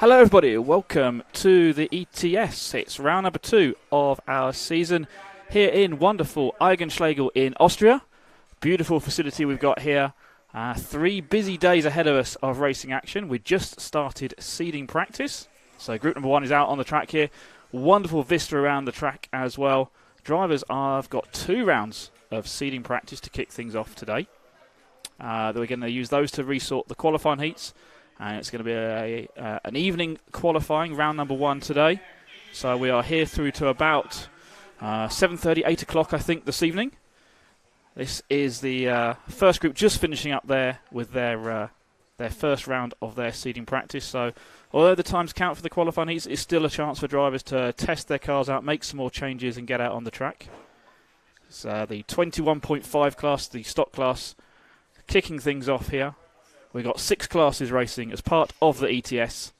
Hello everybody, welcome to the ETS. It's round number 2 of our season here in wonderful Aigen-Schlägl in Austria. Beautiful facility we've got here. 3 busy days ahead of us of racing action. We just started seeding practice. So group number 1 is out on the track here. Wonderful vista around the track as well. Drivers have got 2 rounds of seeding practice to kick things off today. We're going to use those to resort the qualifying heats. And it's going to be an evening qualifying, round number 1 today. So we are here through to about 7:30, 8 o'clock, I think, this evening. This is the first group just finishing up there with their first round of their seeding practice. So although the times count for the qualifying heats, it's still a chance for drivers to test their cars out, make some more changes and get out on the track. It's the 21.5 class, the stock class, kicking things off here. We've got 6 classes racing as part of the ETS.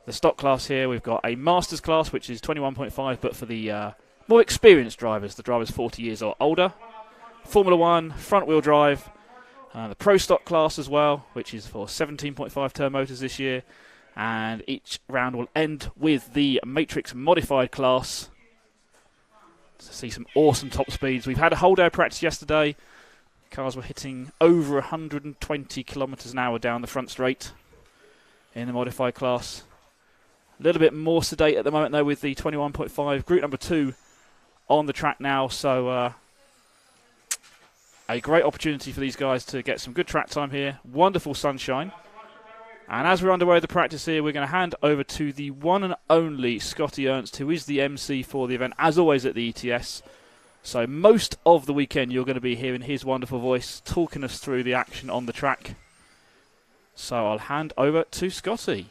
The stock class here, we've got a Masters class, which is 21.5, but for the more experienced drivers, the drivers 40 years or older. Formula 1, front-wheel drive. The Pro Stock class as well, which is for 17.5 turn motors this year. And each round will end with the Matrix Modified class. To see some awesome top speeds. We've had a whole day of practice yesterday. Cars were hitting over 120 kilometres an hour down the front straight in the modified class. A little bit more sedate at the moment though with the 21.5. Group number 2 on the track now, so a great opportunity for these guys to get some good track time here. Wonderful sunshine. And as we're underway with the practice here, we're going to hand over to the one and only Scotty Ernst, who is the MC for the event, as always at the ETS. So most of the weekend you're going to be hearing his wonderful voice talking us through the action on the track. So I'll hand over to Scotty.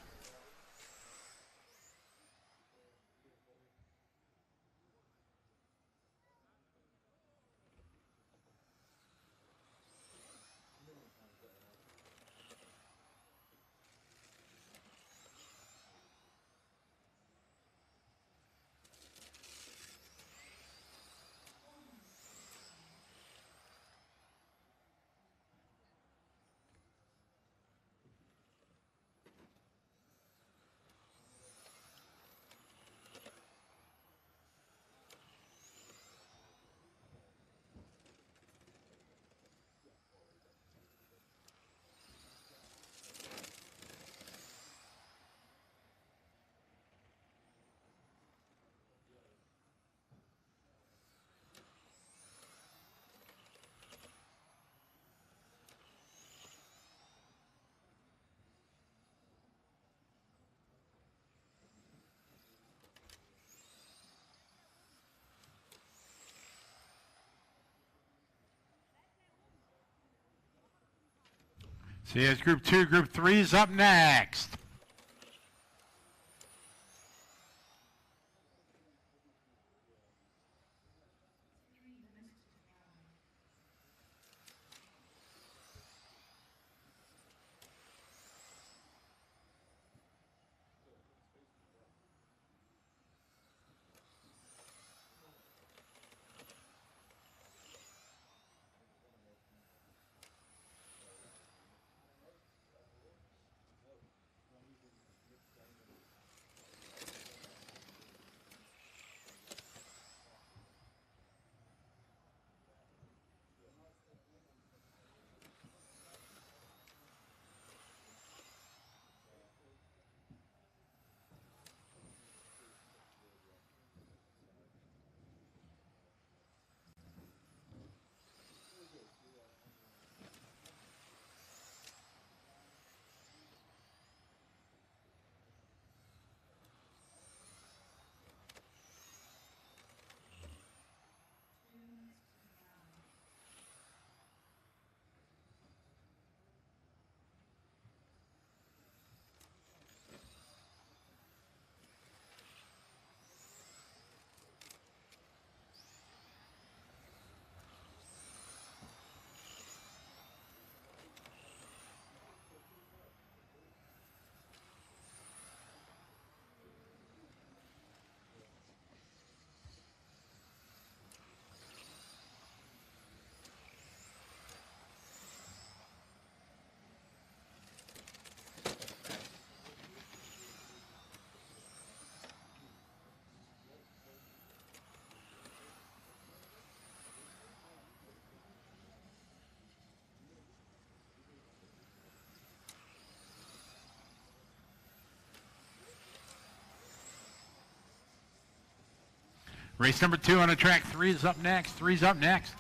See, it's Group 2, Group 3 is up next. Race number 2 on the track. 3 is up next. 3's up next.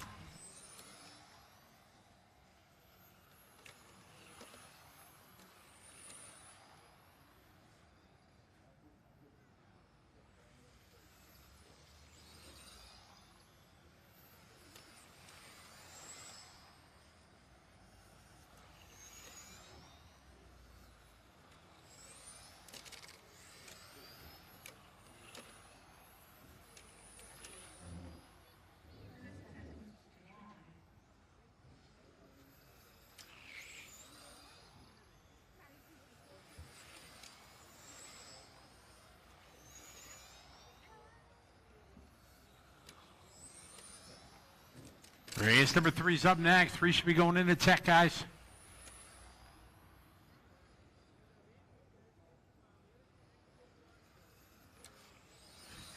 Race number 3's up next. 3 should be going into tech, guys.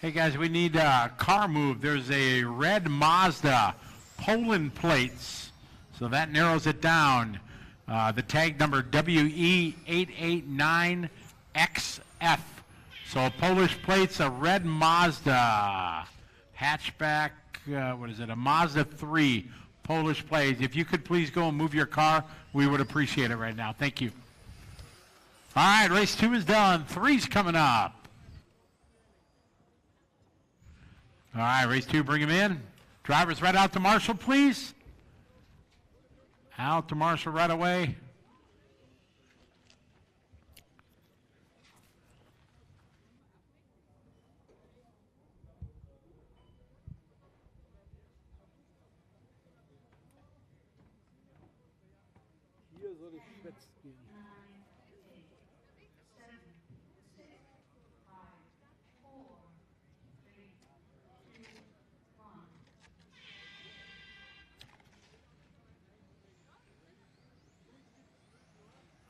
Hey, guys, we need a car move. There's a red Mazda Poland plates, so that narrows it down. The tag number WE889XF. So Polish plates, a red Mazda hatchback. What is it? A Mazda 3 Polish plates. If you could please go and move your car, we would appreciate it right now. Thank you. All right, race 2 is done. 3's coming up. All right, race 2, bring him in. Drivers right out to Marshall, please. Out to Marshall right away.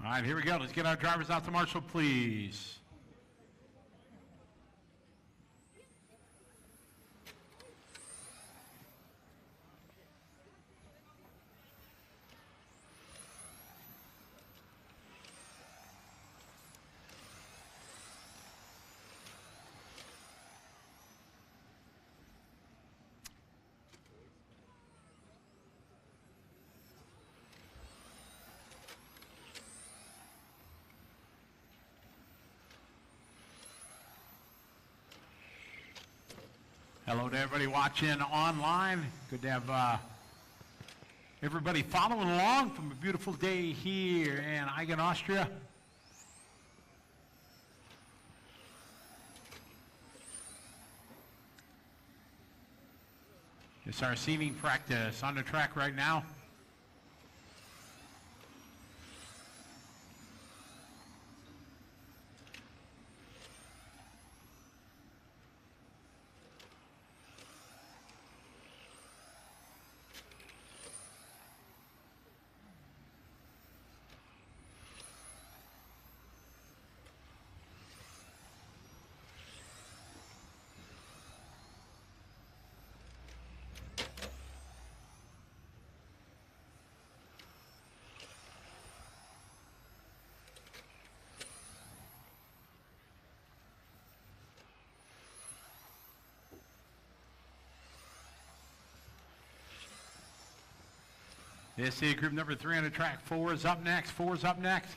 All right, here we go. Let's get our drivers out to Marshall, please. Hello to everybody watching online. Good to have everybody following along from a beautiful day here in Aigen, Austria. It's our seating practice on the track right now. This is group number 3 on the track. 4 is up next. 4 is up next.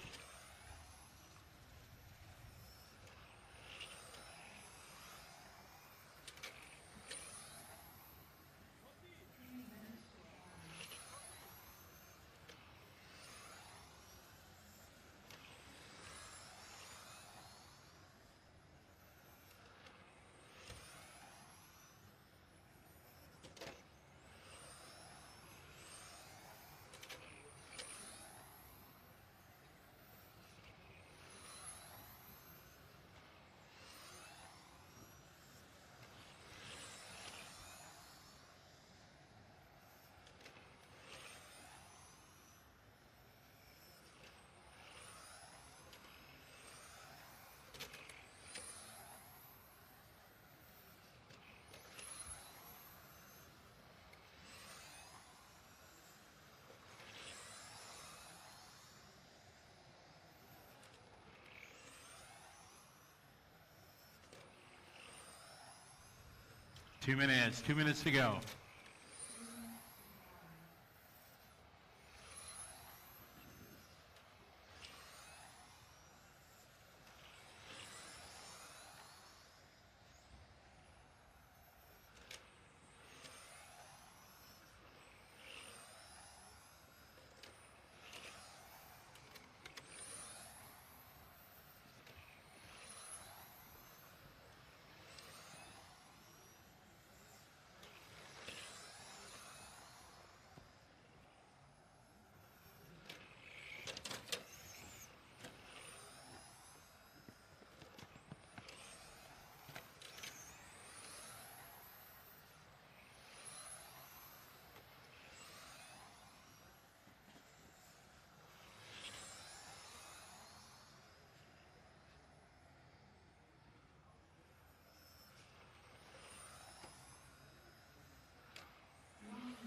2 minutes. 2 minutes to go.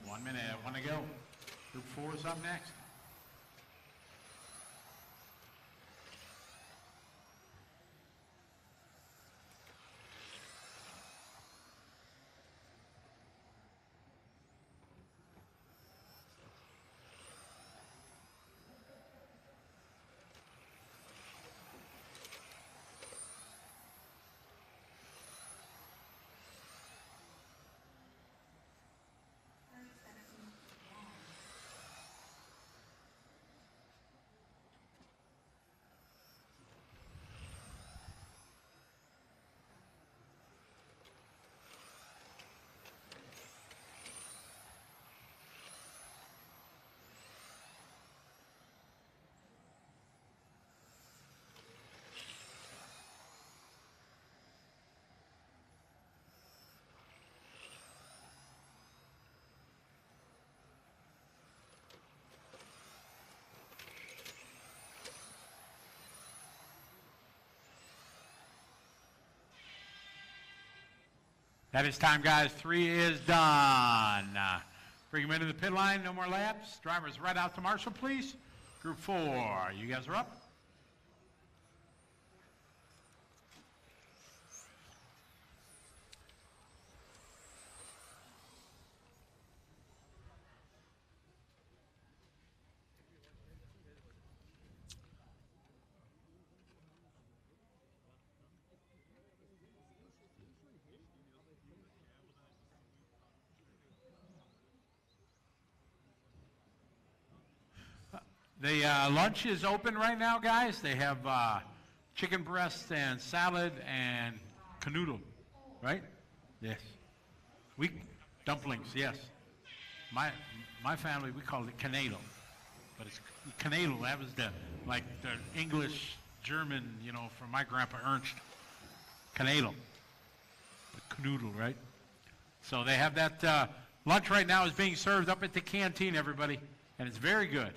One minute, one to go. Group 4 is up next. That is time, guys. 3 is done. Bring them into the pit line. No more laps. Drivers right out to marshal, please. Group 4, you guys are up. The lunch is open right now, guys. They have chicken breast and salad and canoodle, right? Yes. Dumplings, yes. My family, we called it canaille, but it's canaille. That was the English German, you know, from my grandpa Ernst. Canaille, the canoodle, right? So they have that lunch right now is being served up at the canteen, everybody, and it's very good.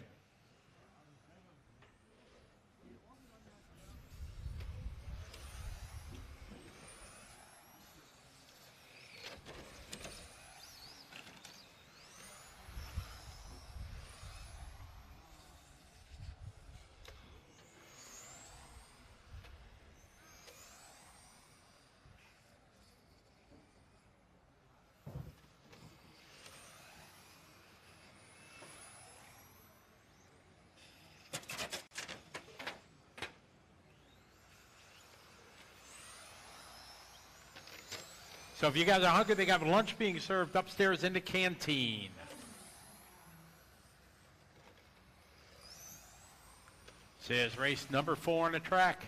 So if you guys are hungry, they got lunch being served upstairs in the canteen. Says race number 4 on the track.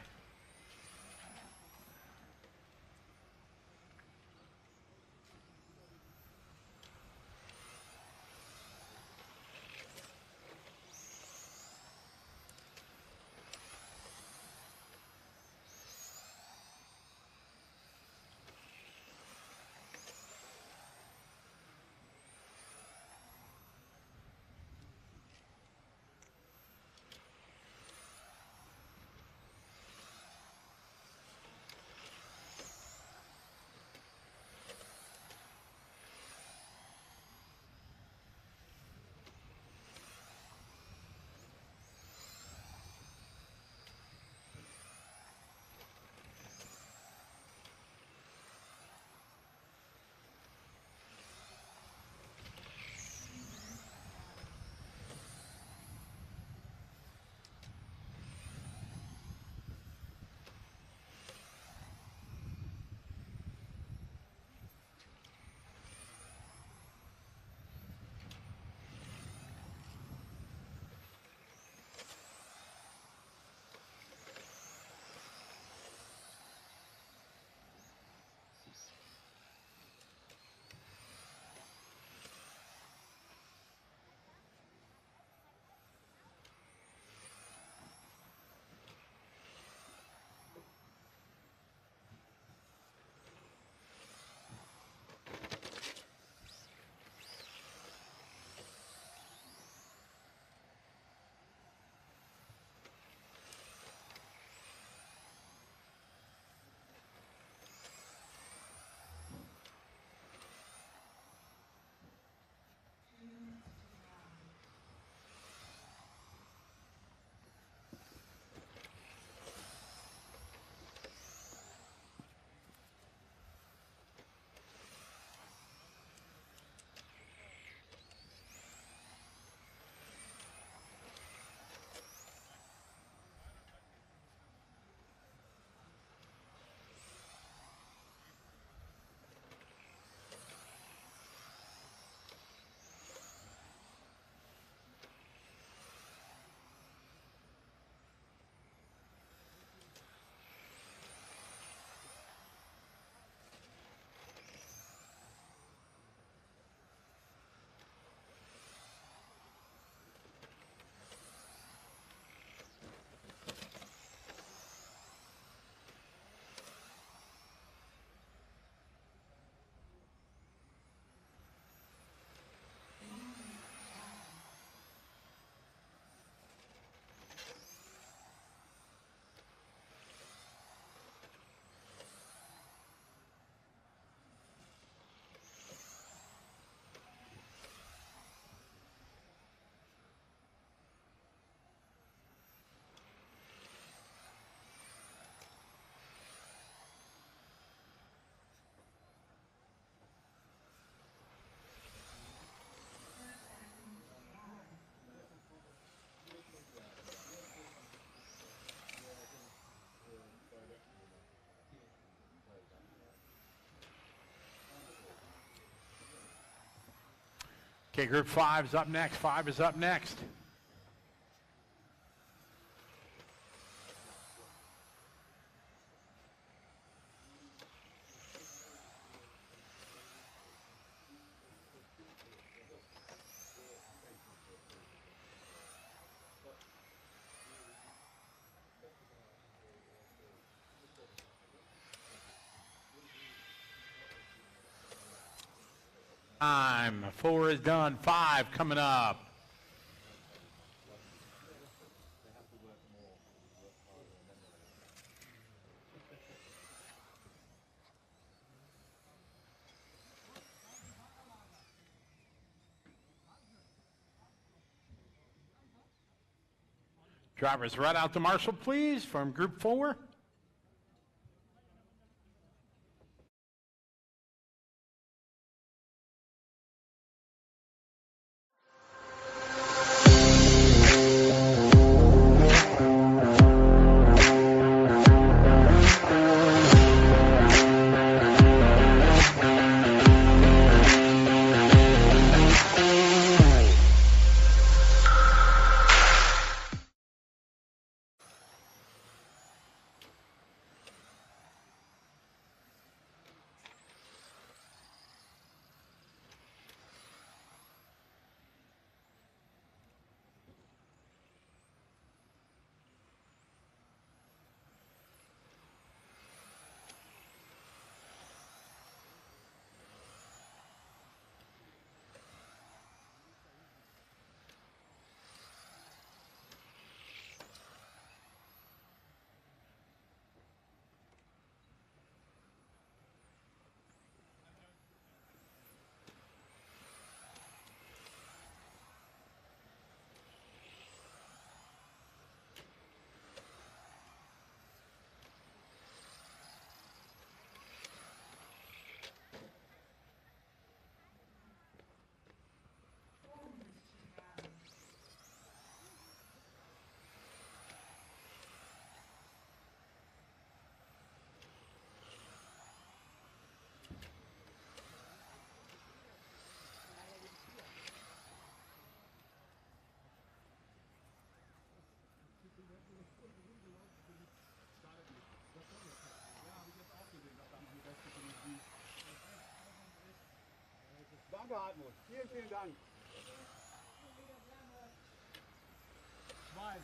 Okay, group 5 is up next. 5 is up next. Time. 4 is done. 5 coming up. Drivers, right out to Marshall, please, from group 4. Danke, Hartmut. Vielen, vielen Dank. Schwein.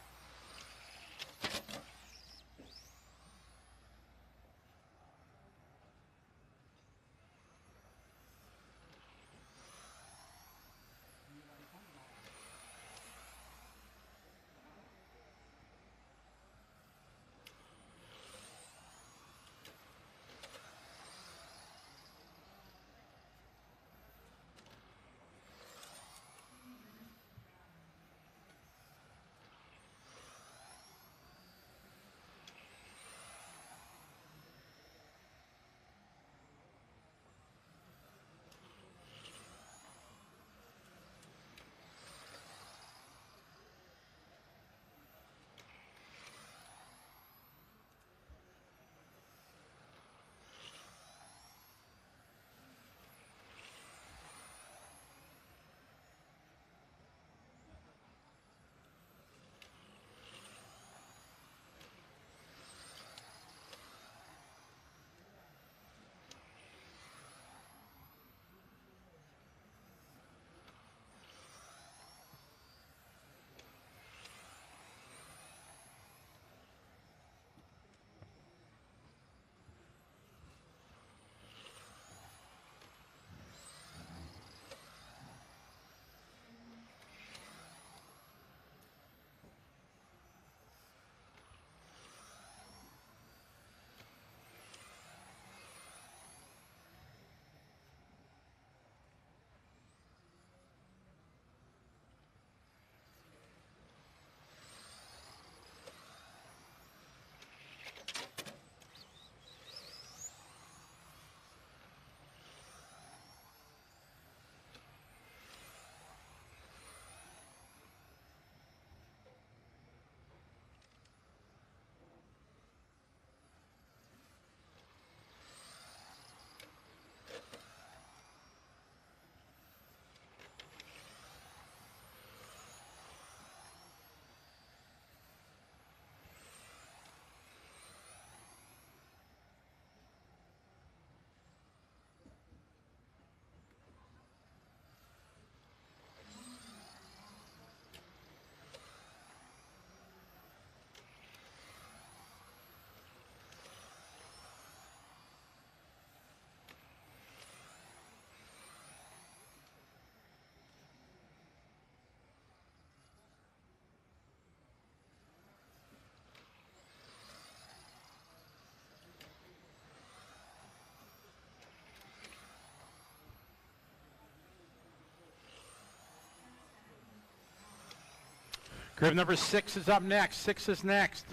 Group number 6 is up next. 6 is next.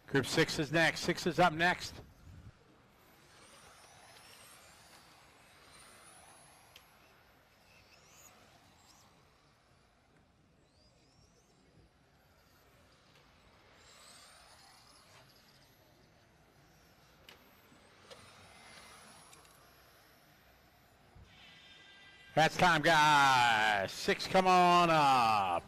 Group 6 is next. 6 is up next. That's time, guys. 6, come on up.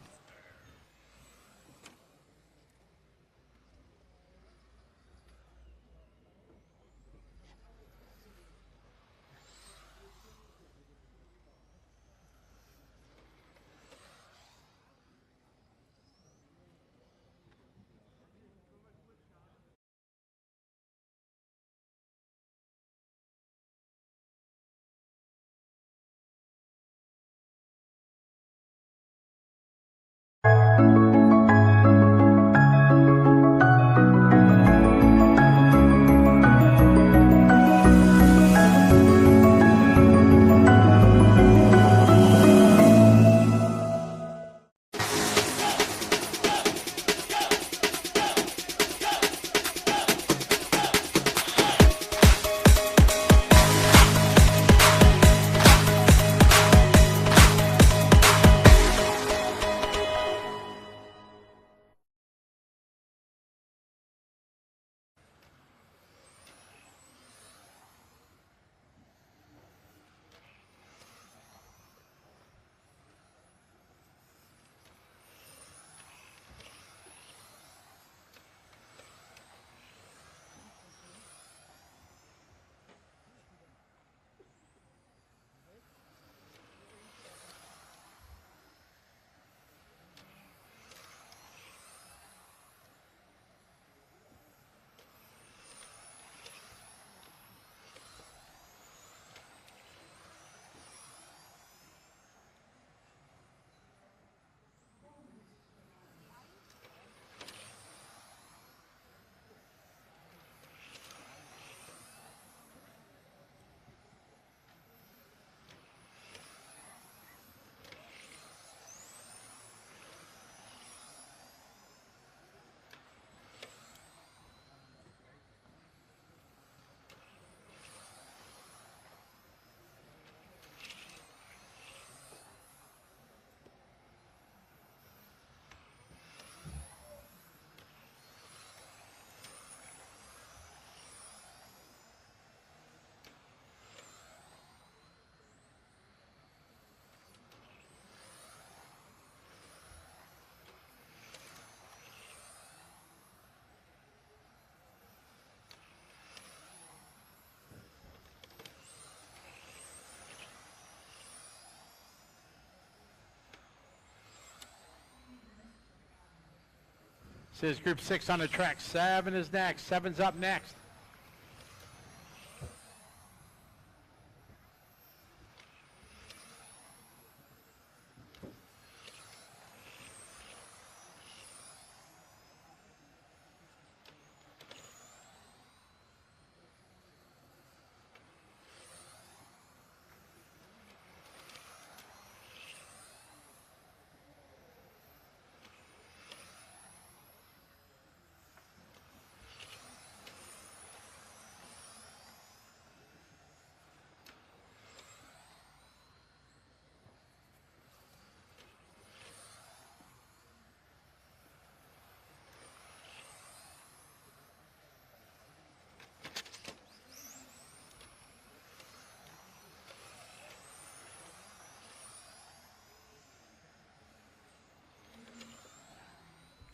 Says group 6 on the track. 7 is next. 7's up next.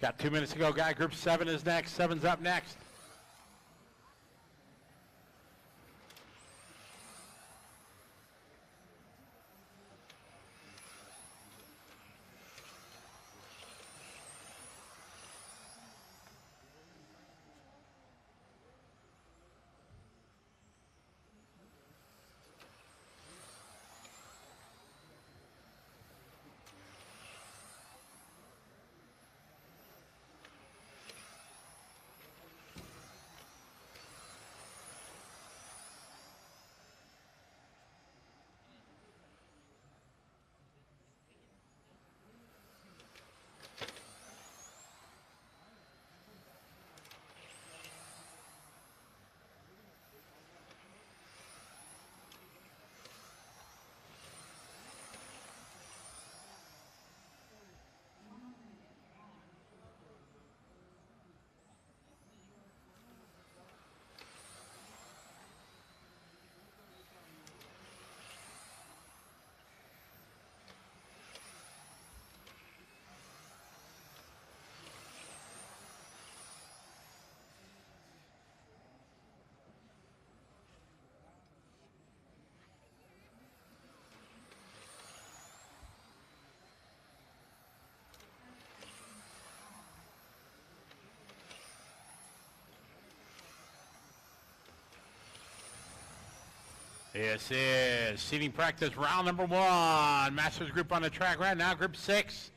Got 2 minutes to go, guy. Group 7 is next. 7's up next. This is seating practice round number 1. Masters group on the track right now, group 6.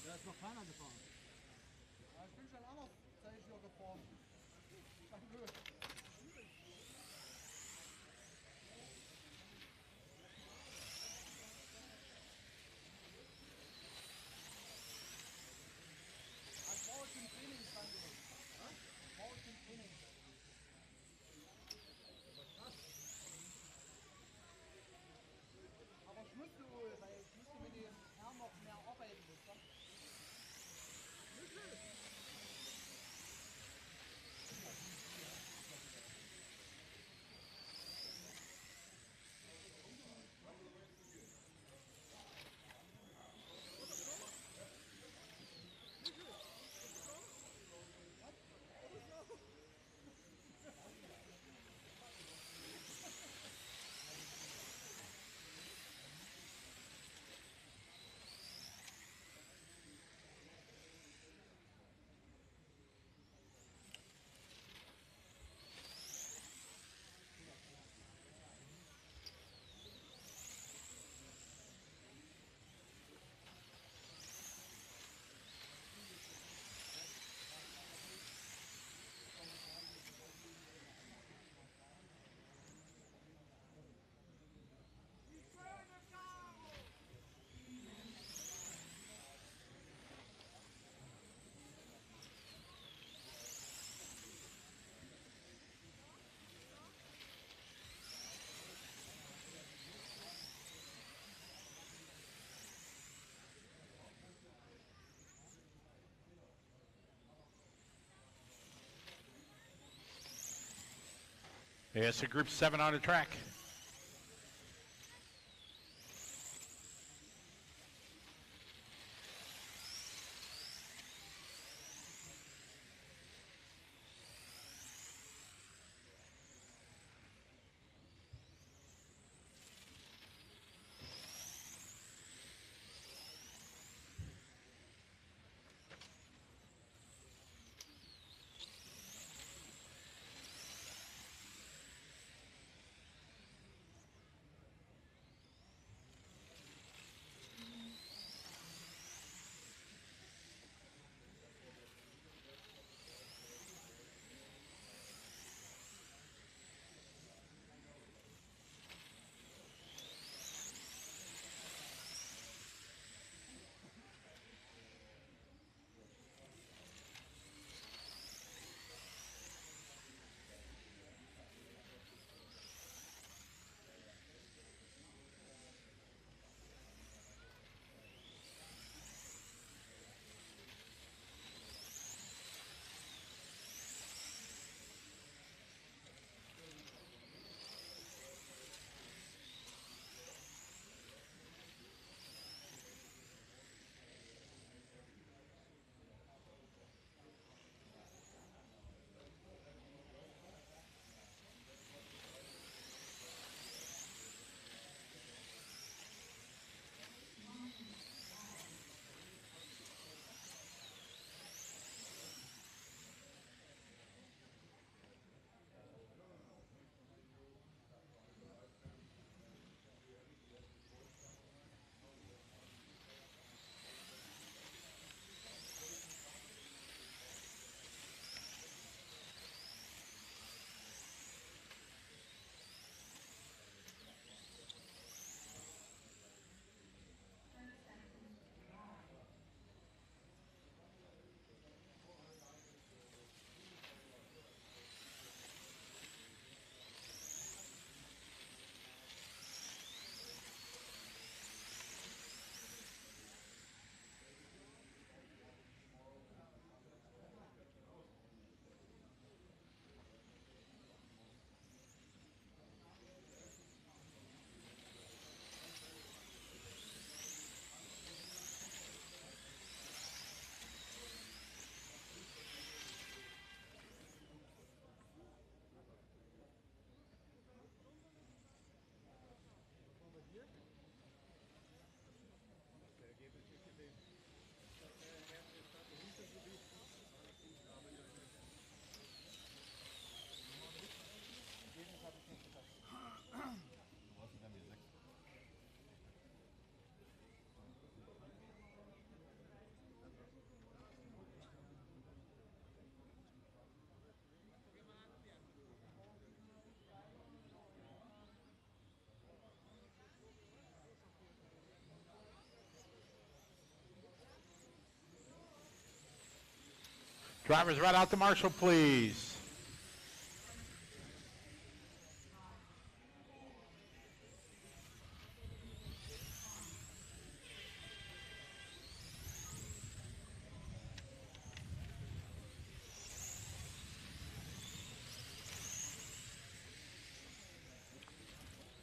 Der ist noch keiner gefahren. Ja, ich bin schon anders Zeichen gefahren. Das war ich im Training stand. Das war ich im Training. Aber ich musste wohl, weil ich musste mit dem Herrn noch mehr arbeiten. It's a group 7 on the track. Drivers right out to Marshall, please.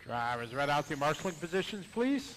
Drivers right out to marshalling positions, please.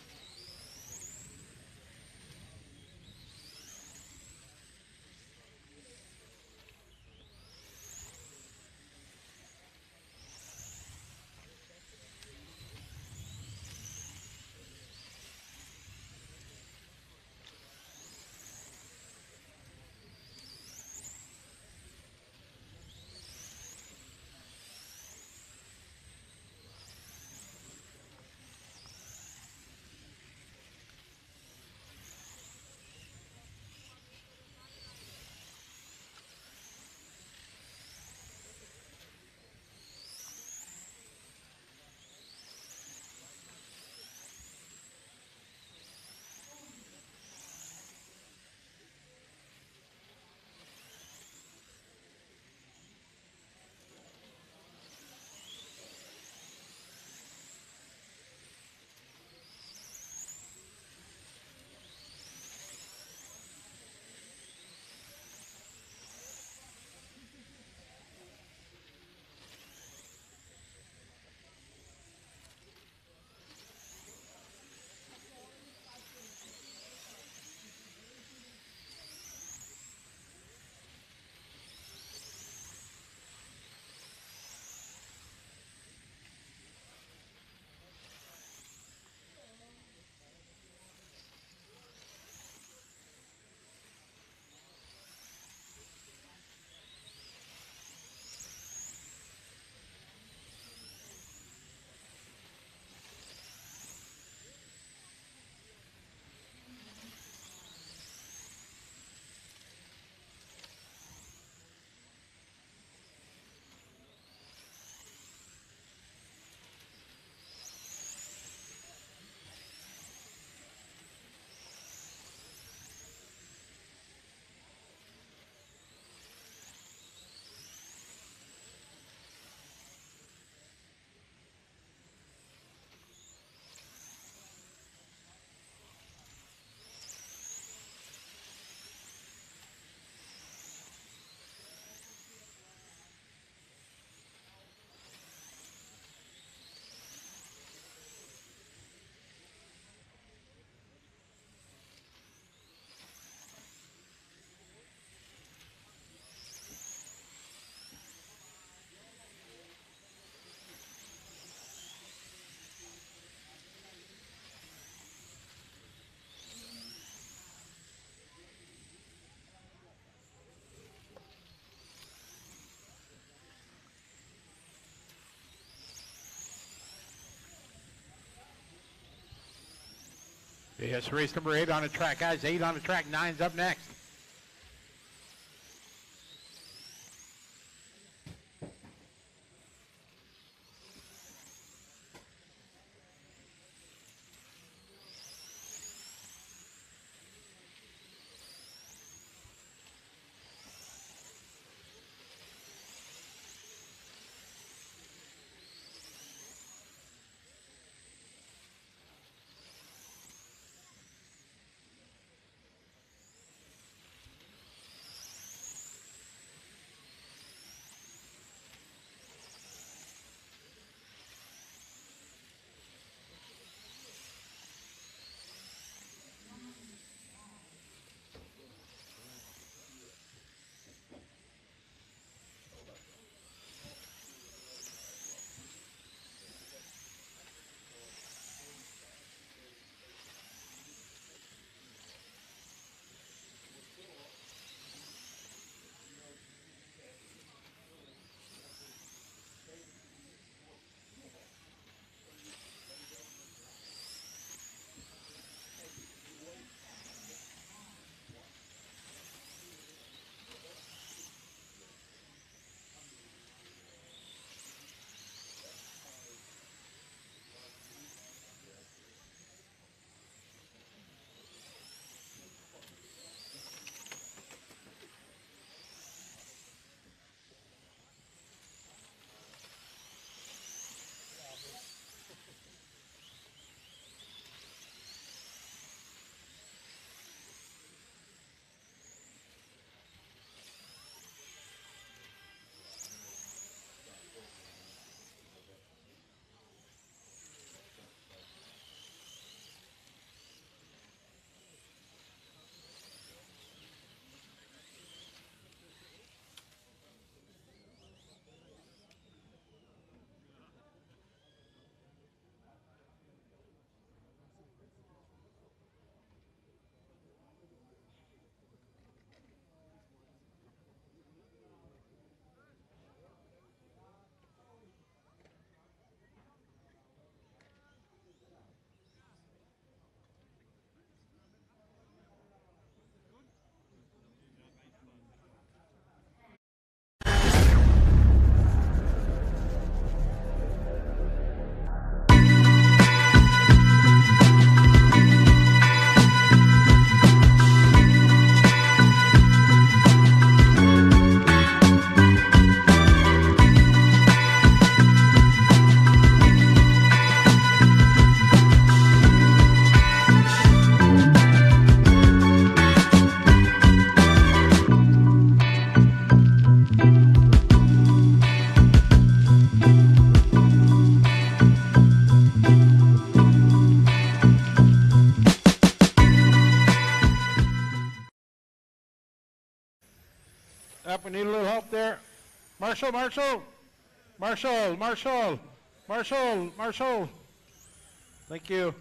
Yes, race number 8 on the track, guys. 8 on the track, 9's up next. We need a little help there. Marshall, Marshall. Marshall, Marshall. Marshall, Marshall. Thank you.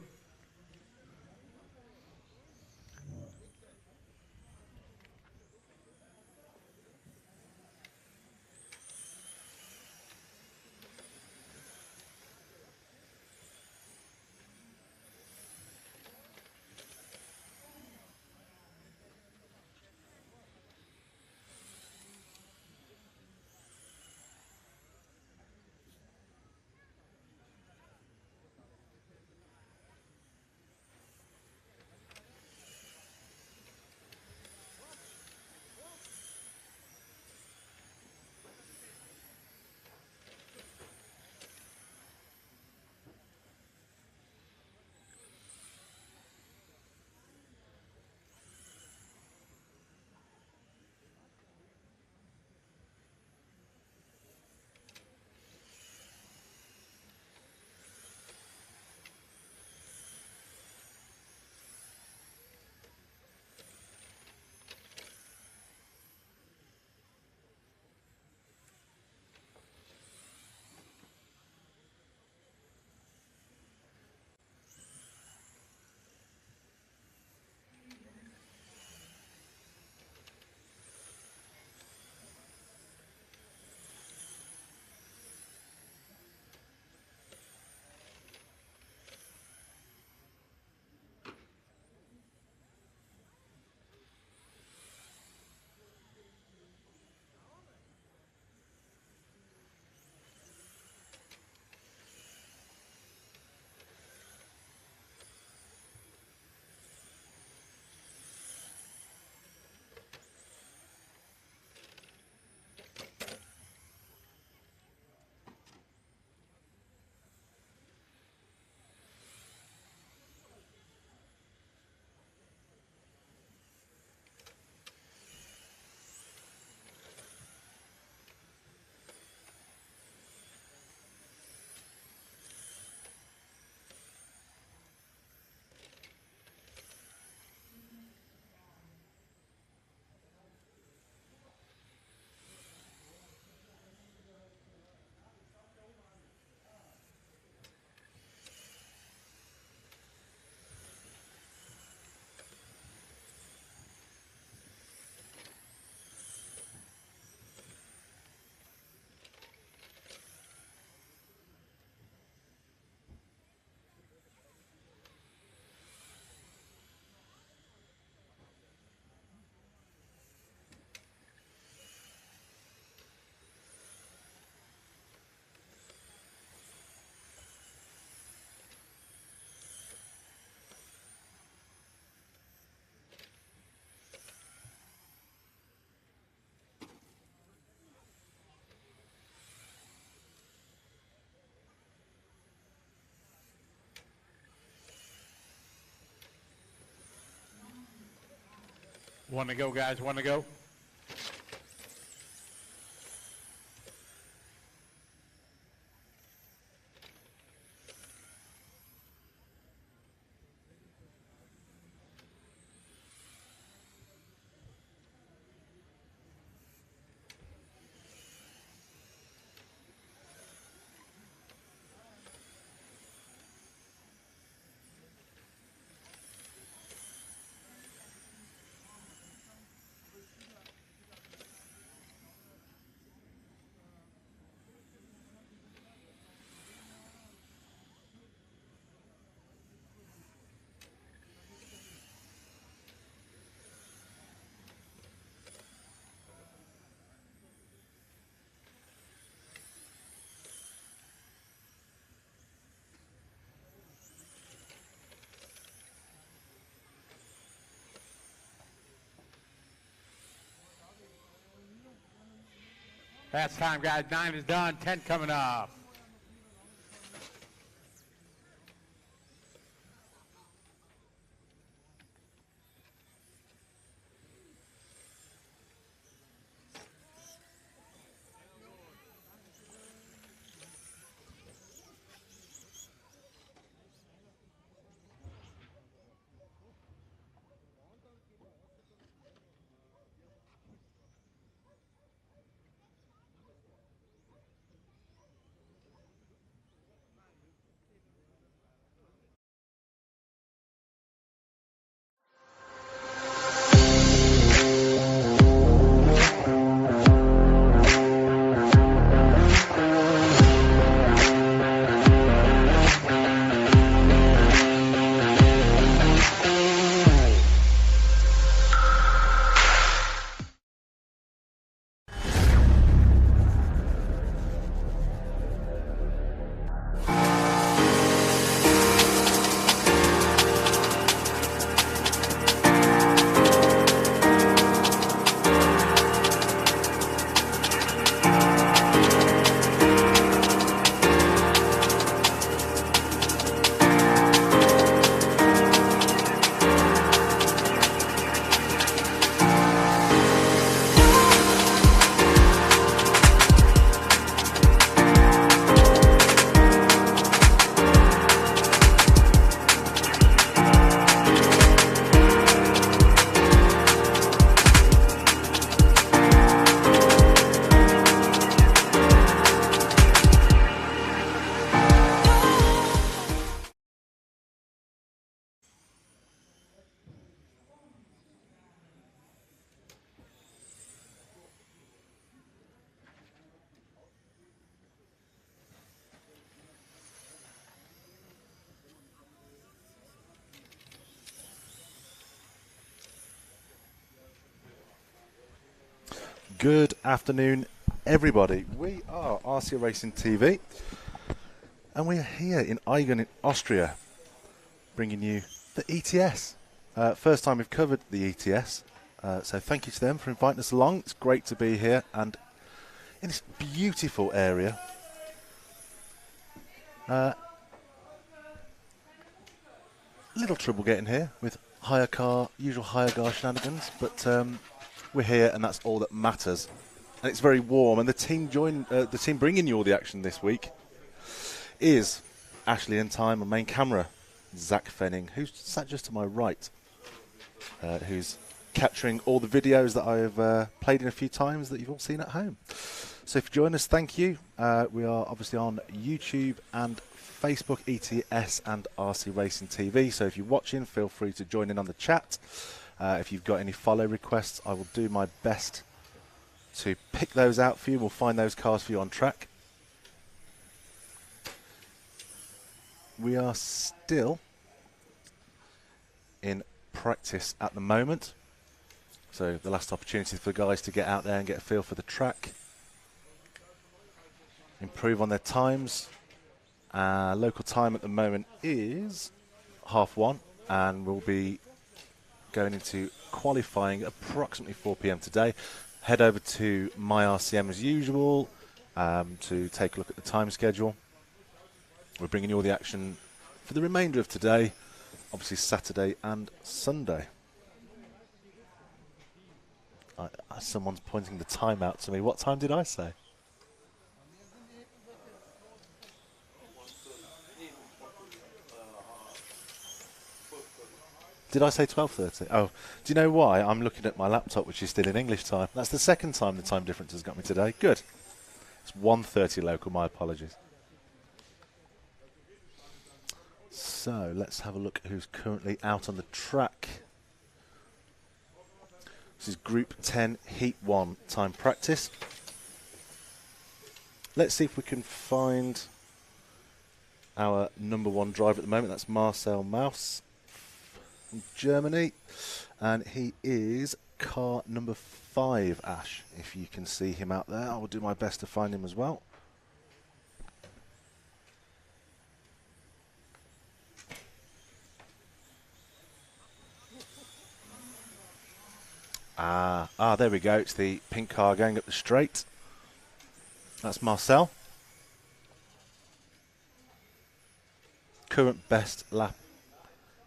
One to go, guys. One to go. That's time, guys. 9 is done. 10 coming up. Good afternoon, everybody. We are RCA Racing TV, and we are here in Aigen in Austria, bringing you the ETS. First time we've covered the ETS, so thank you to them for inviting us along. It's great to be here and in this beautiful area. Little trouble getting here with usual hire car shenanigans, but we're here and that's all that matters. And it's very warm, and the team bringing you all the action this week is Ashley and Time on main camera, Zach Fenning, who's sat just to my right, who's capturing all the videos that I've played in a few times that you've all seen at home. So if you join us, thank you. We are obviously on YouTube and Facebook, ETS and RC Racing TV. So if you're watching, feel free to join in on the chat. If you've got any follow requests, I will do my best to pick those out for you. We'll find those cars for you on track. We are still in practice at the moment. So the last opportunity for the guys to get out there and get a feel for the track. Improve on their times. Local time at the moment is 1:30, and we'll be going into qualifying approximately 4 p.m. today. Head over to MyRCM as usual to take a look at the time schedule. We're bringing you all the action for the remainder of today, obviously Saturday and Sunday. Someone's pointing the time out to me. What time did I say? Did I say 12:30? Oh, do you know why? I'm looking at my laptop, which is still in English time. That's the second time the time difference has got me today. Good. It's 1:30 local, my apologies. So, let's have a look at who's currently out on the track. This is Group 10, Heat 1, time practice. Let's see if we can find our number one driver at the moment. That's Marcel Maus from Germany, and he is car number 5, Ash, if you can see him out there. I will do my best to find him as well. There we go. It's the pink car going up the straight. That's Marcel. Current best lap.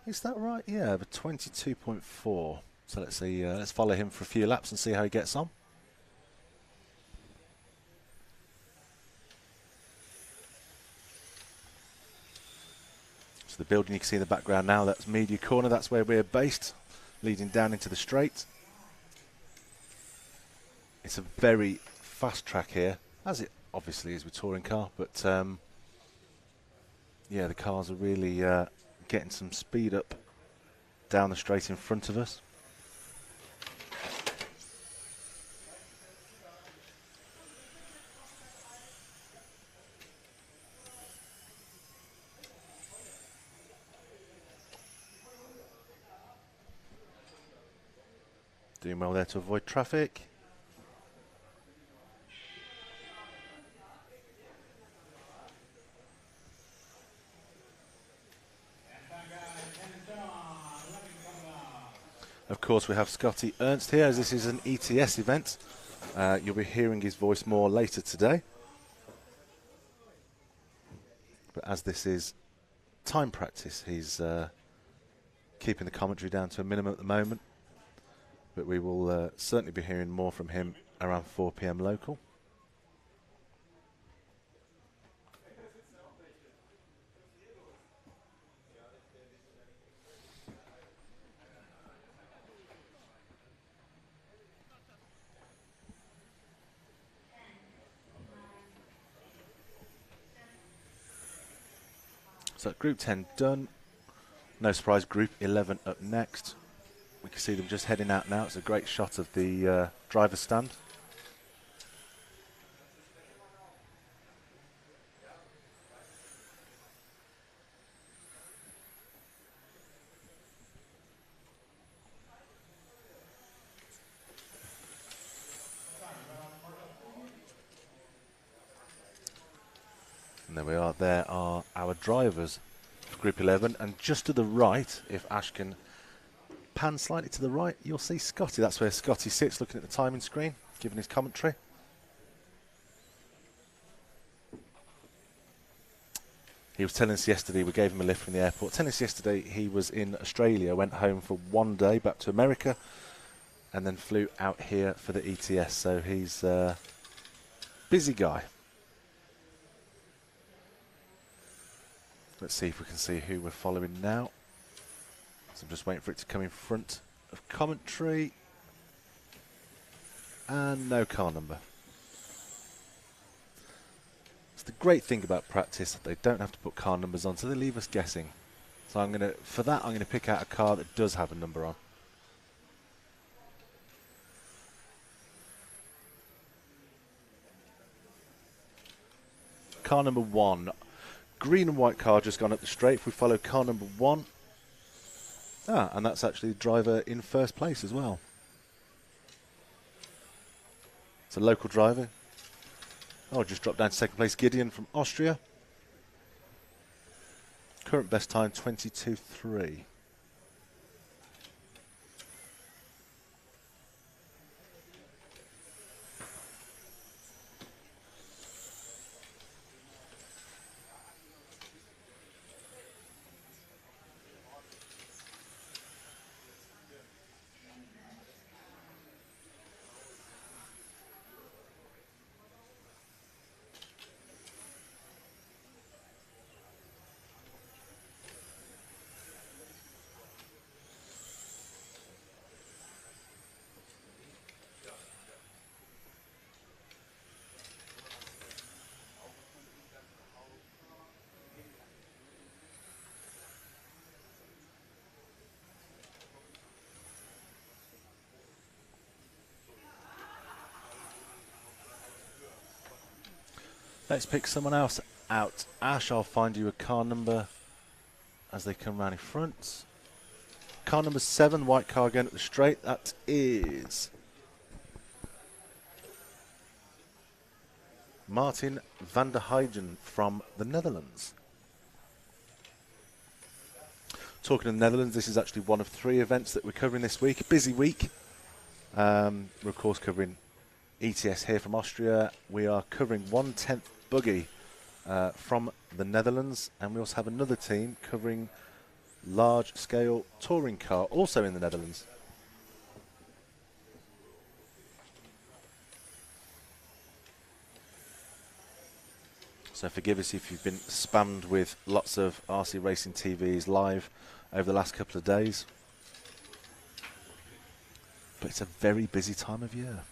Is that right? Yeah, but 22.4. So let's see. Let's follow him for a few laps and see how he gets on. So the building you can see in the background now, that's Media Corner. That's where we're based, leading down into the straight. It's a very fast track here, as it obviously is with touring car, but yeah, the cars are really getting some speed up down the straight in front of us. Doing well there to avoid traffic. Of course, we have Scotty Ernst here, as this is an ETS event. You'll be hearing his voice more later today. But as this is time practice, he's keeping the commentary down to a minimum at the moment. But we will certainly be hearing more from him around 4 p.m. local. So Group 10 done. No surprise, Group 11 up next. We can see them just heading out now. It's a great shot of the driver's stand. And there we are. There are our drivers for Group 11. And just to the right, if Ash can pan slightly to the right, you'll see Scotty. That's where Scotty sits, looking at the timing screen, giving his commentary. He was telling us yesterday, we gave him a lift from the airport, telling us yesterday he was in Australia, went home for 1 day, back to America, and then flew out here for the ETS. So he's a busy guy. Let's see if we can see who we're following now. So I'm just waiting for it to come in front of commentary. And no car number. It's the great thing about practice that they don't have to put car numbers on, so they leave us guessing. So I'm going to pick out a car that does have a number on. Car number 1. Green and white car just gone up the straight. If we follow car number 1. And that's actually the driver in first place as well. It's a local driver. Oh, just dropped down to second place. Gideon from Austria. Current best time 22.3. Let's pick someone else out. Ash, I'll find you a car number as they come round in front. Car number 7, white car again at the straight. That is Martin van der Heijen from the Netherlands. Talking of the Netherlands, this is actually one of 3 events that we're covering this week. A busy week. We're of course covering ETS here from Austria. We are covering 1/10 buggy from the Netherlands, and we also have another team covering large-scale touring car, also in the Netherlands. So forgive us if you've been spammed with lots of RC Racing TVs live over the last couple of days. But it's a very busy time of year.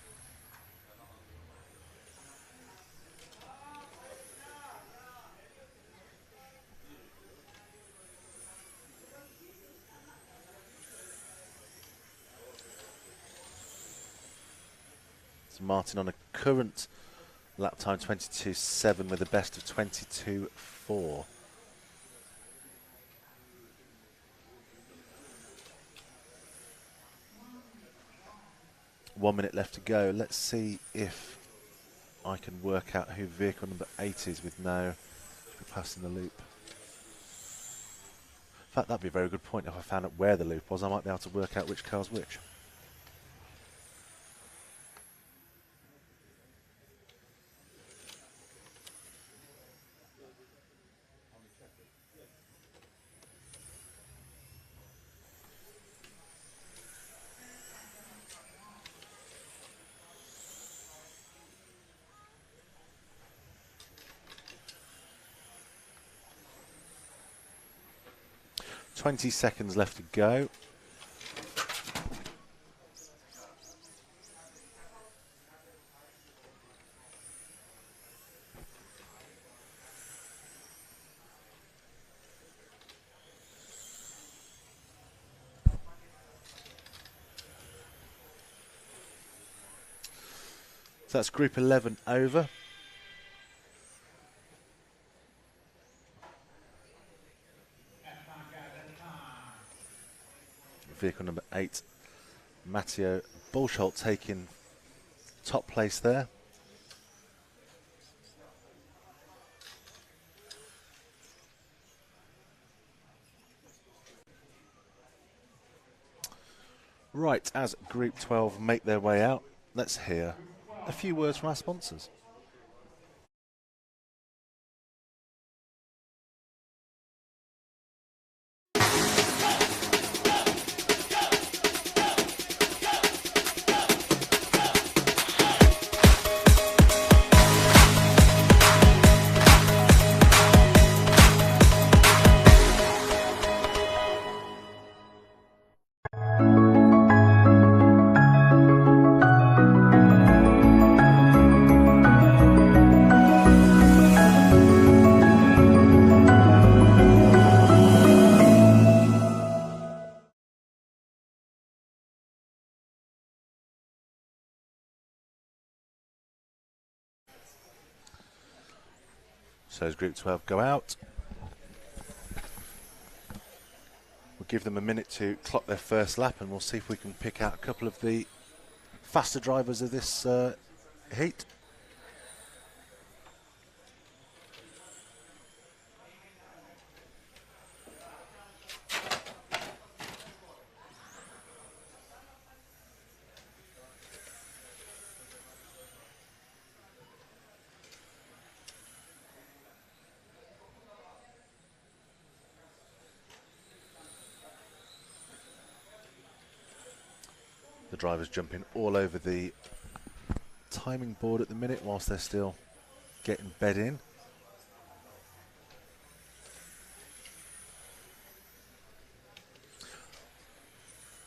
Martin on a current lap time 22.7 with a best of 22.4. One minute left to go. Let's see if I can work out who vehicle number 8 is with now passing the loop. In fact, that'd be a very good point. If I found out where the loop was, I might be able to work out which car's which. .20 seconds left to go. So that's Group 11 over. Vehicle number 8, Matteo Bolsholt, taking top place there. Right, as Group 12 make their way out, let's hear a few words from our sponsors. So as Group 12 go out, we'll give them a minute to clock their first lap, and we'll see if we can pick out a couple of the faster drivers of this heat. The drivers jumping all over the timing board at the minute whilst they're still getting bed in.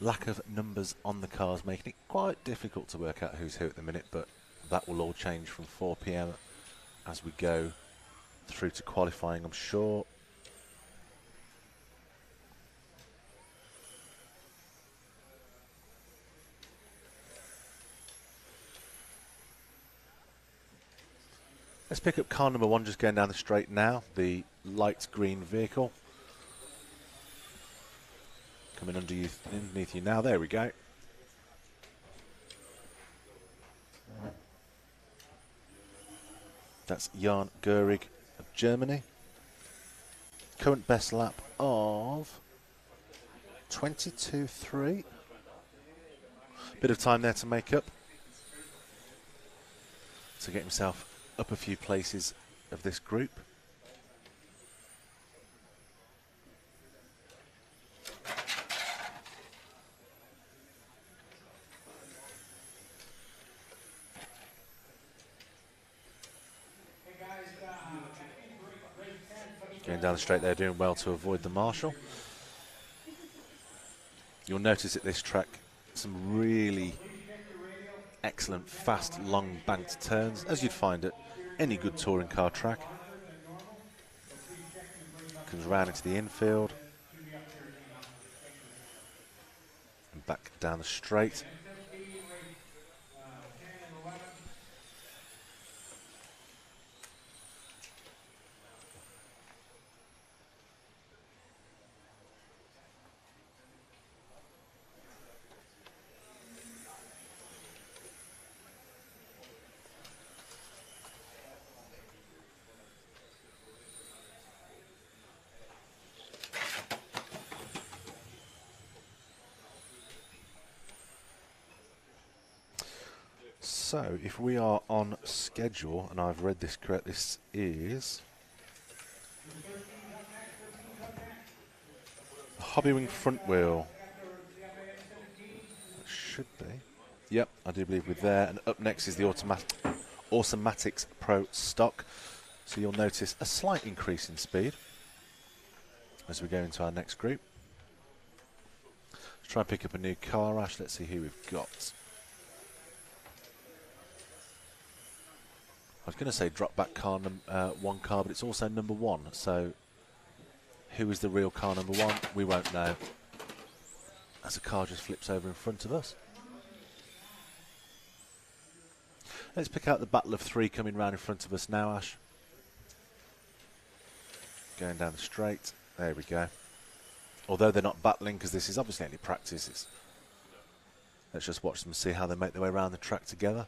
Lack of numbers on the cars making it quite difficult to work out who's who at the minute, but that will all change from 4 PM as we go through to qualifying, I'm sure. Let's pick up car number 1 just going down the straight now, the light green vehicle. Coming underneath you now, there we go. That's Jan Gehrig of Germany. Current best lap of 22.3. Bit of time there to make up. To get himself up a few places of this group. Going down the straight there, doing well to avoid the marshal. You'll notice at this track some really excellent, fast, long banked turns, as you'd find at any good touring car track. Comes round into the infield. And back down the straight. So, if we are on schedule, and I've read this correct, this is the Hobbywing front wheel. It should be. Yep, I do believe we're there. And up next is the Automatics Pro stock. So you'll notice a slight increase in speed as we go into our next group. Let's try and pick up a new car, Ash. Let's see who we've got. I was going to say drop back car one car, but it's also number 1. So who is the real car number 1? We won't know as a car just flips over in front of us. Let's pick out the battle of 3 coming round in front of us now, Ash. Going down the straight. There we go. Although they're not battling, because this is obviously only practice. Let's just watch them see how they make their way around the track together.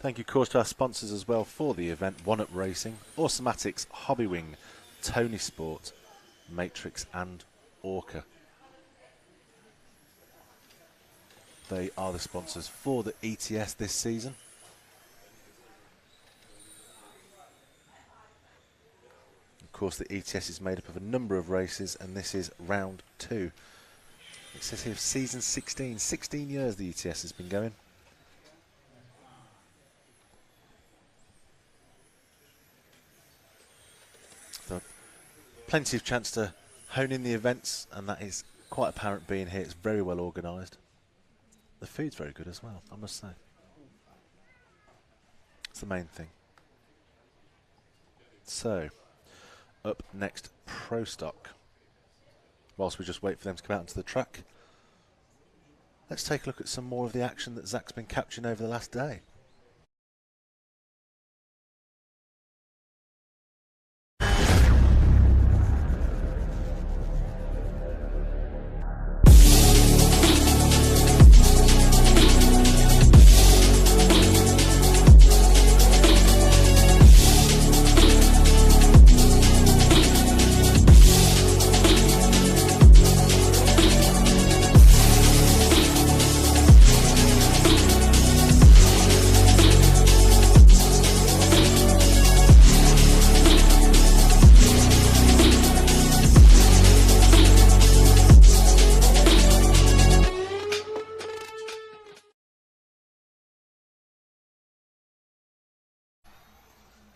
Thank you, of course, to our sponsors as well for the event: One Up Racing, Automatics, Hobbywing, Tony Sport, Matrix, and Orca. They are the sponsors for the ETS this season. Of course, the ETS is made up of a number of races, and this is round 2. It says here season 16. 16 years the ETS has been going. So plenty of chance to hone in the events, and that is quite apparent being here. It's very well organised. The food's very good as well, I must say. It's the main thing. So, up next, Pro Stock. Whilst we just wait for them to come out onto the track, let's take a look at some more of the action that Zach's been capturing over the last day.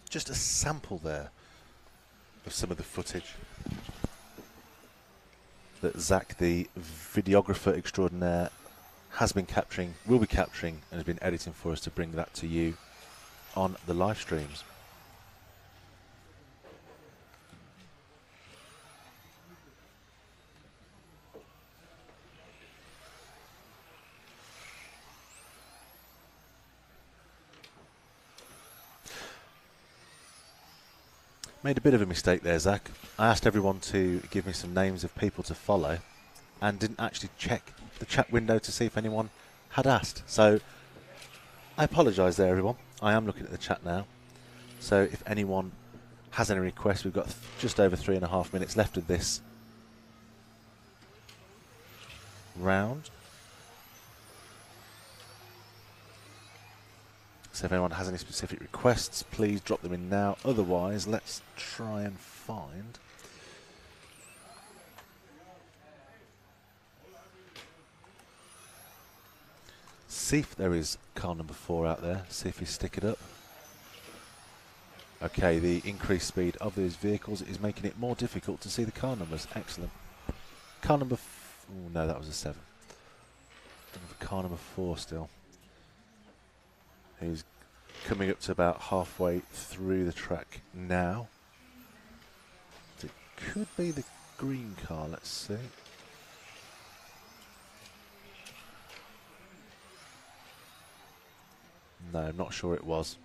Just a sample there of some of the footage that Zach, the videographer extraordinaire, has been capturing, will be capturing, and has been editing for us to bring that to you on the live streams. Made a bit of a mistake there, Zach. I asked everyone to give me some names of people to follow and didn't actually check the chat window to see if anyone had asked. So I apologise there, everyone. I am looking at the chat now. So if anyone has any requests, we've got just over 3.5 minutes left of this round. So if anyone has any specific requests, please drop them in now. Otherwise, let's try and find... See if there is car number 4 out there. See if we stick it up. Okay, the increased speed of those vehicles is making it more difficult to see the car numbers. Excellent. Car number... Oh, no, that was a 7. Car number 4 still. Who's coming up to about halfway through the track now. It could be the green car, let's see. No, I'm not sure it was.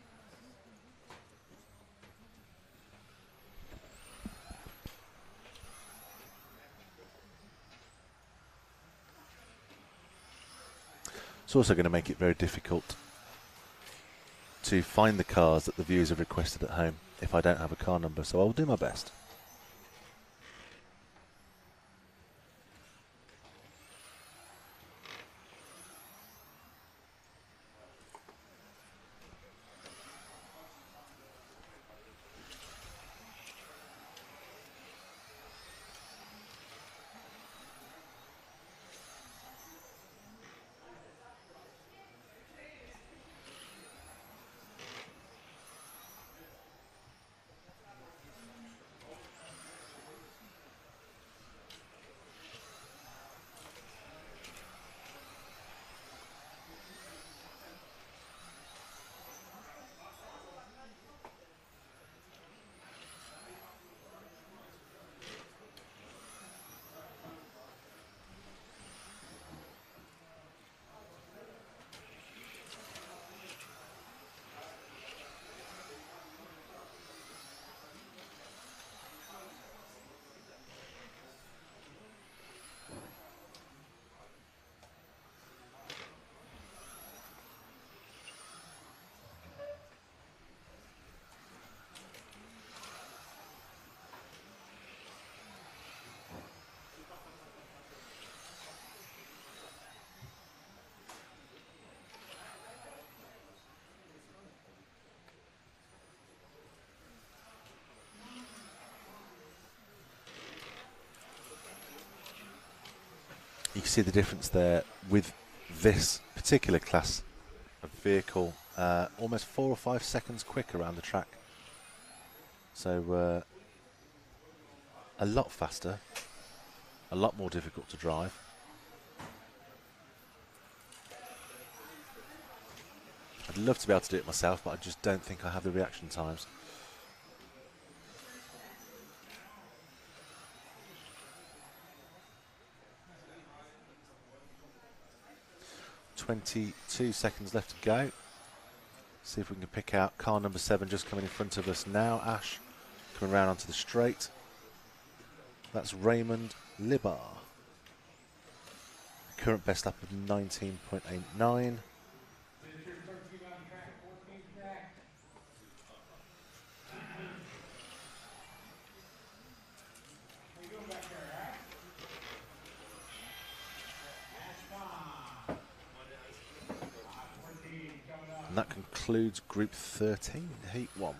It's also going to make it very difficult to find the cars that the viewers have requested at home if I don't have a car number, so I'll do my best. You can see the difference there with this particular class of vehicle, almost 4 or 5 seconds quicker around the track. So a lot faster, a lot more difficult to drive. I'd love to be able to do it myself, but I just don't think I have the reaction times. "22 seconds left to go." See if we can pick out car number 7 just coming in front of us now. Ash coming round onto the straight. That's Raymond Libar. Current best lap of 19.89. And that concludes Group 13, Heat 1.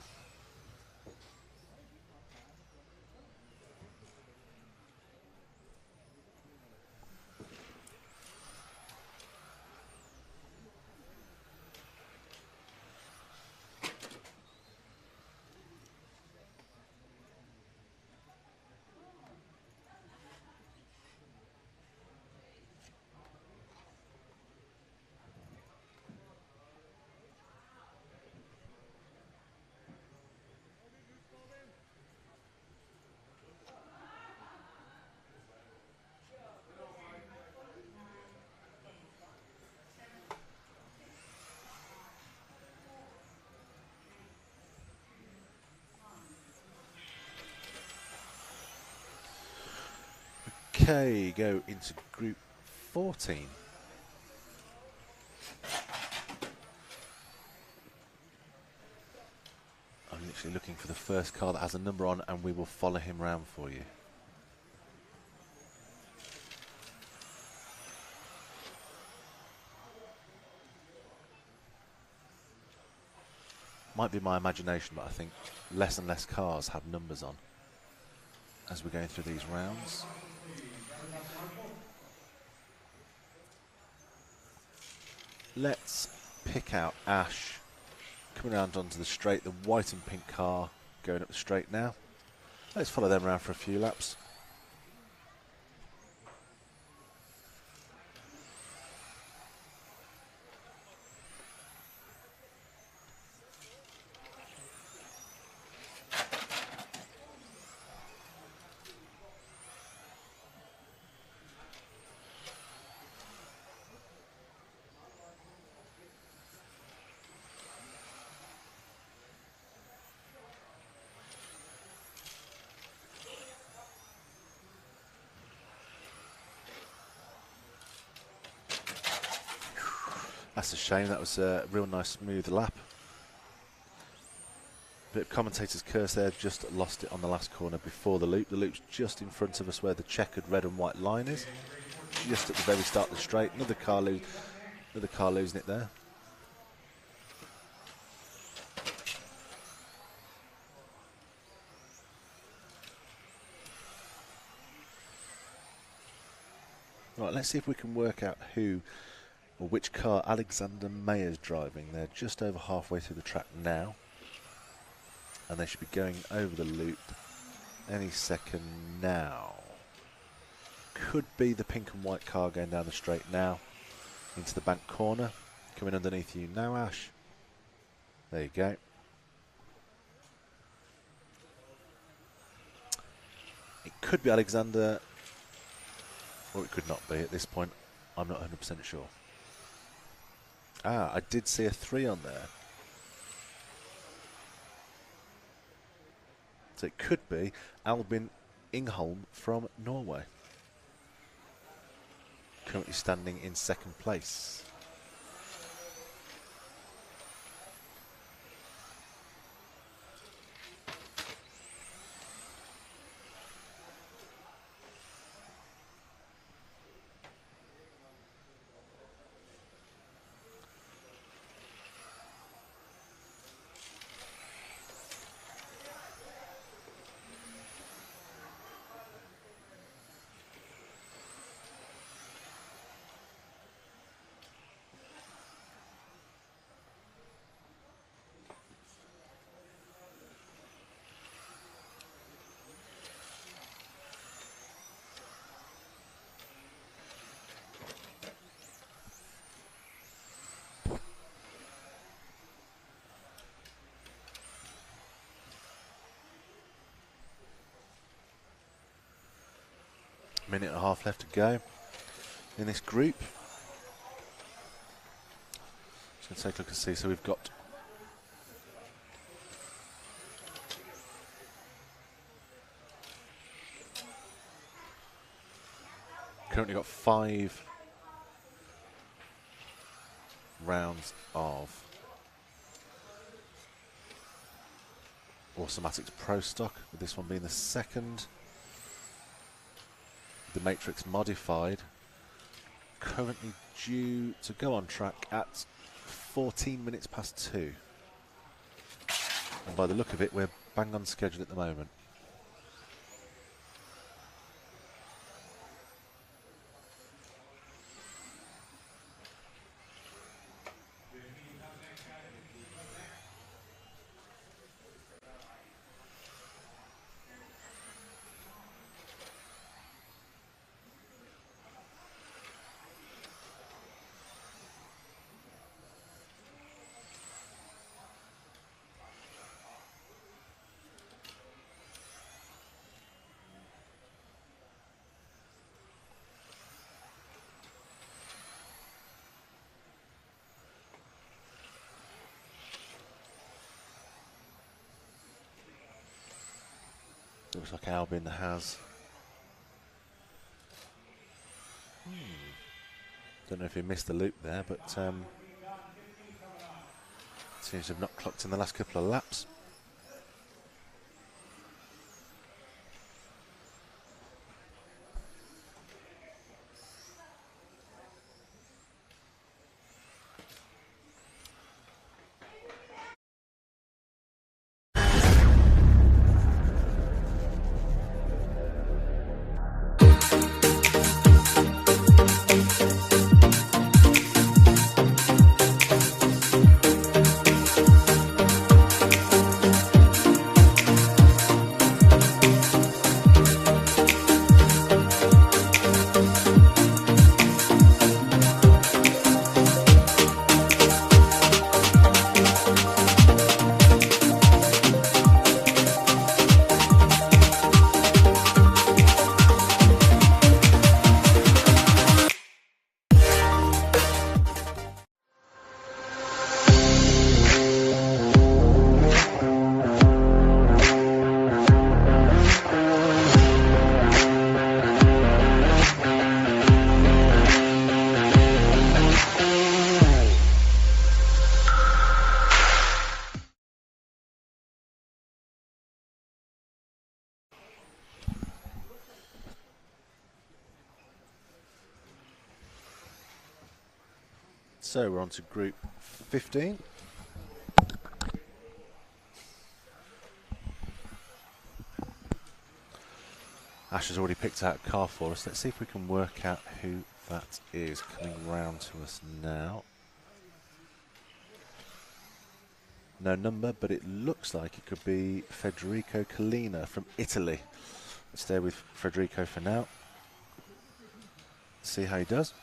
Okay, go into Group 14. I'm literally looking for the first car that has a number on, and we will follow him round for you. Might be my imagination, but I think less and less cars have numbers on as we're going through these rounds. Let's pick out Ash coming around onto the straight, the white and pink car going up the straight now. Let's follow them around for a few laps. That's a shame. That was a real nice smooth lap. Bit of commentator's curse there, just lost it on the last corner before the loop. The loop's just in front of us where the checkered red and white line is. Just at the very start of the straight. Another car losing it there. Right, let's see if we can work out who or which car Alexander Mayer's driving. They're just over halfway through the track now, and they should be going over the loop any second now. Could be the pink and white car going down the straight now into the bank corner. Coming underneath you now, Ash. There you go. It could be Alexander, or it could not be at this point. I'm not 100% sure. Ah, I did see a 3 on there. So it could be Albin Ingholm from Norway. Currently standing in second place. Minute and a half left to go in this group. Just going to take a look and see. So we've got currently got 5 rounds of Automatics Pro stock, with this one being the second. The Matrix Modified currently due to go on track at 14 minutes past 2. And by the look of it, we're bang on schedule at the moment. Looks like Albin has. Don't know if he missed the loop there, but seems to have not clocked in the last couple of laps. So we're on to group 15. Ash has already picked out a car for us. Let's see if we can work out who that is coming round to us now. No number, but it looks like it could be Federico Collina from Italy. Let's stay with Federico for now. See how he does.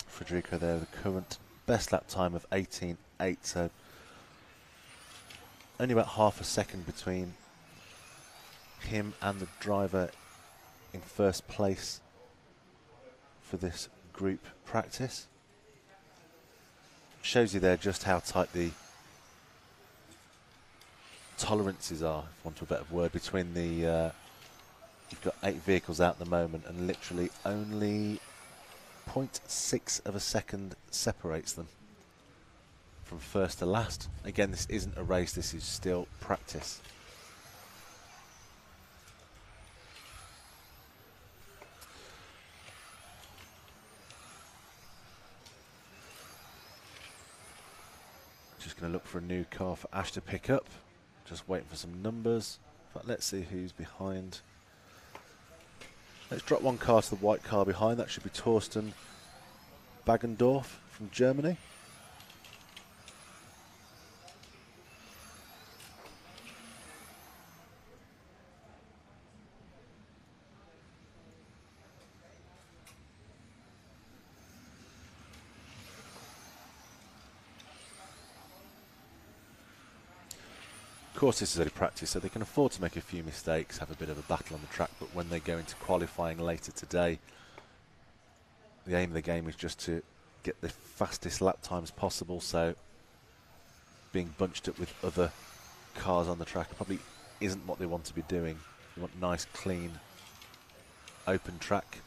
Federico there, the current best lap time of 18.8, so only about half a second between him and the driver in first place for this group practice. Shows you there just how tight the tolerances are, if I want a better word, between the you've got 8 vehicles out at the moment and literally only 0.6 of a second separates them from first to last. Again, this isn't a race, this is still practice. going to look for a new car for Ash to pick up. Just waiting for some numbers. But let's see who's behind. Let's drop one car to the white car behind. That should be Torsten Baggendorf from Germany. Of course, this is only practice, so they can afford to make a few mistakes, have a bit of a battle on the track, but when they go into qualifying later today, the aim of the game is just to get the fastest lap times possible, so being bunched up with other cars on the track probably isn't what they want to be doing. They want nice, clean, open track,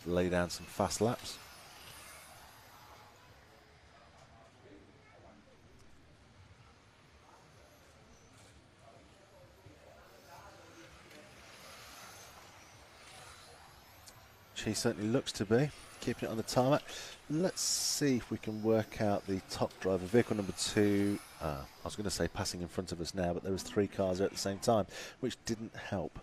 lay down some fast laps. He certainly looks to be keeping it on the tarmac. Let's see if we can work out the top driver, vehicle number 2. I was going to say passing in front of us now, but there was 3 cars there at the same time, which didn't help.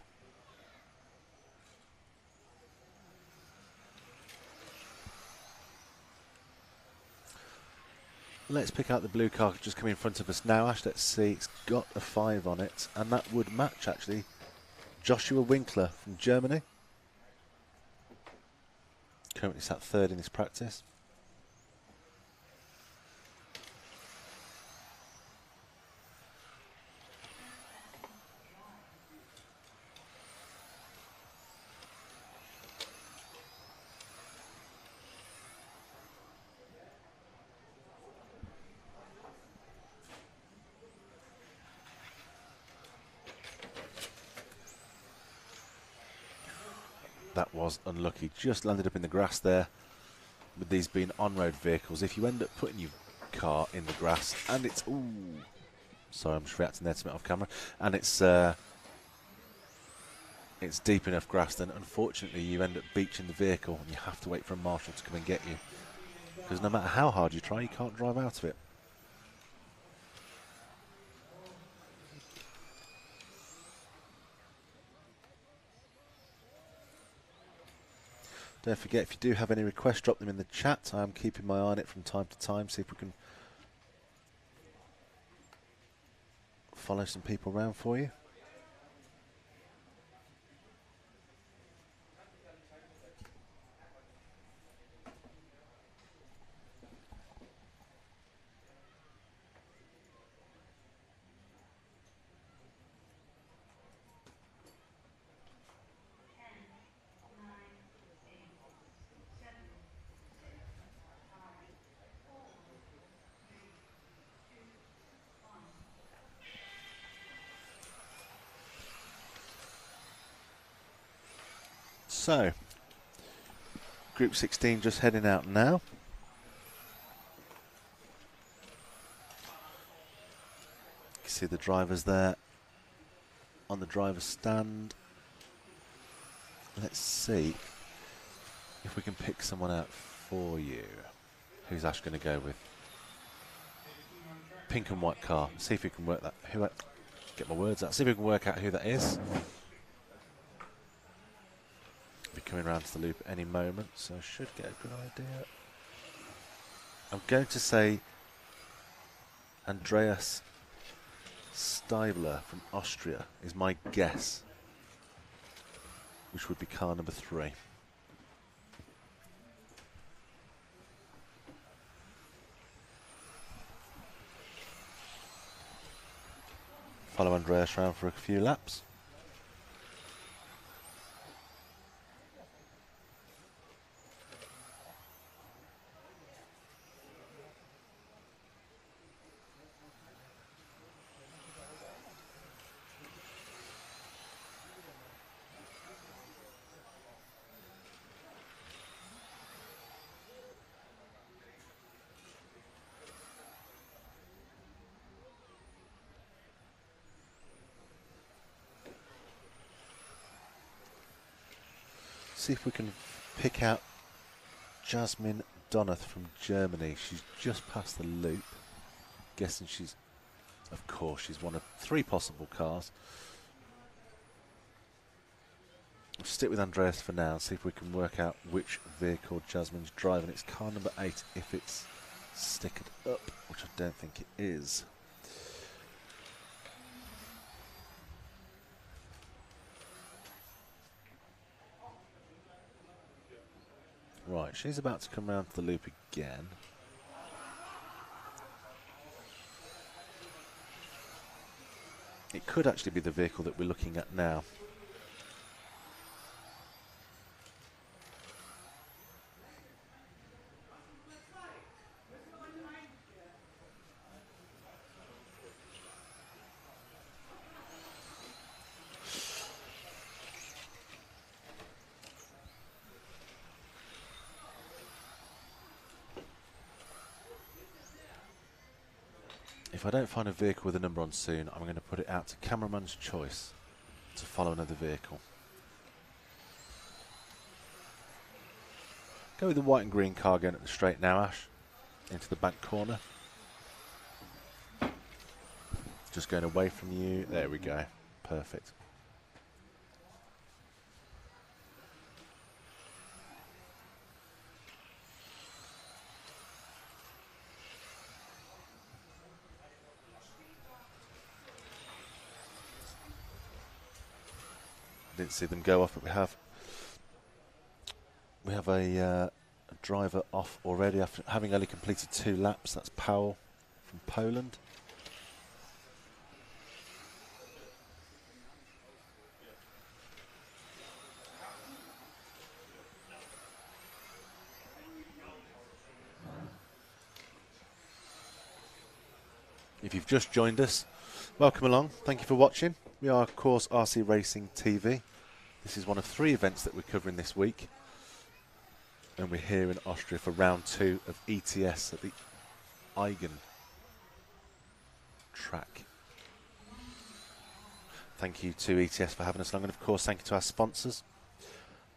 Let's pick out the blue car just coming in front of us now. Ash, let's see, it's got a 5 on it, and that would match actually Joshua Winkler from Germany. Currently sat 3rd in this practice. That was unlucky, just landed up in the grass there. With these being on-road vehicles, if you end up putting your car in the grass and it's, ooh, sorry, I'm just reacting there to it off camera, and it's deep enough grass, then unfortunately you end up beaching the vehicle and you have to wait for a marshal to come and get you, because no matter how hard you try, you can't drive out of it. Don't forget, if you do have any requests, drop them in the chat. I am keeping my eye on it from time to time, see if we can follow some people around for you. So, Group 16 just heading out now. You can see the drivers there on the driver's stand. Let's see if we can pick someone out for you. Who's Ash going to go with? Pink and white car. See if we can work that. Get my words out. See if we can work out who that is. Be coming around to the loop at any moment, so I should get a good idea. I'm going to say Andreas Steibler from Austria is my guess, which would be car number 3. Follow Andreas around for a few laps. See if we can pick out Jasmine Donath from Germany. She's just past the loop. Guessing she's, of course, she's one of 3 possible cars. We'll stick with Andreas for now and see if we can work out which vehicle Jasmine's driving. It's car number 8 if it's stickered up, which I don't think it is. Right, she's about to come round to the loop again. It could actually be the vehicle that we're looking at now. If I don't find a vehicle with a number on soon, I'm going to put it out to cameraman's choice to follow another vehicle. Go with the white and green car going at the straight now, Ash. Into the back corner. Just going away from you. There we go. Perfect. Didn't see them go off, but we have a driver off already after having only completed 2 laps. That's Powell from Poland. If you've just joined us, welcome along. Thank you for watching. We are, of course, RC Racing TV. This is one of 3 events that we're covering this week. And we're here in Austria for round 2 of ETS at the Aigen track. Thank you to ETS for having us along. And, of course, thank you to our sponsors.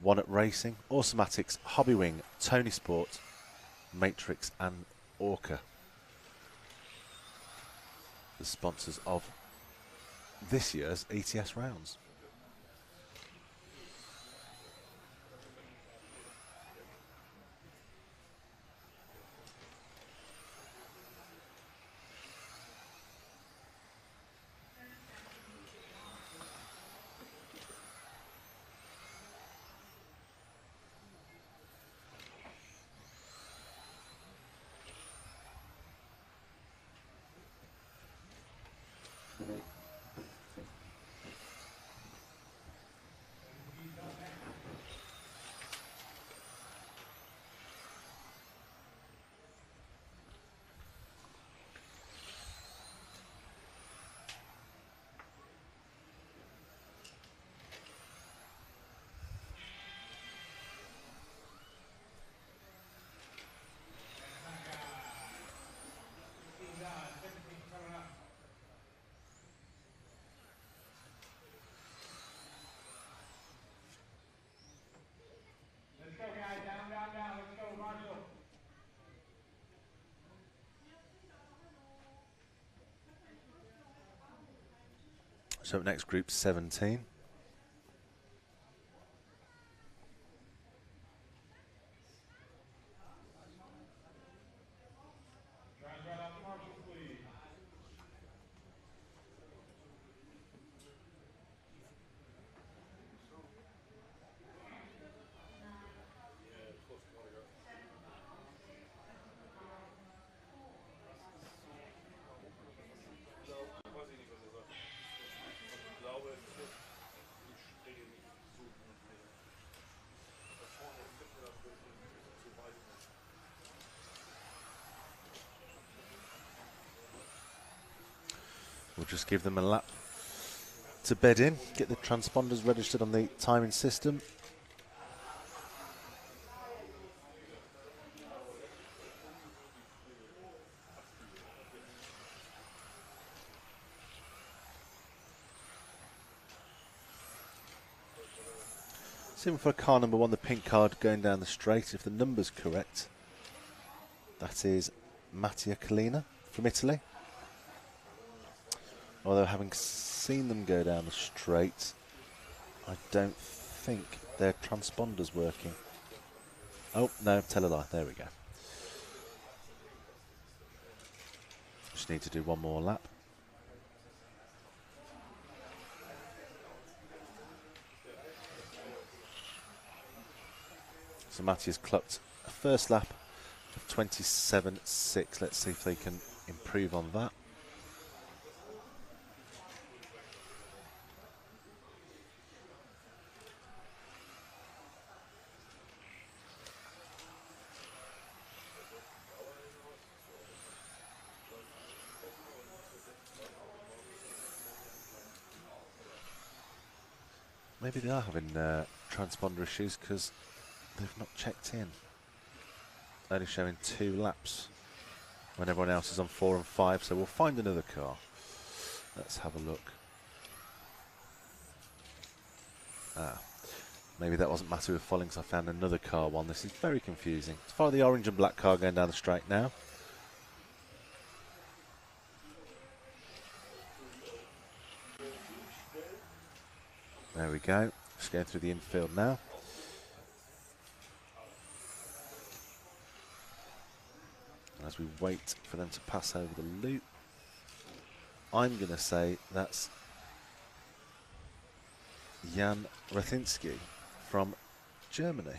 One Up Racing, Automatics, Hobbywing, Tony Sport, Matrix and Orca. The sponsors of this year's ETS rounds. So up next, group 17. We'll just give them a lap to bed in, get the transponders registered on the timing system. Same for car number 1, the pink card going down the straight. If the number's correct, that is Mattia Collina from Italy. Although having seen them go down the straight, I don't think their transponder's working. Oh, no, tell a lie. There we go. Just need to do one more lap. So Mattia's clocked a first lap of 27.6. Let's see if they can improve on that. Maybe they are having transponder issues because they've not checked in. Only showing 2 laps when everyone else is on 4 and 5, so we'll find another car. Let's have a look. Maybe that wasn't Matthew following, because I found another car one. This is very confusing. Let's follow the orange and black car going down the straight now. There we go. Just going through the infield now. As we wait for them to pass over the loop, I'm going to say that's Jan Rathinsky from Germany.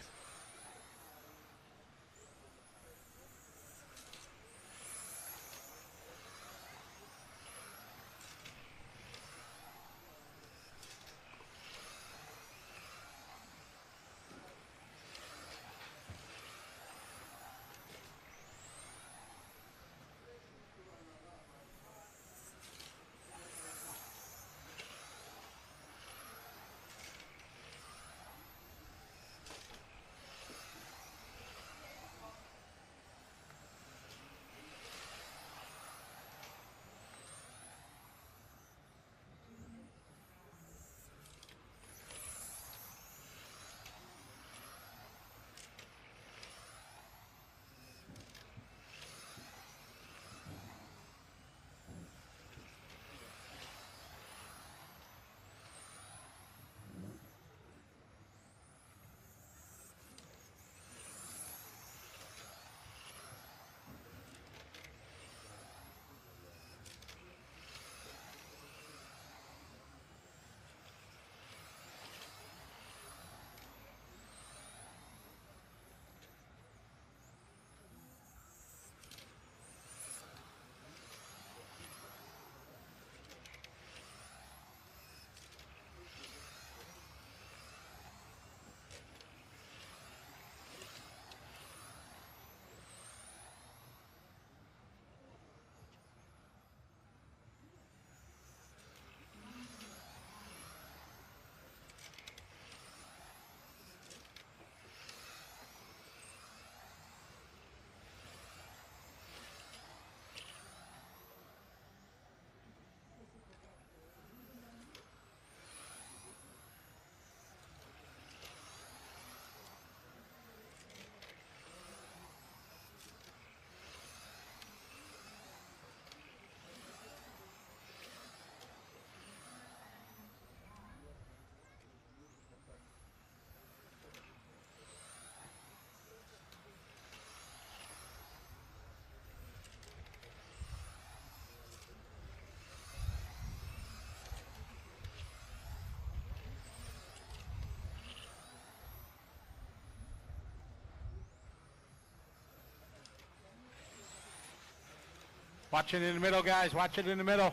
Watch it in the middle, guys. Watch it in the middle.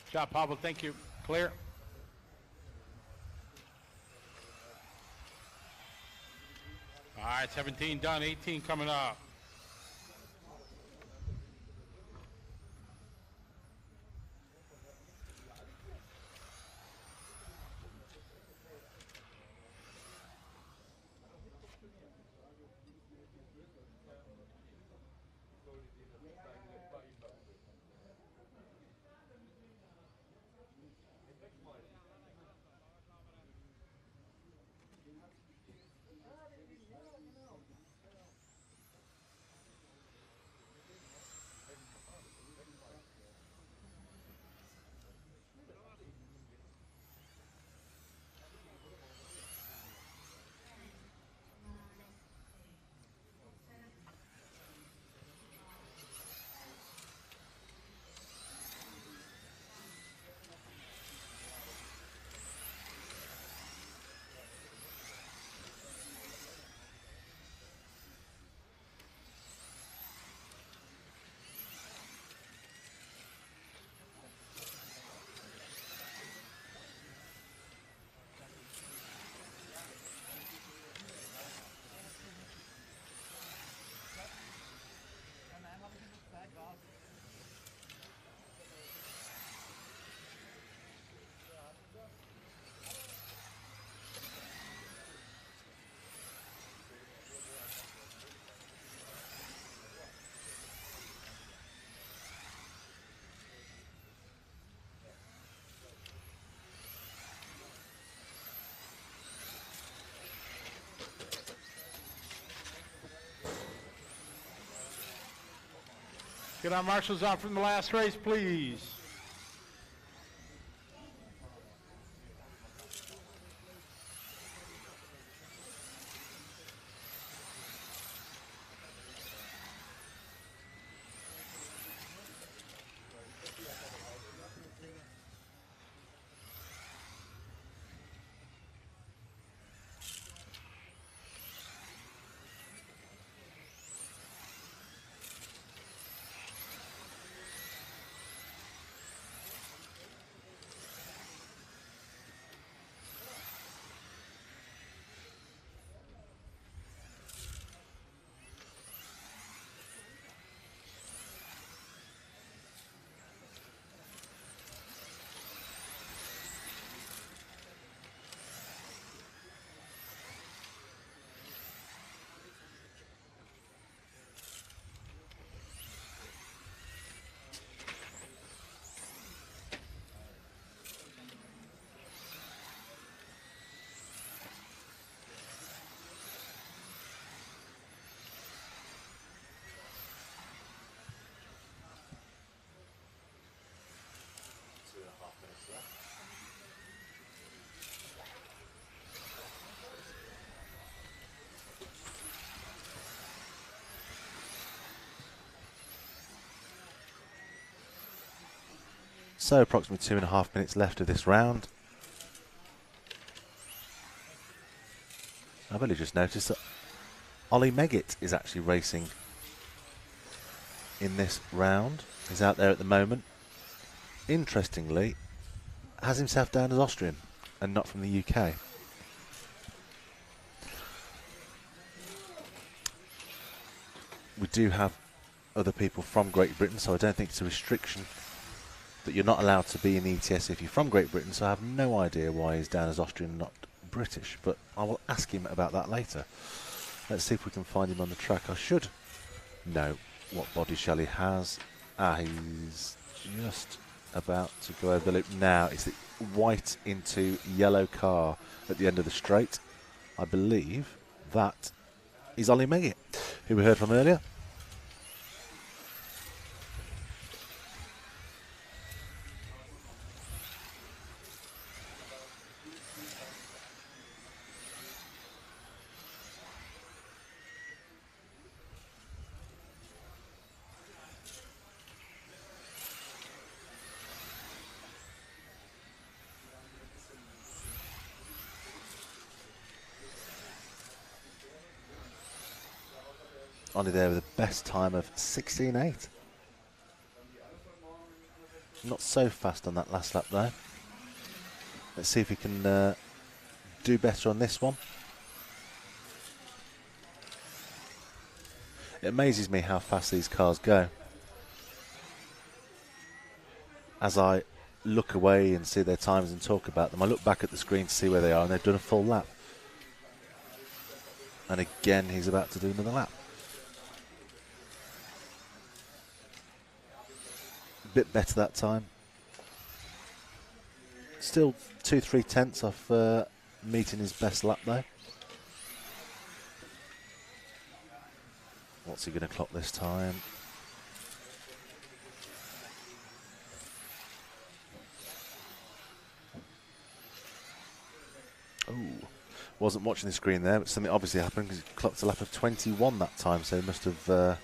Good job, Pablo. Thank you. Clear. All right, 17 done. 18 coming up. Get our marshals out from the last race, please. So approximately 2.5 minutes left of this round. I've only just noticed that Ollie Meggett is actually racing in this round. He's out there at the moment. Interestingly, has himself down as Austrian and not from the UK. We do have other people from Great Britain, so I don't think it's a restriction that you're not allowed to be in the ETS if you're from Great Britain, so I have no idea why he's down as Austrian and not British, but I will ask him about that later. Let's see if we can find him on the track. I should know what body shell he has. He's just about to go over the loop now. It's the white into yellow car at the end of the straight. I believe that is Ollie Meggett, who we heard from earlier. Ollie there with the best time of 16.8. Not so fast on that last lap though. Let's see if he can do better on this one. It amazes me how fast these cars go. As I look away and see their times and talk about them, I look back at the screen to see where they are, and they've done a full lap. And again, he's about to do another lap. Bit better that time. Still 2-3 tenths off meeting his best lap though. What's he going to clock this time? Oh, wasn't watching the screen there, but something obviously happened because he clocked a lap of 21 that time, so he must have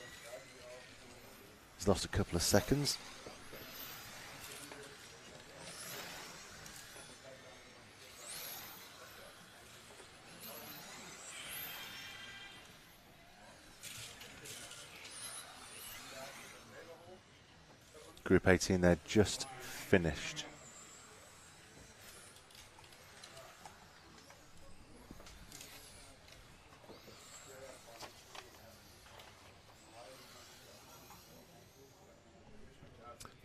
he's lost a couple of seconds. Group 18 there just finished.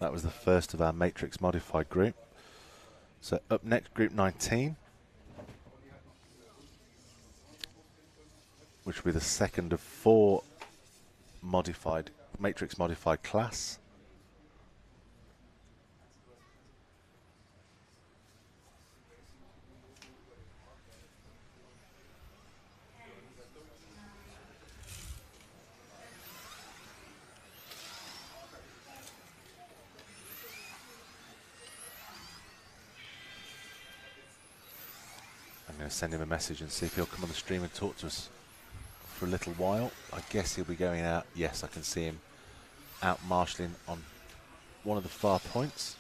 That was the first of our matrix modified group. So up next, group 19, which will be the second of 4 modified matrix modified class. I'm going to send him a message and see if he'll come on the stream and talk to us for a little while. I guess he'll be going out. Yes, I can see him out marshalling on one of the far points.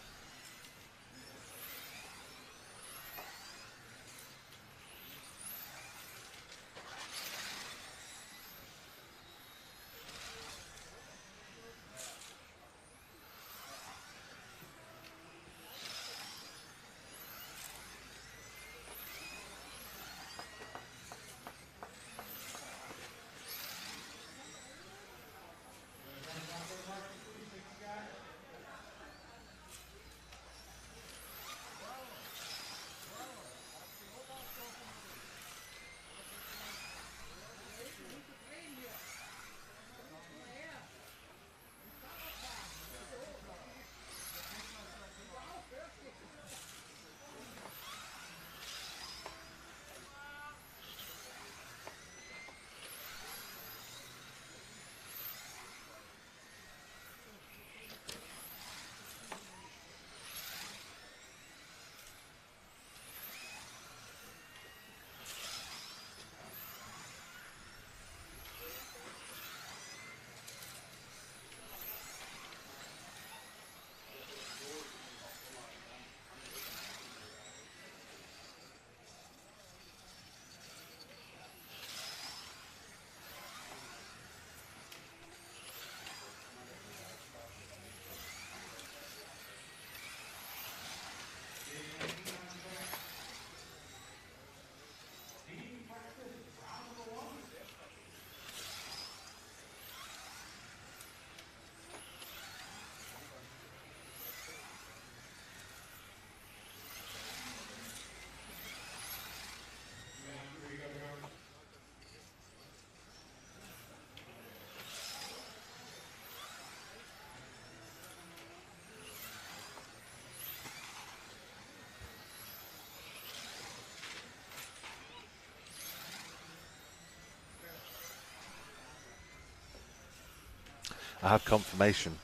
I have confirmation.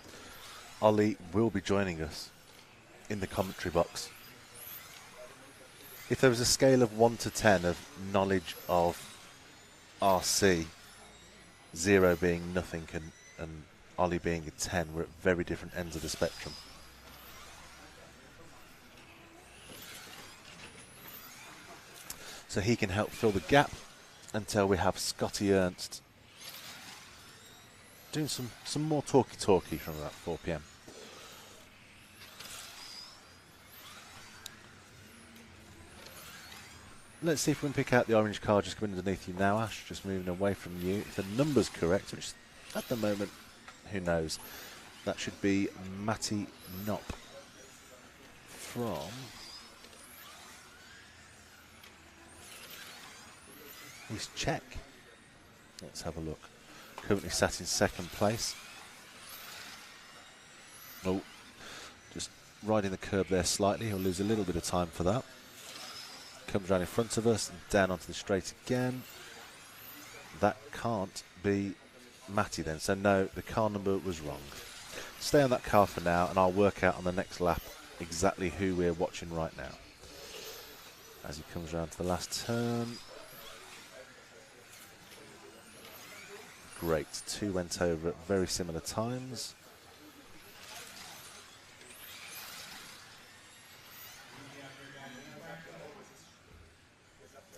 Ollie will be joining us in the commentary box. If there was a scale of 1 to 10 of knowledge of RC, 0 being nothing and Ollie being a 10, we're at very different ends of the spectrum. So he can help fill the gap until we have Scotty Ernst doing some more talky from about 4 p.m. Let's see if we can pick out the orange card just coming underneath you now, Ash, just moving away from you. If the number's correct, which at the moment, who knows, that should be Matty Knopp from... He's Czech. Let's have a look. Currently sat in second place. Oh, just riding the curb there slightly. He'll lose a little bit of time for that. Comes around in front of us and down onto the straight again. That can't be Matty then. So no, the car number was wrong. Stay on that car for now and I'll work out on the next lap exactly who we're watching right now. As he comes around to the last turn. Great, 2 went over at very similar times.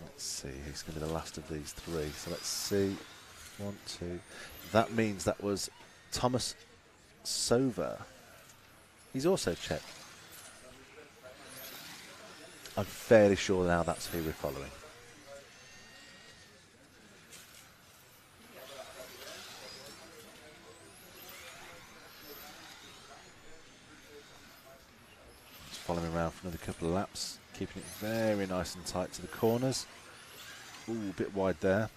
Let's see, who's going to be the last of these 3. So let's see, 1, 2. That means that was Thomas Sova. He's also Czech. I'm fairly sure now that's who we're following. Following around for another couple of laps, keeping it very nice and tight to the corners. Ooh, a bit wide there.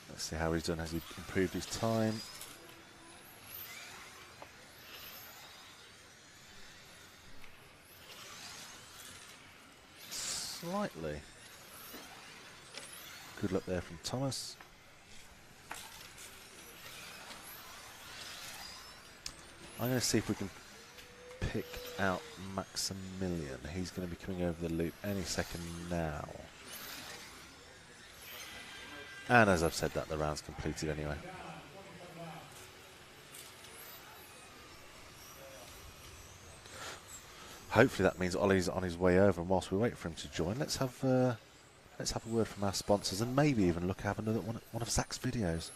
Let's see how he's done. Has he improved his time? Slightly. Good luck there from Thomas. I'm going to see if we can pick out Maximilian. He's going to be coming over the loop any second now. And as I've said that, the round's completed anyway. Hopefully that means Ollie's on his way over, and whilst we wait for him to join, let's have a word from our sponsors, and maybe even have another one of Zach's videos.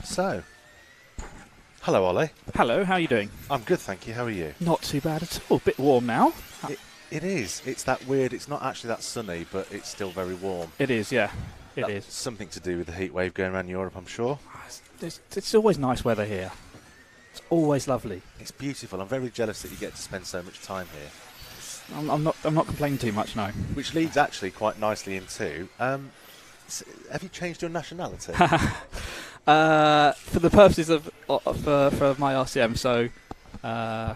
So, hello Ollie. Hello, how are you doing? I'm good, thank you. How are you? Not too bad at all. Bit warm now. It is. It's that weird. It's not actually that sunny, but it's still very warm. It is, yeah. It That's is. something to do with the heat wave going around Europe, I'm sure. It's always nice weather here. It's always lovely. It's beautiful. I'm very jealous that you get to spend so much time here. I'm not complaining too much, no. Which leads actually quite nicely into. Have you changed your nationality? For the purposes of for my RCM, so I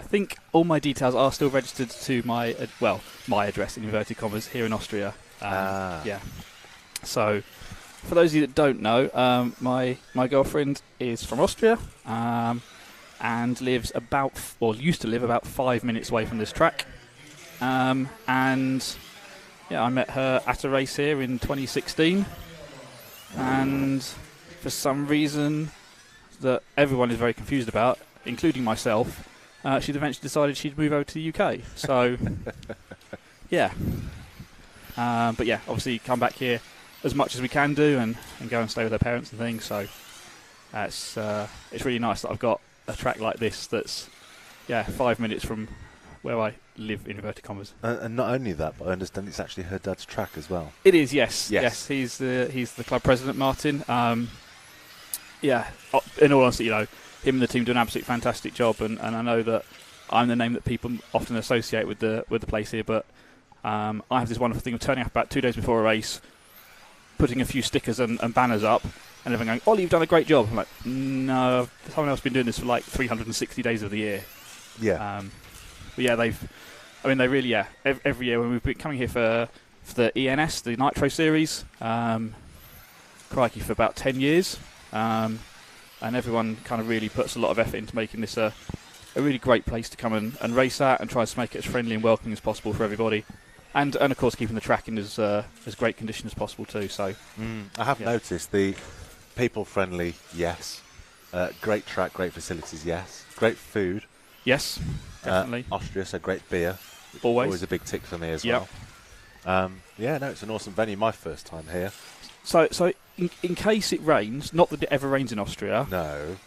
think all my details are still registered to my my address in inverted commas here in Austria. Yeah. So for those of you that don't know, my girlfriend is from Austria and lives used to live about 5 minutes away from this track. And yeah, I met her at a race here in 2016, and for some reason that everyone is very confused about, including myself, she'd eventually decided she'd move over to the UK. So, yeah. But yeah, obviously come back here as much as we can do and go and stay with her parents and things. So it's really nice that I've got a track like this that's 5 minutes from where I live, in inverted commas. And not only that, but I understand it's actually her dad's track as well. It is, yes. He's the club president, Martin. Yeah, in all honesty, him and the team do an absolutely fantastic job, and I know that I'm the name that people often associate with the place here, but I have this wonderful thing of turning up about 2 days before a race, putting a few stickers and banners up, and everyone going, "Ollie, you've done a great job." I'm like, "No, someone else has been doing this for like 360 days of the year." Yeah. But yeah, they really, every year when we've been coming here for the ENS, the Nitro Series, crikey, for about 10 years. And everyone kind of really puts a lot of effort into making this a really great place to come and race at, and tries to make it as friendly and welcoming as possible for everybody. And of course keeping the track in as great condition as possible too. So I have noticed the people friendly, yes. Great track, great facilities, yes. Great food. Yes, definitely. Austria, so great beer. Always a big tick for me as well. It's an awesome venue. My first time here. So in case it rains, not that it ever rains in Austria. No.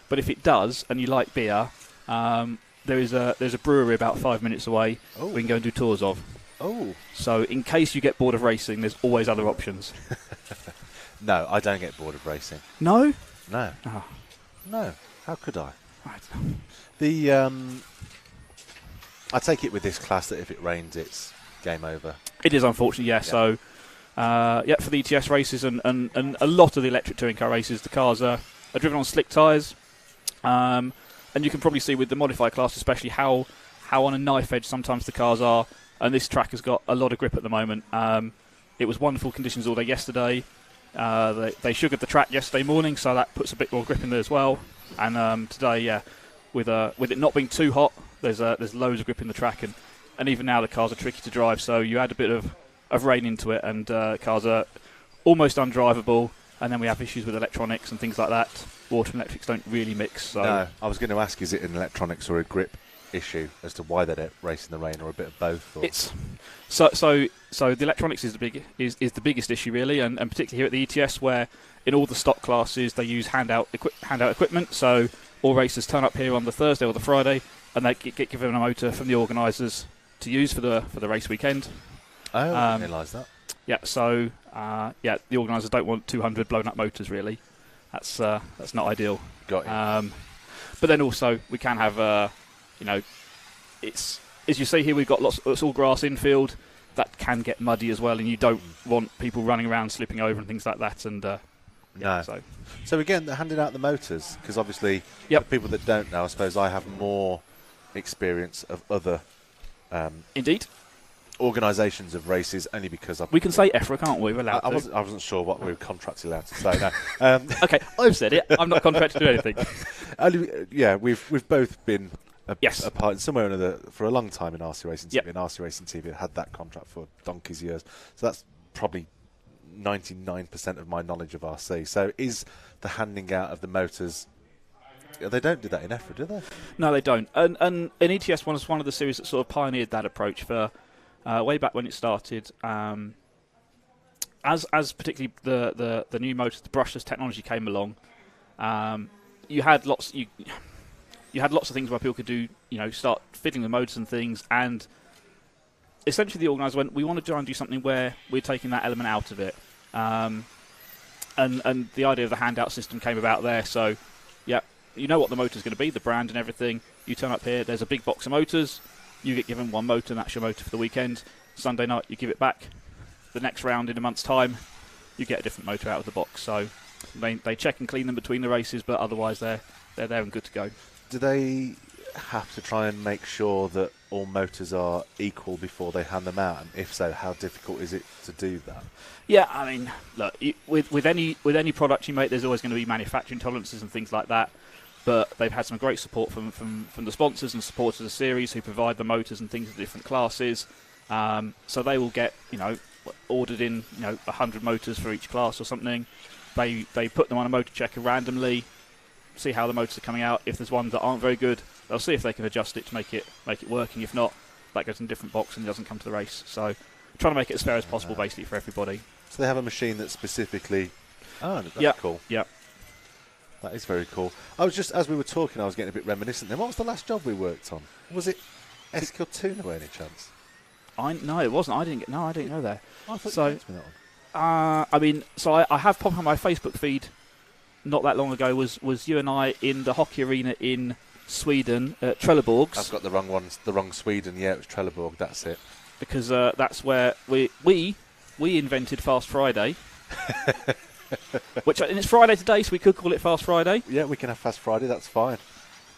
But if it does, and you like beer, there's a brewery about 5 minutes away we can go and do tours of. Oh. So in case you get bored of racing, there's always other options. No, I don't get bored of racing. No? No. Oh. No. How could I? Right. I take it with this class that if it rains, it's game over. It is, unfortunately, yeah. So, for the ETS races and a lot of the electric touring car races, the cars are driven on slick tyres. And you can probably see with the modified class especially how on a knife edge sometimes the cars are and this track has got a lot of grip at the moment. It was wonderful conditions all day yesterday. They sugared the track yesterday morning, so that puts a bit more grip in there as well. And today, yeah, with it not being too hot, there's loads of grip in the track, and even now the cars are tricky to drive. So you add a bit of rain into it, and cars are almost undrivable. And then we have issues with electronics and things like that. Water and electrics don't really mix. So. No, I was going to ask, is it an electronics or a grip issue as to why they don't race in the rain, or a bit of both? Or? It's so the electronics is the biggest issue really, and particularly here at the ETS, where in all the stock classes they use handout equipment. So all racers turn up here on the Thursday or the Friday, and they get given a motor from the organisers to use for the race weekend. Oh, I didn't realise that. Yeah, so the organisers don't want 200 blown up motors really. That's not ideal. Got you. But then also we can have it's as you see here, we've got it's all grass infield. That can get muddy as well, and you don't want people running around slipping over and things like that. And no. So again, they're handing out the motors because obviously, Yep. for people that don't know, I suppose I have more experience of other Indeed, organisations of races only because we can say EFRA, can't we? We're allowed to. I wasn't sure what we were contractually allowed to say. No. Okay, I've said it. I'm not contracted to do anything. We've both been Yes. a part somewhere or another for a long time in RC Racing TV. Yep. And RC Racing TV had that contract for donkey's years. So that's probably 99% of my knowledge of RC. So is the handing out of the motors... They don't do that in EFRA, do they? No, they don't. And ETS was one of the series that sort of pioneered that approach for way back when it started. As particularly the new motors, the brushless technology came along, you had lots of things where people could do, start fitting the motors and things, and essentially the organiser went, we want to try and do something where we're taking that element out of it. And the idea of the handout system came about there. So, yeah, you know what the motor's going to be, the brand and everything. You turn up here, there's a big box of motors. You get given one motor, and that's your motor for the weekend. Sunday night, you give it back. The next round in a month's time, you get a different motor out of the box. So they check and clean them between the races, but otherwise they're there and good to go. Do they have to try and make sure that all motors are equal before they hand them out? And if so, how difficult is it to do that? Yeah, I mean, look, with any product you make, there's always going to be manufacturing tolerances and things like that. But they've had some great support from the sponsors and supporters of the series who provide the motors and things in different classes. So they will get, ordered in, 100 motors for each class or something. They put them on a motor checker randomly, see how the motors are coming out. If there's ones that aren't very good, they'll see if they can adjust it to make it working. If not, that goes in a different box and it doesn't come to the race. So trying to make it as fair as possible, basically, for everybody. So they have a machine that's specifically... Oh, that's cool. Yeah. That is very cool. I was just, as we were talking, I was getting a bit reminiscent then. What was the last job we worked on? Was it Escaltuna by any chance? No, it wasn't. I didn't know that. I thought So, you told me that one. I have popped on my Facebook feed not that long ago was you and I in the hockey arena in Sweden at Trelleborgs. I've got the wrong ones, the wrong Sweden. Yeah, it was Trelleborg, that's it. Because that's where we invented Fast Friday. And it's Friday today, so we could call it Fast Friday. Yeah, we can have Fast Friday, that's fine.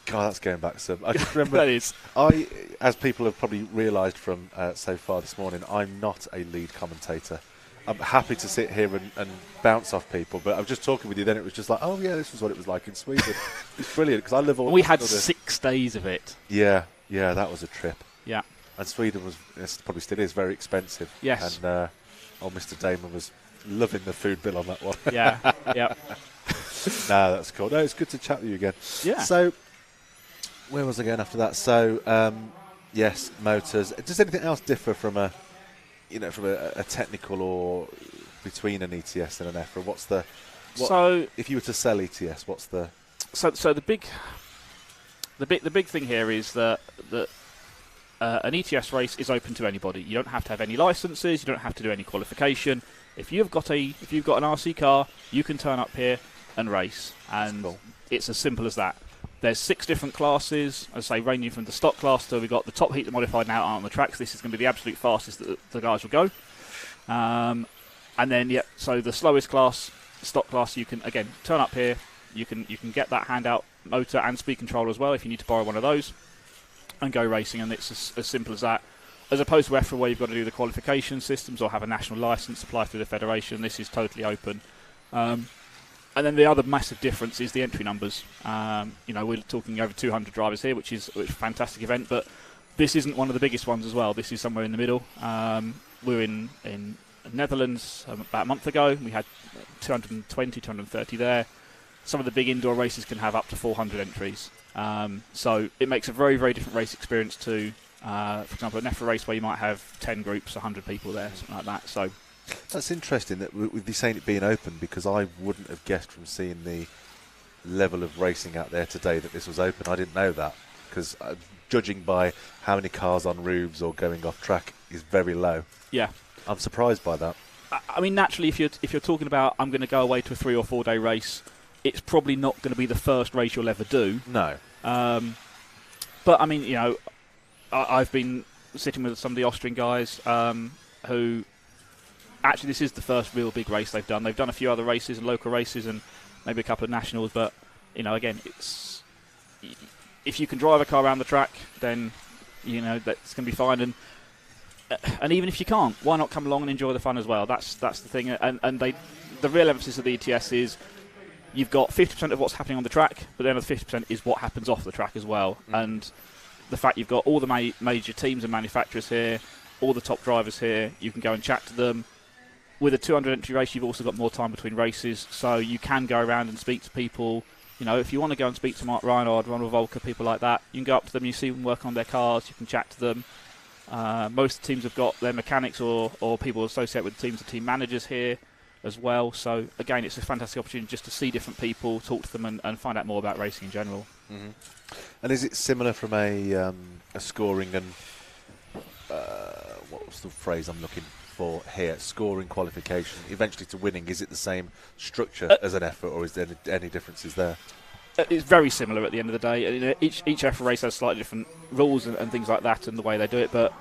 God, that's going back some. I just remember... That is. As people have probably realised from so far this morning, I'm not a lead commentator. I'm happy to sit here and bounce off people, but I was just talking with you then, it was just like, oh yeah, this was what it was like in Sweden. It's brilliant, because I live all... We had 6 days of it. Yeah, that was a trip. Yeah. And Sweden probably still is very expensive. Yes. And old Mr. Damon was loving the food bill on that one. Yeah, yeah. No, that's cool. No, it's good to chat with you again. Yeah. So, where was I going after that? So, yes, motors. Does anything else differ from a technical or between an ETS and an EFRA? If you were to sell ETS, what's the... So the big thing here is that an ETS race is open to anybody. You don't have to have any licenses. You don't have to do any qualification. If you've got an RC car, you can turn up here and race, and cool. It's as simple as that. There's 6 different classes, as I say, ranging from the stock class to we've got the top heat, the modified, now on the tracks. This is going to be the absolute fastest that the guys will go. And then so the slowest class, stock class, you can again turn up here. You can get that handout motor and speed controller as well if you need to borrow one of those, and go racing. And it's as simple as that. as opposed to EFRA where you've got to do the qualification systems or have a national licence applied through the federation, this is totally open. And then the other massive difference is the entry numbers. We're talking over 200 drivers here, which is a fantastic event, but this isn't one of the biggest ones as well. This is somewhere in the middle. We were in Netherlands about a month ago. We had 220, 230 there. Some of the big indoor races can have up to 400 entries. So it makes a very, very different race experience to, for example, an EFRA race where you might have 10 groups, 100 people there, something like that. So that's interesting that with you saying it being open, because I wouldn't have guessed from seeing the level of racing out there today that this was open. I didn't know that, because judging by how many cars on roofs or going off track is very low. Yeah. I'm surprised by that. I mean, naturally, if you're talking about I'm going to go away to a 3 or 4 day race, it's probably not going to be the first race you'll ever do. No. But I mean, I've been sitting with some of the Austrian guys who actually this is the first real big race they've done. They've done a few other races and local races and maybe a couple of nationals, but again, it's if you can drive a car around the track, then that's going to be fine. And even if you can't, why not come along and enjoy the fun as well? That's the thing. And the real emphasis of the ETS is you've got 50% of what's happening on the track, but then the 50% is what happens off the track as well. And the fact you've got all the major teams and manufacturers here, all the top drivers here, you can go and chat to them. With a 200 entry race, you've also got more time between races, so you can go around and speak to people. If you want to go and speak to Mark Reinhard, Ronald Volker, people like that, you can go up to them, you see them work on their cars, you can chat to them. Most teams have got their mechanics or people associated with teams and team managers here as well. So, again, it's a fantastic opportunity just to see different people, talk to them and find out more about racing in general. Mm-hmm. And is it similar from a scoring and what was the phrase I'm looking for here? Scoring, qualification, eventually to winning. Is it the same structure as an effort, or is there any differences there? It's very similar at the end of the day. Each EFRA race has slightly different rules and things like that and the way they do it, but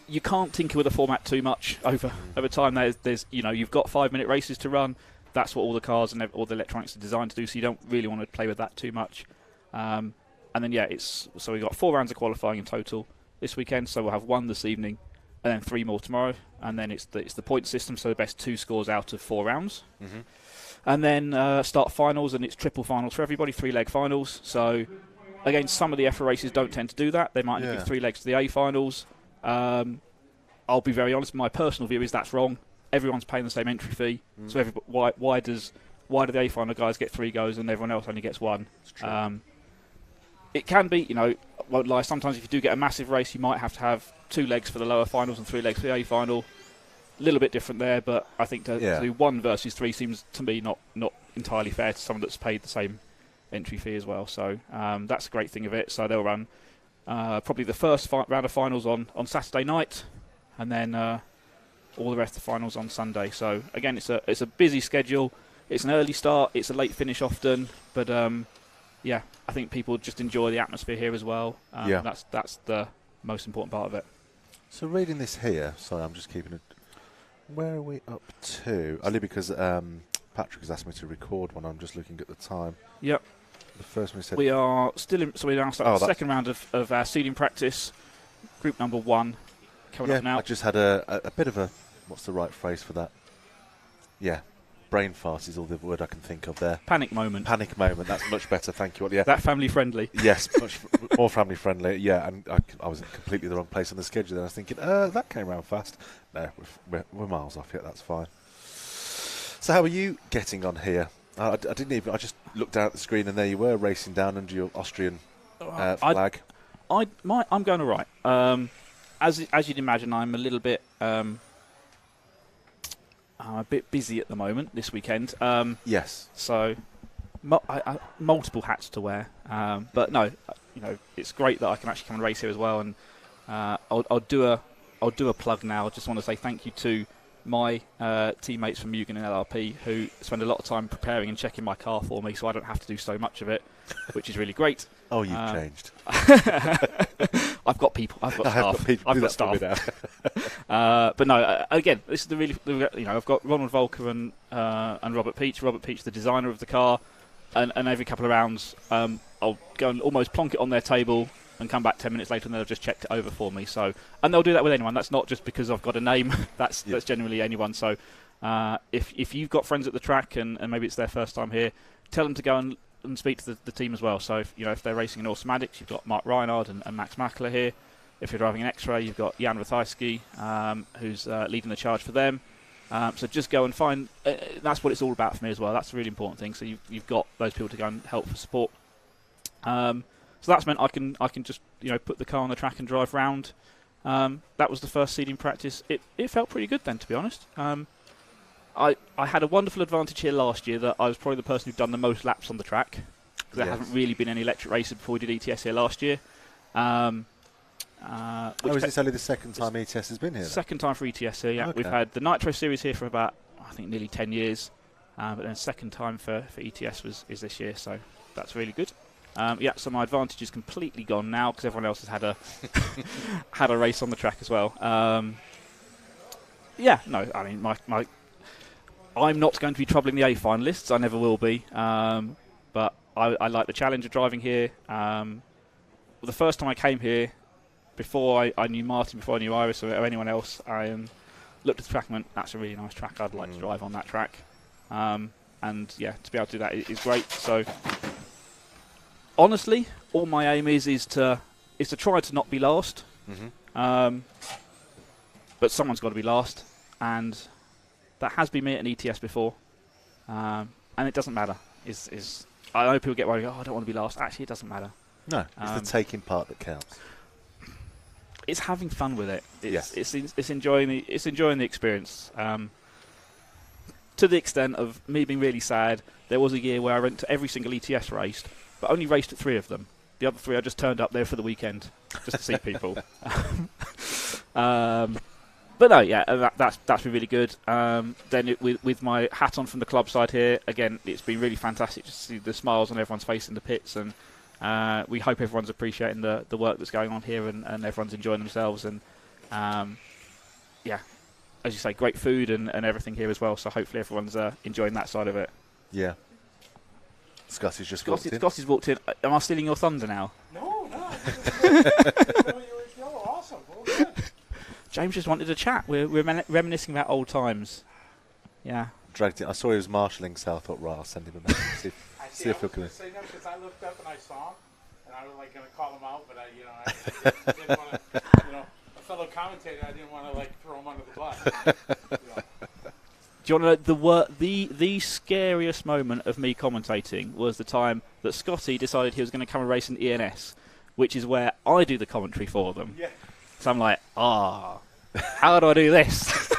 you can't tinker with the format too much over time. There's you've got 5-minute races to run. That's what all the cars and all the electronics are designed to do, so you don't really want to play with that too much. And then so we've got 4 rounds of qualifying in total this weekend, so we'll have 1 this evening and then 3 more tomorrow, and then it's the point system, so the best 2 scores out of 4 rounds. Mm-hmm. And then start finals, and it's triple finals for everybody, 3-leg finals. So, again, some of the EFRA races don't tend to do that. They might give 3 legs to the A finals. I'll be very honest, my personal view is that's wrong. Everyone's paying the same entry fee. So why do the A final guys get 3 goes and everyone else only gets 1? It can be, won't lie, sometimes if you do get a massive race, you might have to have 2 legs for the lower finals and 3 legs for the A final. A little bit different there, but I think to do 1 versus 3 seems to me not entirely fair to someone that's paid the same entry fee as well. So that's a great thing of it. So they'll run probably the first round of finals on Saturday night, and then all the rest of the finals on Sunday. So again, it's a busy schedule. It's an early start. It's a late finish often, but I think people just enjoy the atmosphere here as well. That's the most important part of it. So reading this here, sorry, I'm just keeping it. Where are we up to? Only because Patrick has asked me to record one. I'm just looking at the time. Yep. The first one he said. We are still in. So we now start the second round of our seeding practice. Group number 1 coming up now. I just had a bit of a. What's the right phrase for that? Yeah. Brain fart is all the word I can think of there. Panic moment. Panic moment. That's much better. Thank you. Yeah. That family friendly. Yes, much more family friendly. Yeah, and I was in completely the wrong place on the schedule. Then I was thinking, that came around fast. No, we're miles off yet. That's fine. So how are you getting on here? I didn't even. I just looked down at the screen and there you were racing down under your Austrian flag. I'm going all right. As you'd imagine, I'm a little bit. I'm a bit busy at the moment this weekend. Yes. So, multiple hats to wear. But no, it's great that I can actually come and race here as well. And I'll do a plug now. I just want to say thank you to my teammates from Mugen and LRP who spend a lot of time preparing and checking my car for me, so I don't have to do so much of it, which is really great. Oh, you've changed. I've got people. I've got staff. I've got staff. But no, again, this is the really. I've got Ronald Volker and Robert Peach. Robert Peach, the designer of the car, and every couple of rounds, I'll go and almost plonk it on their table, and come back 10 minutes later and they'll just checked it over for me. So, and they'll do that with anyone. That's not just because I've got a name. That's generally anyone. So if you've got friends at the track and maybe it's their first time here, tell them to go and speak to the team as well. So if they're racing in automatics, you've got Mark Reinhard and Max Mackler here. If you're driving an X-Ray, you've got Jan Ratajski, who's leading the charge for them. So just go and find. That's what it's all about for me as well. That's a really important thing. So you've got those people to go and help for support. So that's meant I can just put the car on the track and drive round. That was the first seeding practice. It felt pretty good then, to be honest. I had a wonderful advantage here last year that I was probably the person who'd done the most laps on the track, because there haven't really been any electric races before we did ETS here last year. Is this only the second time ETS has been here? Second time for ETS here, yeah. Okay. We've had the Nitro Series here for about, I think, nearly 10 years. But then second time for ETS is this year, so that's really good. So my advantage is completely gone now because everyone else has had a had a race on the track as well. I mean, I'm not going to be troubling the A finalists. I never will be. But I like the challenge of driving here. The first time I came here, before I knew Martin, before I knew Iris or anyone else, I looked at the track and went, that's a really nice track. I'd like to drive on that track. To be able to do that is great. So, honestly, all my aim is to try to not be last. Mm-hmm. But someone's got to be last, and that has been me at an ETS before. And it doesn't matter. I know people get worried. Oh, I don't want to be last. Actually, it doesn't matter. No, it's the taking part that counts. It's having fun with it. It's enjoying the experience. To the extent of me being really sad, there was a year where I went to every single ETS race, but only raced at 3 of them. The other 3 I just turned up there for the weekend just to see people. But no, that's been really good. Then with my hat on from the club side here, again, it's been really fantastic to see the smiles on everyone's face in the pits, and we hope everyone's appreciating the work that's going on here and everyone's enjoying themselves. And as you say, great food and everything here as well. So hopefully everyone's enjoying that side of it. Yeah. Scotty's just walked in. Scotty's walked in. Am I stealing your thunder now? No. You're awesome. Well, good. James just wanted to chat. We're reminiscing about old times. Yeah. Dragged in. I saw he was marshalling South. Thought, right, I'll send him a message. See if he'll come in. Because I looked up and I saw him, and I was like going to call him out, but I didn't want to, a fellow commentator, I didn't want to throw him under the bus. Do you want to know the scariest moment of me commentating was the time that Scotty decided he was going to come and race in ENS, which is where I do the commentary for them. Yeah. So I'm like, how do I do this?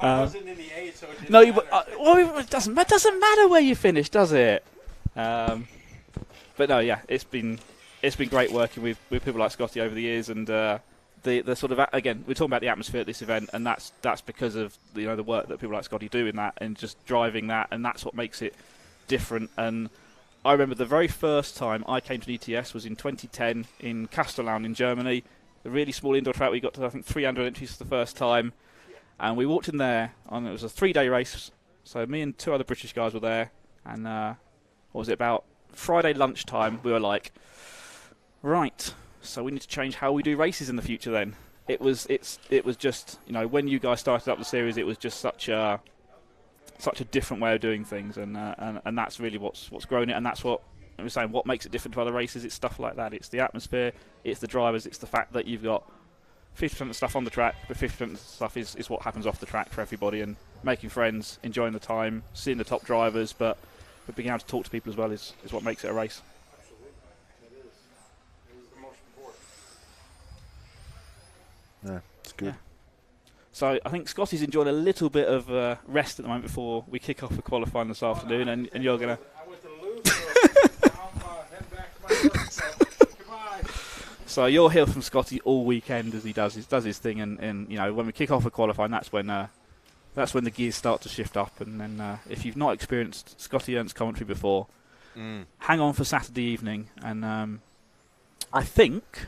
I wasn't in the A, so it didn't matter. It doesn't matter where you finish, does it? But no, yeah, it's been great working with people like Scotty over the years, and the sort of, again, we're talking about the atmosphere at this event, and that's because of the work that people like Scotty do in that, and just driving that, and that's what makes it different. And I remember the very first time I came to an ETS was in 2010 in Castellan in Germany. A really small indoor track. We got to, I think, 300 entries for the first time. And we walked in there, and it was a 3-day race. So me and 2 other British guys were there. And what was it, about Friday lunchtime, we were like, right, so we need to change how we do races in the future then. It was just, when you guys started up the series, it was just such a different way of doing things. And that's really what's grown it, and that's what I was saying, what makes it different to other races. It's stuff like that. It's the atmosphere, it's the drivers, it's the fact that you've got 50% of the stuff on the track, but 50% of the stuff is what happens off the track for everybody, and making friends, enjoying the time, seeing the top drivers, but being able to talk to people as well is what makes it a race. Absolutely. It is. It is the most important. Yeah, it's good. Yeah. So I think Scotty's enjoying a little bit of rest at the moment before we kick off for qualifying this afternoon, and you're going to... I went to lose, so I'm heading back to my work, so goodbye. So you'll hear from Scotty all weekend as he does his thing, and when we kick off for qualifying, that's when the gears start to shift up. And then if you've not experienced Scotty Ernst commentary before, hang on for Saturday evening. And I think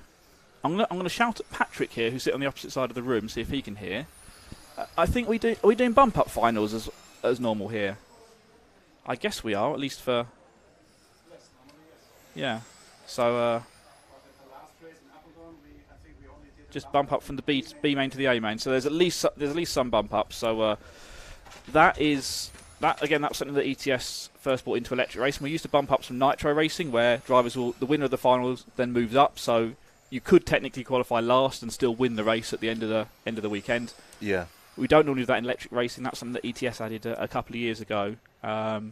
I'm gonna shout at Patrick here, who's sitting on the opposite side of the room, see if he can hear. I think are we doing bump up finals as normal here? I guess we are, at least for. Yeah. So. just bump up from the B main to the A main. So there's at least some bump up. So that is that again. That's something that ETS first brought into electric racing. We used to bump ups from nitro racing, where drivers the winner of the finals then moves up. So you could technically qualify last and still win the race at the end of the weekend. Yeah. We don't normally do that in electric racing. That's something that ETS added a couple of years ago.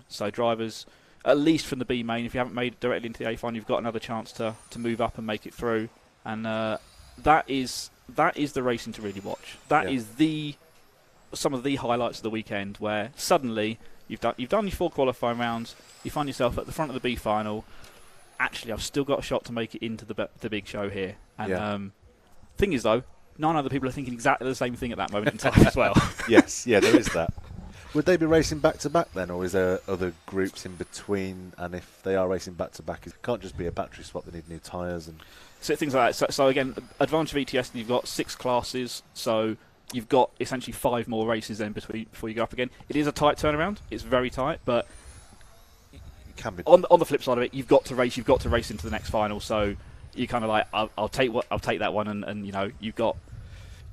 So drivers, at least from the B main, if you haven't made it directly into the A final, you've got another chance to move up and make it through. And that is the racing to really watch. That is some of the highlights of the weekend, where suddenly you've done your 4 qualifying rounds, you find yourself at the front of the B final. Actually, I've still got a shot to make it into the big show here. And thing is, though, 9 other people are thinking exactly the same thing at that moment in time as well. Yes, yeah, there is that. Would they be racing back-to-back then, or is there other groups in between? And if they are racing back-to-back, it can't just be a battery swap, they need new tyres. And so things like that. So again, advantage of ETS, you've got 6 classes, so you've got essentially 5 more races then before you go up again. It is a tight turnaround. It's very tight, but it can be. On the flip side of it, you've got to race into the next final. So you kind of like, I'll take that one, and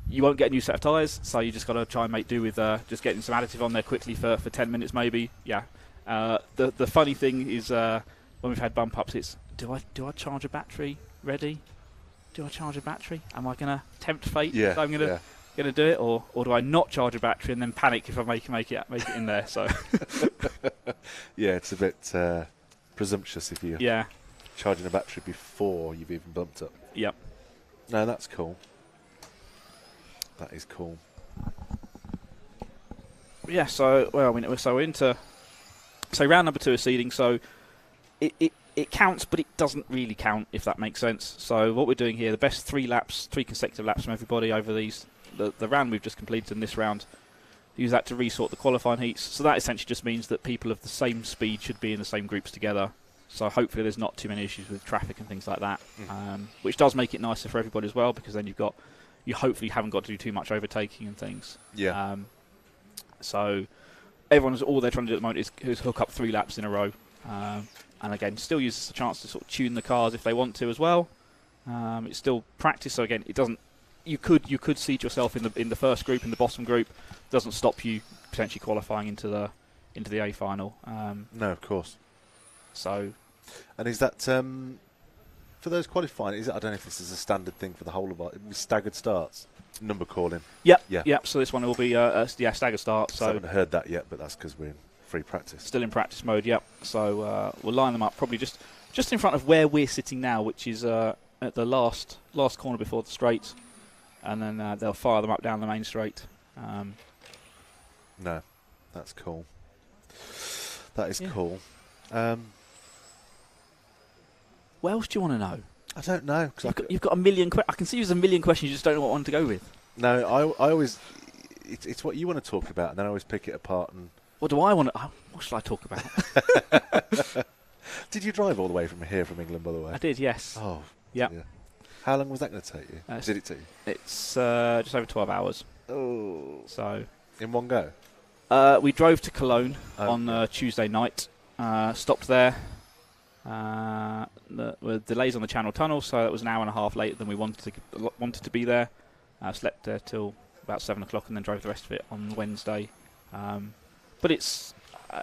you won't get a new set of tyres, so you just got to try and make do with just getting some additive on there quickly for 10 minutes maybe. Yeah. The funny thing is when we've had bump ups, it's do I charge a battery ready? Do I charge a battery? Am I going to tempt fate? Yeah. So I'm going to do it, or do I not charge a battery and then panic if I make it in there? So yeah, it's a bit presumptuous if you're charging a battery before you've even bumped up. Yep. No, that's cool. That is cool. Yeah, so we're into round number 2 of seeding. So it counts, but it doesn't really count, if that makes sense. So what we're doing here, the best 3 consecutive laps from everybody over the round we've just completed in this round. Use that to resort the qualifying heats. So that essentially just means that people of the same speed should be in the same groups together. So hopefully there's not too many issues with traffic and things like that, which does make it nicer for everybody as well, because then you hopefully haven't got to do too much overtaking and things. Yeah. So all they're trying to do at the moment is hook up 3 laps in a row. And again, still use the chance to sort of tune the cars if they want to as well. It's still practice, so again, it doesn't. You could seed yourself in the first group, in the bottom group. It doesn't stop you potentially qualifying into the A final. No, of course. So, and is that for those qualifying? I don't know if this is a standard thing for the whole of it. Staggered starts, number calling. Yep. So this one will be staggered start. So I haven't heard that yet, but that's because we're in free practice. Still in practice mode. Yep. So we'll line them up probably just in front of where we're sitting now, which is at the last corner before the straight, and then they'll fire them up down the main straight. No, that's cool. That is cool. What else do you want to know? I don't know. You've got a million. I can see there's a million questions. You just don't know what one to go with. No, I always. It's what you want to talk about, and then I always pick it apart. And what do I want to? What should I talk about? Did you drive all the way from England, by the way? I did. Yes. Oh. Yeah. How long was that going to take you? Did it take you? It's just over 12 hours. Oh. So. In one go. We drove to Cologne on Tuesday night. Stopped there. There were delays on the Channel Tunnel, so that was an hour and a half later than we wanted to be there. Slept there till about 7 o'clock and then drove the rest of it on Wednesday. But it's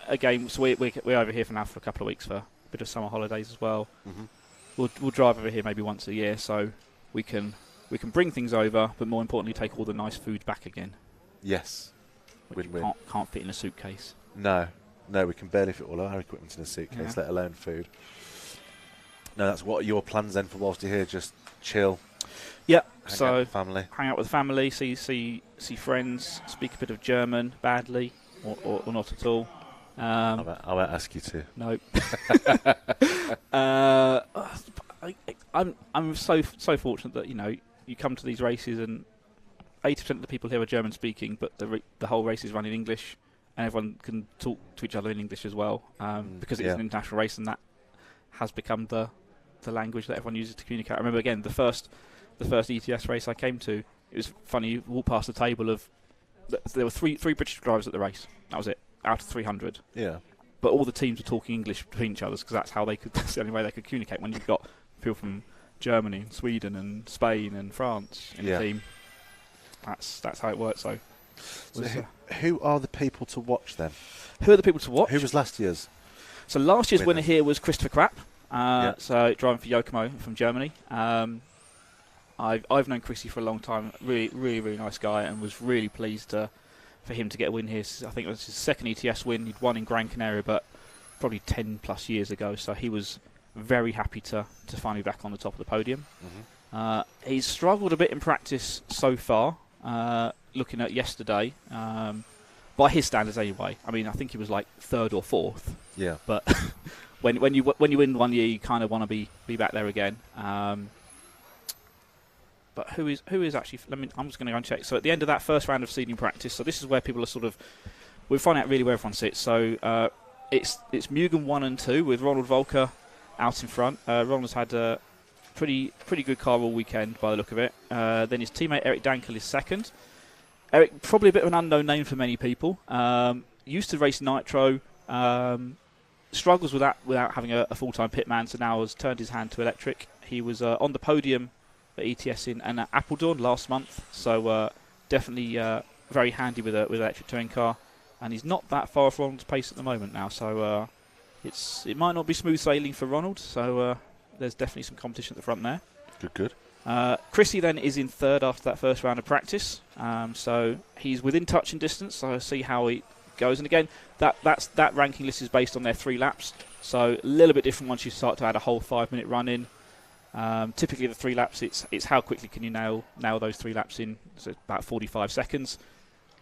again, so we're over here for now for a couple of weeks for a bit of summer holidays as well. Mm-hmm. We'll drive over here maybe once a year, so we can bring things over, but more importantly, take all the nice food back again. Yes. Which can't fit in a suitcase. No, we can barely fit all our equipment in a suitcase, let alone food. No, that's what are your plans then for whilst you're here? Just chill. Yep. Hang out with family. Hang out with family, see friends, speak a bit of German badly or not at all. I won't ask you to. No. I'm so fortunate that you come to these races and 80% of the people here are German speaking, but the whole race is run in English, and everyone can talk to each other in English as well, because it's an international race, and that has become the language that everyone uses to communicate. I remember again the first ETS race I came to. It was funny. You walk past the table of there were three British drivers at the race. That was it, out of 300. Yeah. But all the teams were talking English between each other because that's the only way they could communicate. When you've got people from Germany and Sweden and Spain and France in the team. That's how it works. So who are the people to watch then? Who are the people to watch? Who was last year's? So last year's winner here was Christopher Krapp. So driving for Yokomo from Germany. I've known Chrissy for a long time. Really nice guy, and was really pleased for him to get a win here. I think it was his second ETS win. He'd won in Gran Canaria, but probably 10 plus years ago. So he was very happy to finally be back on the top of the podium. He's struggled a bit in practice so far. Looking at yesterday, by his standards anyway. I mean, I think he was like third or fourth. Yeah. But when you win one year, you kind of want to be back there again. But who is actually? I'm just going to go and check. So at the end of that first round of seeding practice, so this is where people are sort of. We'll find out really where everyone sits. So it's Mugen 1 and 2 with Ronald Volker out in front. Ronald's had a pretty good car all weekend by the look of it. Then his teammate Eric Dankel is second. Eric, probably a bit of an unknown name for many people. Used to race Nitro. Struggles without having a full-time pitman, so now has turned his hand to electric. He was on the podium at ETS in Apeldoorn last month, so definitely very handy with an electric touring car. And he's not that far off Ronald's pace at the moment now, so it might not be smooth sailing for Ronald. So there's definitely some competition at the front there. Good. Chrissy then is in third after that first round of practice, so he's within touching distance. So I'll see how he goes. And again, that ranking list is based on their 3 laps, so a little bit different once you start to add a whole 5-minute run in. Typically the 3 laps, it's how quickly can you nail those 3 laps in, so about 45 seconds,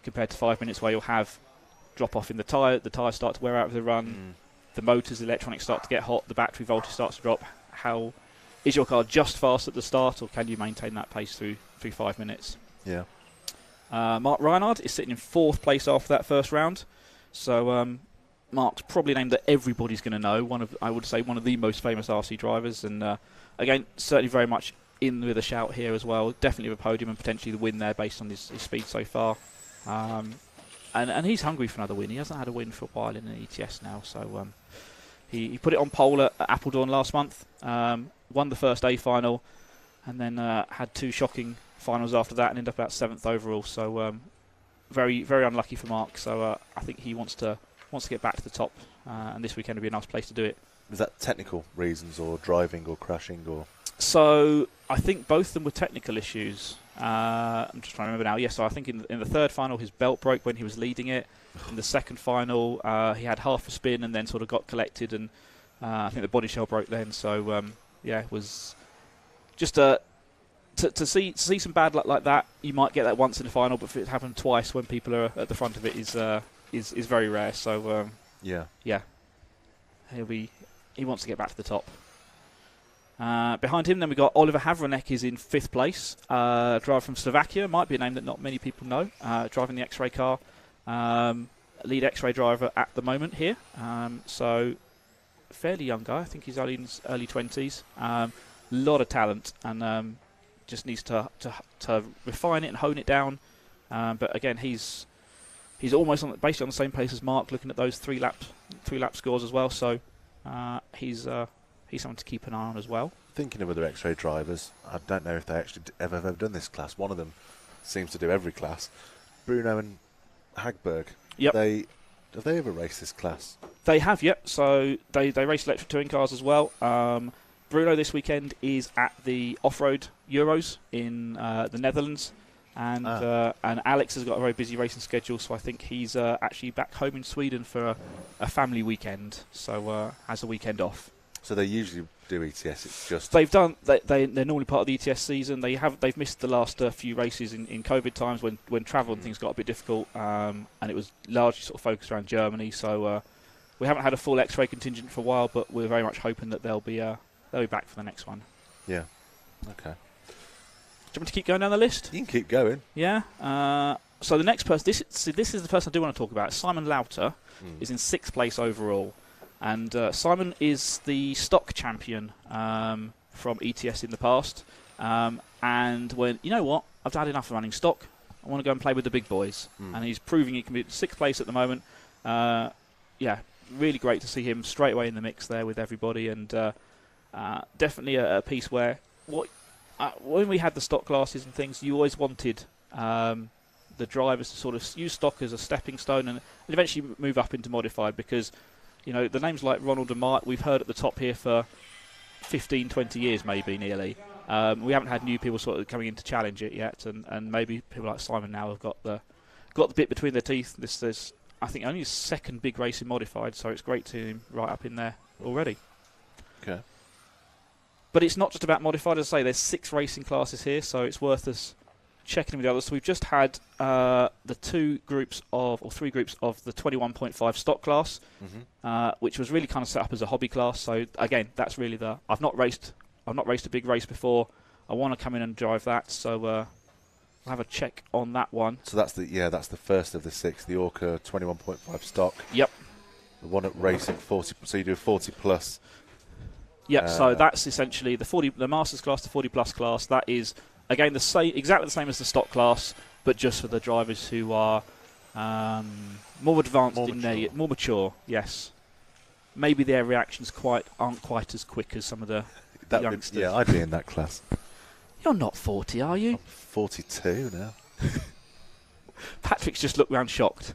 compared to 5 minutes where you'll have drop off in the tyres start to wear out of the run, the motors, the electronics start to get hot, the battery voltage starts to drop. How is your car just fast at the start, or can you maintain that pace through 5 minutes? Yeah. Mark Reinhard is sitting in 4th place after that first round, so Mark's probably a name that everybody's going to know. I would say one of the most famous RC drivers, and again, certainly very much in with a shout here as well. Definitely with a podium and potentially the win there based on his speed so far. And he's hungry for another win. He hasn't had a win for a while in an ETS now, so he put it on pole at Apeldoorn last month, won the first A final, and then had 2 shocking finals after that and ended up about 7th overall. So very unlucky for Mark. So I think he wants to get back to the top, and this weekend would be a nice place to do it. Was that technical reasons, or driving, or crashing, or? So I think both of them were technical issues. I'm just trying to remember now. Yes, so I think in the third final his belt broke when he was leading it. In the second final he had half a spin and then sort of got collected, and I think the body shell broke then. So it was just to see some bad luck like that. You might get that once in the final, but if it happened twice when people are at the front of it is very rare. So he wants to get back to the top. Behind him, then we've got Oliver Havranek is in 5th place. Driver from Slovakia, might be a name that not many people know. Driving the X-Ray car. Lead X-Ray driver at the moment here. So, fairly young guy. I think he's only in his early 20s. Lot of talent, and just needs to refine it and hone it down. But again, he's almost basically on the same pace as Mark, looking at those 3 lap scores as well. So, he's someone to keep an eye on as well. Thinking of other X-Ray drivers, I don't know if they actually ever have done this class. One of them seems to do every class. Bruno and Hagberg. Yep. Have they ever raced this class? They have, yep. So they race electric touring cars as well. Bruno this weekend is at the Off-Road Euros in the Netherlands. And Alex has got a very busy racing schedule, so I think he's actually back home in Sweden for a family weekend. So has a weekend off. So they usually do ETS. It's just they're normally part of the ETS season. They've missed the last few races in COVID times when travel and things got a bit difficult, and it was largely sort of focused around Germany. So we haven't had a full X-Ray contingent for a while, but we're very much hoping that they'll be back for the next one. Yeah. Okay. Do you want me to keep going down the list? You can keep going. Yeah. So the next person, this is the person I do want to talk about. Simon Lauter is in 6th place overall. And Simon is the stock champion from ETS in the past. And when, you know what, I've had enough of running stock. I want to go and play with the big boys. And he's proving he can be 6th place at the moment. Really great to see him straight away in the mix there with everybody. And definitely a piece where when we had the stock classes and things, you always wanted the drivers to sort of use stock as a stepping stone and eventually move up into modified, because the names like Ronald and Mike we've heard at the top here for 15, 20 years maybe nearly. We haven't had new people sort of coming in to challenge it yet, and maybe people like Simon now have got the bit between their teeth. There's I think only his second big race in modified, so it's great to him right up in there already. Okay. But it's not just about modified. As I say, there's 6 racing classes here, so it's worth us checking with the others. So we've just had the 3 groups of the 21.5 stock class, which was really kind of set up as a hobby class. So again, that's really I've not raced a big race before. I want to come in and drive that, so I'll have a check on that one. So that's the first of the 6, the Orca 21.5 stock. Yep. The one at racing 40. So you do 40 plus. Yeah, so that's essentially the Masters class, the 40 plus class. That is again exactly the same as the stock class, but just for the drivers who are more advanced more mature. Yes, maybe their reactions aren't quite as quick as some of the youngsters. Yeah, I'd be in that class. You're not 40, are you? I'm 42 now. Patrick's just looked round shocked.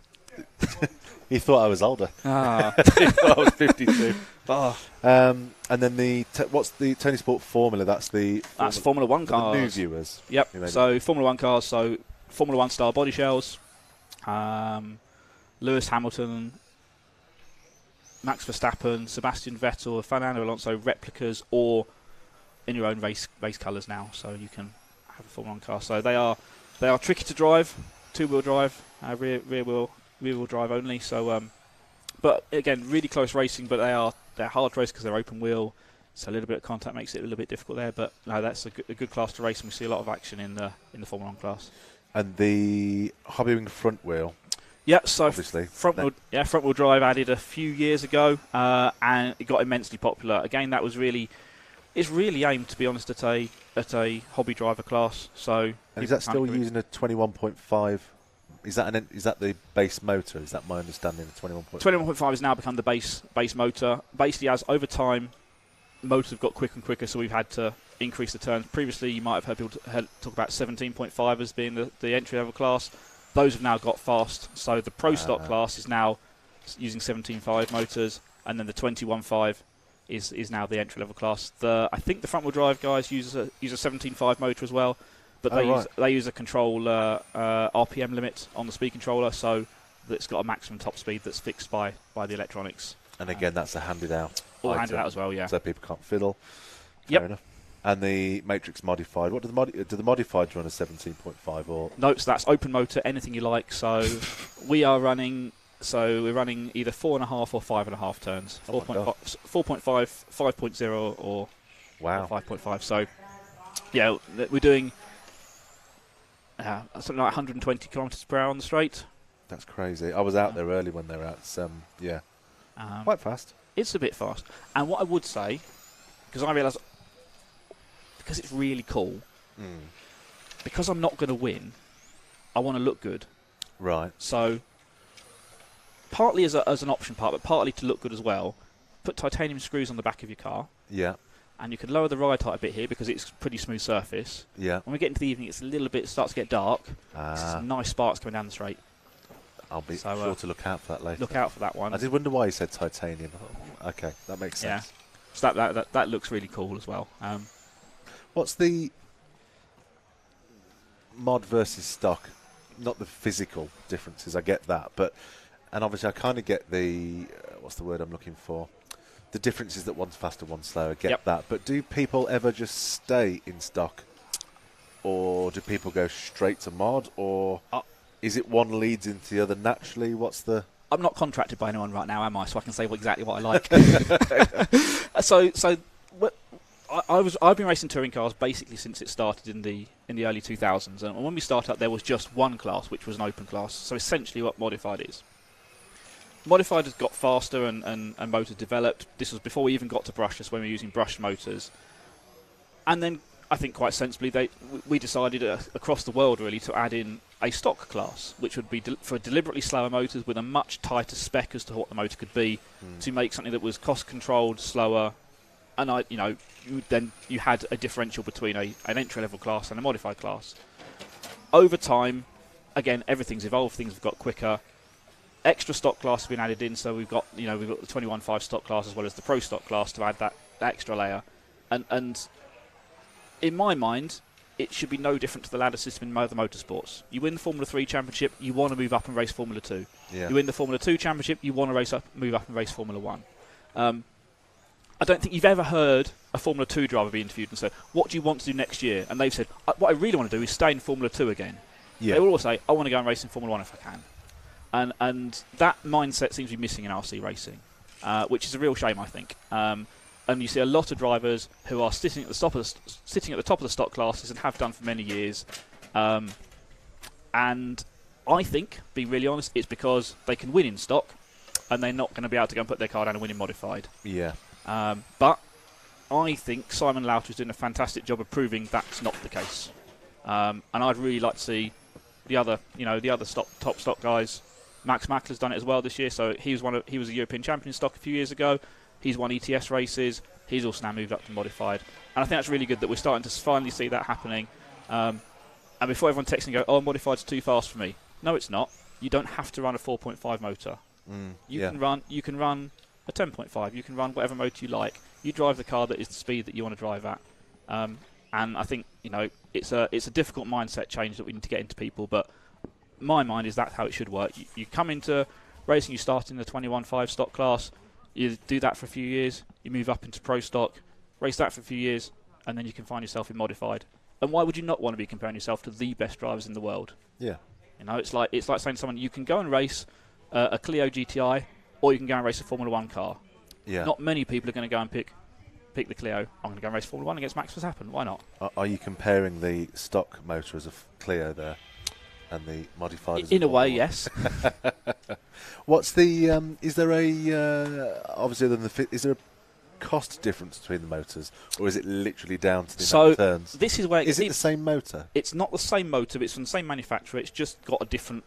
He thought I was older. Ah. He thought I was 52. Oh. And then what's the Tony Sport Formula? That's Formula 1 cars. The new viewers. Yep. So Formula 1 cars. So Formula 1 style body shells. Lewis Hamilton, Max Verstappen, Sebastian Vettel, Fernando Alonso replicas, or in your own race colours now. So you can have a Formula 1 car. So they are tricky to drive. 2-wheel drive, rear wheel drive only. So, but again, really close racing. But they're hard to race because they're open wheel. So a little bit of contact makes it a little bit difficult there. But no, that's a good class to race, and we see a lot of action in the Formula 1 class. And the Hobbywing front wheel. Yeah, so obviously front wheel drive added a few years ago, and it got immensely popular. Again, it's really aimed, to be honest, at a hobby driver class. So and is that still using a 21.5? Is that the base motor? Is that my understanding of 21.5? 21.5 has now become the base motor. Basically, as over time, motors have got quicker and quicker, so we've had to increase the turns. Previously, you might have heard people talk about 17.5 as being the entry level class. Those have now got fast. So the Pro Stock class is now using 17.5 motors, and then the 21.5 is now the entry level class. I think the front wheel drive guys use a 17.5 motor as well, but they use a control RPM limit on the speed controller, so that it's got a maximum top speed that's fixed by the electronics. And again, that's a handed out. All handed out as well, yeah. So people can't fiddle. Fair enough. And the Matrix Modified. What do the Modifieds run a 17.5 or? No, so that's open motor, anything you like. So we're running either 4.5 or 5.5 turns. 4.5, 5.0 or 5.5. So yeah, we're doing something like 120 kilometres per hour on the straight. That's crazy. I was out there early when they were out. Quite fast. It's a bit fast. And what I would say, because I realise, because it's really cool, because I'm not going to win, I want to look good. Right. So, partly as an option part, but partly to look good as well, put titanium screws on the back of your car. Yeah. And you can lower the ride height a bit here because it's a pretty smooth surface. Yeah. When we get into the evening, it starts to get dark. Some nice sparks coming down the straight. I'll be sure to look out for that later. Look out for that one. I did wonder why you said titanium. Okay, that makes sense. Yeah. So that looks really cool as well. What's the mod versus stock? Not the physical differences, I get that, and obviously I kind of get the what's the word I'm looking for? The differences that one's faster, one's slower. Get that, but do people ever just stay in stock, or do people go straight to mod, or is it one leads into the other naturally? I'm not contracted by anyone right now, am I? So I can say exactly what I like. I've been racing touring cars basically since it started in the early 2000s, and when we started up, there was just one class, which was an open class. So essentially, what modified is. Modified has got faster and motors developed. This was before we even got to brushless, when we were using brushed motors. And then, I think quite sensibly, we decided across the world really to add in a stock class, which would be for deliberately slower motors with a much tighter spec as to what the motor could be, to make something that was cost controlled, slower, and then you had a differential between an entry-level class and a modified class. Over time, again, everything's evolved. Things have got quicker. Extra stock class has been added in, so we've got the 21.5 stock class as well as the pro stock class to add that extra layer. And in my mind, it should be no different to the ladder system in other motorsports. You win the Formula 3 championship, you want to move up and race Formula 2. Yeah. You win the Formula 2 championship, you want to move up and race Formula 1. I don't think you've ever heard a Formula 2 driver be interviewed and said, what do you want to do next year? And they've said, what I really want to do is stay in Formula 2 again. Yeah. They will all say, I want to go and race in Formula 1 if I can. And that mindset seems to be missing in RC racing, which is a real shame, I think. And you see a lot of drivers who are sitting at the top of the stock classes and have done for many years. And I think, being really honest, it's because they can win in stock and they're not going to be able to go and put their car down and win in modified. Yeah. But I think Simon Lauter is doing a fantastic job of proving that's not the case. And I'd really like to see the other top stock guys. Max Mackler's done it as well this year. So he was a European champion in stock a few years ago. He's won ETS races. He's also now moved up to modified. And I think that's really good that we're starting to finally see that happening. And before everyone texts and go, oh, modified's too fast for me. No, it's not. You don't have to run a 4.5 motor. You can run a 10.5. You can run whatever motor you like. You drive the car that is the speed that you want to drive at. And I think it's a difficult mindset change that we need to get into people. But my mind is that's how it should work. You come into racing, you start in the 21.5 stock class. You do that for a few years. You move up into pro stock, race that for a few years, and then you can find yourself in modified. And why would you not want to be comparing yourself to the best drivers in the world? Yeah. It's like saying to someone, you can go and race a Clio GTI, or you can go and race a Formula 1 car. Yeah. Not many people are going to go and pick the Clio. I'm going to go and race Formula 1 against Max Verstappen. Why not? Are you comparing the stock motor as a Clio there, and the modified as in a way, 4.1? yes. What's the? Is there a obviously is there a cost difference between the motors, or is it literally down to the amount of turns? This is where is it the same motor? It's not the same motor, but it's from the same manufacturer. It's just got a different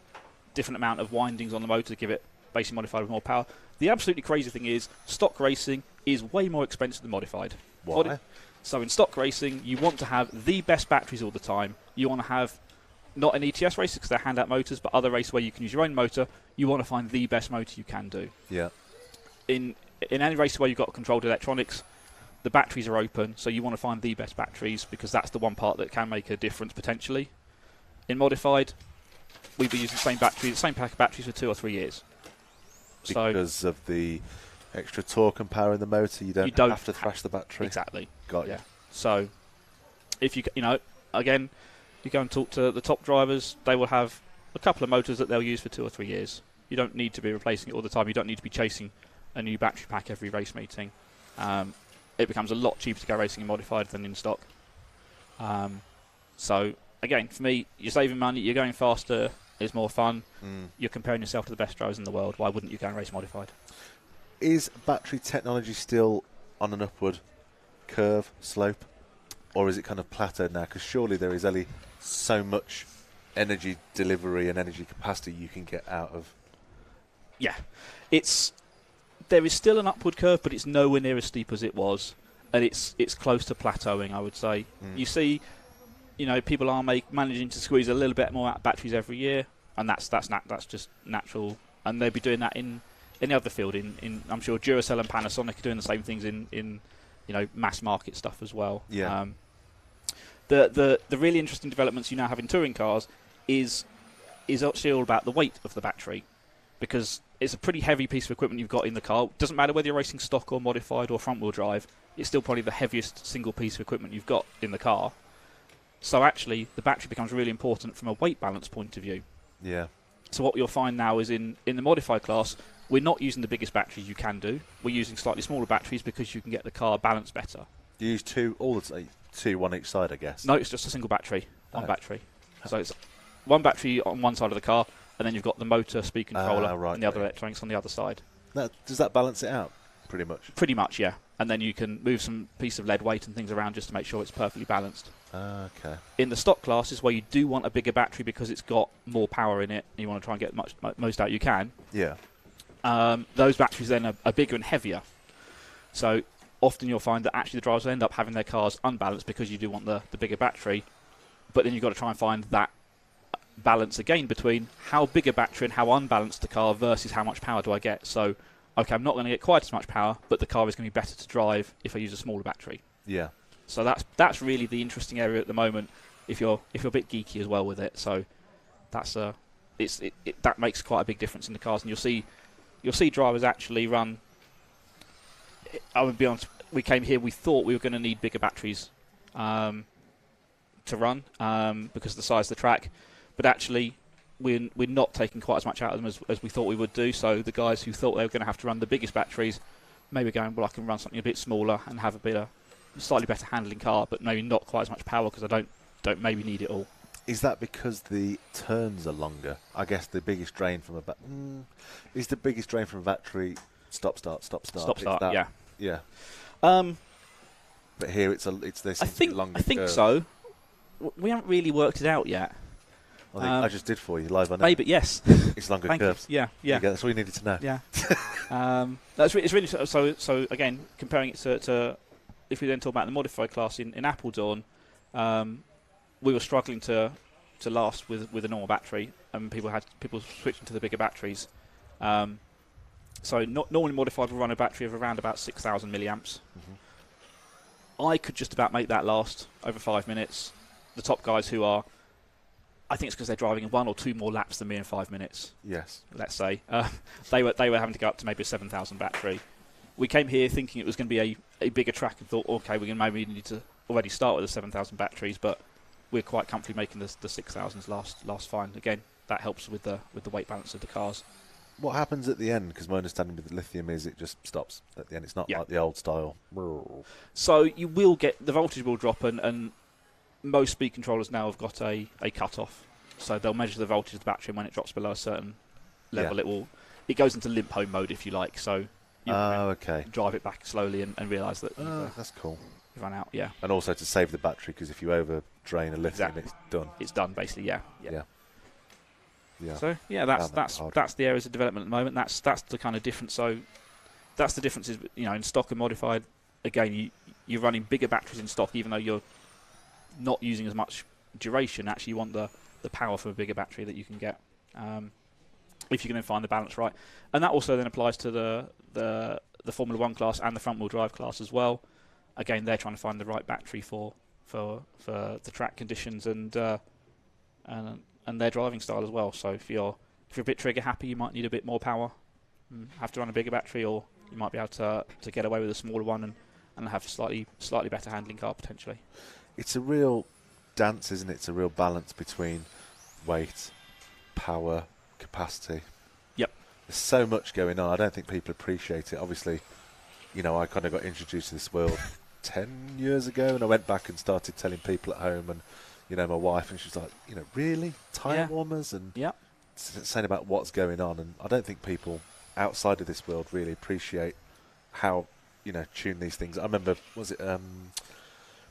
amount of windings on the motor to give it basically modified with more power. The absolutely crazy thing is, stock racing is way more expensive than modified. Why? So in stock racing, you want to have the best batteries all the time. You want to have, not in ETS races because they're handout motors, but other races where you can use your own motor, you want to find the best motor you can do. Yeah. In any race where you've got controlled electronics, the batteries are open, so you want to find the best batteries because that's the one part that can make a difference potentially. In modified, we've been using the same pack of batteries for 2 or 3 years. Because of the extra torque and power in the motor, you don't have to thrash the battery. Exactly. Got you. Yeah. So, if again, you go and talk to the top drivers, they will have a couple of motors that they'll use for 2 or 3 years. You don't need to be replacing it all the time. You don't need to be chasing a new battery pack every race meeting. It becomes a lot cheaper to go racing in modified than in stock. So, again, for me, you're saving money, you're going faster, it's more fun. You're comparing yourself to the best drivers in the world. Why wouldn't you go and race modified? Is battery technology still on an upward curve, slope, or is it kind of plateaued now? Because surely there is only so much energy delivery and energy capacity you can get out of. Yeah, there is still an upward curve, but it's nowhere near as steep as it was, and it's close to plateauing, I would say. You see, people are managing to squeeze a little bit more out of batteries every year, and that's just natural, and they'll be doing that in any other field. In I'm sure Duracell and Panasonic are doing the same things in mass market stuff as well. Yeah. The really interesting developments you now have in touring cars is actually all about the weight of the battery, because it's a pretty heavy piece of equipment you've got in the car. Doesn't matter whether you're racing stock or modified or front wheel drive, it's still probably the heaviest single piece of equipment you've got in the car. So actually, the battery becomes really important from a weight balance point of view. Yeah. So what you'll find now is in the modified class, we're not using the biggest batteries you can do. We're using slightly smaller batteries because you can get the car balanced better. You use two, one each side, I guess. No, it's just a single battery, one battery. So it's one battery on one side of the car, and then you've got the motor, speed controller, and the other electronics on the other side. Now, does that balance it out, pretty much? Pretty much, yeah. And then you can move some piece of lead weight and things around just to make sure it's perfectly balanced. Okay. In the stock classes, where you do want a bigger battery because it's got more power in it, and you want to try and get most out you can. Yeah. Those batteries then are bigger and heavier. So often you'll find that actually the drivers will end up having their cars unbalanced because you do want the bigger battery. But then you've got to try and find that balance again between how big a battery and how unbalanced the car versus how much power do I get. So, okay, I'm not going to get quite as much power, but the car is going to be better to drive if I use a smaller battery. Yeah. So that's really the interesting area at the moment. If you're a bit geeky as well with it, so that's that makes quite a big difference in the cars, and you'll see drivers actually run. I would be honest. We came here. We thought we were going to need bigger batteries to run because of the size of the track, but actually we're not taking quite as much out of them as we thought we would do. So the guys who thought they were going to have to run the biggest batteries, maybe going, well, I can run something a bit smaller and have a slightly better handling car, but maybe not quite as much power because I don't maybe need it all. Is that because the turns are longer? I guess the biggest drain from a is the biggest drain from a battery stop start. Yeah. Yeah. But here I think curve. So. We haven't really worked it out yet. I just did for you live on maybe yes. It's longer Thank curves. You. Yeah. That's all you needed to know. Yeah. It's really so again, comparing it to if we then talk about the modified class in Appledorn, we were struggling to last with a normal battery, and people switching to the bigger batteries. So normally modified will run a battery of around about 6,000 milliamps. Mm-hmm. I could just about make that last over 5 minutes. The top guys who are, I think it's because they're driving 1 or 2 more laps than me in 5 minutes. Yes. Let's say they were having to go up to maybe a 7,000 battery. We came here thinking it was going to be a bigger track and thought, okay, we're going to maybe need to already start with the 7,000 batteries, but we're quite comfortably making the 6,000s last fine. Again, that helps with the weight balance of the cars. What happens at the end? Because my understanding with the lithium is it just stops at the end. It's not like the old style. So you will get the voltage will drop, and most speed controllers now have got a cut-off. So they'll measure the voltage of the battery, and when it drops below a certain level, it goes into limp home mode, if you like. So you drive it back slowly and realise that that's cool. You've run out, yeah. And also to save the battery, because if you over drain a lithium, it's done. It's done, basically, yeah. Yeah. So that's the areas of development at the moment. That's the kind of difference. So that's the differences, in stock and modified. Again, you're running bigger batteries in stock, even though you're not using as much duration. Actually, you want the power from a bigger battery that you can get if you can then find the balance right. And that also then applies to the Formula 1 class and the front wheel drive class as well. Again, they're trying to find the right battery for the track conditions and their driving style as well. So if you're a bit trigger happy, you might need a bit more power, have to run a bigger battery, or you might be able to get away with a smaller one and have a slightly better handling car potentially. It's a real dance, isn't it? It's a real balance between weight, power, capacity. Yep. There's so much going on. I don't think people appreciate it. Obviously, I kind of got introduced to this world 10 years ago, and I went back and started telling people at home and my wife, and she's like, really? Tyre warmers? And saying about what's going on. And I don't think people outside of this world really appreciate how, tune these things. I remember, was it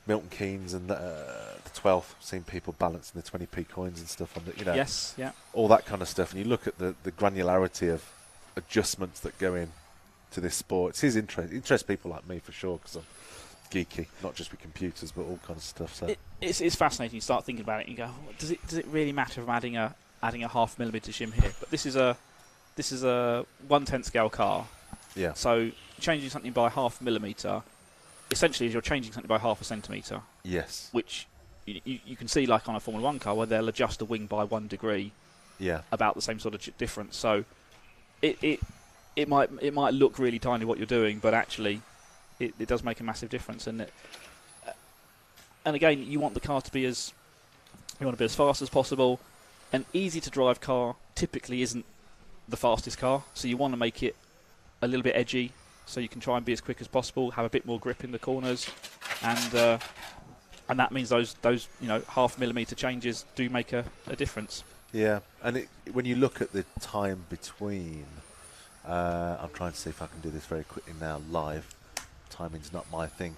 Milton Keynes and the 12th, seeing people balancing the 20p coins and stuff on the, Yes, yeah. all that kind of stuff. And you look at the granularity of adjustments that go in to this sport. It's his interest. It interests people like me for sure, because I'm geeky, not just with computers, but all kinds of stuff. So it's fascinating. You start thinking about it, and you go, does it really matter if I'm adding a 0.5 millimeter shim here? But this is a 1/10 scale car. Yeah. So changing something by 0.5 millimeter, essentially, is you're changing something by 0.5 centimeter. Yes. Which you can see, like on a Formula 1 car, where they'll adjust a wing by 1 degree. Yeah. About the same sort of difference. So it might look really tiny what you're doing, but actually it does make a massive difference. And again, you want the car to be as fast as possible. An easy to drive car typically isn't the fastest car, so you want to make it a little bit edgy, so you can try and be as quick as possible, have a bit more grip in the corners, and that means those 0.5 millimeter changes do make a difference. Yeah, and when you look at the time between, I'm trying to see if I can do this very quickly now live. Timing's not my thing.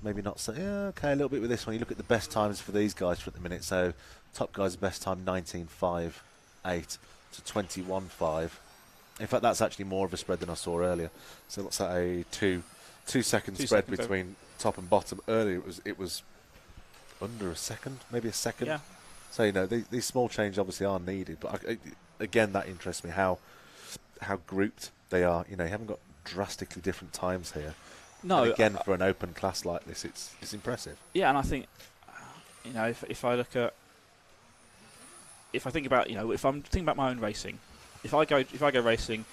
Maybe not so. Yeah, okay, a little bit with this one. You look at the best times for these guys for at the minute. So top guy's best time 19.58 to 21.5. In fact, that's actually more of a spread than I saw earlier. So what's that? A 2 2 second 2 spread seconds between top and bottom. Earlier it was under a second, maybe a second. Yeah. So these small changes obviously are needed, but again, that interests me how grouped they are. You haven't got drastically different times here. No. And again, for an open class like this, it's impressive. Yeah, and I think, if I look at, if I think about, if I'm thinking about my own racing, if I go racing,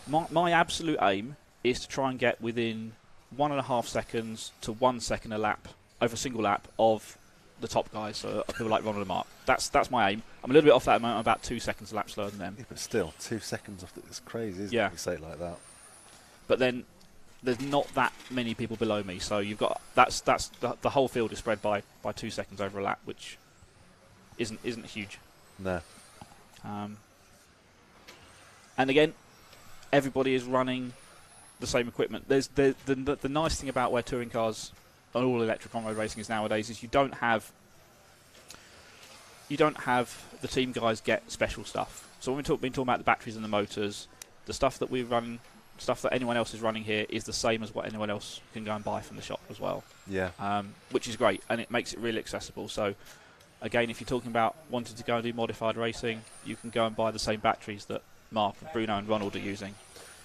my absolute aim is to try and get within 1.5 seconds to 1 second a lap over a single lap of the top guys, so people like Ronald and Mark. That's my aim. I'm a little bit off that at the moment. I'm about 2 seconds a lap slower than them. Yeah, but still, 2 seconds off. It's crazy, isn't it? You say it like that. But then there's not that many people below me, so you've got the whole field is spread by 2 seconds over a lap, which isn't huge. No. And again, everybody is running the same equipment. There's the nice thing about where touring cars and all electric on-road racing is nowadays is you don't have the team guys get special stuff. So when we've been talking about the batteries and the motors, the stuff that we run, stuff that anyone else is running here is the same as what anyone else can go and buy from the shop as well. Yeah. Which is great, and it makes it really accessible. So again, if you're talking about wanting to go and do modified racing, you can go and buy the same batteries that Mark, Bruno and Ronald are using.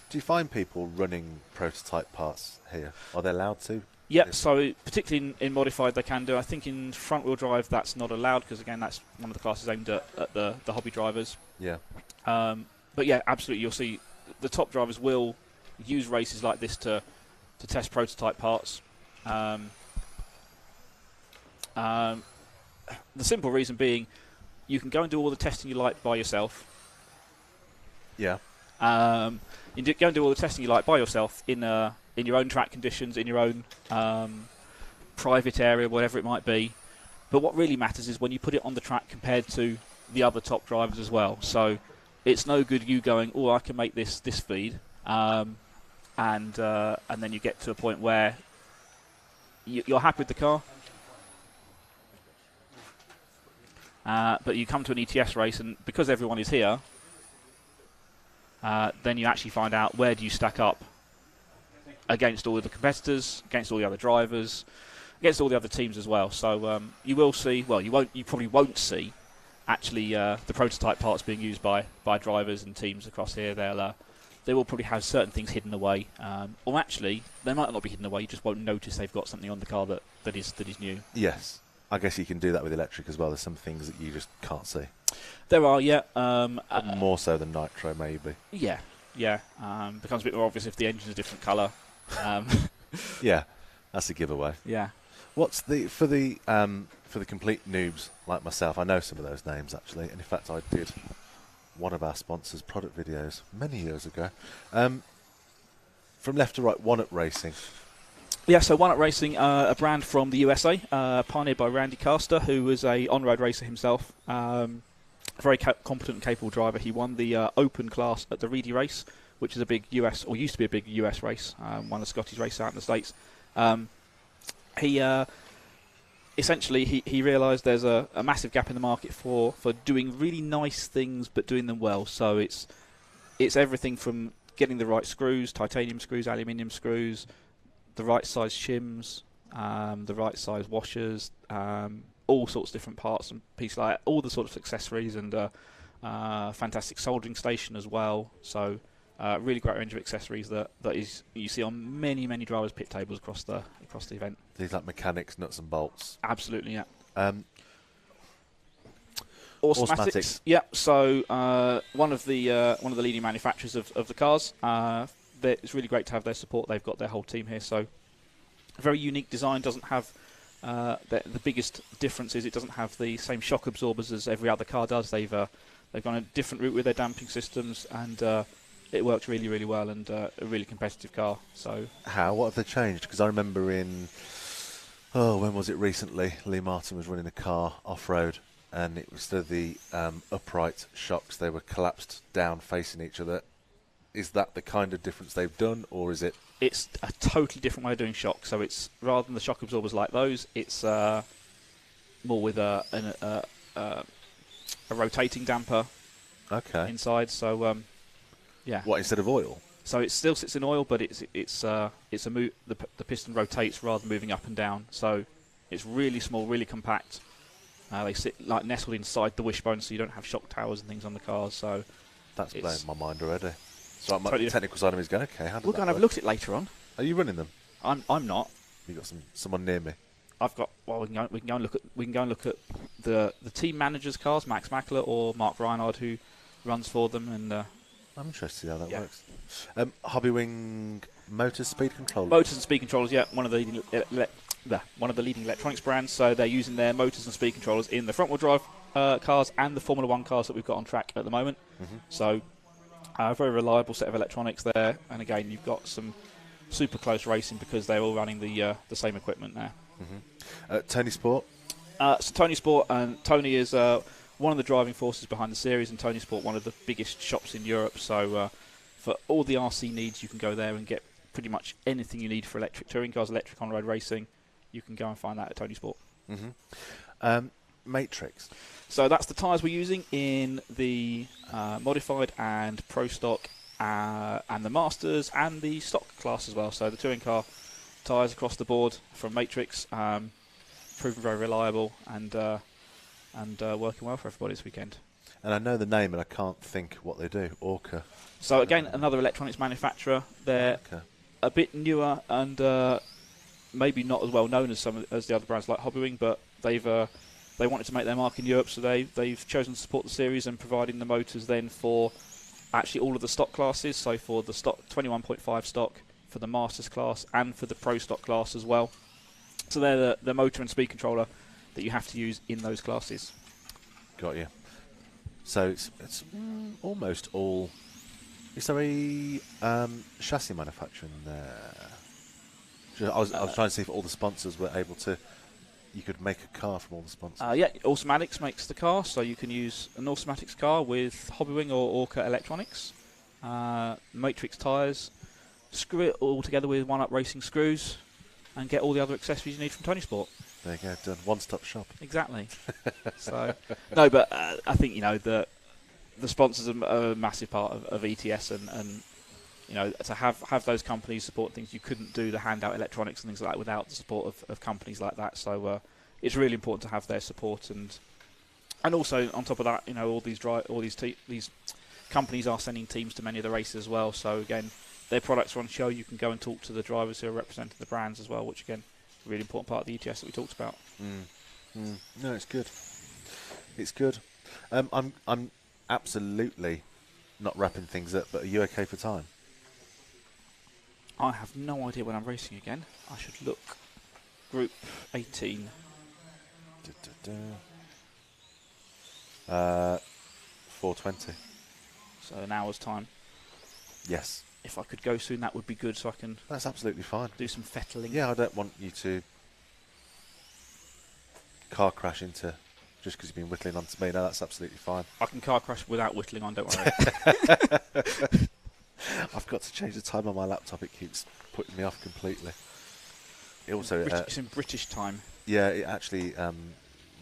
Do you find people running prototype parts here? Are they allowed to? Yeah, so particularly in modified they can do. I think in front-wheel drive that's not allowed because, again, that's one of the classes aimed at the hobby drivers. Yeah. But, yeah, absolutely, you'll see the top drivers will use races like this to test prototype parts. The simple reason being you can go and do all the testing you like by yourself. Yeah. You go and do all the testing you like by yourself in your own track conditions, in your own private area, whatever it might be. But what really matters is when you put it on the track compared to the other top drivers as well. So it's no good you going, oh, I can make this speed, and then you get to a point where you're happy with the car, but you come to an ETS race, and because everyone is here, then you actually find out where do you stack up against all of the competitors, against all the other drivers, against all the other teams as well. So you will see. Well, you probably won't see actually the prototype parts being used by drivers and teams across here. They will probably have certain things hidden away, or actually they might not be hidden away. You just won't notice they've got something on the car that is new. Yes, I guess you can do that with electric as well. There's some things that you just can't see. There are, yeah. More so than nitro, maybe. Yeah. Becomes a bit more obvious if the engine's a different colour. Yeah, that's a giveaway. Yeah. What's for the complete noobs like myself? I know some of those names actually, and in fact, I did one of our sponsors' product videos many years ago. From left to right, One Up Racing. Yeah, so One Up Racing, a brand from the USA, pioneered by Randy Caster, who was a on-road racer himself. Very competent and capable driver. He won the open class at the Reedy race, which is a big US, or used to be a big US race, one of the Scottish races out in the States. He essentially he realised there's a massive gap in the market for doing really nice things but doing them well. So it's everything from getting the right screws, titanium screws, aluminium screws, the right size shims, the right size washers, all sorts of different parts and pieces like that, all the sort of accessories, and fantastic soldering station as well. So really great range of accessories that is you see on many drivers' pit tables across the event. These like mechanics, nuts and bolts. Absolutely, yeah. Automatics. Yeah. So one of the leading manufacturers of the cars. It's really great to have their support. They've got their whole team here. So very unique design. Doesn't have the biggest difference is it doesn't have the same shock absorbers as every other car does. They've gone a different route with their damping systems, and it works really, really well, and a really competitive car. So what have they changed? Because I remember when was it recently? Lee Martin was running a car off-road, and it was the upright shocks. They were collapsed down facing each other. Is that the kind of difference they've done, or is it? It's a totally different way of doing shock. So it's rather than the shock absorbers like those, it's more with a rotating damper. Okay. Inside. So yeah. What, instead of oil? So it still sits in oil, but the piston rotates rather than moving up and down. So it's really small, really compact. They sit like nestled inside the wishbone, so you don't have shock towers and things on the cars. So That's blowing my mind already. So my Totally technical side of me is going, okay, how does we're that going to have a work? look at it later on. Are you running them? I'm not. You got someone near me. I've got. Well, we can go and look at the team managers' cars, Max Mackler or Mark Reinhard, who runs for them, and I'm interested to see how that Yeah. works. Hobbywing motor speed control. motors and speed controllers. Yeah, one of the leading electronics brands. So they're using their motors and speed controllers in the front-wheel drive cars and the Formula One cars that we've got on track at the moment. So a very reliable set of electronics there, and again, you've got some super close racing because they're all running the same equipment now. Tony Sport. So Tony Sport, and Tony is one of the driving forces behind the series, and Tony Sport, one of the biggest shops in Europe. So for all the RC needs, you can go there and get pretty much anything you need for electric touring cars, electric on-road racing. You can go and find that at Tony Sport. Matrix. So that's the tyres we're using in the modified and pro stock and the masters and the stock class as well. So the touring car tyres across the board from Matrix, proven very reliable and working well for everybody this weekend. And I know the name, and I can't think what they do. Orca. So again, another electronics manufacturer. They're Okay. a bit newer and maybe not as well known as as the other brands like Hobbywing, but they wanted to make their mark in Europe, so they've chosen to support the series and providing the motors then for actually all of the stock classes. So for the stock 21.5 stock, for the Masters class, and for the Pro stock class as well. So they're the motor and speed controller that you have to use in those classes. Got you. So it's almost all. Is there a chassis manufacturer in there? I was trying to see if all the sponsors were able to. You could make a car from all the sponsors. Yeah, Automatics makes the car, so you can use an Automatics car with Hobbywing or Orca electronics, Matrix tyres, screw it all together with One Up Racing screws, and get all the other accessories you need from Tony Sport. There you go, done. One-stop shop. Exactly. So, no, but I think the sponsors are a massive part of ETS, and to have those companies support things, you couldn't do the handout electronics and things like that without the support of companies like that. So it's really important to have their support, and also on top of that, all these companies are sending teams to many of the races as well. So again, their products are on show. You can go and talk to the drivers who are representing the brands as well, which again, really important part of the ETS that we talked about. No, it's good. It's good. I'm absolutely not wrapping things up, but are you okay for time? I have no idea when I'm racing again. I should look. Group 18. 4:20. So an hour's time. Yes. If I could go soon, that would be good, so I can That's absolutely fine. do some fettling. Yeah, I don't want you to car crash into just because you've been whittling onto me. No, that's absolutely fine. I can car crash without whittling on, don't worry. I've got to change the time on my laptop. It keeps putting me off completely. It also, It's in British time. yeah, it actually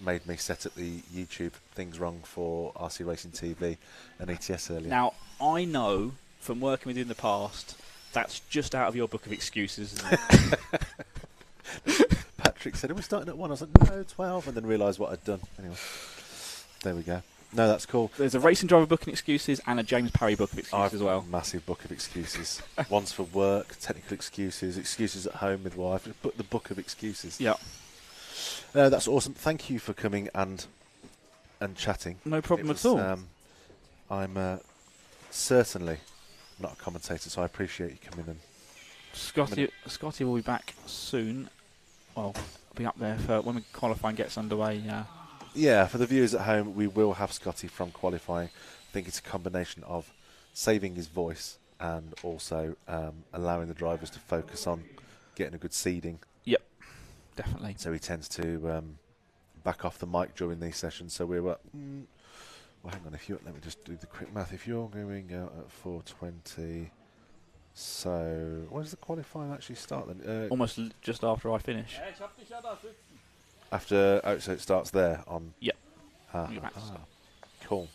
made me set up the YouTube things wrong for RC Racing TV and ETS earlier. Now, I know from working with you in the past, that's just out of your book of excuses, isn't it? Patrick said, are we starting at 1? I was like, no, 12, and then realised what I'd done. Anyway, there we go. No, that's cool. There's a racing driver book of excuses and a James Parry book of excuses as well. Massive book of excuses. One's for work, technical excuses, excuses at home with wife, but the book of excuses. Yeah. That's awesome. Thank you for coming and chatting. No problem at all. I'm certainly not a commentator, so I appreciate you coming in. Scotty will be back soon. Well, I'll be up there for when qualifying gets underway. Yeah, for the viewers at home, we will have Scotty from qualifying. I think it's a combination of saving his voice and also allowing the drivers to focus on getting a good seeding. Yep, definitely. So he tends to back off the mic during these sessions. So we're well, hang on. Let me just do the quick math. If you're going out at 4:20, so when does the qualifying actually start then? Almost just after I finish. After, so it starts there on. Yep. Cool.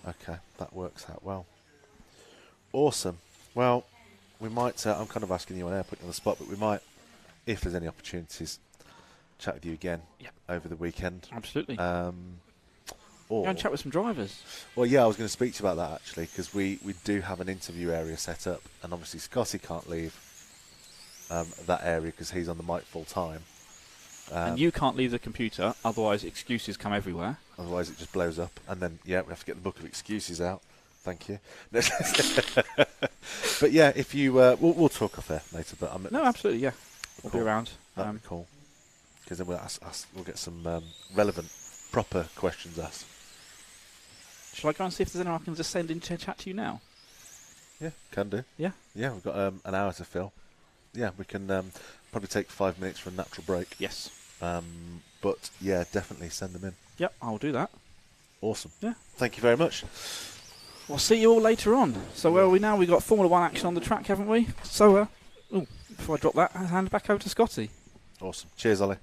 Okay, that works out well. Awesome. Well, we might. I'm kind of asking you on air, putting you on the spot, but we might, if there's any opportunities, chat with you again over the weekend. Absolutely. Or Go and chat with some drivers. well, yeah, I was going to speak to you about that actually, because we do have an interview area set up, and obviously Scotty can't leave that area because he's on the mic full time. And you can't leave the computer, otherwise excuses come everywhere. Otherwise, it just blows up, and then we have to get the book of excuses out. Thank you. But yeah, if you we'll talk off there later. But No, absolutely, yeah. We'll be Cool. around. That'd be cool, because then we'll get some relevant, proper questions asked. Shall I go and see if there's anyone I can just send in to chat to you now? Yeah, can do. Yeah. Yeah, we've got an hour to fill. Yeah, we can probably take 5 minutes for a natural break. Yes. But yeah, definitely send them in. Yep, I'll do that. Awesome. Yeah. Thank you very much. We'll see you all later on. So where are we now? We've got Formula 1 action on the track, haven't we? So, before I drop that, I'll hand back over to Scotty. Awesome. Cheers, Ollie.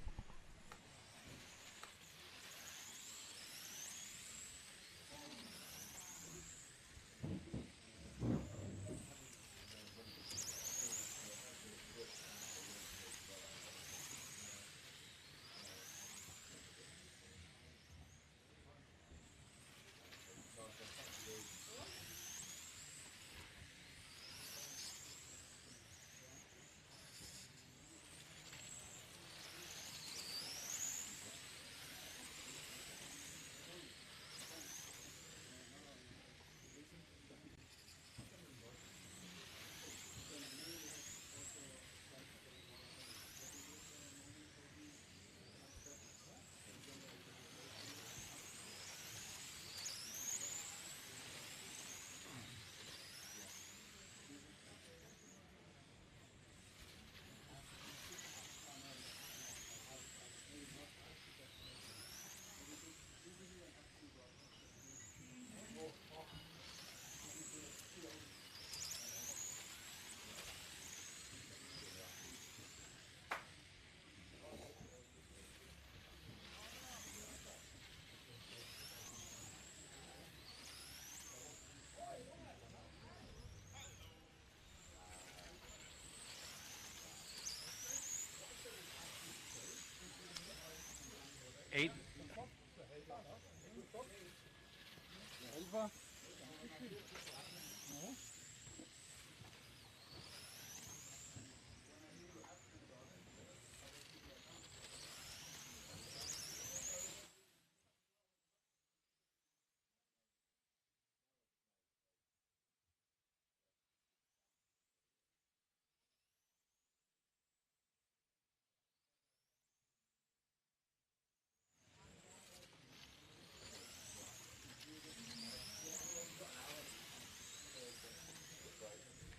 Eight.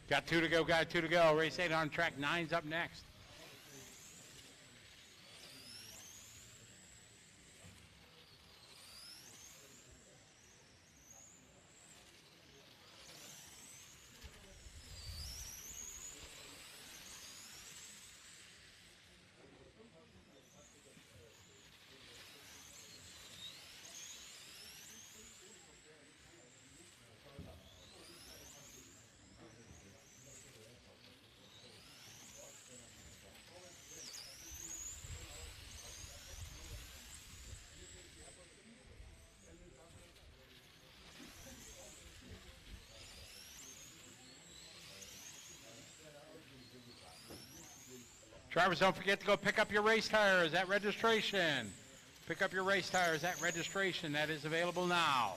Got 2 to go, got 2 to go. Race 8 on track 9's up next. Drivers, don't forget to go pick up your race tires at registration. Pick up your race tires at registration. That is available now.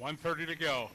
1:30 to go.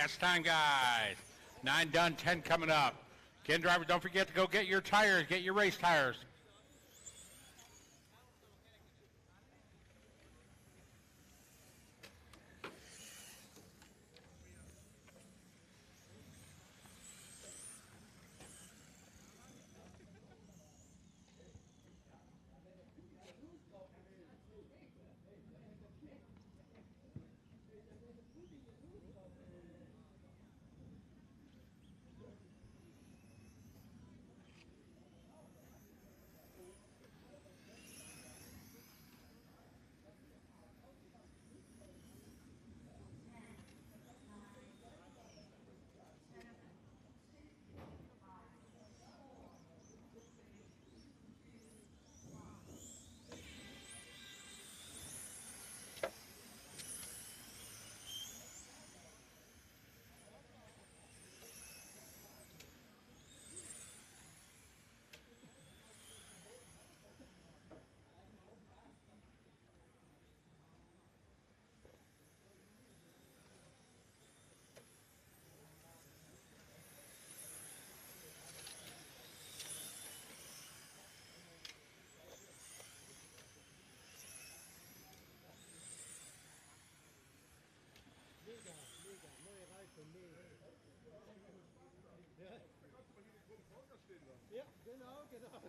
Last time, guys. 9 done, 10 coming up. Again, drivers, don't forget to go get your tires. Get your race tires. Neue Reifen, mega. Ja, genau, genau.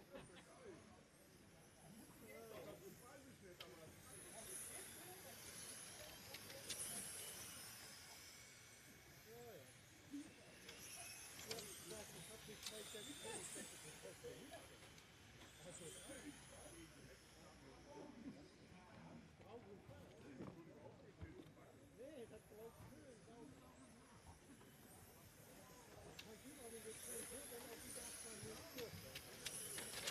Nee, das braucht schön sauber. Man sieht auch den Getränk, wenn auch wieder Abfall nicht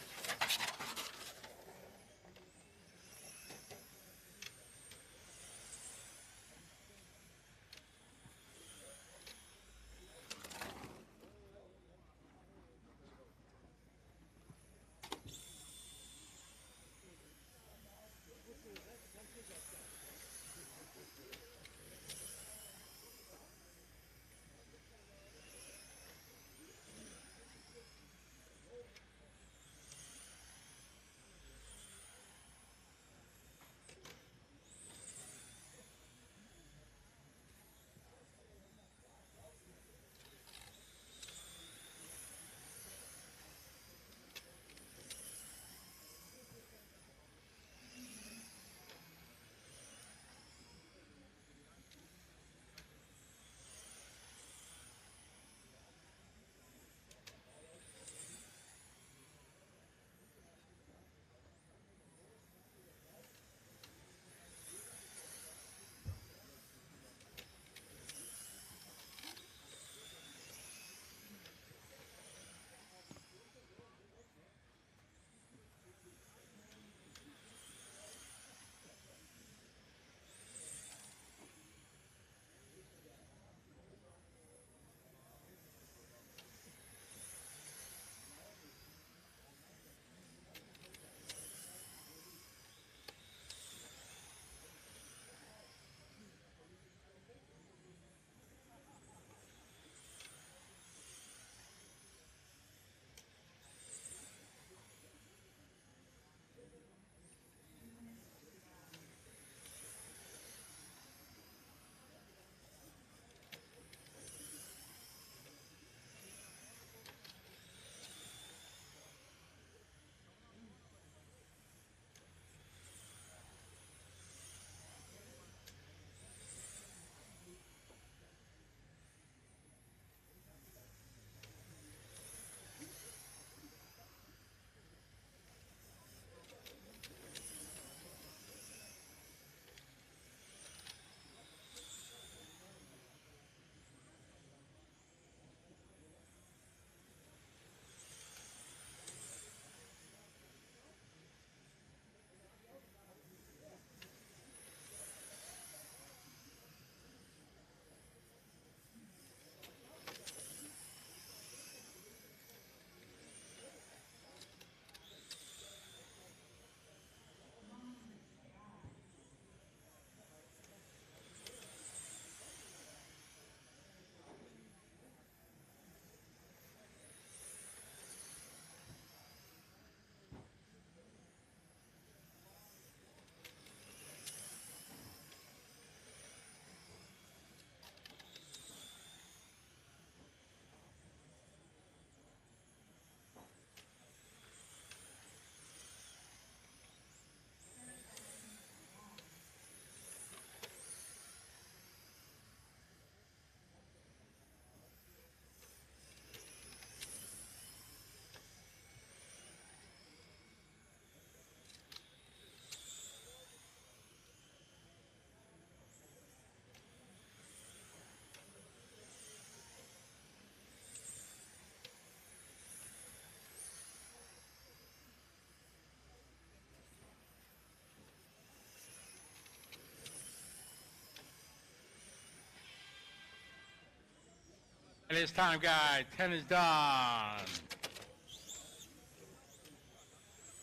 It is time, guys. 10 is done.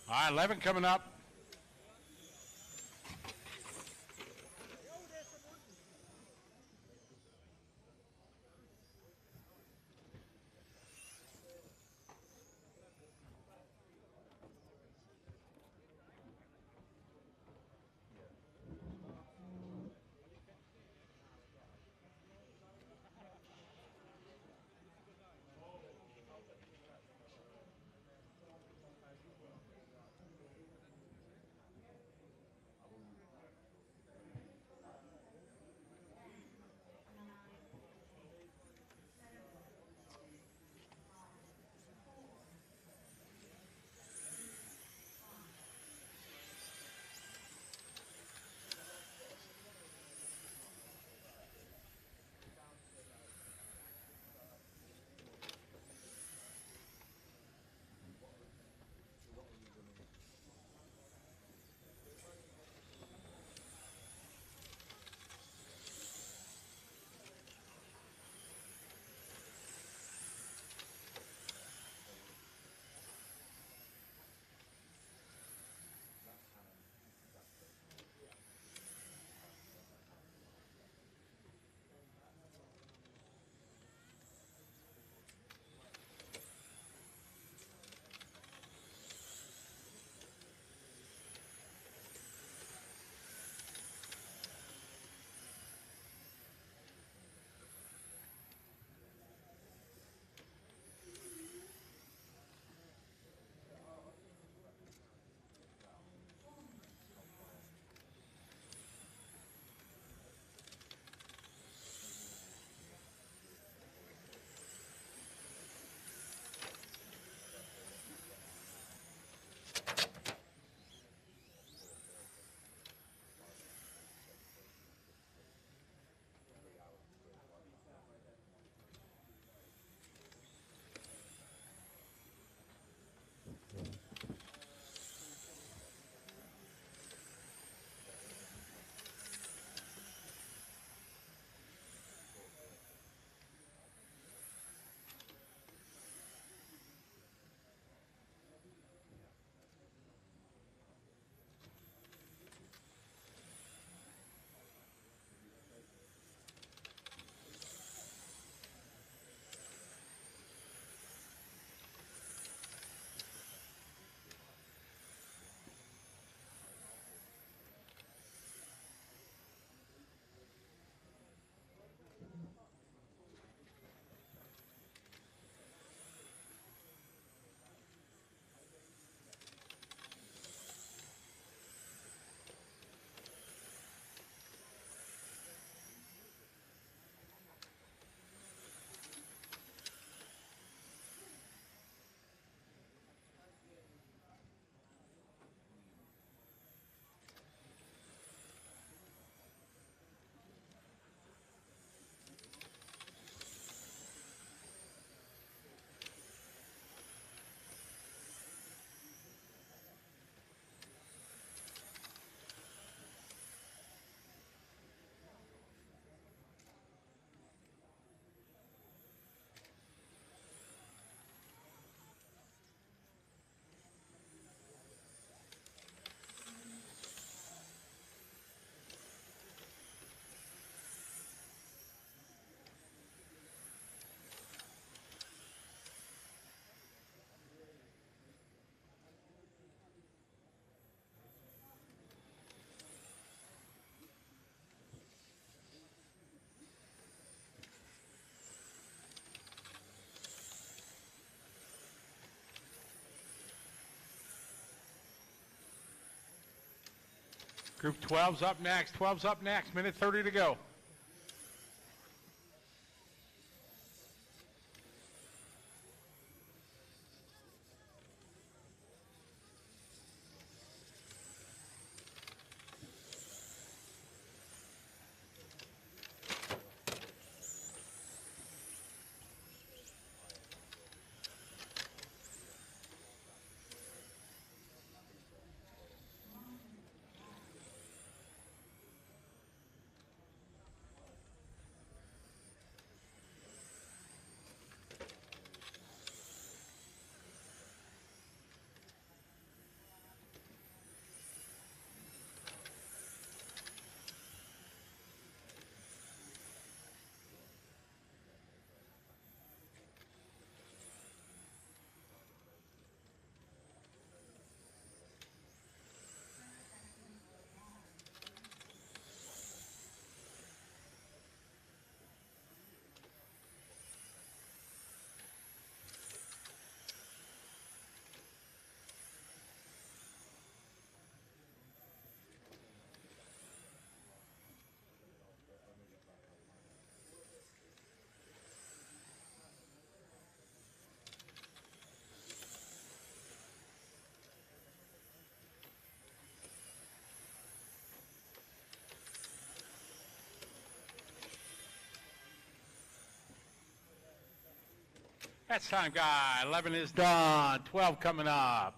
All right, 11 coming up. Group 12's up next. 12's up next. Minute 30 to go. That's time, guy. 11 is done. 12 coming up.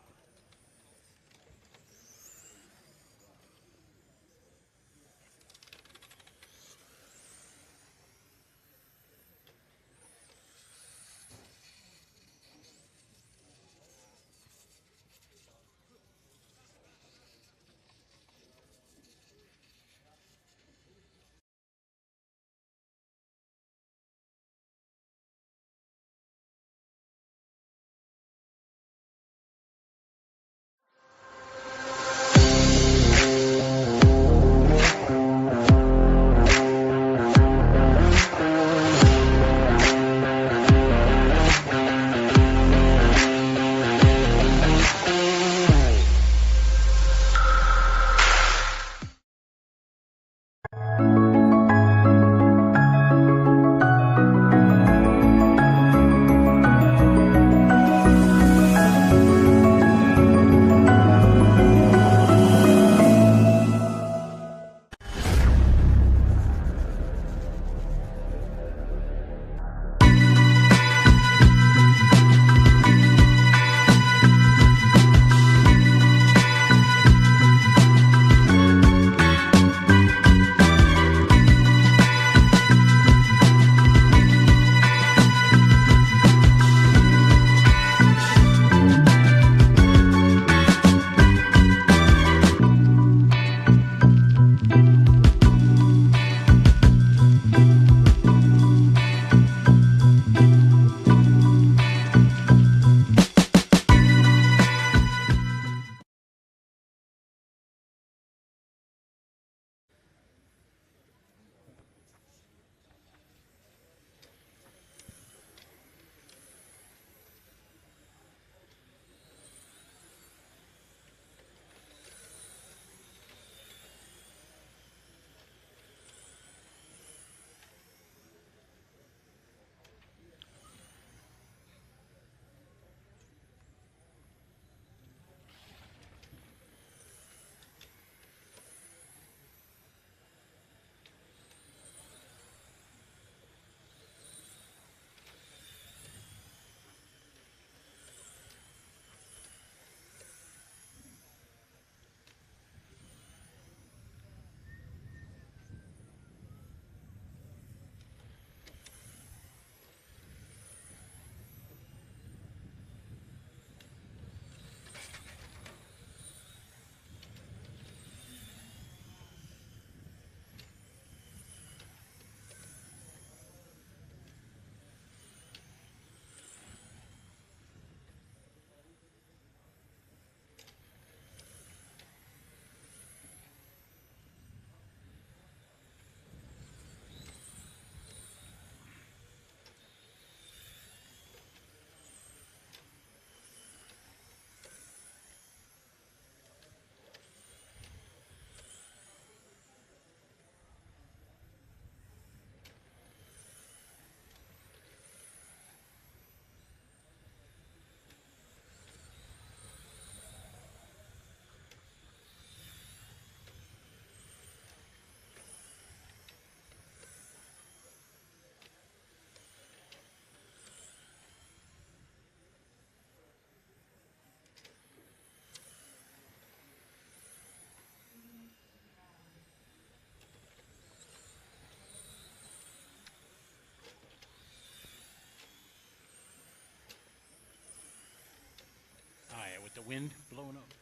Oh, yeah, with the wind blowing up.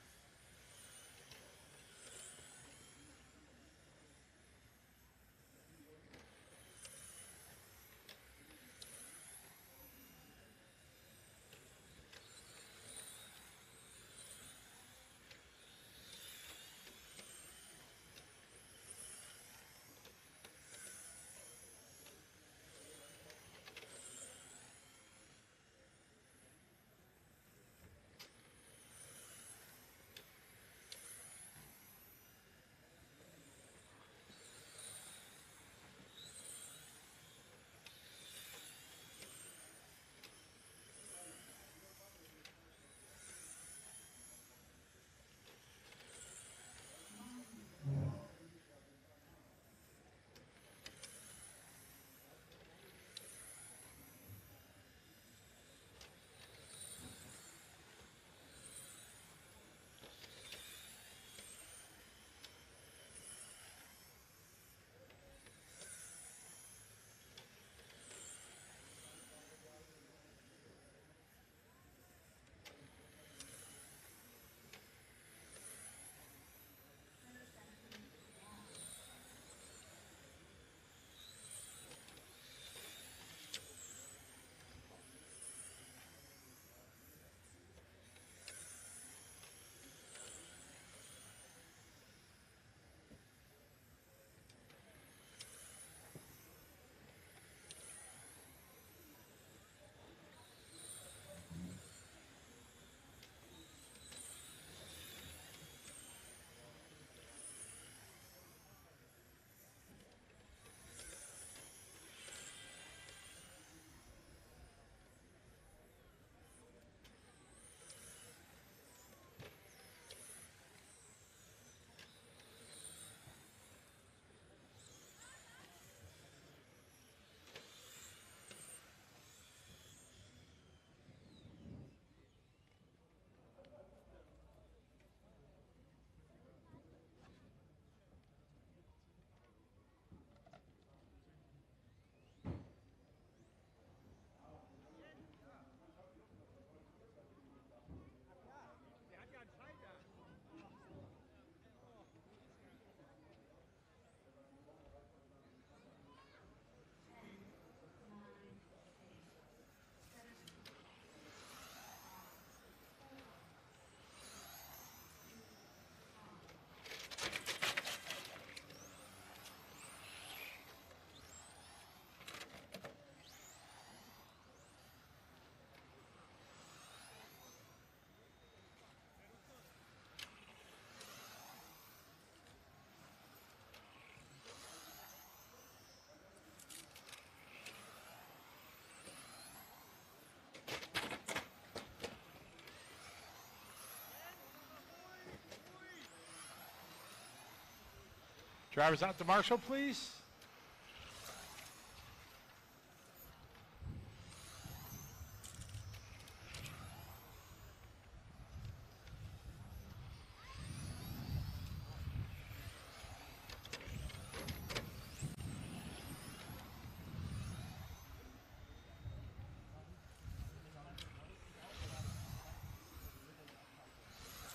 Drivers out to Marshall, please.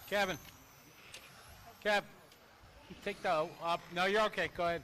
Kevin. Kev, take the up. No, you're okay. Go ahead.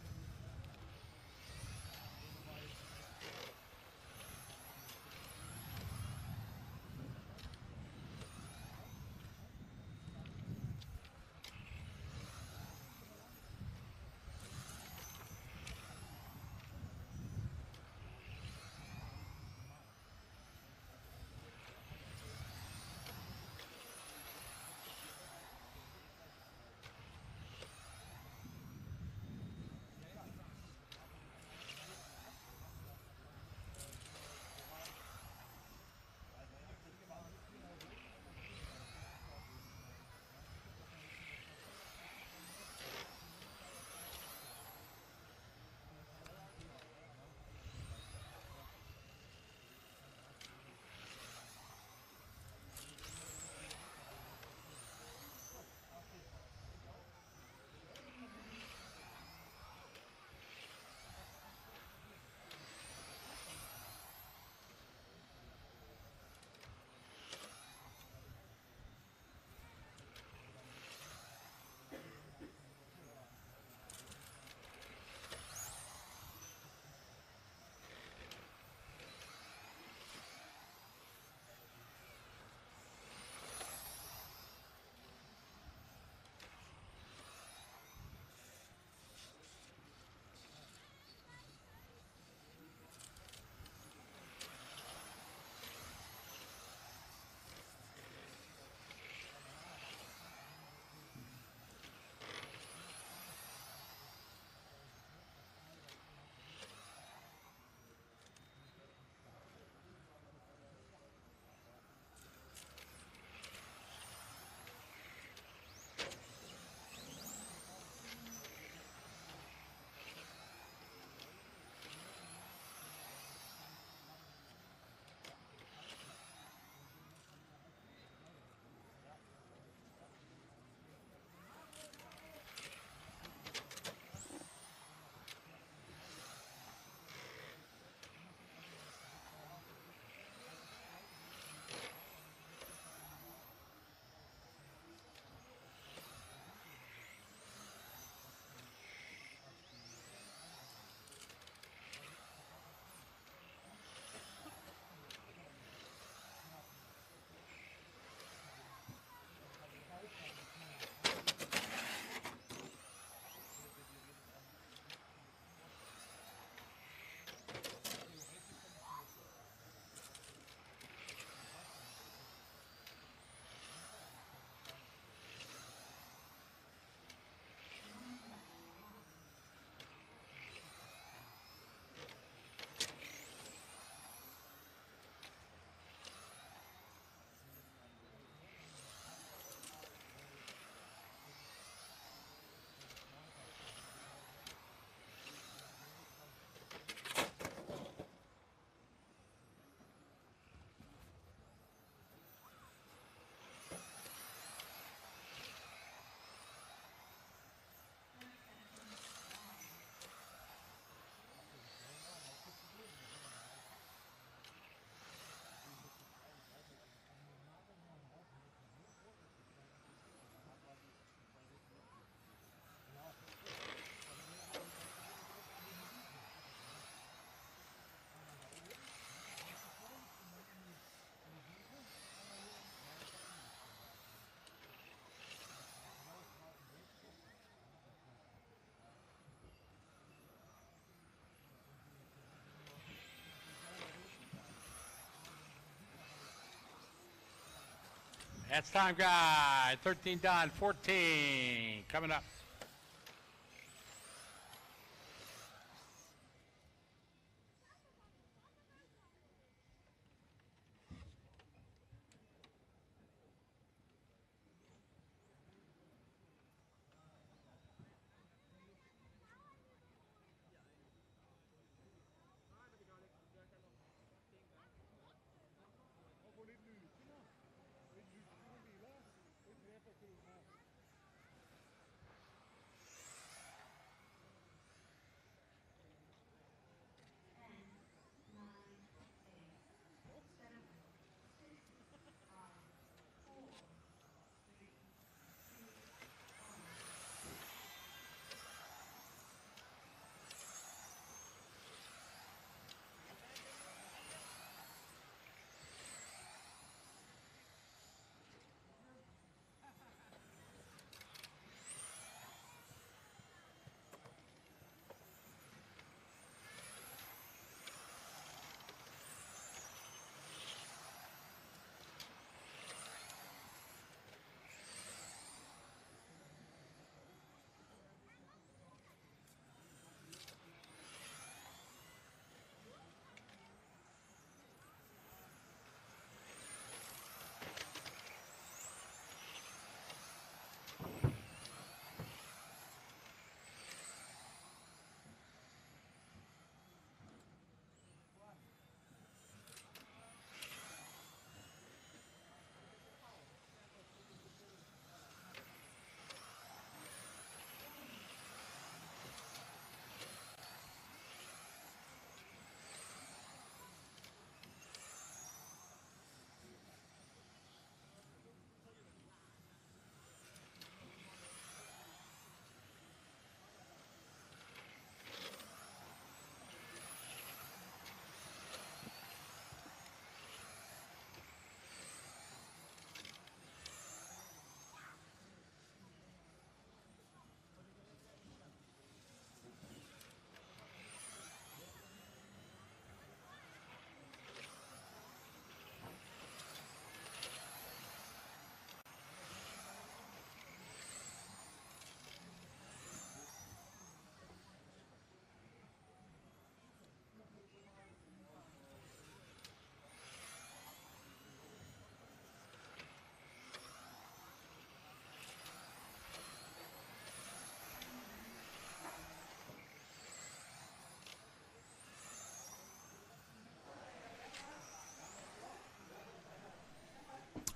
That's time, guy. 13 done. 14 coming up.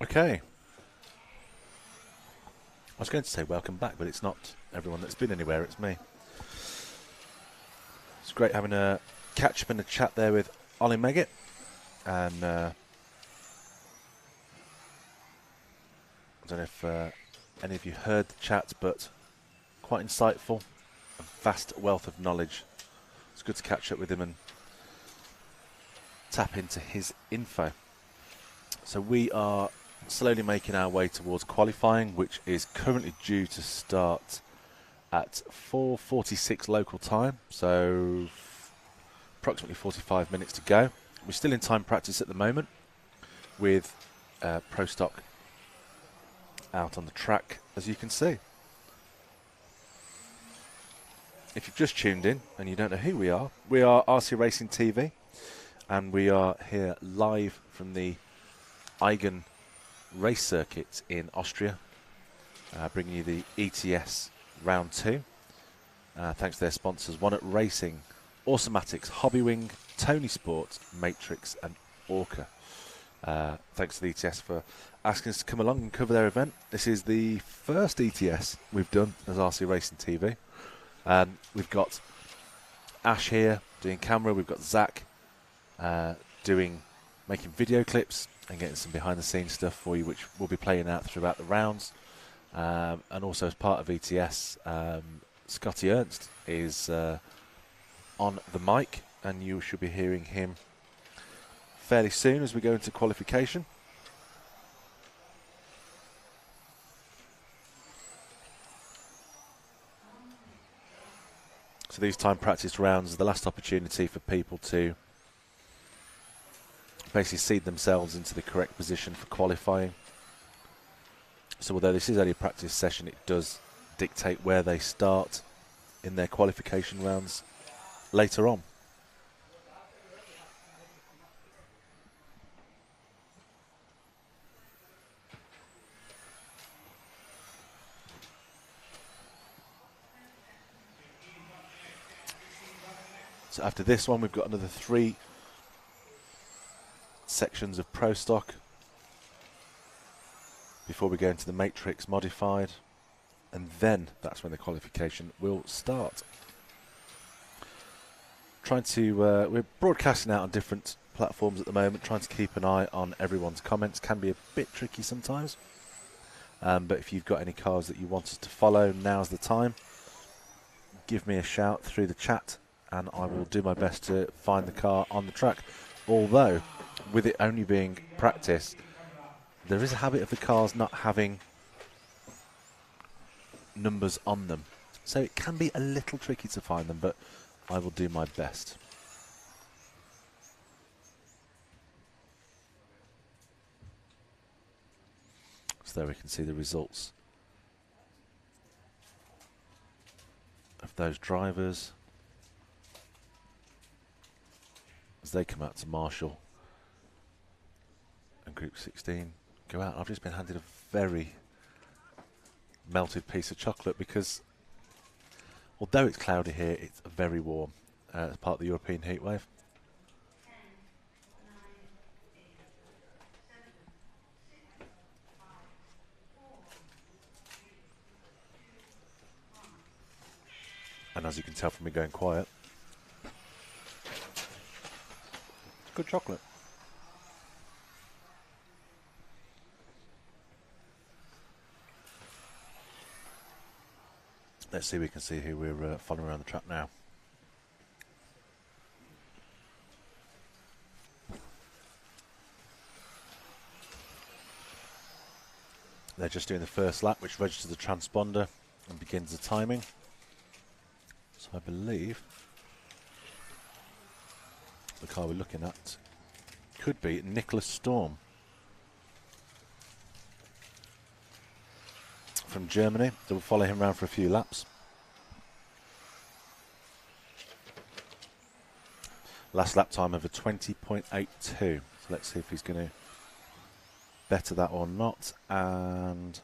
Okay. I was going to say welcome back, but it's not everyone that's been anywhere, it's me. It's great having a catch up and a chat there with Ollie Meggett. And I don't know if any of you heard the chat, but quite insightful, a vast wealth of knowledge. It's good to catch up with him and tap into his info. So we are slowly making our way towards qualifying, which is currently due to start at 4:46 local time, so approximately 45 minutes to go. We're still in time practice at the moment with Pro Stock out on the track, as you can see. If you've just tuned in and you don't know who we are RC Racing TV, and we are here live from the Aigen race circuit in Austria, bringing you the ETS Round 2. Thanks to their sponsors, One Up Racing, Automatics, Hobbywing, Tony Sport, Matrix and Orca. Thanks to the ETS for asking us to come along and cover their event. This is the first ETS we've done as RC Racing TV. We've got Ash here doing camera, we've got Zach making video clips and getting some behind the scenes stuff for you, which we'll be playing out throughout the rounds. And also as part of ETS, Scotty Ernst is on the mic, and you should be hearing him fairly soon as we go into qualification. So these time practice rounds are the last opportunity for people to basically seed themselves into the correct position for qualifying. So although this is only a practice session, it does dictate where they start in their qualification rounds later on. So after this one, we've got another 3 sections of Pro Stock before we go into the Matrix Modified, and then that's when the qualification will start. We're broadcasting out on different platforms at the moment, trying to keep an eye on everyone's comments. Can be a bit tricky sometimes, but if you've got any cars that you want us to follow, now's the time. Give me a shout through the chat and I will do my best to find the car on the track. Although, with it only being practice, there is a habit of the cars not having numbers on them. So it can be a little tricky to find them, but I will do my best. So there we can see the results of those drivers as they come out to Marshall and Group 16 go out. I've just been handed a very melted piece of chocolate because although it's cloudy here, it's very warm as part of the European heatwave. And as you can tell from me going quiet, it's good chocolate. Let's see if we can see who we're following around the track now. They're just doing the first lap, which registers the transponder and begins the timing. So I believe the car we're looking at could be Nicholas Storm from Germany. So we'll follow him around for a few laps. Last lap time of a 20.82. So let's see if he's going to better that or not. And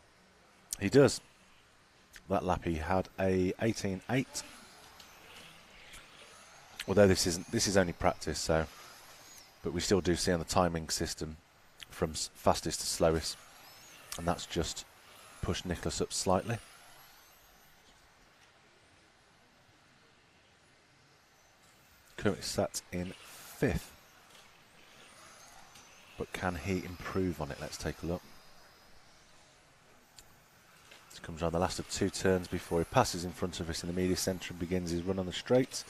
he does. That lap he had a 18.8. Although this is only practice, so but we still do see on the timing system from fastest to slowest. And that's just pushed Nicholas up slightly. Currently sat in 5th. But can he improve on it? Let's take a look. He comes around the last of 2 turns before he passes in front of us in the media centre and begins his run on the straight.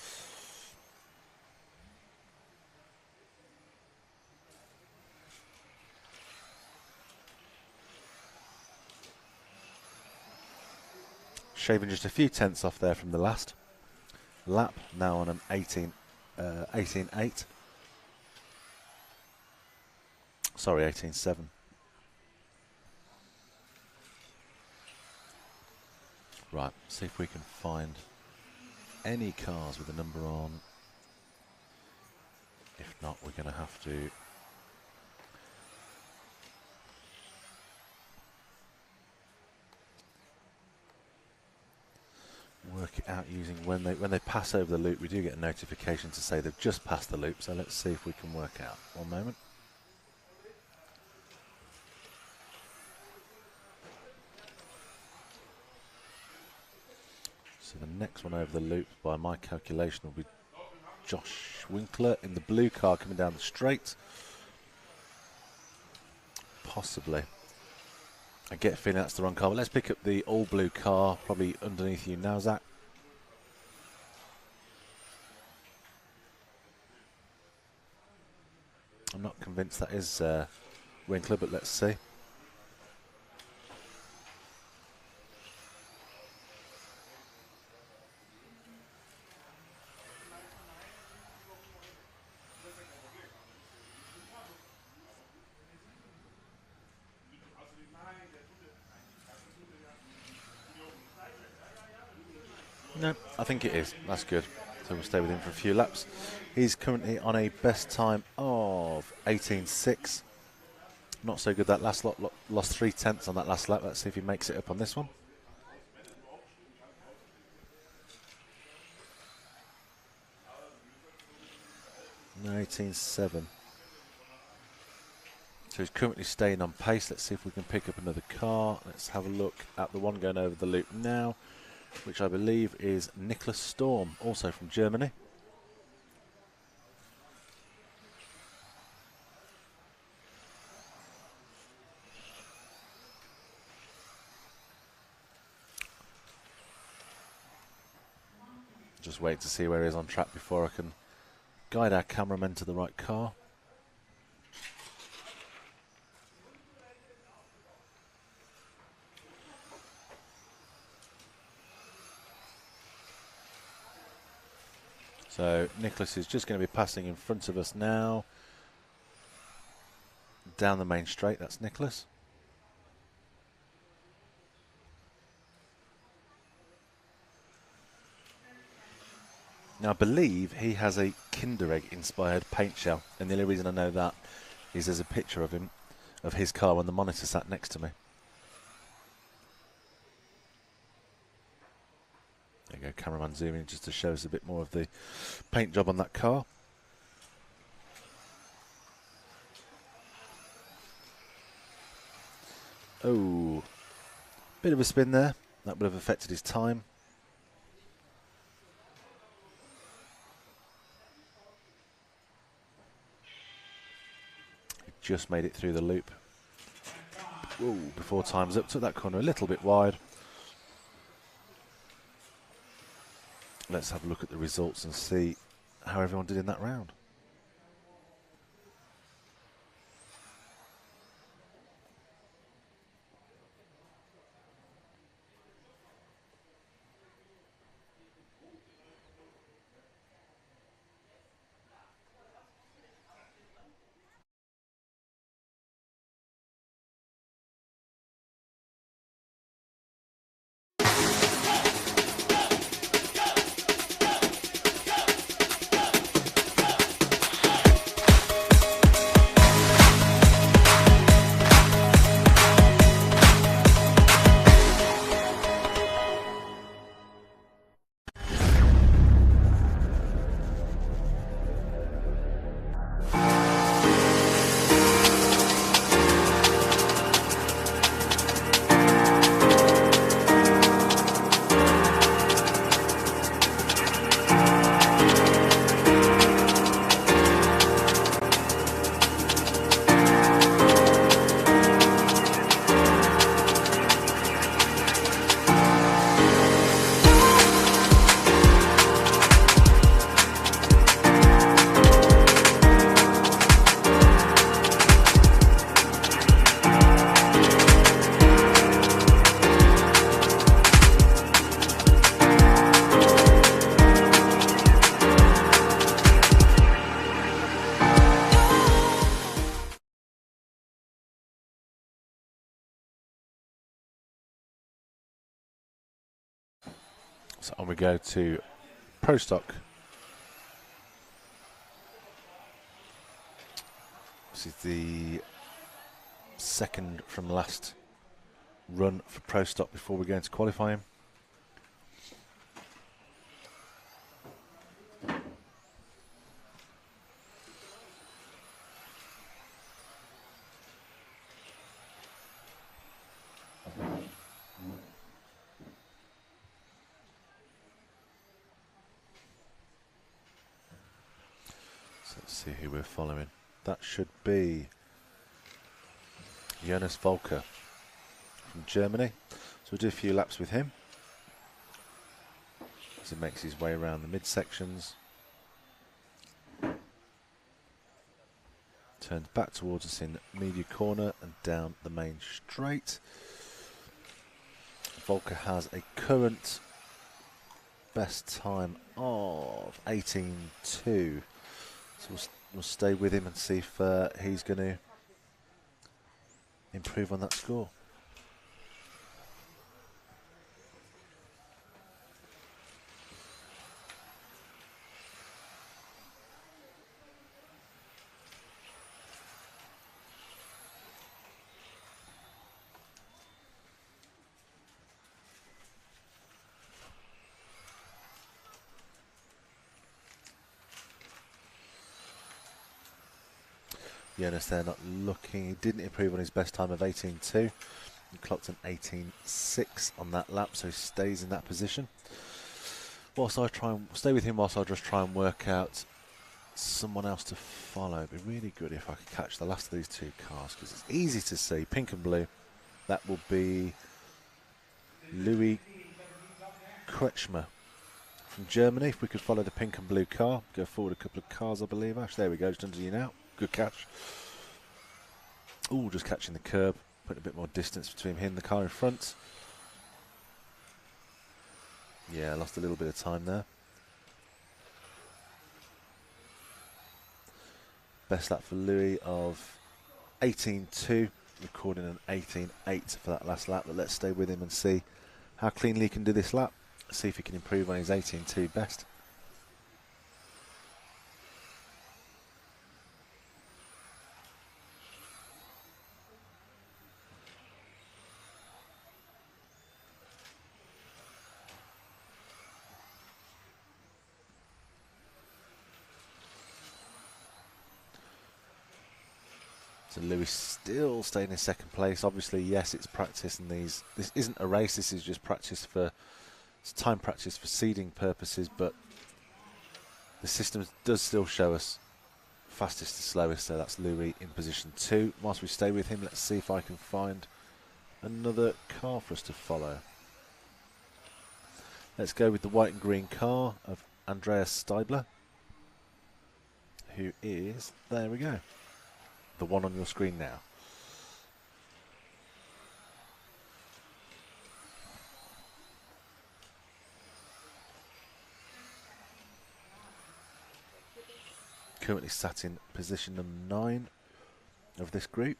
Shaving just a few tenths off there from the last lap. Now on an 18.8. Sorry, 18.7. Right, see if we can find any cars with a number on. If not, we're going to have to work it out using when they pass over the loop. We do get a notification to say they've just passed the loop, so let's see if we can work out. One moment. So the next one over the loop, by my calculation, will be Josh Winkler in the blue car coming down the straight. Possibly. I get a feeling that's the wrong car, but let's pick up the all blue car, probably underneath you now, Zach. I'm not convinced that is Winkler, but let's see. No, I think it is. That's good. So we'll stay with him for a few laps. He's currently on a best time of 18.6. Not so good that last lot. Lost 3 tenths on that last lap. Let's see if he makes it up on this one. No, 18.7. So he's currently staying on pace. Let's see if we can pick up another car. Let's have a look at the one going over the loop now, which I believe is Nicholas Storm, also from Germany. Just wait to see where he is on track before I can guide our cameramen to the right car. So Nicholas is just going to be passing in front of us now. Down the main straight, that's Nicholas. Now I believe he has a Kinder Egg inspired paint shell, and the only reason I know that is there's a picture of him, of his car when the monitor sat next to me. There you go, cameraman zooming just to show us a bit more of the paint job on that car. Oh, bit of a spin there. That would have affected his time. He just made it through the loop. Ooh, before time's up, took that corner a little bit wide. Let's have a look at the results and see how everyone did in that round. So on we go to Pro Stock. This is the second from last run for Pro Stock before we go into qualifying. So let's see who we're following. That should be Jonas Volker from Germany. So we'll do a few laps with him as he makes his way around the midsections. Turns back towards us in media corner and down the main straight. Volker has a current best time of 18.2. So we'll stay with him and see if he's going to improve on that score. Jonas there not looking, he didn't improve on his best time of 18.2. He clocked an 18.6 on that lap, so he stays in that position. Whilst I try and stay with him, whilst I just try and work out someone else to follow. It'd be really good if I could catch the last of these two cars, because it's easy to see, pink and blue. That will be Louis Kretschmer from Germany. If we could follow the pink and blue car, go forward a couple of cars, I believe. Ash, there we go, just under you now. Good catch. Oh, just catching the curb, putting a bit more distance between him and the car in front. Yeah, lost a little bit of time there. Best lap for Louis of 18.2, recording an 18.8 for that last lap. But let's stay with him and see how cleanly he can do this lap. See if he can improve on his 18.2 best. So Lewis still staying in second place. Obviously, yes, it's practice, and this isn't a race. This is just practice it's time practice for seeding purposes. But the system does still show us fastest to slowest. So that's Louis in position 2. Whilst we stay with him, let's see if I can find another car for us to follow. Let's go with the white and green car of Andreas Steibler, who is, there we go, the one on your screen now. Currently sat in position number 9 of this group.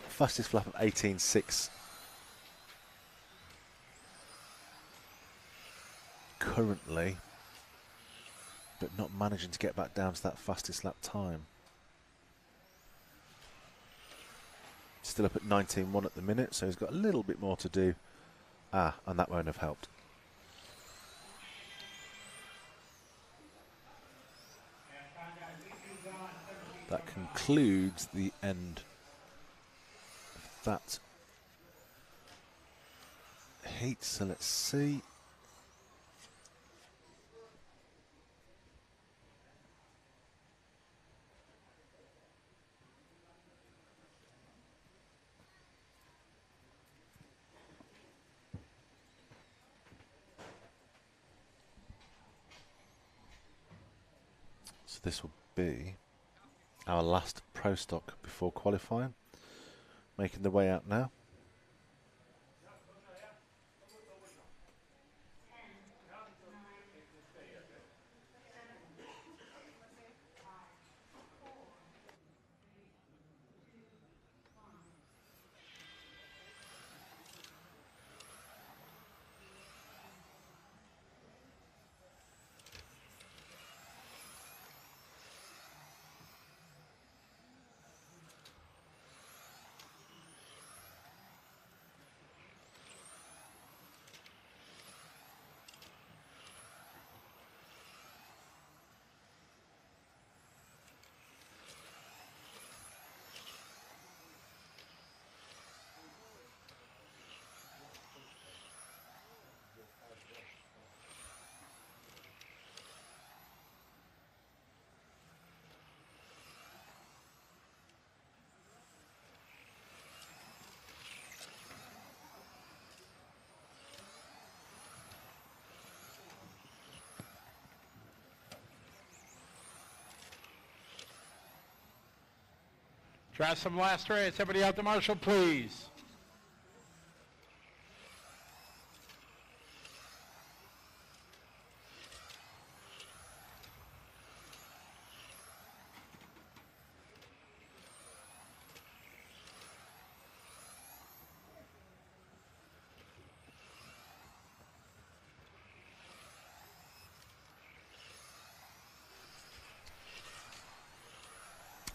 Fastest lap of 18.6 currently, but not managing to get back down to that fastest lap time. Still up at 19.1 at the minute, so he's got a little bit more to do. And that won't have helped. That concludes the end of that heat, so let's see. So this will be our last Pro Stock before qualifying. Making the way out now. Try some last race. Everybody out to Marshall, please.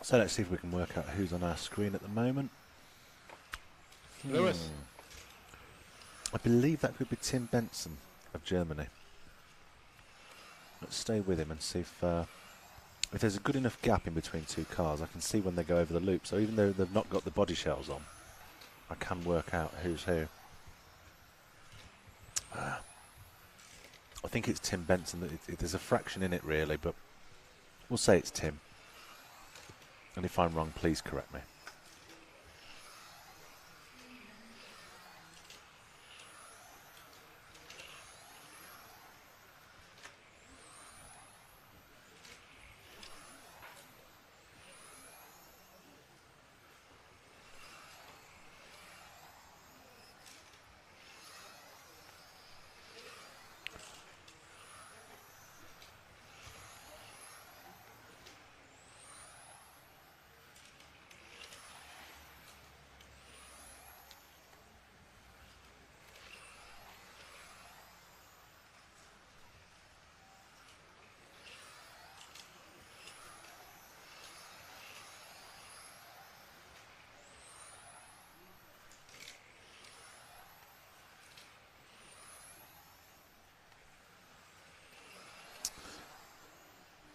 So let's see if we can work out who's on our screen at the moment. Lewis. I believe that could be Tim Benson of Germany. Let's stay with him and see if there's a good enough gap in between two cars. I can see when they go over the loop. So even though they've not got the body shells on, I can work out who's who. I think it's Tim Benson. There's a fraction in it really, but we'll say it's Tim. And if I'm wrong, please correct me.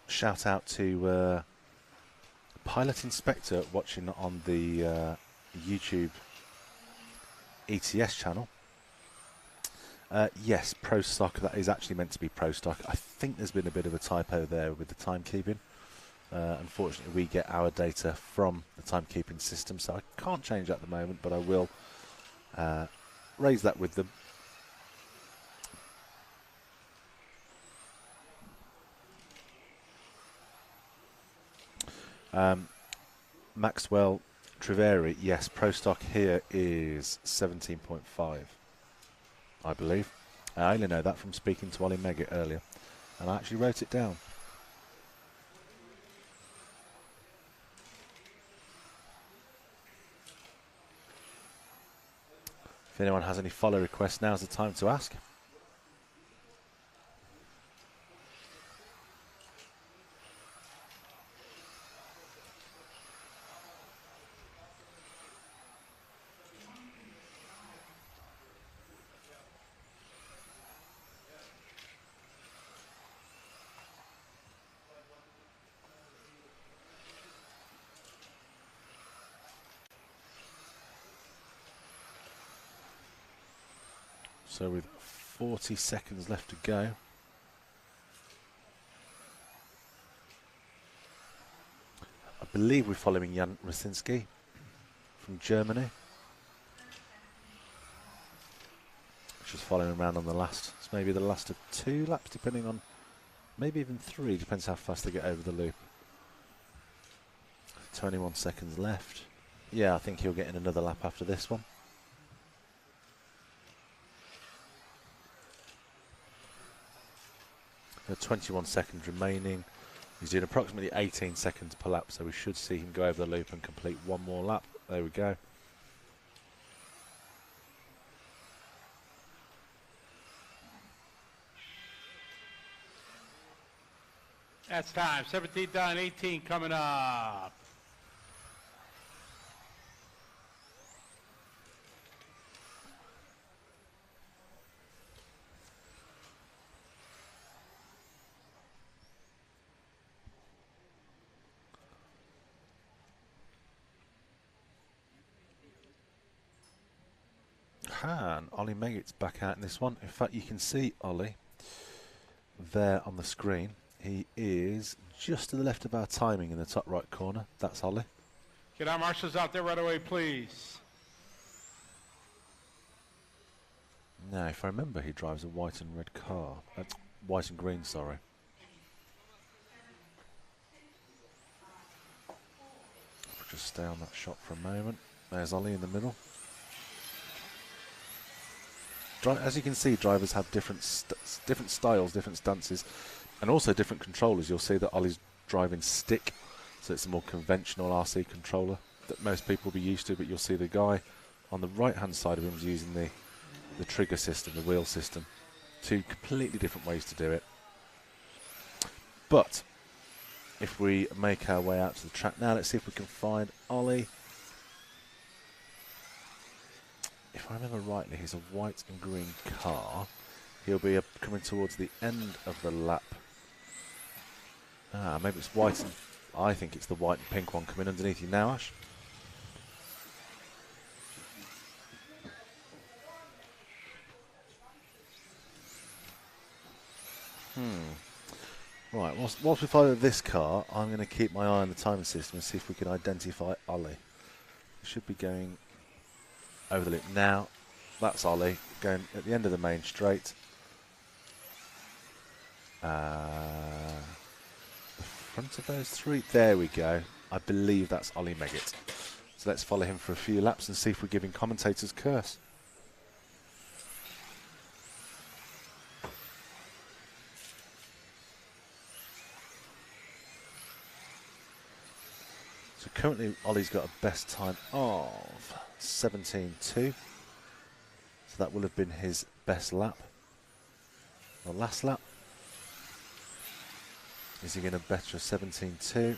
Shout out to Pilot Inspector watching on the YouTube ETS channel. Yes, Pro Stock, that is actually meant to be Pro Stock. I think there's been a bit of a typo there with the timekeeping. Unfortunately, we get our data from the timekeeping system, so I can't change that at the moment, but I will raise that with them. Maxwell Triveri, yes, Pro Stock here is 17.5, I believe. I only know that from speaking to Ollie Meggett earlier, and I actually wrote it down. If anyone has any follow requests, now's the time to ask. So with 40 seconds left to go. I believe we're following Jan Rosinski from Germany. Just following around on the last. It's maybe the last of 2 laps, depending on, maybe even 3, depends how fast they get over the loop. 21 seconds left. Yeah, I think he'll get in another lap after this one. 21 seconds remaining. He's doing approximately 18 seconds per lap, so we should see him go over the loop and complete one more lap. There we go. That's time. 17 done, 18 coming up. And Ollie Meggett's back out in this one. In fact, you can see Ollie there on the screen. He is just to the left of our timing in the top right corner. That's Ollie. Get our marshals out there right away, please. Now, if I remember, he drives a white and red car. White and green, sorry. just stay on that shot for a moment. There's Ollie in the middle. As you can see, drivers have different styles, different stances, and also different controllers. You'll see that Ollie's driving stick, so it's a more conventional RC controller that most people will be used to, but you'll see the guy on the right-hand side of him is using the trigger system, the wheel system. Two completely different ways to do it. But if we make our way out to the track now, let's see if we can find Ollie. If I remember rightly, he's a white and green car. He'll be coming towards the end of the lap. Maybe it's white and... I think it's the white and pink one coming underneath you now, Ash. Right, whilst we follow this car, I'm going to keep my eye on the timing system and see if we can identify Ollie. He should be going over the loop now. That's Ollie going at the end of the main straight. The front of those three. There we go. I believe that's Ollie Meggett. So let's follow him for a few laps and see if we're giving commentators curse. So currently Ollie's got a best time of 17.2. So that will have been his best lap. The last lap. Is he going to better a 17.2?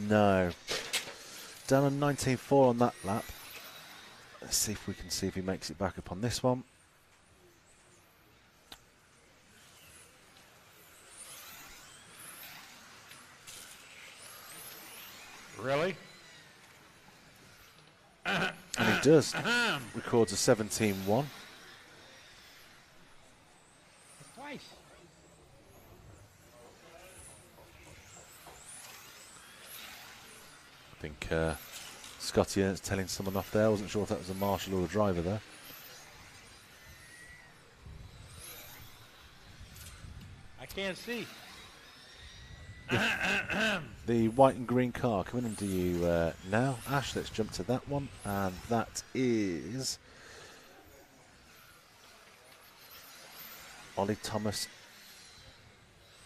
No. Down on 19.4 on that lap. Let's see if we can see if he makes it back up on this one. Really? And he does. Records a 17.1. Twice. I think Scotty Ernst telling someone off there. I wasn't sure if that was a marshal or a driver there. I can't see. The white and green car coming into you now. Ash, let's jump to that one. And that is Ollie Thomas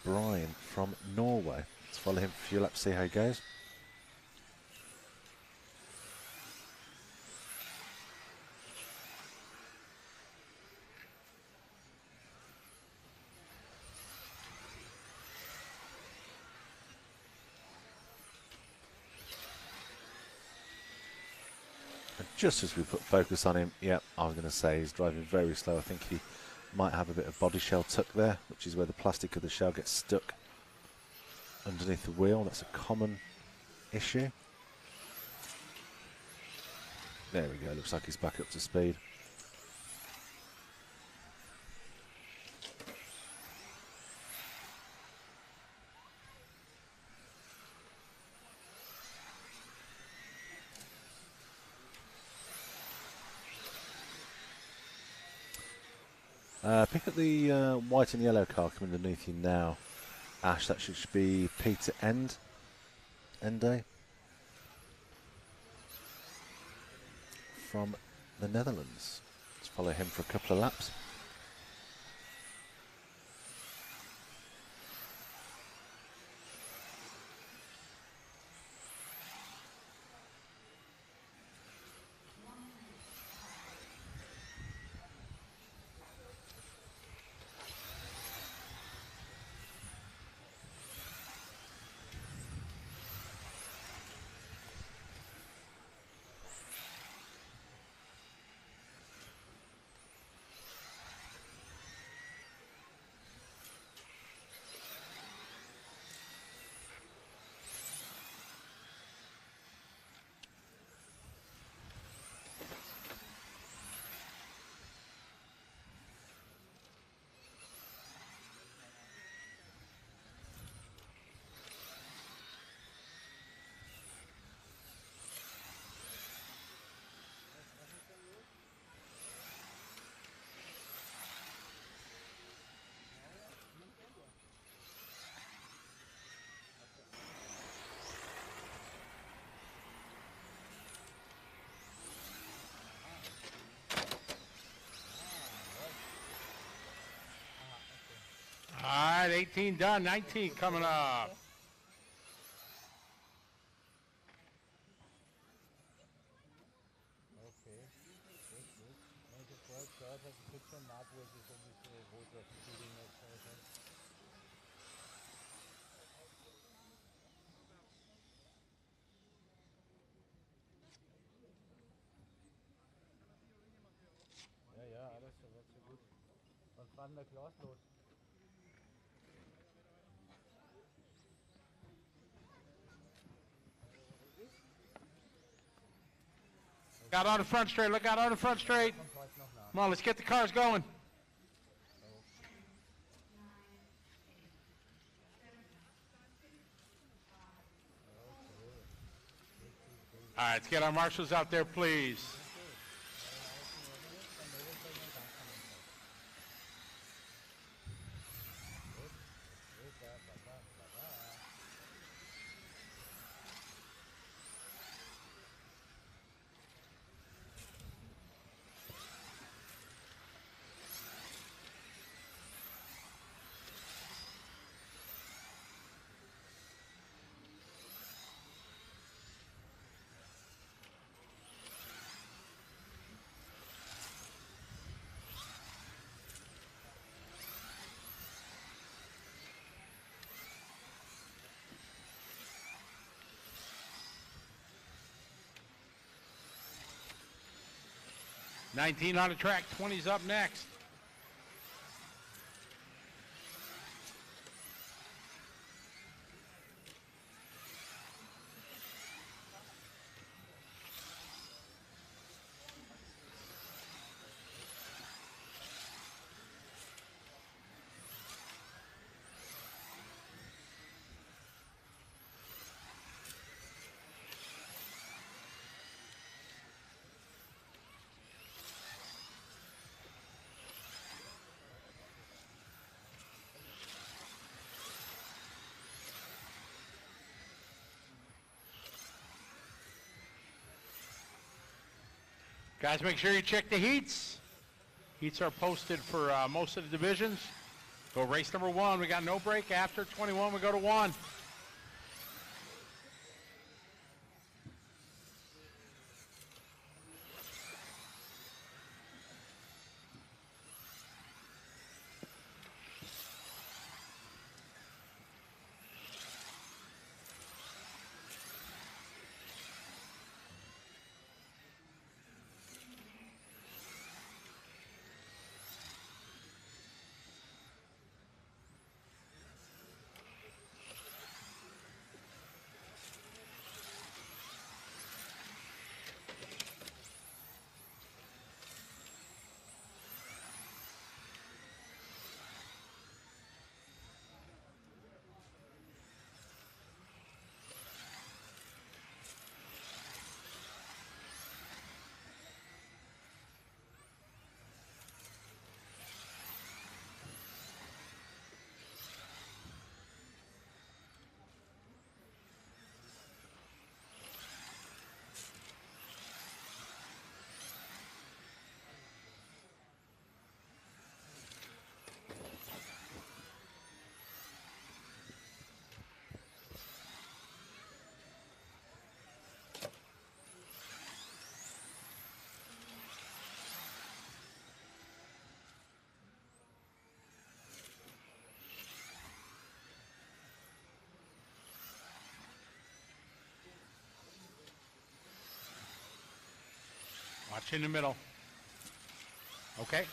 Bryan from Norway. Let's follow him for a few laps, see how he goes. Just as we put focus on him, yeah, I was going to say he's driving very slow. I think he might have a bit of body shell tuck there, which is where the plastic of the shell gets stuck underneath the wheel. That's a common issue. There we go, looks like he's back up to speed. Pick up the white and yellow car coming underneath you now. Ash, that should be Peter Ende. From the Netherlands. Let's follow him for a couple of laps. right, 18 done, 19 coming up. Okay, good. And the Quals guard has a picture mark with this rotor feeding it. Ja, alles so gut. Wann fahren der Klaus los? Got on the front straight, look out on the front straight. Come on, let's get the cars going. All right, let's get our marshals out there, please. $19 on the track, 20's up next. Guys, make sure you check the heats. Heats are posted for most of the divisions. Go race number 1. We got no break. After 21, we go to 1. Watch in the middle. Okay.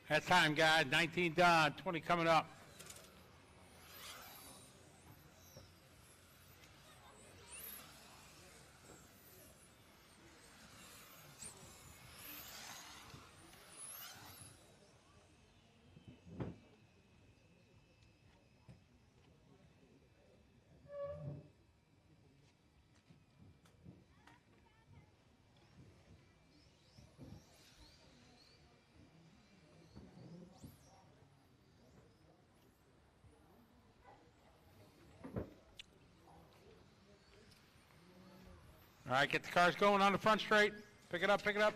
That's time, guys. 19 done, 20 coming up. All right, get the cars going on the front straight. Pick it up, pick it up.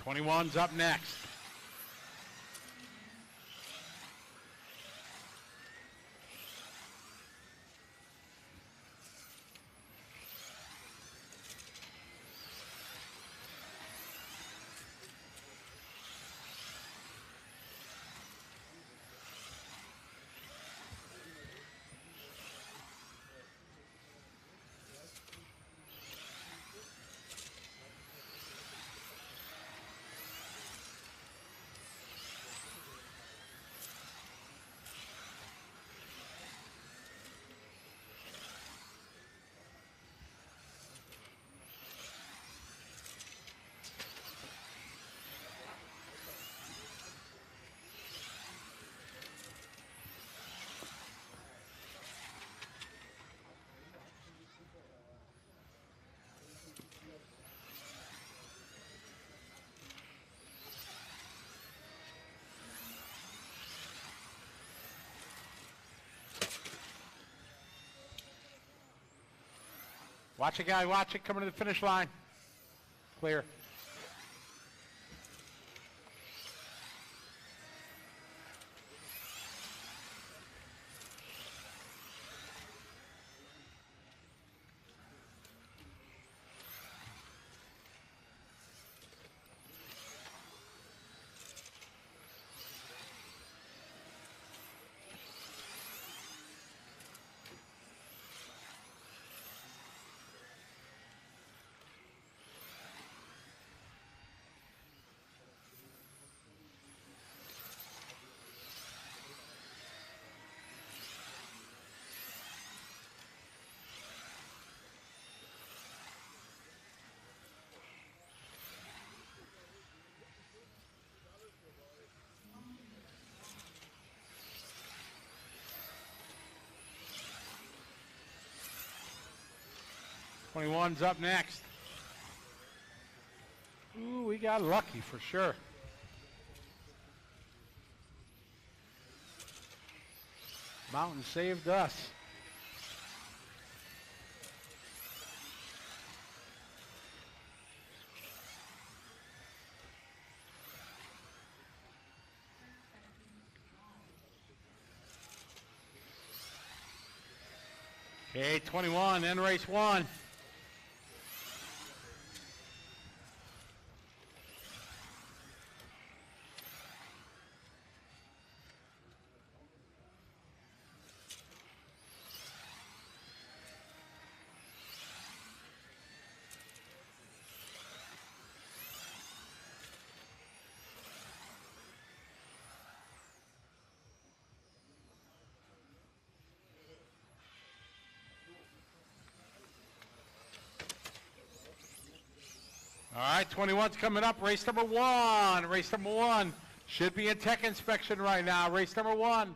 '21's up next. Watch it, guy. Watch it. Coming to the finish line. Clear. 21's up next. Ooh, we got lucky for sure. Mountain saved us. Okay, 21, end race 1. All right, 21's coming up. Race number 1. Race number 1 should be in tech inspection right now. Race number 1.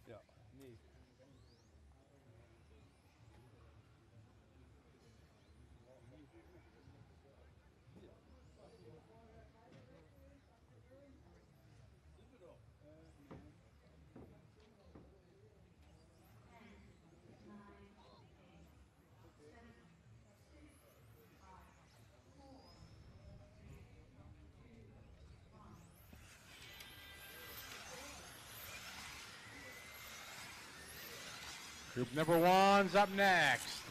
Ja, nee. Group number 1's up next.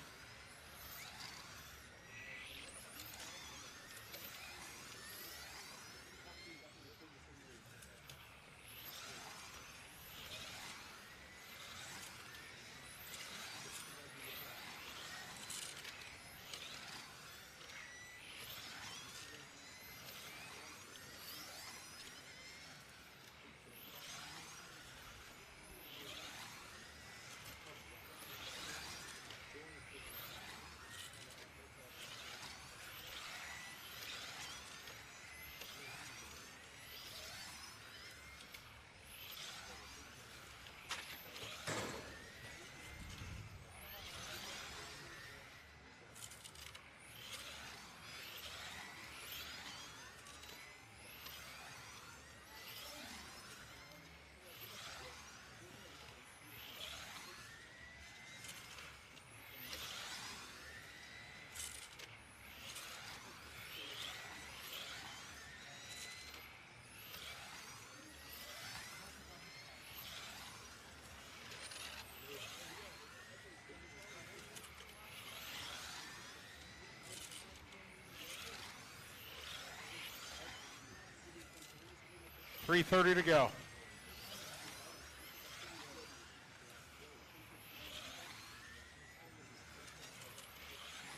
.330 to go.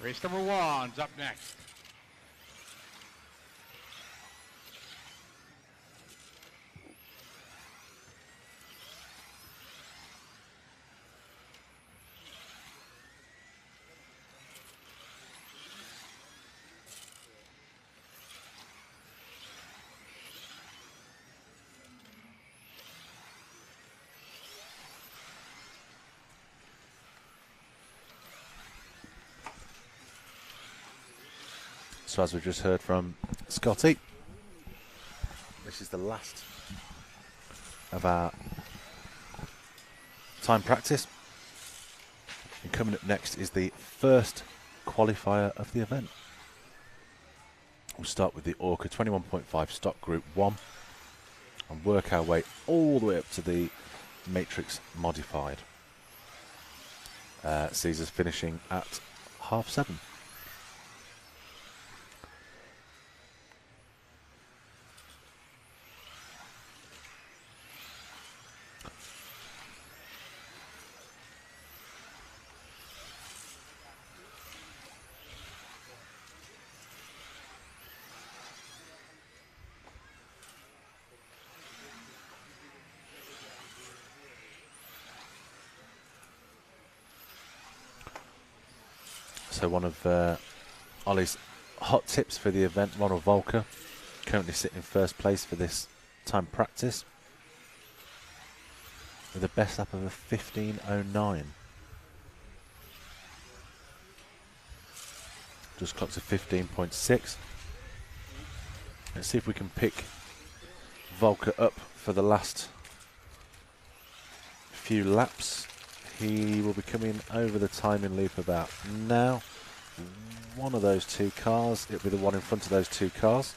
Race number 1's up next. So as we've just heard from Scotty, this is the last of our time practice. And coming up next is the first qualifier of the event. We'll start with the Orca 21.5 stock group 1 and work our way all the way up to the Matrix modified. Sees us finishing at 7:30. So one of Ollie's hot tips for the event, Ronald Volker, currently sitting in first place for this time practice with a best lap of a 15:09. Just clocked to 15.6. Let's see if we can pick Volker up for the last few laps. He will be coming over the timing loop about now. One of those two cars, it'll be the one in front of those two cars.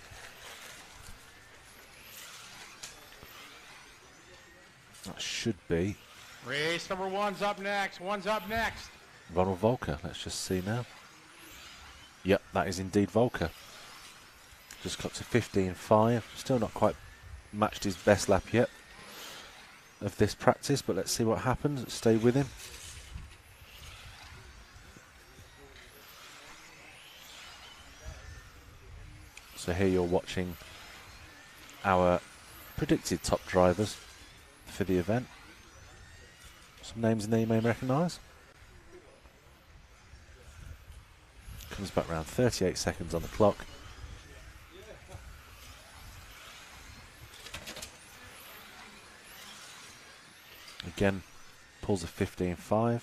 That should be Race number one's up next. Ronald Volker. Let's just see now. Yep, that is indeed Volker. Just got to 15.5. Still not quite matched his best lap yet of this practice, but let's see what happens. Stay with him. So here you're watching our predicted top drivers for the event. Some names in there you may recognise. Comes back around 38 seconds on the clock. Again, pulls a 15.5.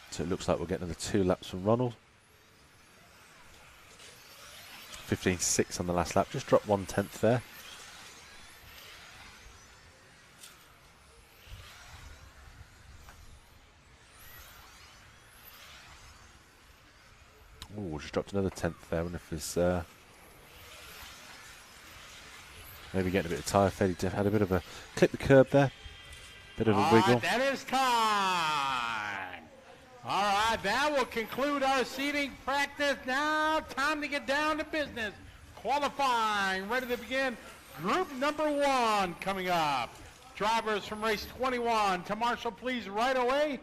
So it looks like we'll get another 2 laps from Ronald. 15.6 on the last lap, just dropped 1/10 there. Oh, just dropped another 1/10 there. I wonder if he's maybe getting a bit of tyre fade. He had a bit of a clip the curb there, bit of a wiggle. Right, that is time. All right, that will conclude our seating practice. Now, time to get down to business. Qualifying, ready to begin. Group number 1 coming up. Drivers from race 21 to Marshall, please, right away.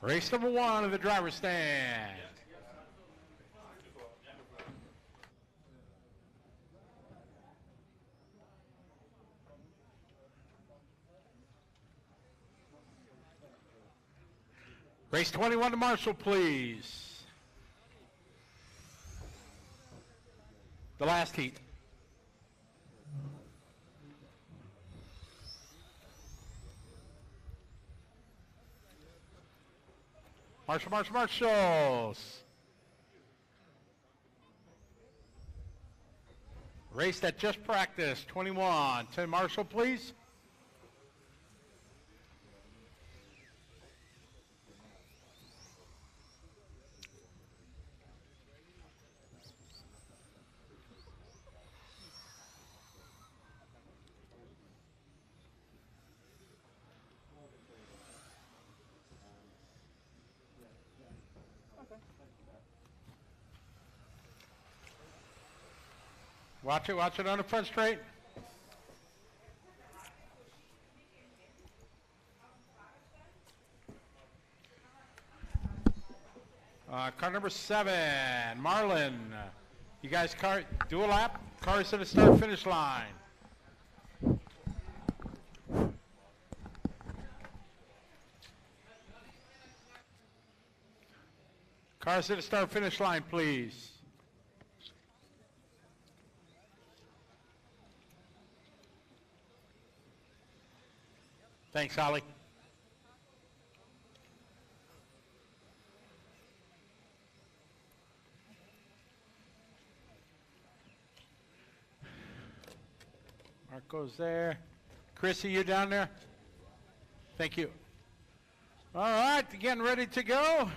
Race number 1 of the driver's stand. Race 21 to Marshall, please. The last heat. Marshalls. Race that just practiced, 21. To Marshall, please. Watch it on the front straight. Car number 7, Marlin. You guys do a lap. Cars to the start finish line. Cars to the start finish line, please. Thanks, Holly. Marco's there. Chrissy, you down there? Thank you. All right, again, ready to go. All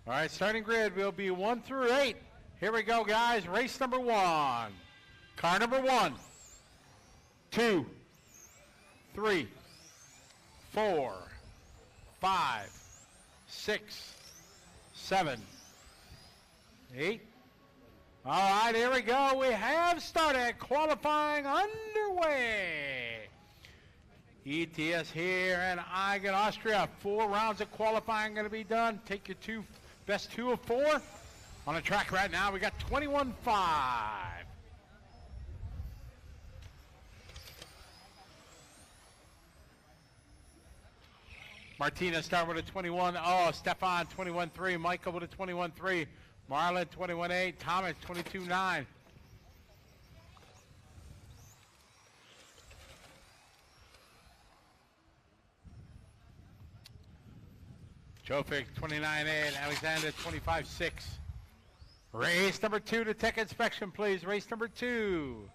right, starting grid will be 1 through 8. Here we go, guys. Race number 1. Car number 1, 2, 3, 4, 5, 6, 7, 8. All right, here we go. We have started. Qualifying underway. ETS here in Aigen, Austria. 4 rounds of qualifying going to be done. Take your best 2 of 4. On the track right now, we got 21.5. Martina starting with a 21. Oh, Stefan 21.3. Michael with a 21.3. Marlon 21.8. Thomas 22.9. Jofik 29.8. Alexander 25.6. Race number 2 to tech inspection, please. Race number 2.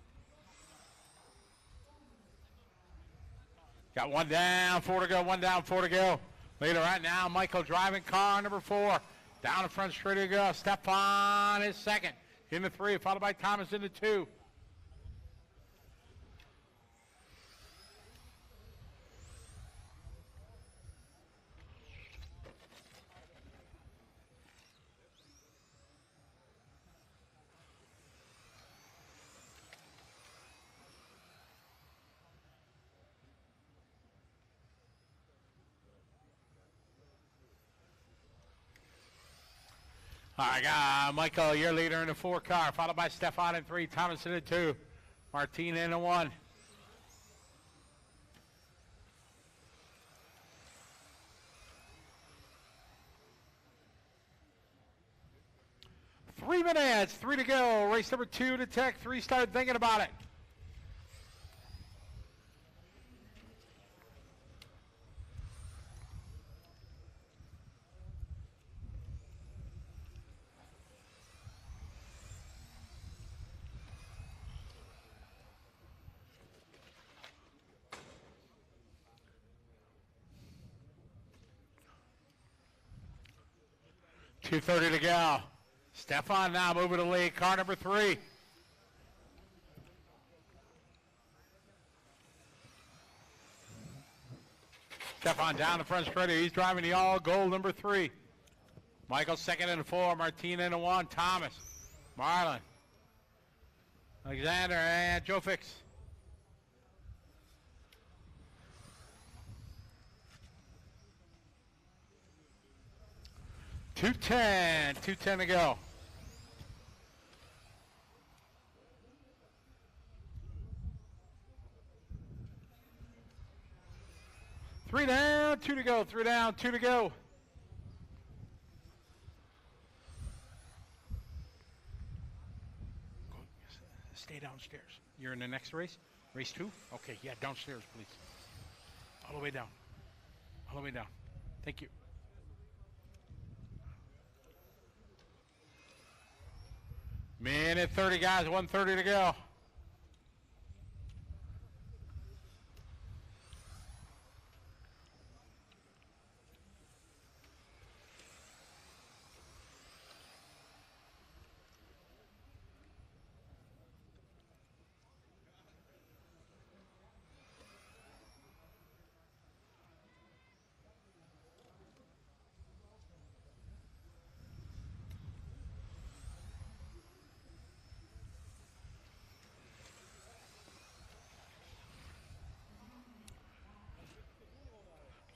Got 1 down, 4 to go, 1 down, 4 to go. Leader right now, Michael driving car number 4. Down the front straight to go. Stefan is second. In the 3, followed by Thomas in the 2. All right, Michael, your leader in the 4 car, followed by Stefan in 3, Thomas in the 2, Martina in the 1. Three minutes, 3 to go. Race number 2 to tech. 3 start thinking about it. .230 to go. Stefan now moving to lead. Car number 3. Stefan down the front straight. He's driving the all gold number 3. Michael second in the 4. Martina in the 1. Thomas. Marlon. Alexander and Joe Fix. .210 to go. Three down, 2 to go. 3 down, 2 to go. Stay downstairs. You're in the next race? Race 2? Okay, yeah, downstairs, please. All the way down. All the way down. Thank you. Minute 30, guys. 1:30 to go.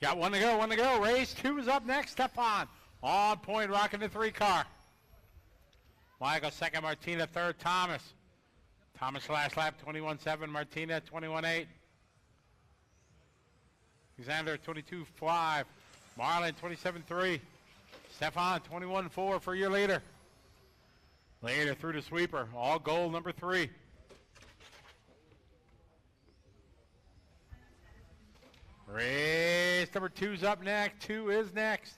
Got 1 to go, 1 to go. Race 2 is up next. Stefan on point, rocking the 3 car. Michael second, Martina third, Thomas. Thomas last lap, 21.7. Martina, 21.8. Alexander, 22.5. Marlon, 27.3. Stefan, 21.4 for your leader. Leader through the sweeper. All gold, number 3. Race number 2's up next. 2 is next.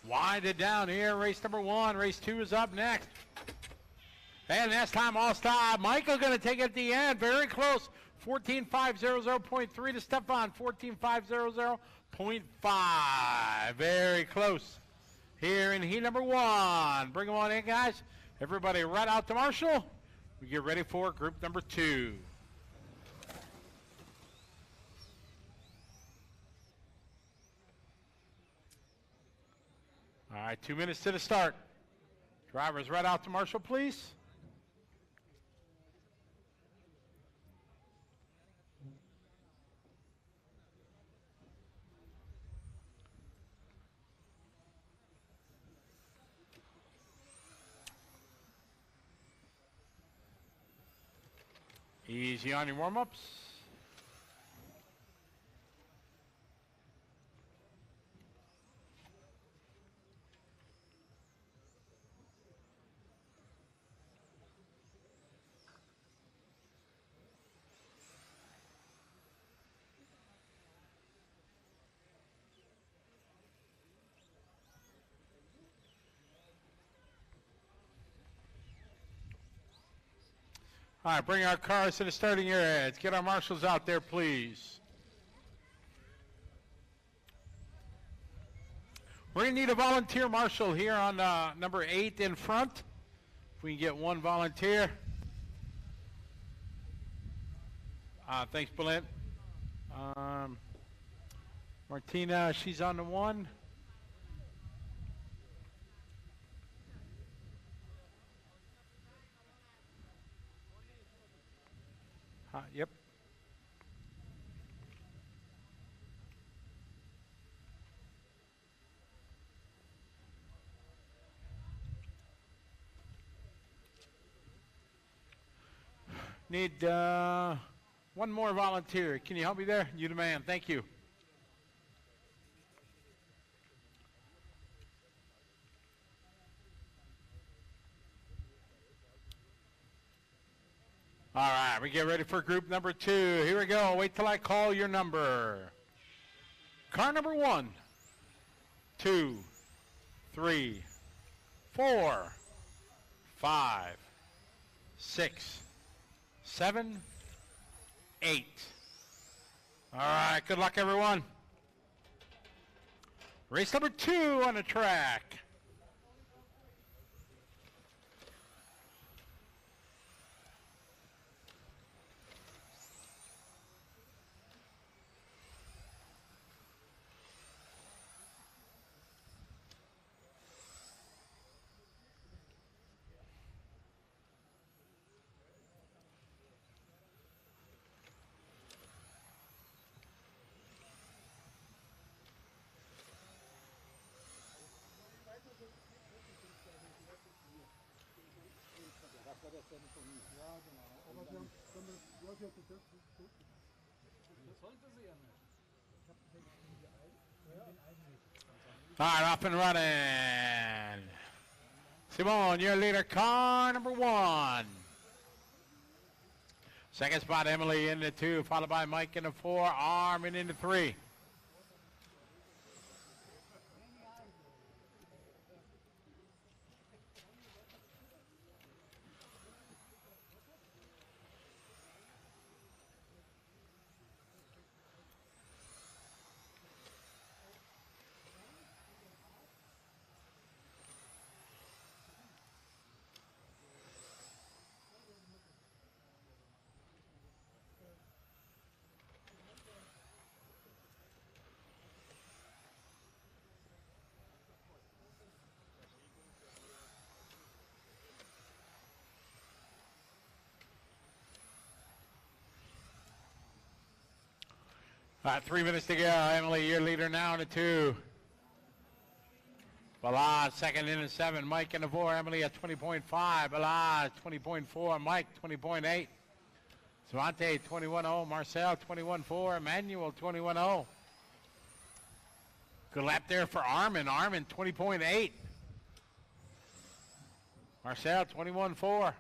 Wind it down here. Race number 1. Race 2 is up next. And last time all stop. Michael going to take it at the end. Very close. 14.500.3 to Stefan. 14.500.5. Very close. Here in heat number 1. Bring them on in, guys. Everybody right out to Marshall. We get ready for group number 2. All right, 2 minutes to the start. Drivers right out to Marshall, please. Easy on your warm-ups. All right, bring our cars to the starting area. Let's get our marshals out there, please. We're going to need a volunteer marshal here on number 8 in front. If we can get one volunteer. Thanks, Belen. Martina, she's on the 1. Yep. Need one more volunteer. Can you help me there? You the man. Thank you. All right, we get ready for group number 2. Here we go. Wait till I call your number. Car number 1, 2, 3, 4, 5, 6, 7, 8. All right, good luck, everyone. Race number 2 on the track. All right, off and running. Simone, your leader, car number 1. Second spot, Emily in the 2, followed by Mike in the 4, Armin in the 3. All right, 3 minutes to go. Emily, your leader now in the 2. Balaz second in the 7. Mike in the 4. Emily at 20.5. Balaz 20.4. Mike 20.8. Svante 21.0. Marcel 21.4. Emmanuel 21.0. Good lap there for Armin. Armin 20.8. Marcel 21.4.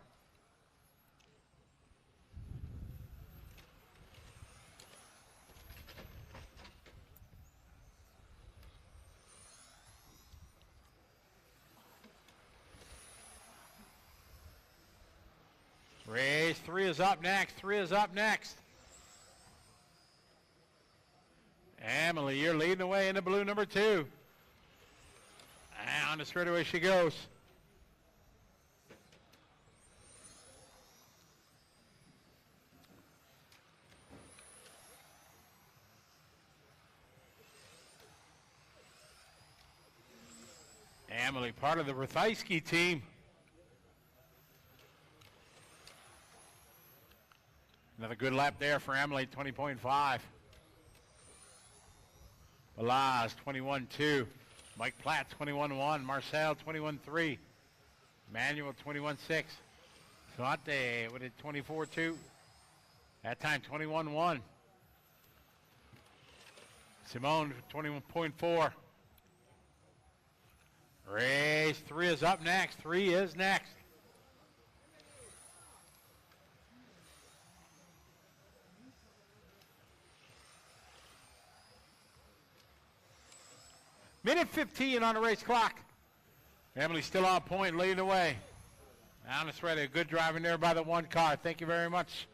Race 3 is up next. 3 is up next. Emily, you're leading the way into blue number 2. And on the straightaway she goes. Emily, part of the Rathaiski team. Another good lap there for Emily, 20.5. Balaz, 21.2. Mike Platt, 21.1. Marcel, 21.3. Manuel, 21.6. Suante, what did 24.2? That time, 21.1. Simone, 21.4. Race 3 is up next. 3 is next. Minute 15 on the race clock. Emily still on point, leading the way. Down it's ready. Good driving there by the 1 car. Thank you very much.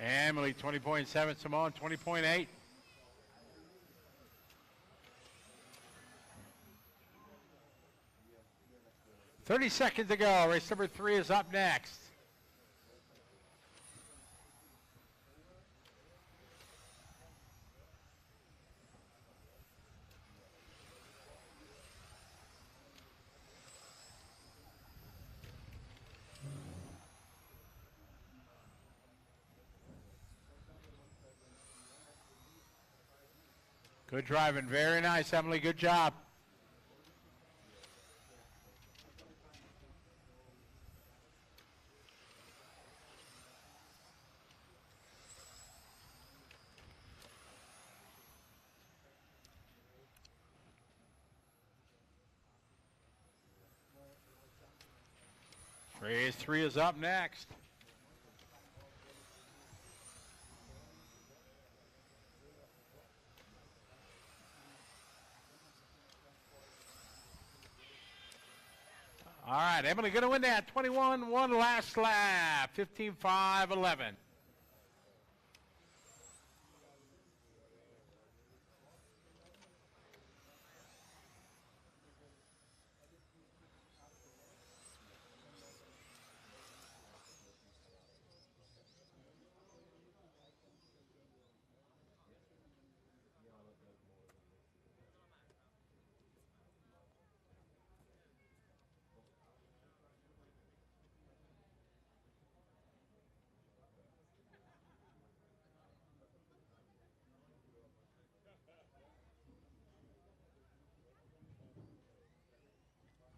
Emily, 20.7. Simone, 20.8. $30 seconds to go. Race number 3 is up next. Good driving. Very nice, Emily. Good job. Race 3 is up next. All right, Emily going to win that. 21-1 last lap. 15.5-11.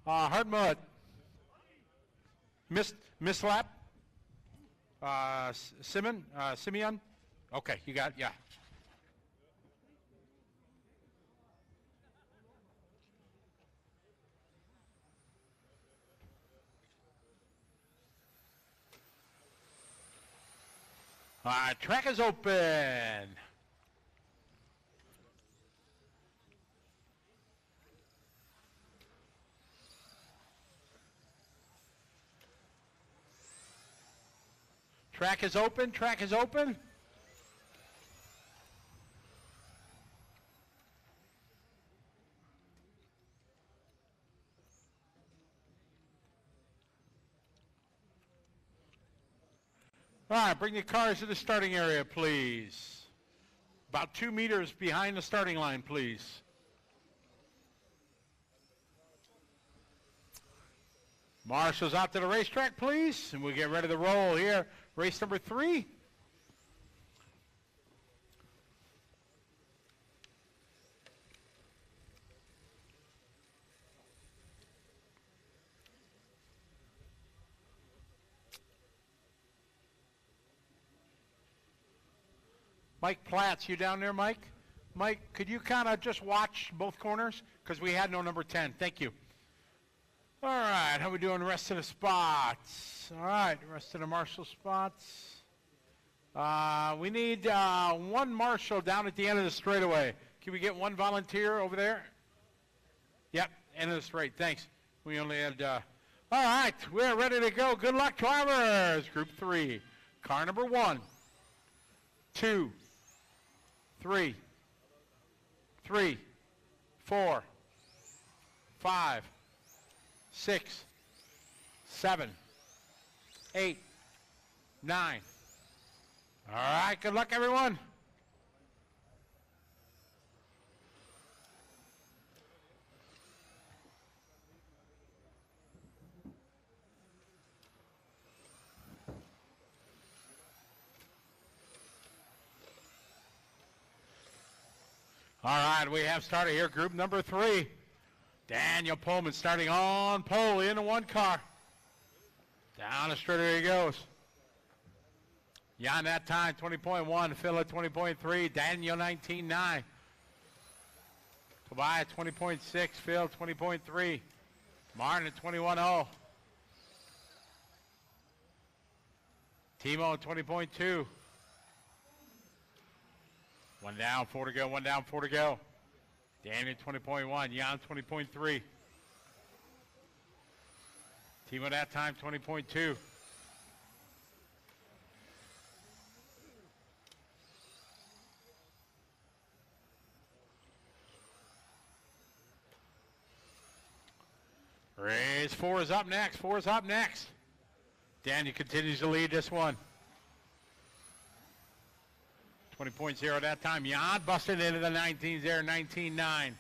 Hard mud. Miss lap. Simeon. Okay, you got it, yeah. All right, track is open. Track is open, track is open. All right, bring your cars to the starting area, please. About 2 meters behind the starting line, please. Marshals out to the racetrack, please, and we'll get ready to roll here. Race number 3. Mike Platts, you down there, Mike? Mike, could you kind of just watch both corners? Because we had no number 10. Thank you. All right, how we doing the rest of the spots? All right, the rest of the marshal spots. We need one marshal down at the end of the straightaway. Can we get one volunteer over there? Yep, end of the straight. Thanks. We only had... all right, we're ready to go. Good luck, drivers. Group 3. Car number 1, 2, 3, 4, 5, 6, 7, 8, 9. All right, good luck, everyone. All right, we have started here, group number 3. Daniel Pullman starting on pole into one car. Down the straight he goes. Jan that time, 20.1. Phil at 20.3. Daniel 19.9. Tobias 20.6. Phil 20.3. Martin at 21.0. Timo at 20.2. 1 down, 4 to go. 1 down, 4 to go. Daniel 20.1. Jan 20.3. Timo that time 20.2. Race 4 is up next. 4 is up next. Daniel continues to lead this one. 20.0 that time. Jan busted into the 19s there, 19.9.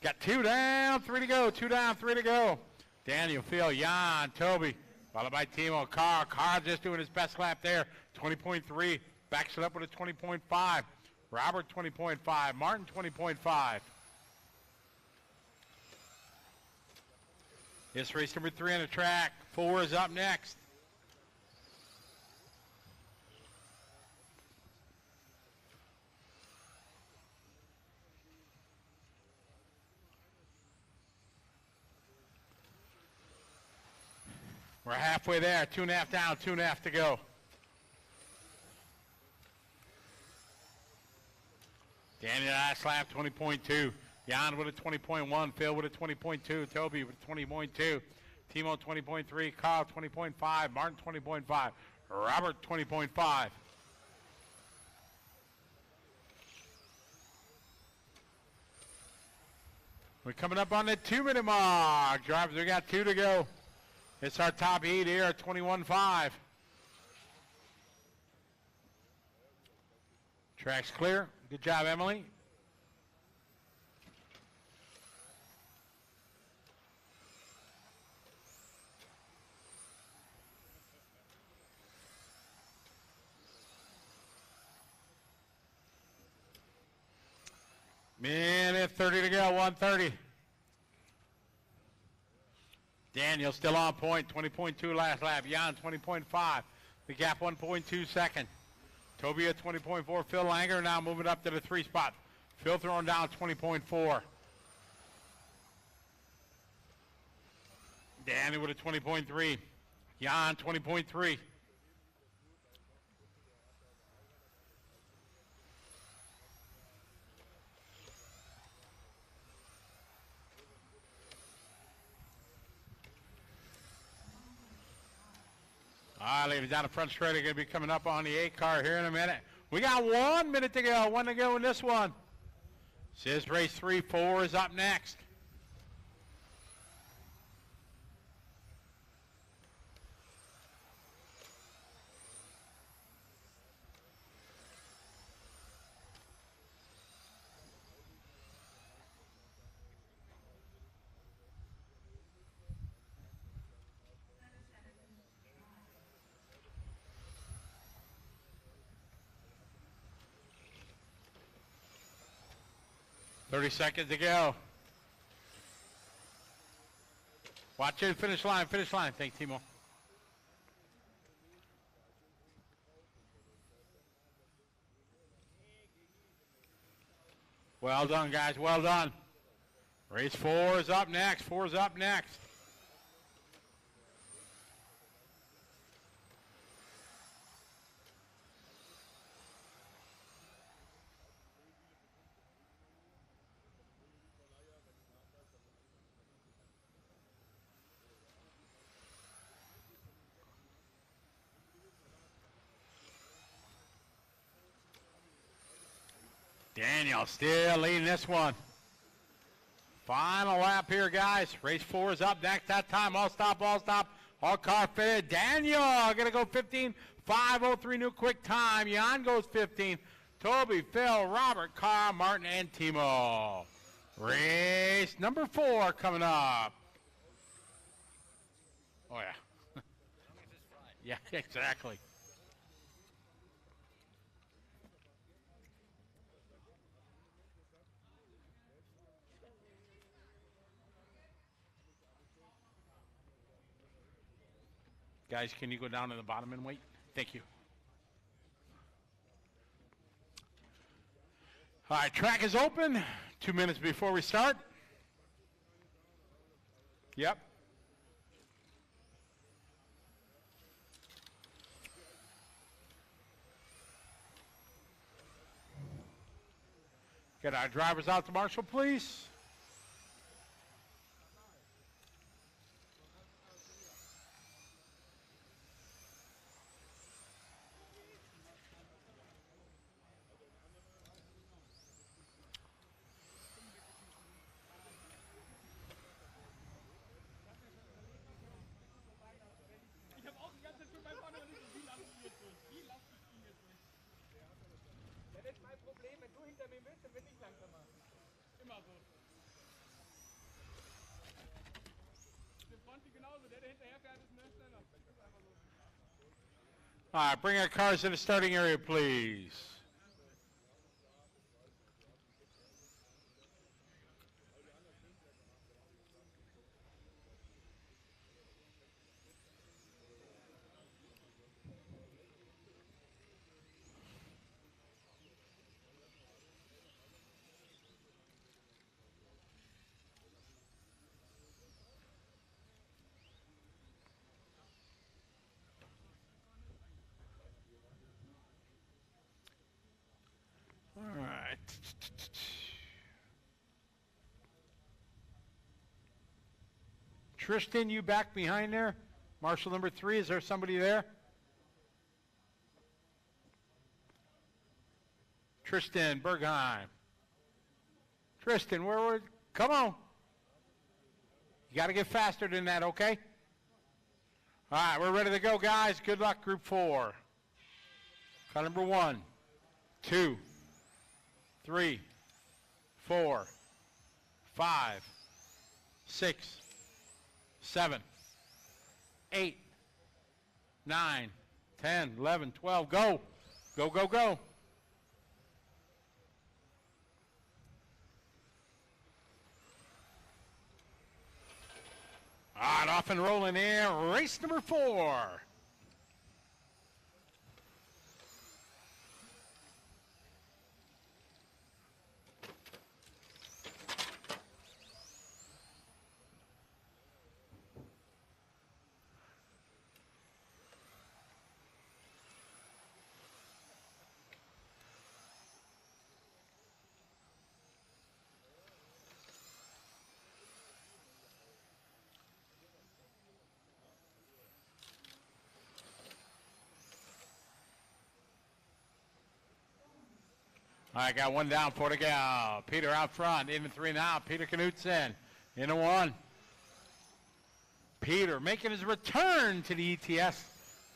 Got 2 down, 3 to go. 2 down, 3 to go. Daniel, Phil, Jan, Toby. Followed by Timo. Carr just doing his best lap there. 20.3. Backs it up with a 20.5. Robert 20.5. Martin 20.5. This race number 3 on the track. 4 is up next. We're halfway there. 2.5 down, 2.5 to go. Danny last lap, 20.2. Jan with a 20.1. Phil with a 20.2. Toby with a 20.2. Timo 20.3. Kyle 20.5. Martin 20.5. Robert 20.5. We're coming up on the 2-minute mark. Drivers, we got 2 to go. It's our top heat here at 21.5. Track's clear. Good job, Emily. Minute 30 to go, 1:30. Daniel still on point, 20.2 last lap. Jan 20.5. The gap 1.2 second. Toby at 20.4. Phil Langer now moving up to the 3 spot. Phil throwing down 20.4. Danny with a 20.3. Jan 20.3. All right, ladies, down the front straight are going to be coming up on the 8 car here in a minute. We got 1 minute to go. 1 to go in this one. Says race 3, 4 is up next. 30 seconds to go. Watch it, finish line, finish line. Thanks, Timo. Well done, guys, well done. Race 4 is up next, 4 is up next. Daniel still leading this one. Final lap here, guys. Race 4 is up next. That time, all stop, all stop. All car fitted. Daniel going to go 15.503 new quick time. Jan goes 15. Toby, Phil, Robert, Carl, Martin, and Timo. Race number 4 coming up. Oh, yeah. Yeah, exactly. Guys, can you go down to the bottom and wait? Thank you. All right, track is open. 2 minutes before we start. Yep. Get our drivers out to marshal, please. All right, bring our cars to the starting area, please. All right. Tristan, you back behind there? Marshal number 3, is there somebody there? Tristan Bergheim. Tristan, where would, come on. You got to get faster than that, okay? All right, we're ready to go, guys. Good luck, group 4. Car number 1, 2, 3, 4, 5, 6, 7, 8, 9, 10, 11, 12. Go. Go, go, go. All right, off and rolling here. Race number 4. All right, got one down for the gal. Peter out front, in the 3 now. Peter Knutson in the 1. Peter making his return to the ETS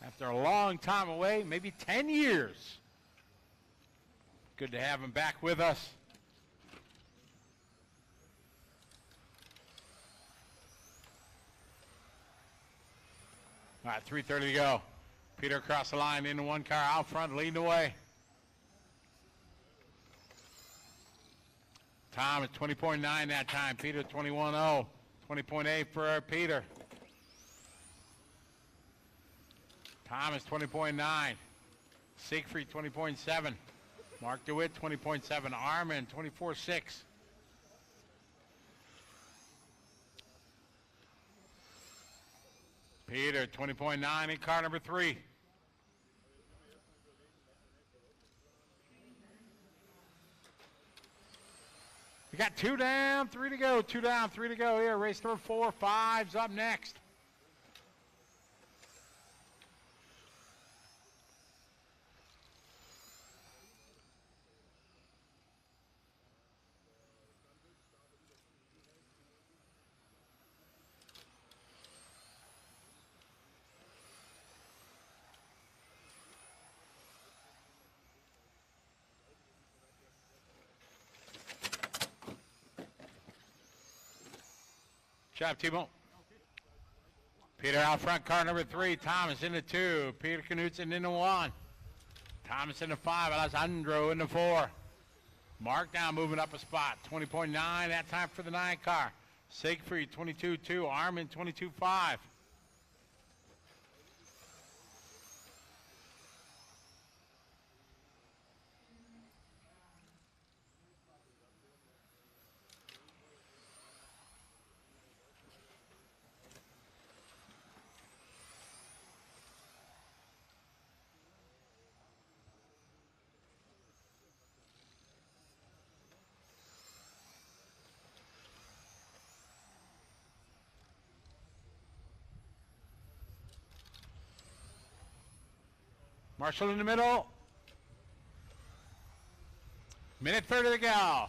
after a long time away, maybe 10 years. Good to have him back with us. All right, 3:30 to go. Peter across the line into 1 car out front, leading the way. Thomas 20.9 that time. Peter 21.0. 20.8 for Peter. Thomas 20.9. Siegfried 20.7. Mark DeWitt 20.7. Armin 24.6. Peter 20.9 in car number 3. We got 2 down, 3 to go. 2 down, 3 to go here. Race number 4, 5's up next. Job, T-Bone. Peter out front, car number 3. Thomas into 2. Peter Knutson into 1. Thomas into 5. Alessandro into 4. Mark down, moving up a spot. 20.9 that time for the 9 car. Siegfried 22.2. Armin 22.5. Marshall in the middle. Minute 30 to go.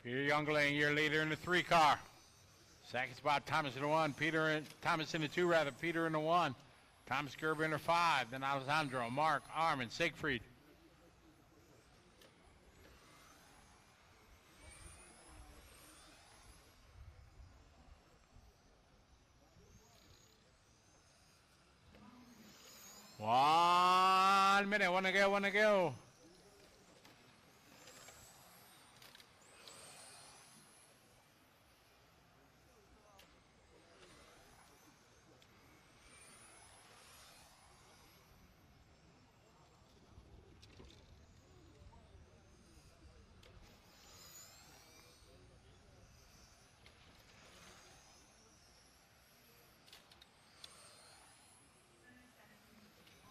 Peter Youngling, your leader in the 3 car. Second spot, Thomas in the 1. Thomas in the 2 rather. Peter in the 1. Thomas Gerber in the 5. Then Alessandro, Mark, Armin, Siegfried. One minute, 1 to go, 1 to go.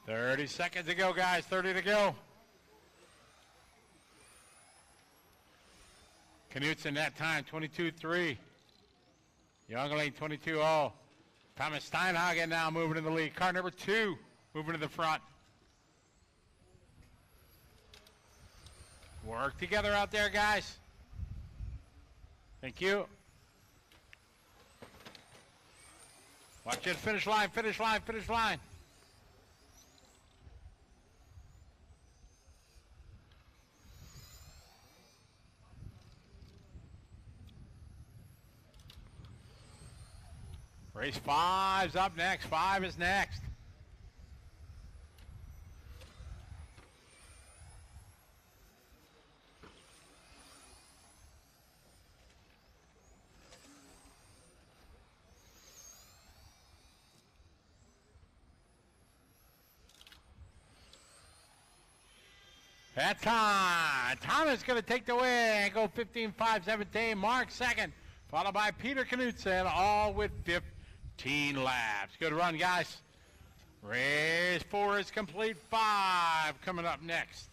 Thirty seconds to go, guys. 30 to go. Knutson that time, 22.3. Youngling, 22.0. Thomas Steinhagen now moving in the lead. Car number 2 moving to the front. Work together out there, guys. Thank you. Watch it. Finish line, finish line, finish line. Race 5's up next. 5 is next. That time. Thomas going to take the win. Go 15.5.17. Mark second. Followed by Peter Knutson, all with 15 laps. Good run, guys. Race 4 is complete. 5 coming up next.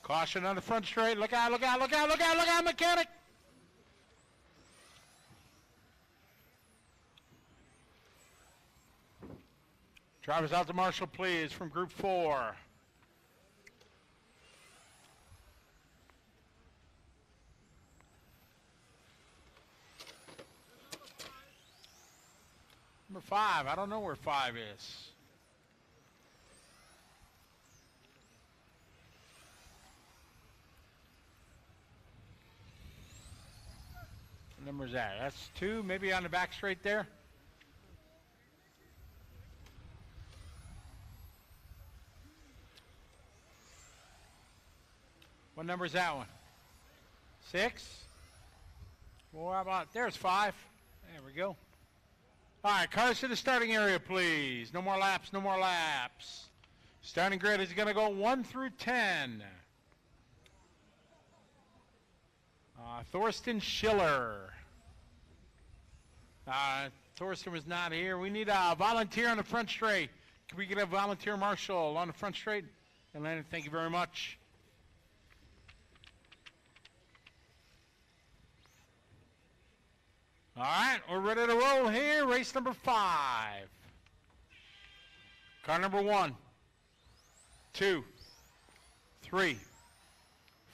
Caution on the front straight. Look out, look out, look out, look out, look out, mechanic. Drivers out to marshal, please, from group 4. number 5. I don't know where 5 is. What number is that? That's 2, maybe on the back straight there. What number is that one? 6? Well, how about, there's 5. There we go. All right, cars to the starting area, please. No more laps, no more laps. Starting grid is going to go 1 through 10. Thorsten Schiller. Thorsten was not here. We need a volunteer on the front straight. Can we get a volunteer marshal on the front straight? And Leonard, thank you very much. All right, we're ready to roll here. Race number 5. Car number 1, 2, 3,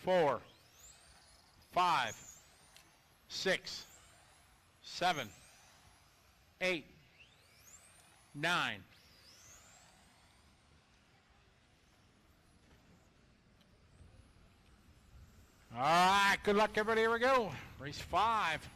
4, 5, 6, 7, 8, 9. All right, good luck, everybody. Here we go. Race 5.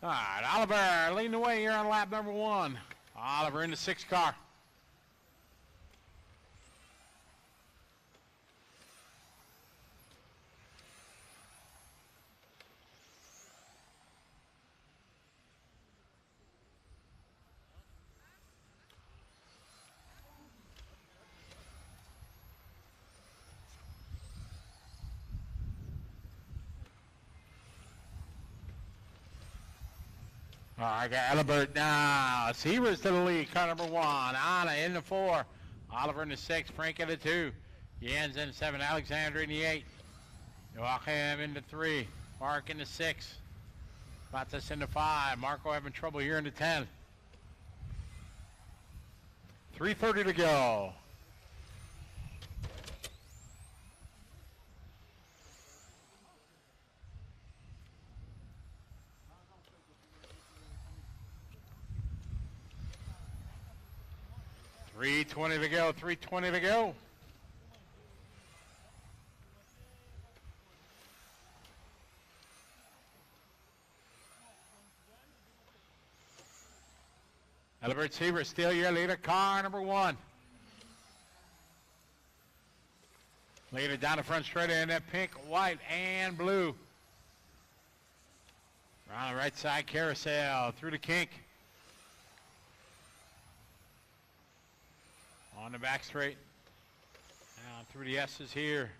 All right, Oliver leading the way here on lap number 1. Oliver in the 6 car. All right, got Elibert now. Severs to the lead, car number 1. Anna in the 4. Oliver in the 6. Frank in the 2. Jens in the 7. Alexander in the 8. Joachim in the 3. Mark in the 6. Matas in the 5. Marco having trouble here in the 10. 3:30 to go. .320 to go, 3:20 to go. Elibert Seaver, still your leader, car number 1. Leader down the front straight in that pink, white, and blue. Around the right side carousel, through the kink. On the back straight. Down through the S's here.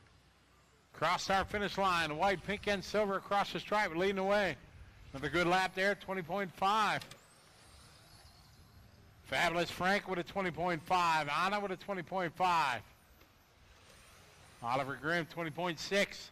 Cross start finish line. White, pink, and silver across the stripe leading the way. Another good lap there, 20.5. Fabulous Frank with a 20.5. Anna with a 20.5. Oliver Grimm, 20.6.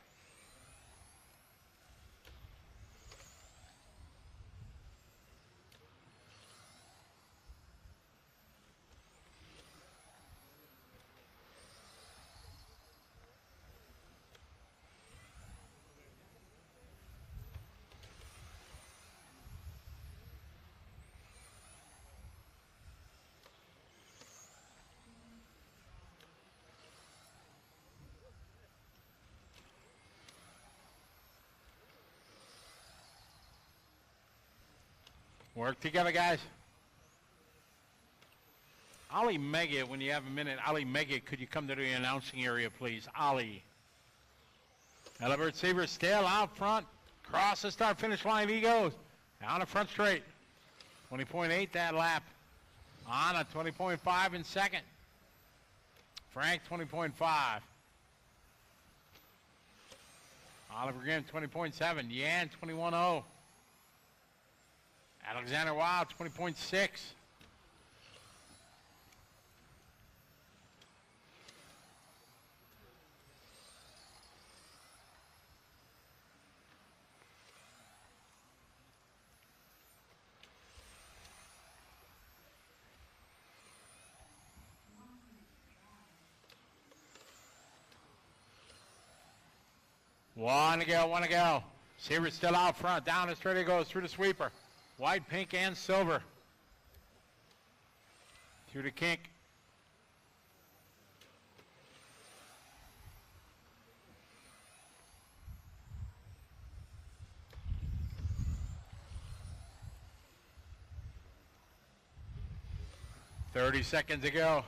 Work together, guys. Ollie Meggett, when you have a minute, Ollie Meggett, could you come to the announcing area, please? Ollie. Elibert Seaver still out front. Cross the start finish line. He goes. Down the front straight. 20.8 that lap. Anna, 20.5 in second. Frank, 20.5. Oliver Grimm, 20.7. Yan, 21.0. Alexander Wild, 20.6. One to go, one to go. Seaver's still out front. Down as straight it goes through the sweeper. White, pink, and silver. Through the kink. "30 seconds to go."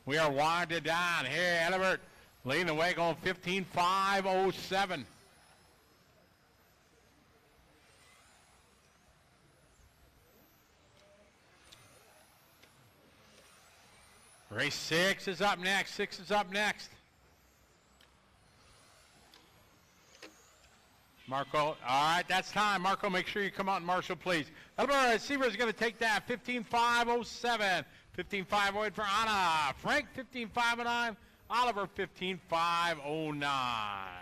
We are winded down here. Elibert leading the way, going 15.507. Race 6 is up next. 6 is up next. Marco, all right, that's time. Marco, make sure you come out and marshal, please. Elibert Seaver is going to take that. 15.507. 15.508 for Anna. Frank, 15.509. Oliver, 15.509.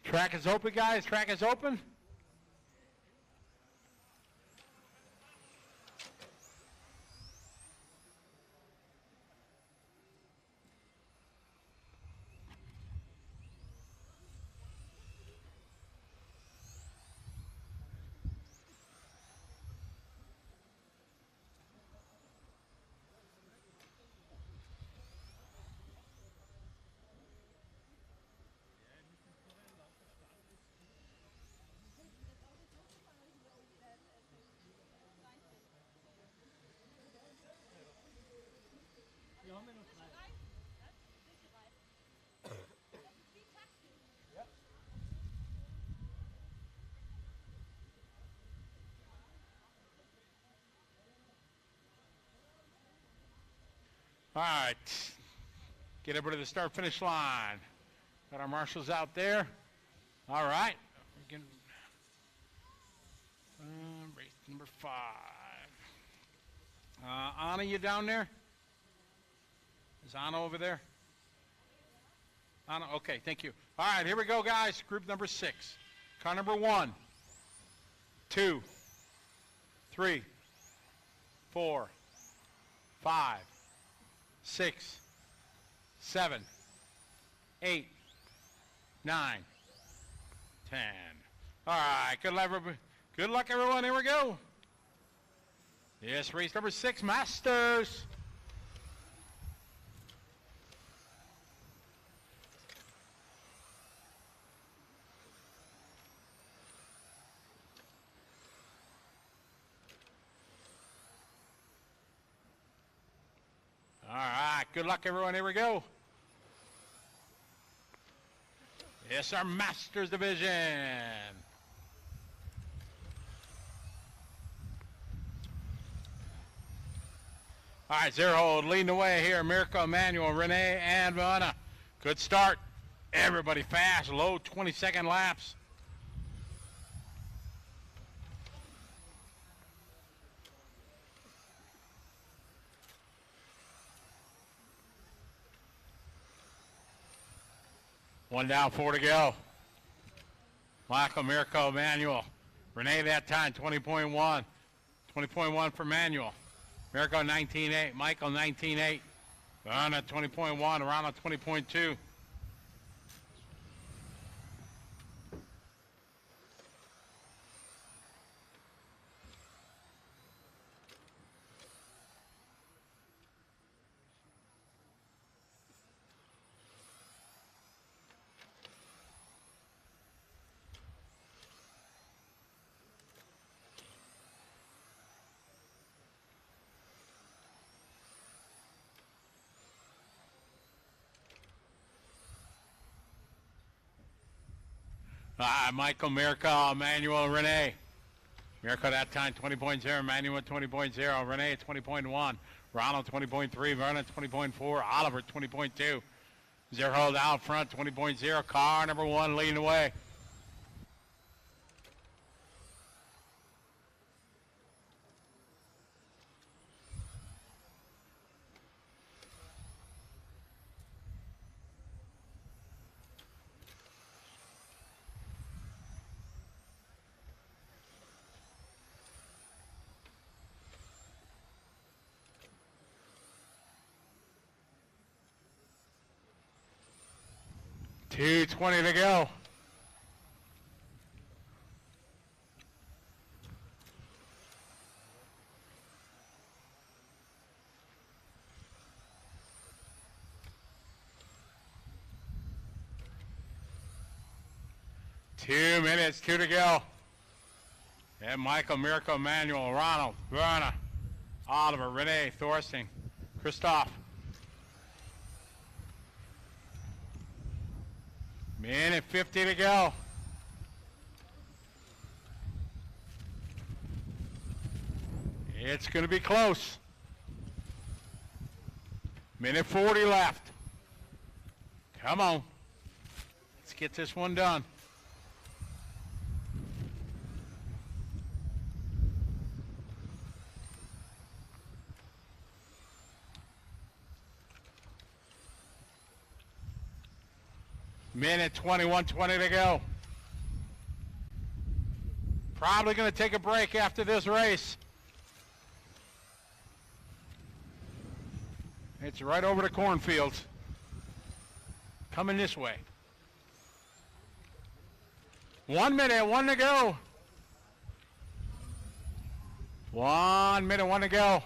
Track is open, guys. Track is open. All right. Get everybody to the start-finish line. Got our marshals out there. All right. We can, race number 5. Anna, you down there? Is Anna over there? Anna, okay, thank you. All right, here we go, guys. Group number 6. Car number 1, 2, 3, 4, 5, 6, 7, 8, 9, 10. All right, good luck, everyone. Here we go. Yes, race number 6, Masters. All right, good luck, everyone. Here we go. Yes, our Masters Division. All right, Zero leading the way here. Mirko, Emmanuel, Renee, and Vanna. Good start. Everybody fast, low 20-second laps. One down, 4 to go. Michael, Mirko, Emmanuel. Renee that time, 20.1. 20.1 for Manuel. Mirko 19.8. Michael 19.8. Verna 20.1. Ronald 20.2. Michael, Mirko, Emmanuel, Renee. Mirko that time 20.0, Emmanuel 20.0, Renee 20.1, Ronald 20.3, Vernon 20.4, Oliver 20.2. Zerhold out front 20.0, car number 1 leading the way. .220 to go. Two minutes, 2 to go. And Michael, Mirko, Emmanuel, Ronald, Verna, Oliver, Renee, Thorsten, Christoph. Minute 50 to go. It's going to be close. Minute 40 left. Come on. Let's get this one done. Minute 21:20 to go. Probably going to take a break after this race. It's right over the cornfields. Coming this way. 1 minute, 1 to go. 1 minute, 1 to go.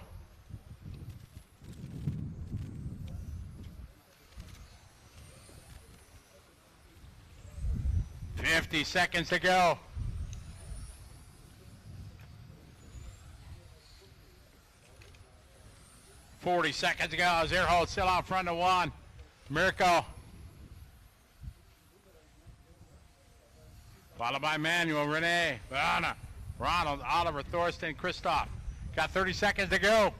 50 seconds to go. $40 seconds to go. Zerhold still out front of 1. Mirko. Followed by Manuel, Renee, Verna, Ronald, Oliver, Thorsten, Christoph. Got 30 seconds to go.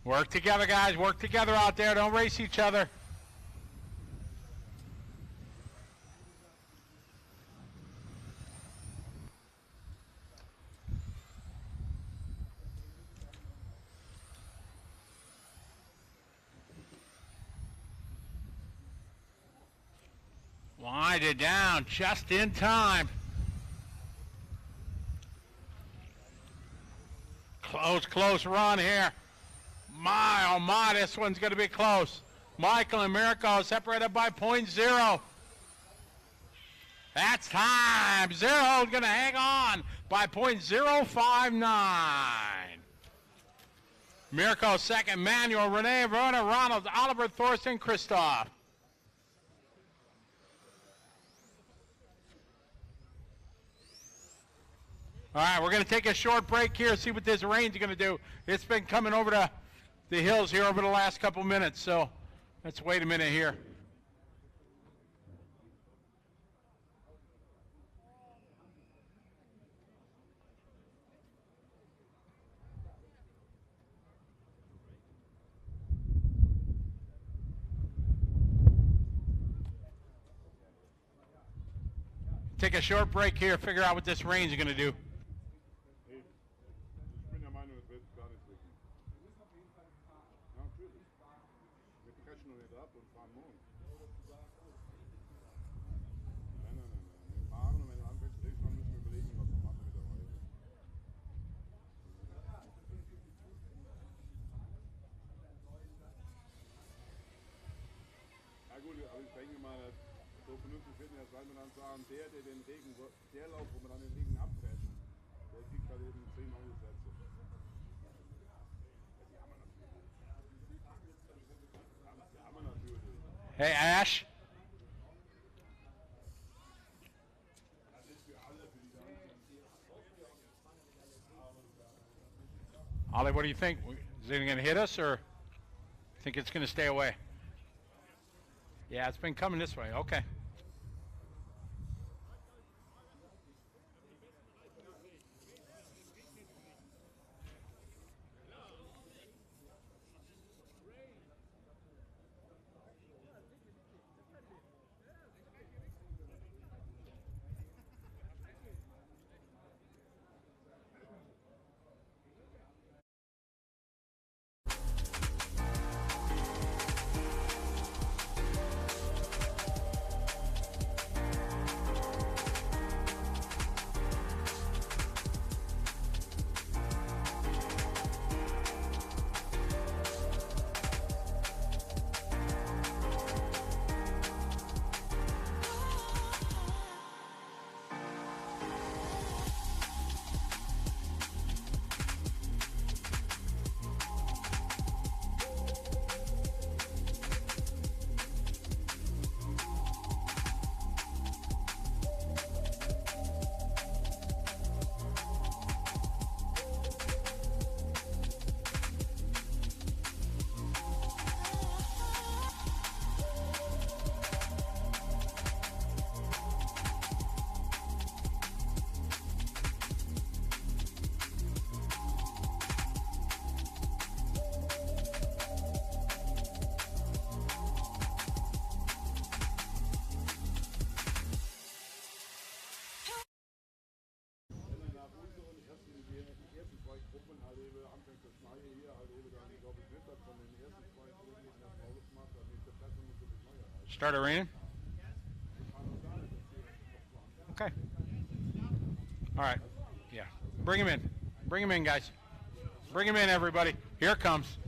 Work together, guys. Work together out there. Don't race each other. Wind it down just in time. Close run here. My, oh my, this one's going to be close. Michael and Mirko separated by .0. That's time. Zerhold's going to hang on by .059. Mirko second, Manuel, Renee, Verna, Ronald, Oliver, Thorsten, Christoph. All right, we're going to take a short break here, see what this rain's going to do. It's been coming over the hills here over the last couple minutes, so let's wait a minute here. Take a short break here, figure out what this rain's going to do. catchen noch nicht ab und fahren morgen. Nein. Wir fahren und wenn du anfängst zu regnen, müssen wir überlegen, was wir machen mit der Reise. Ja gut, aber ich denke mal, so vernünftig wird das, weil wir dann sagen, der den Regen, der Lauf, wo man dann den Regen abfällt, der kriegt halt eben 10 Angesätze. Die haben wir natürlich. Hey, Ash. Ollie, what do you think? Is it going to hit us, or think it's going to stay away? Yeah, it's been coming this way. Okay. Start it raining? Okay. All right. Yeah. Bring him in. Bring him in, guys. Bring him in, everybody. Here it comes.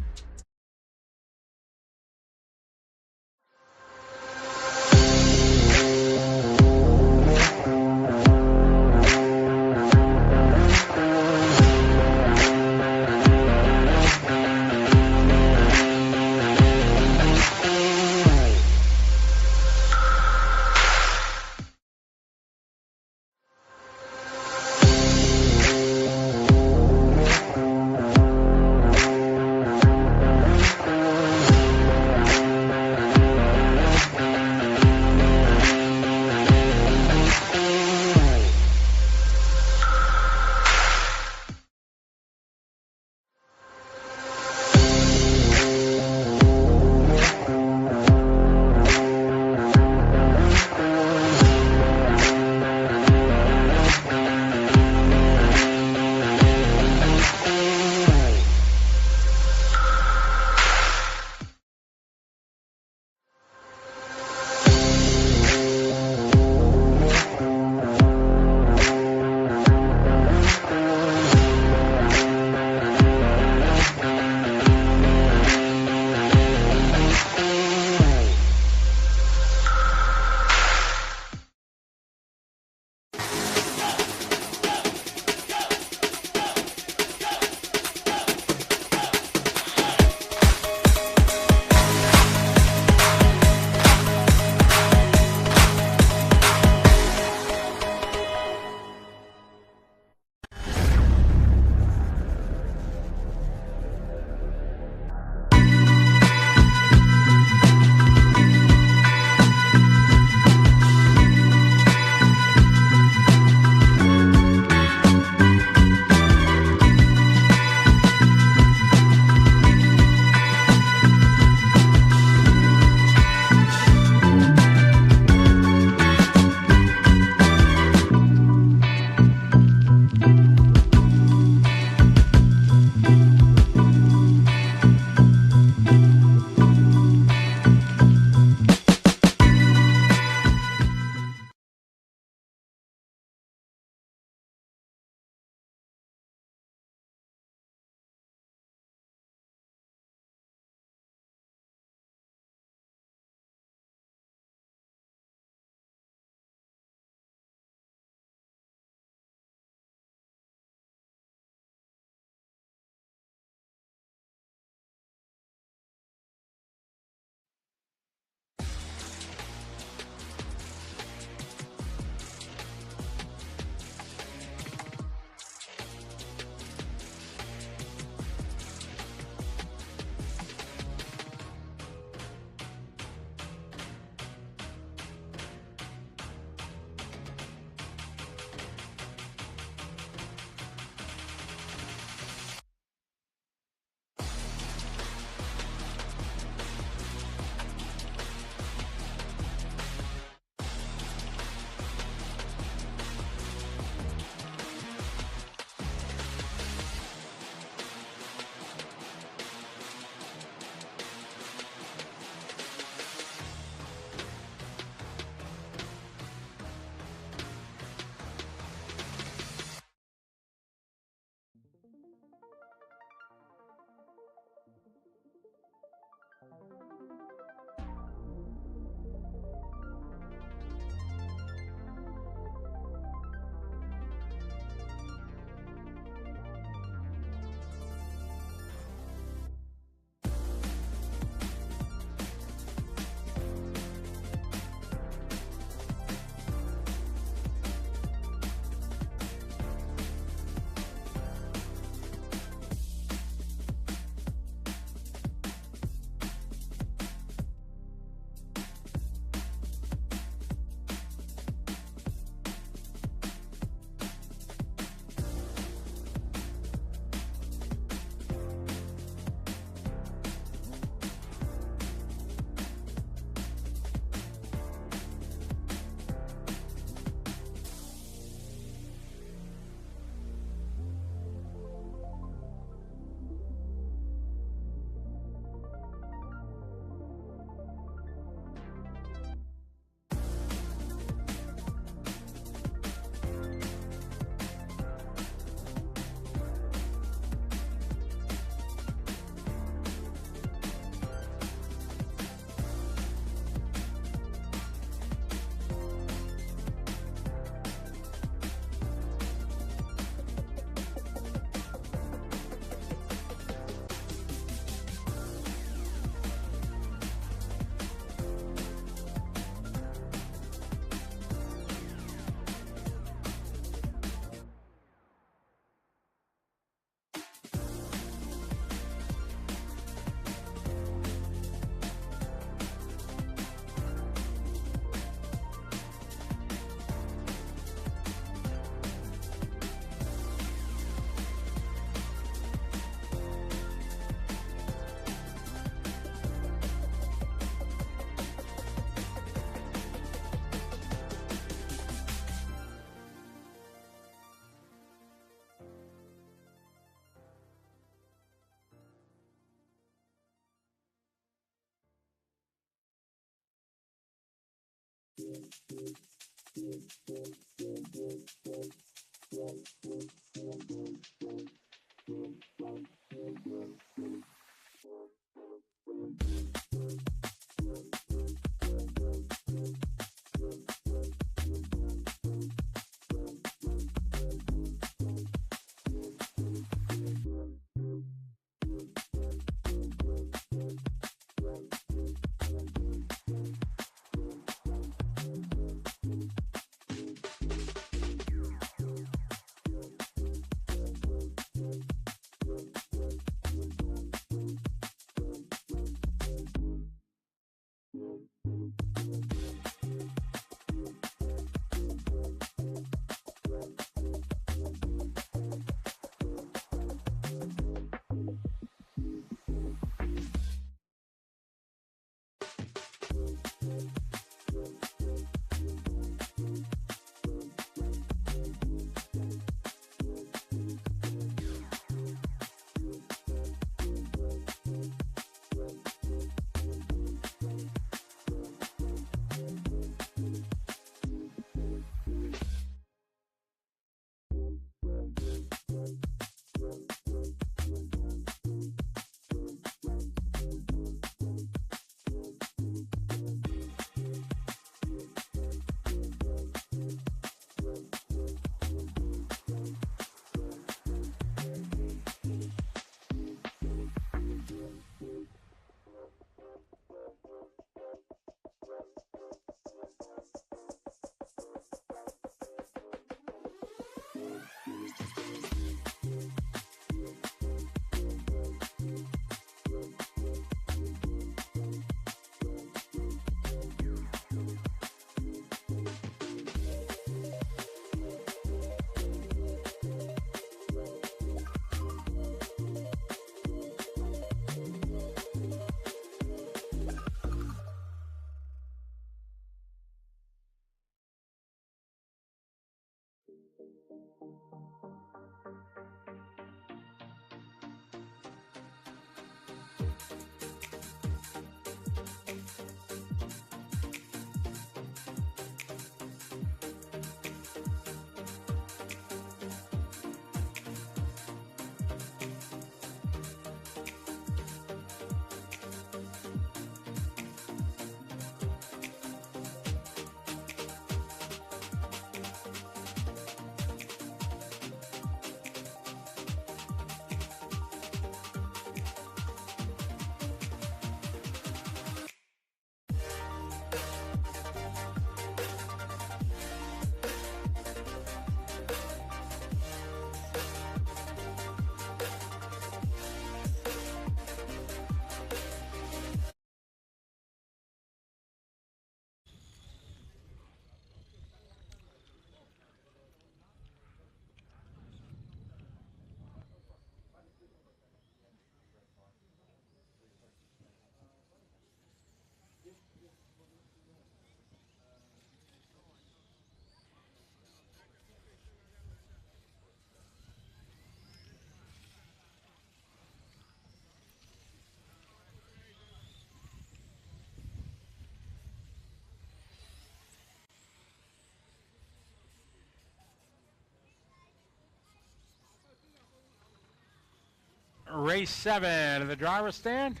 Race 7 in the driver's stand.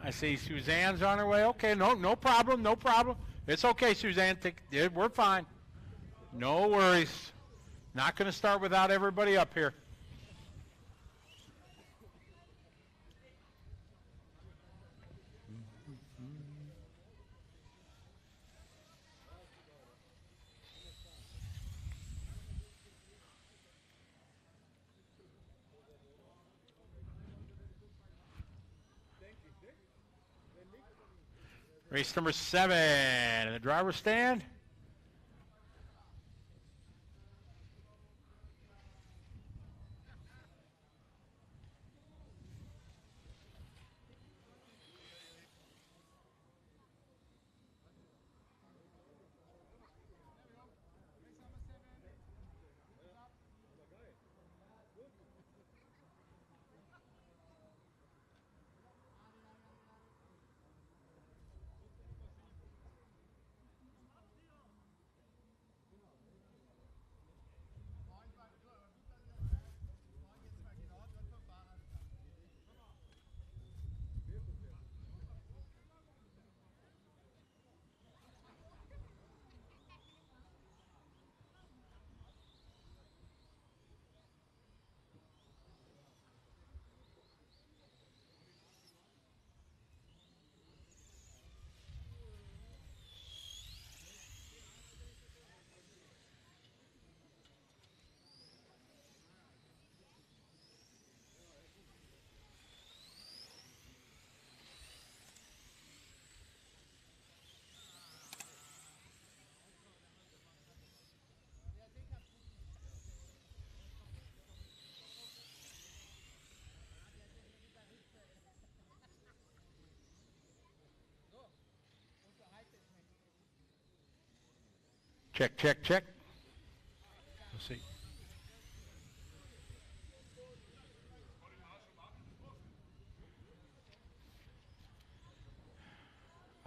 I see Suzanne's on her way. Okay, no problem, no problem. It's okay, Suzanne. We're fine. No worries. Not going to start without everybody up here. Race number 7 in the driver's stand. Check, check, check. Let's see.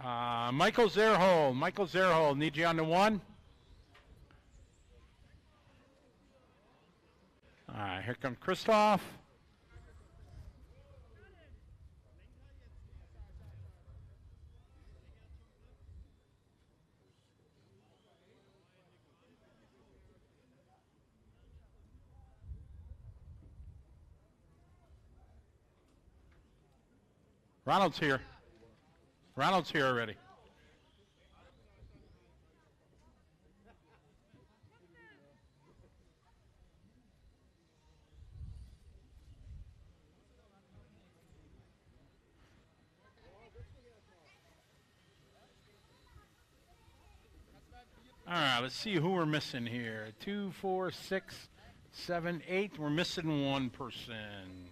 Michael Zerhold, need you on the 1. All right, here comes Christoph. Ronald's here. Ronald's here already. All right, let's see who we're missing here. 2, 4, 6, 7, 8. We're missing one person.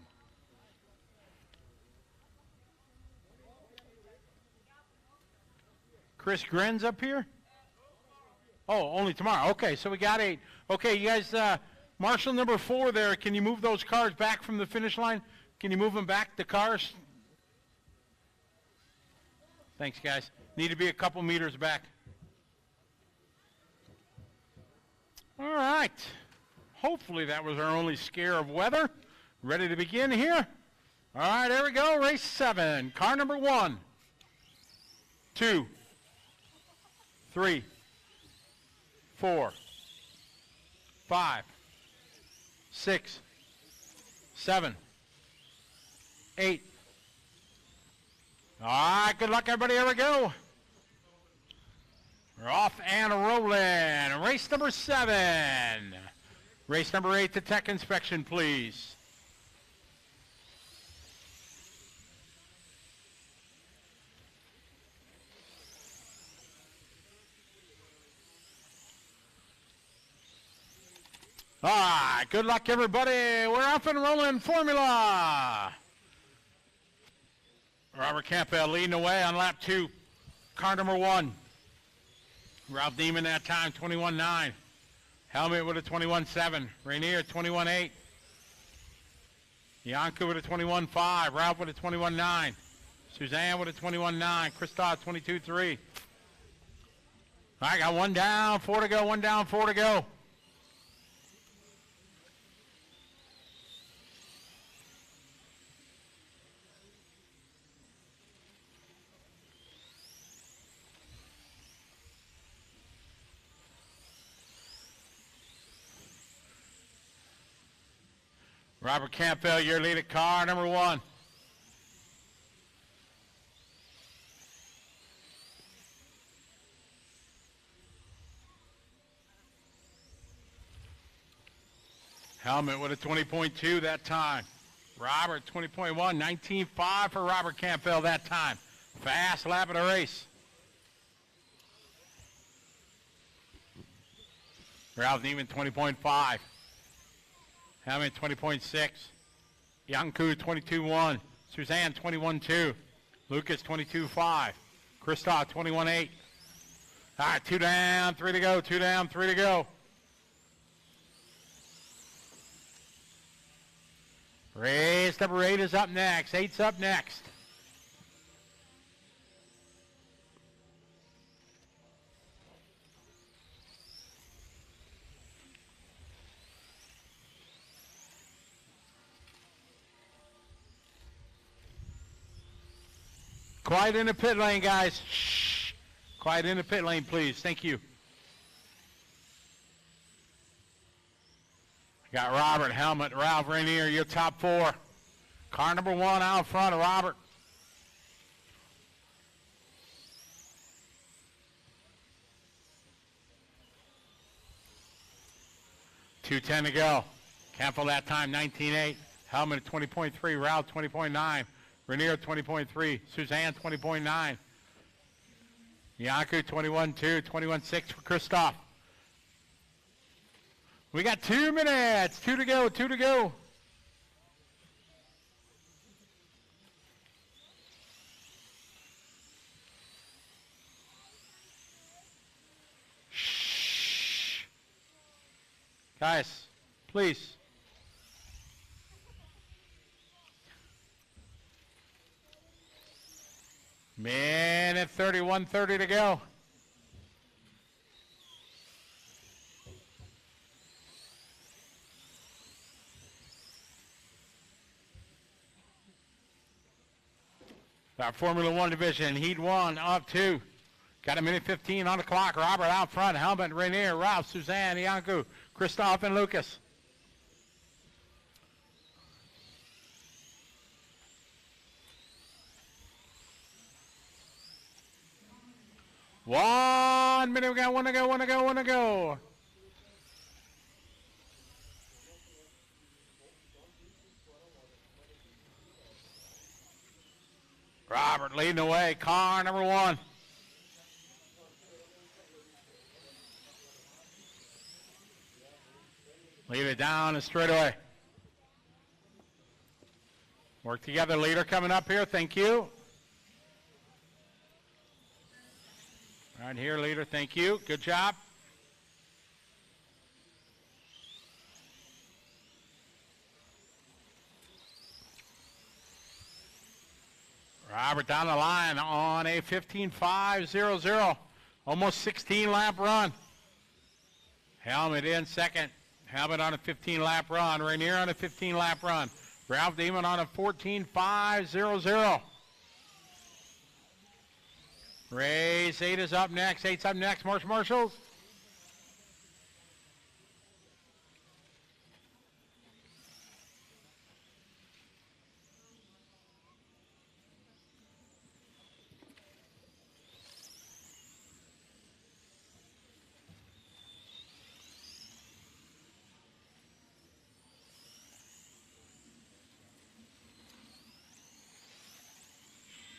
Chris Gren's up here? Oh, only tomorrow. Okay, so we got 8. Okay, you guys, Marshall number 4 there, can you move those cars back from the finish line? Can you move them back, the cars? Thanks, guys. Need to be a couple meters back. All right. Hopefully that was our only scare of weather. Ready to begin here? All right, here we go. Race 7. Car number 1, 2, 3, 4, 5, 6, 7, 8. All right, good luck, everybody. Here we go. We're off and rolling. Race number 7. Race number 8 to tech inspection, please. All right, good luck, everybody. We're off and rolling formula. Robert Campbell leading the way on lap 2. Car number 1. Ralph Neiman that time, 21.9. Helmet with a 21.7. Rainier, 21.8. Yanko with a 21.5. Ralph with a 21.9. Suzanne with a 21.9. Christoph, 22.3. All right, got 1 down, 4 to go. 1 down, 4 to go. Robert Campbell, your lead at car number 1. Helmet with a 20.2 that time. Robert, 20.1, 19.5 for Robert Campbell that time. Fast lap of the race. Ralph Neiman, 20.5. Helmet, 20.6. Yanku, 22.1. Suzanne, 21.2. Lucas, 22.5. Christoph, 21.8. All right, 2 down, 3 to go. 2 down, 3 to go. Race number 8 is up next. 8's up next. Quiet in the pit lane, guys. Shh. Quiet in the pit lane, please. Thank you. Got Robert, Helmet, Ralph, Rainier, your top 4. Car number 1 out front of Robert. $2:10 to go. Campbell that time, 19.8. Helmet, 20.3. Ralph, 20.9. Rainier, 20.3. Suzanne, 20.9. Yanku, 21.2. 21.6 for Christoph. We got 2 minutes. 2 to go. 2 to go. Shh. Guys, please. Minute 31:30 to go. Our Formula One division, Heat 1 up 2. Got a minute 15 on the clock. Robert out front. Helmut, Rainier, Ralph, Suzanne, Iancu, Christoph, and Lucas. One minute, we got one to go. Robert leading the way, car number 1. Lead it down the straightaway. Work together, leader coming up here, thank you. Right here, leader, thank you, good job. Robert down the line on a 15.500, almost 16 lap run. Helmut in second. Helmut on a 15 lap run. Rainier on a 15 lap run. Ralph Demon on a 14.500. Race 8 is up next. 8's up next. Marshals.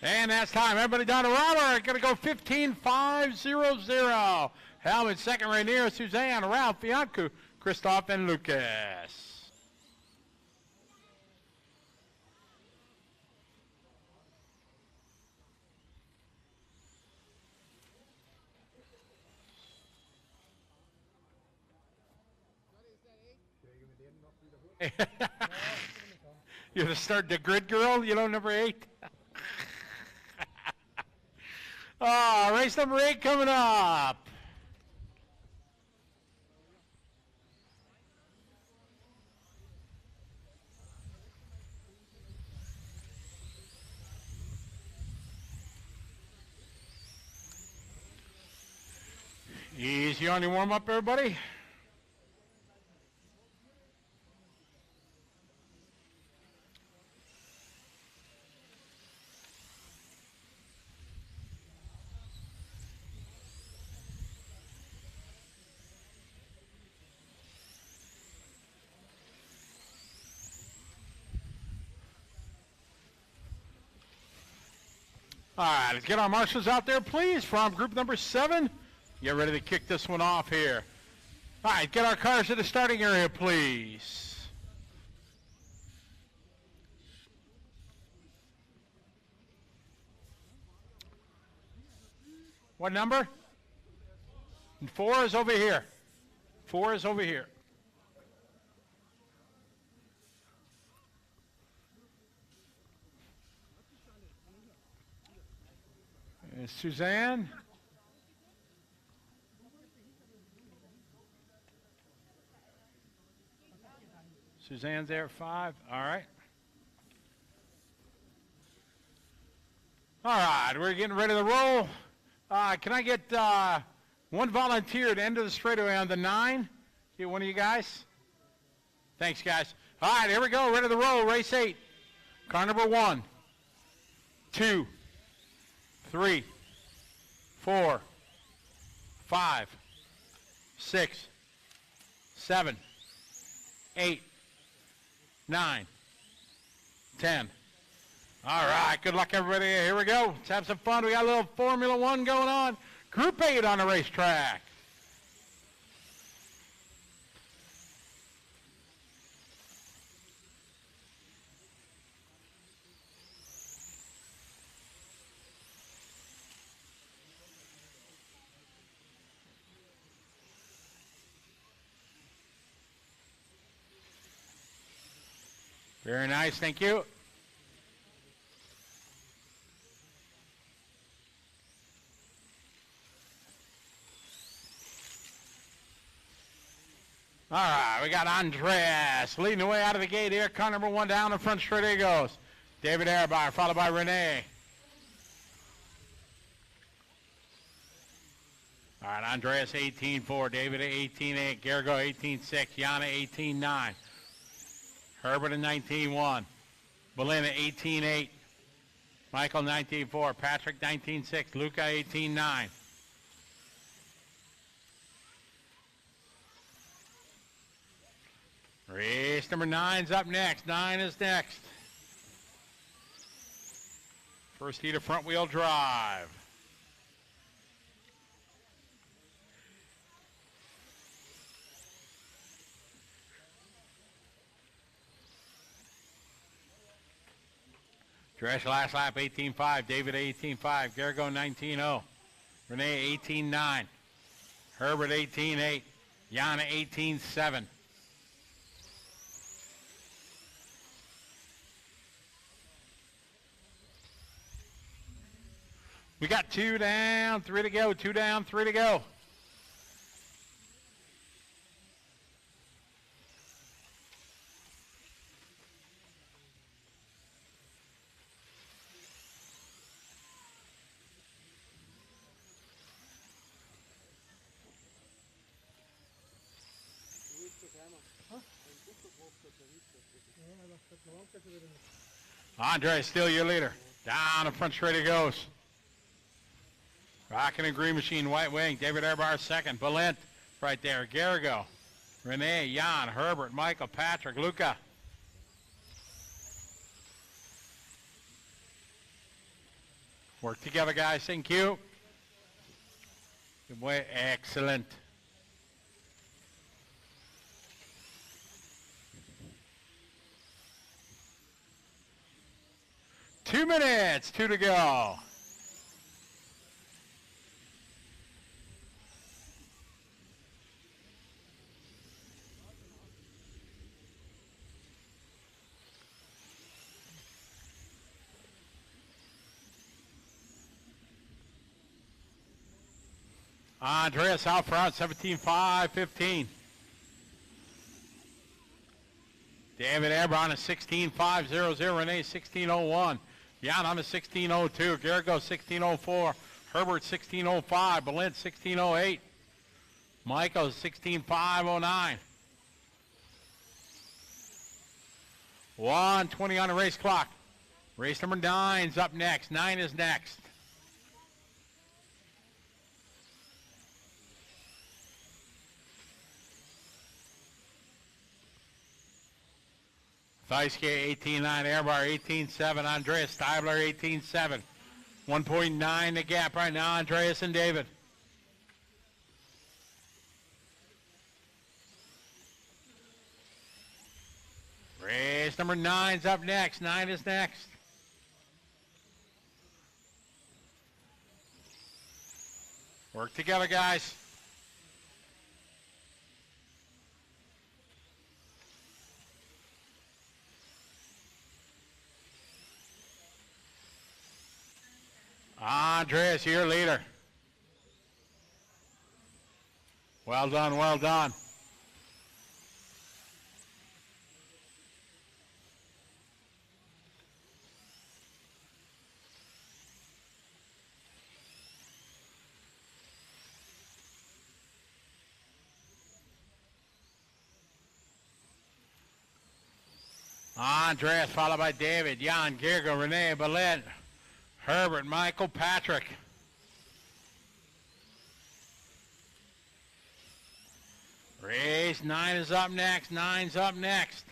And that's time. Everybody down to Robert. Going to go 15.500. Helmut second, Rainier, Suzanne, Ralph, Iancu, Christoph, and Lucas. You're to start the grid girl, you know, number 8. Oh, race number 8 coming up. Easy on your warm-up, everybody. All right, let's get our marshals out there, please, from group number 7. Get ready to kick this one off here. All right, get our cars to the starting area, please. What number? 4 is over here. 4 is over here. Suzanne. Suzanne's there at 5. All right. All right, we're getting ready to roll. Can I get one volunteer to enter the straightaway on the 9? Get one of you guys. Thanks, guys. All right, here we go. Ready to roll. Race 8. Car number 1, 2, 3, 4, 5, 6, 7, 8, 9, 10. All right, good luck, everybody. Here we go. Let's have some fun. We got a little Formula One going on. Group 8 on the racetrack. Very nice, thank you. All right, we got Andreas leading the way out of the gate here. Car number 1 down the front straight he goes. David Ehrbar, followed by Renee. All right, Andreas 18-4, David 18-8, Gergo 18-6, Jana 18-9, Herbert at 19-1, Belinda 18-8, Michael 19-4, Patrick 19-6, Luca 18-9. Race number 9's up next. 9 is next. First heat of front wheel drive. Dresch last lap 18.5, David 18.5, Gergo 19.0, Renee 18.9, Herbert 18.8, Jana 18.7. We got 2 down, 3 to go, 2 down, 3 to go. Andre, still your leader. Down the front straight he goes. Rockin' and Green Machine, White Wing. David Ehrbar second. Balint right there. Garrigo. Renee, Jan, Herbert, Michael, Patrick, Luca. Work together, guys. Thank you. Good way. Excellent. Two minutes, 2 to go. Andreas out front, 17.5, 15. David Ebron is 16.500, Renee 16.01. Jan on a 16.02, Garrigo 16.04, Herbert 16.05, Balint 16.08, Michael 16.509. 1:20 on the race clock. Race number 9's up next. 9 is next. Theiske 18.9, Ehrbar 18.7, Andreas Steibler 18.7. 1.9 the gap right now, Andreas and David. Race number 9's up next. 9 is next. Work together, guys. Andreas, your leader. Well done, well done. Andreas followed by David, Jan, Gergo, Renee, Balint, Herbert, Michael, Patrick. Race 9 is up next. 9's up next.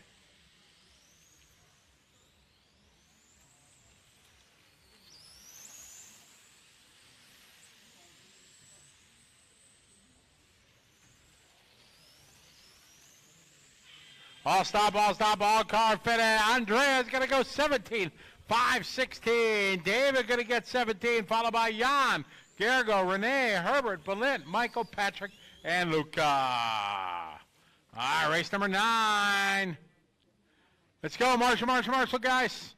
All stop, all car fitted. Andrea's going to go 17. 5:16. David going to get 17, followed by Jan, Gergo, Renee, Herbert, Balint, Michael, Patrick, and Luca. All right, race number 9. Let's go, Marshall, Marshall, Marshall, guys.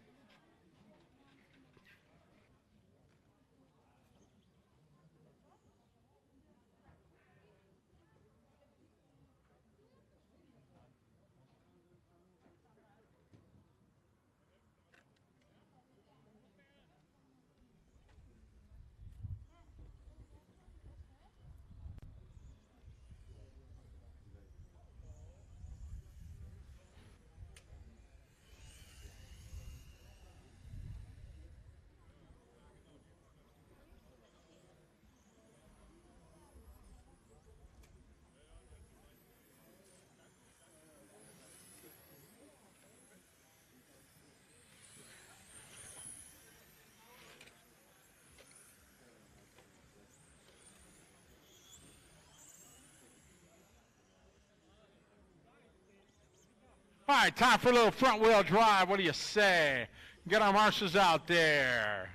All right, time for a little front wheel drive. What do you say? Get our marshals out there.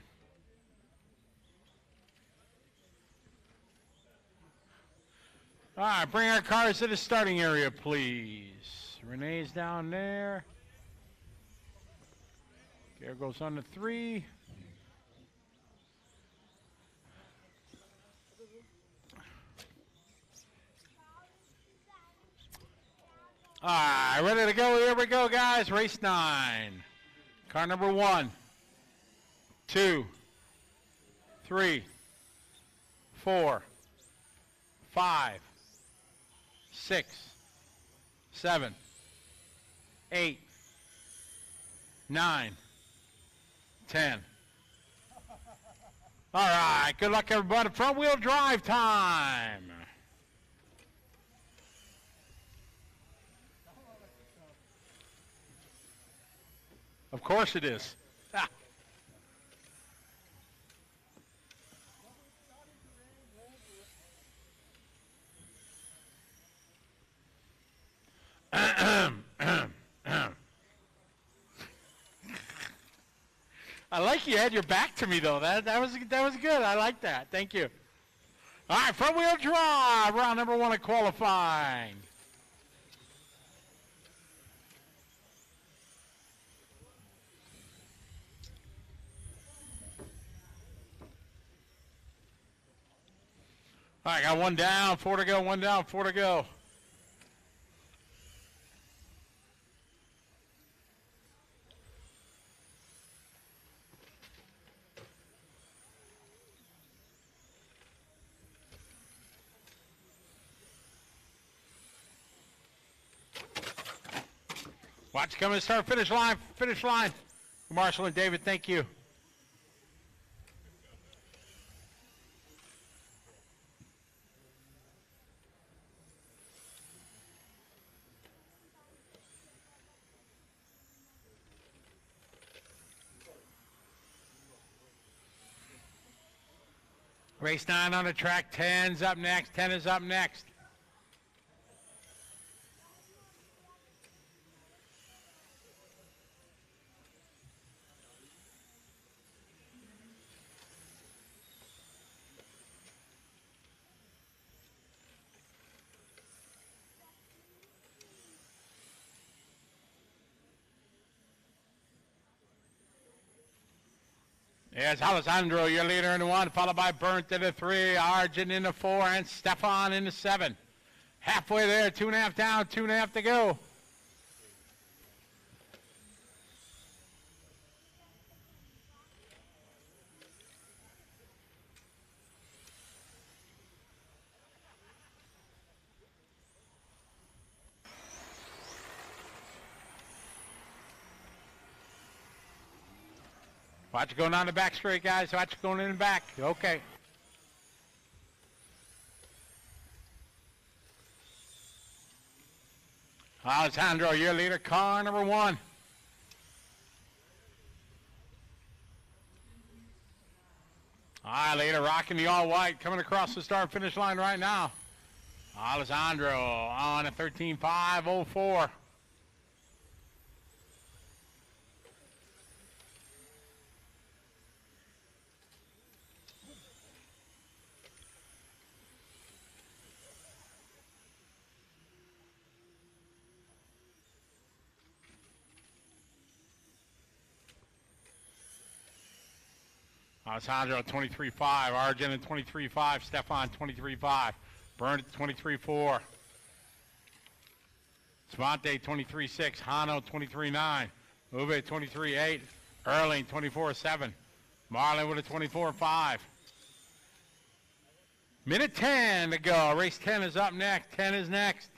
All right, bring our cars to the starting area, please. Renee's down there. There goes on the 3. All right, ready to go. Here we go, guys. Race 9. Car number 1, 2, 3, 4, 5, 6, 7, 8, 9, 10. All right, good luck, everybody. Front wheel drive time. Of course it is. I like you had your back to me though. That was good. I like that. Thank you. All right, front wheel drive, round number 1 of qualifying. All right, got 1 down, 4 to go, 1 down, 4 to go. Watch coming, start, finish line, finish line. Marshall and David, thank you. Race 9 on the track, 10's up next, 10 is up next. Here's Alessandro, your leader in the 1, followed by Burnt in the 3, Arjun in the 4, and Stefan in the 7. Halfway there, 2.5 down, 2.5 to go. Watch it going down the back straight, guys. Watch it going in the back. Okay. Alessandro, your leader, car number 1. All right, leader, rocking the all-white, coming across the start-finish line right now. Alessandro on a 13.504. Alessandro 23.5. Argent at 23.5. Stefan 23.5. Burn at 23.4. Svante 23.6. Hano 23.9. Uwe 23.8. Erling 24.7. Marlin with a 24.5. Minute 10 to go. Race 10 is up next. 10 is next.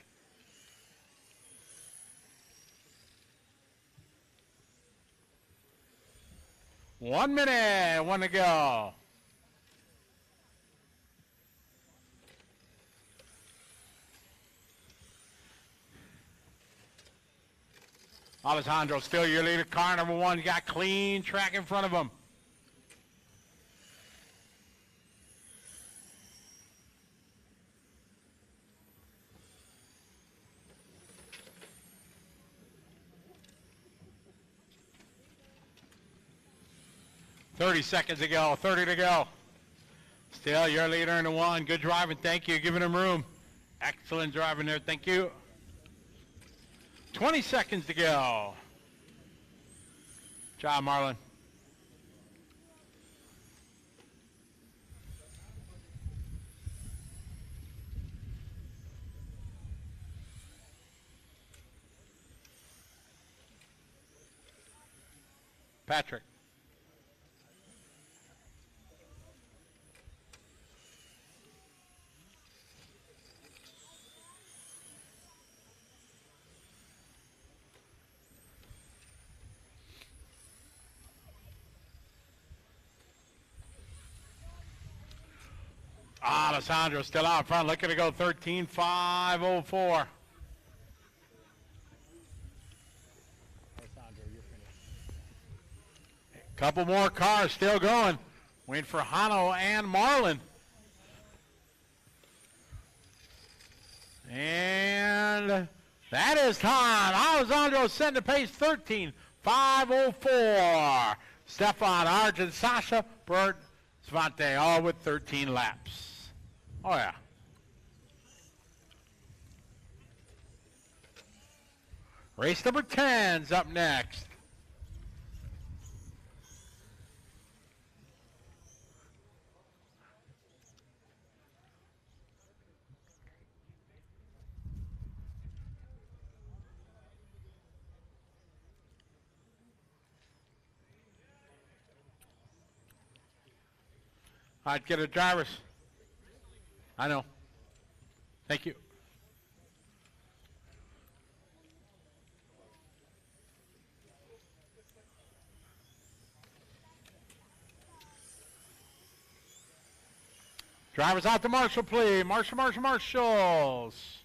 One minute, one to go. Alessandro still your leader. Car number one, you got clean track in front of him. .30 seconds to go, 30 to go. Still your leader in the one. Good driving, thank you, giving him room. Excellent driving there, thank you. 20 seconds to go. Job, Marlon. Patrick. Alessandro still out front, looking to go 13.504. Couple more cars still going. Waiting for Hano and Marlin. And that is time. Alessandro setting the pace 13.504. Stefan, Arjun, Sasha, Bert, Svante, all with 13 laps. Oh, yeah. Race number 10's up next. I'd get a driver's. I know. Thank you. Drivers out to Marshall, please. Marshals.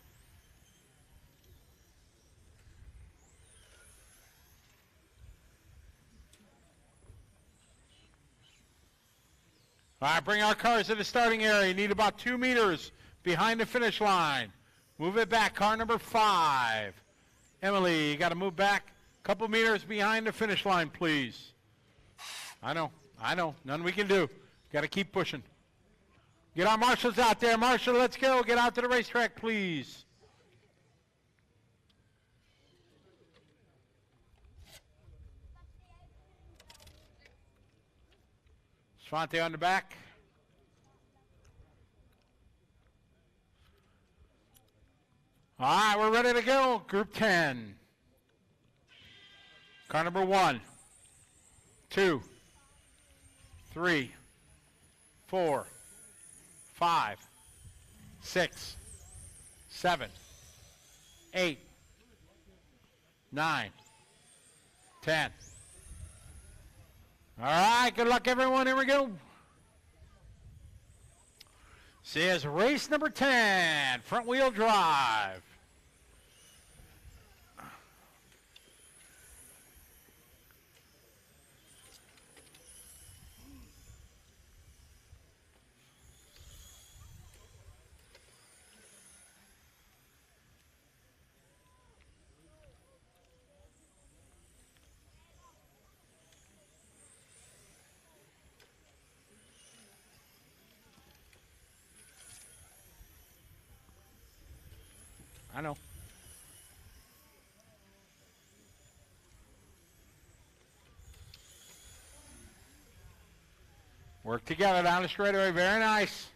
All right, bring our cars to the starting area. You need about 2 meters behind the finish line. Move it back, car number 5. Emily, you got to move back a couple meters behind the finish line, please. I know. Nothing we can do. Got to keep pushing. Get our marshals out there. Marshall, let's go. Get out to the racetrack, please. Svante on the back. All right, we're ready to go. Group 10. Car number 1, 2, 3, 4, 5, 6, 7, 8, 9, 10. All right, good luck, everyone. Here we go. Says race number 10, front wheel drive. I know. Work together down the straightaway. Very nice.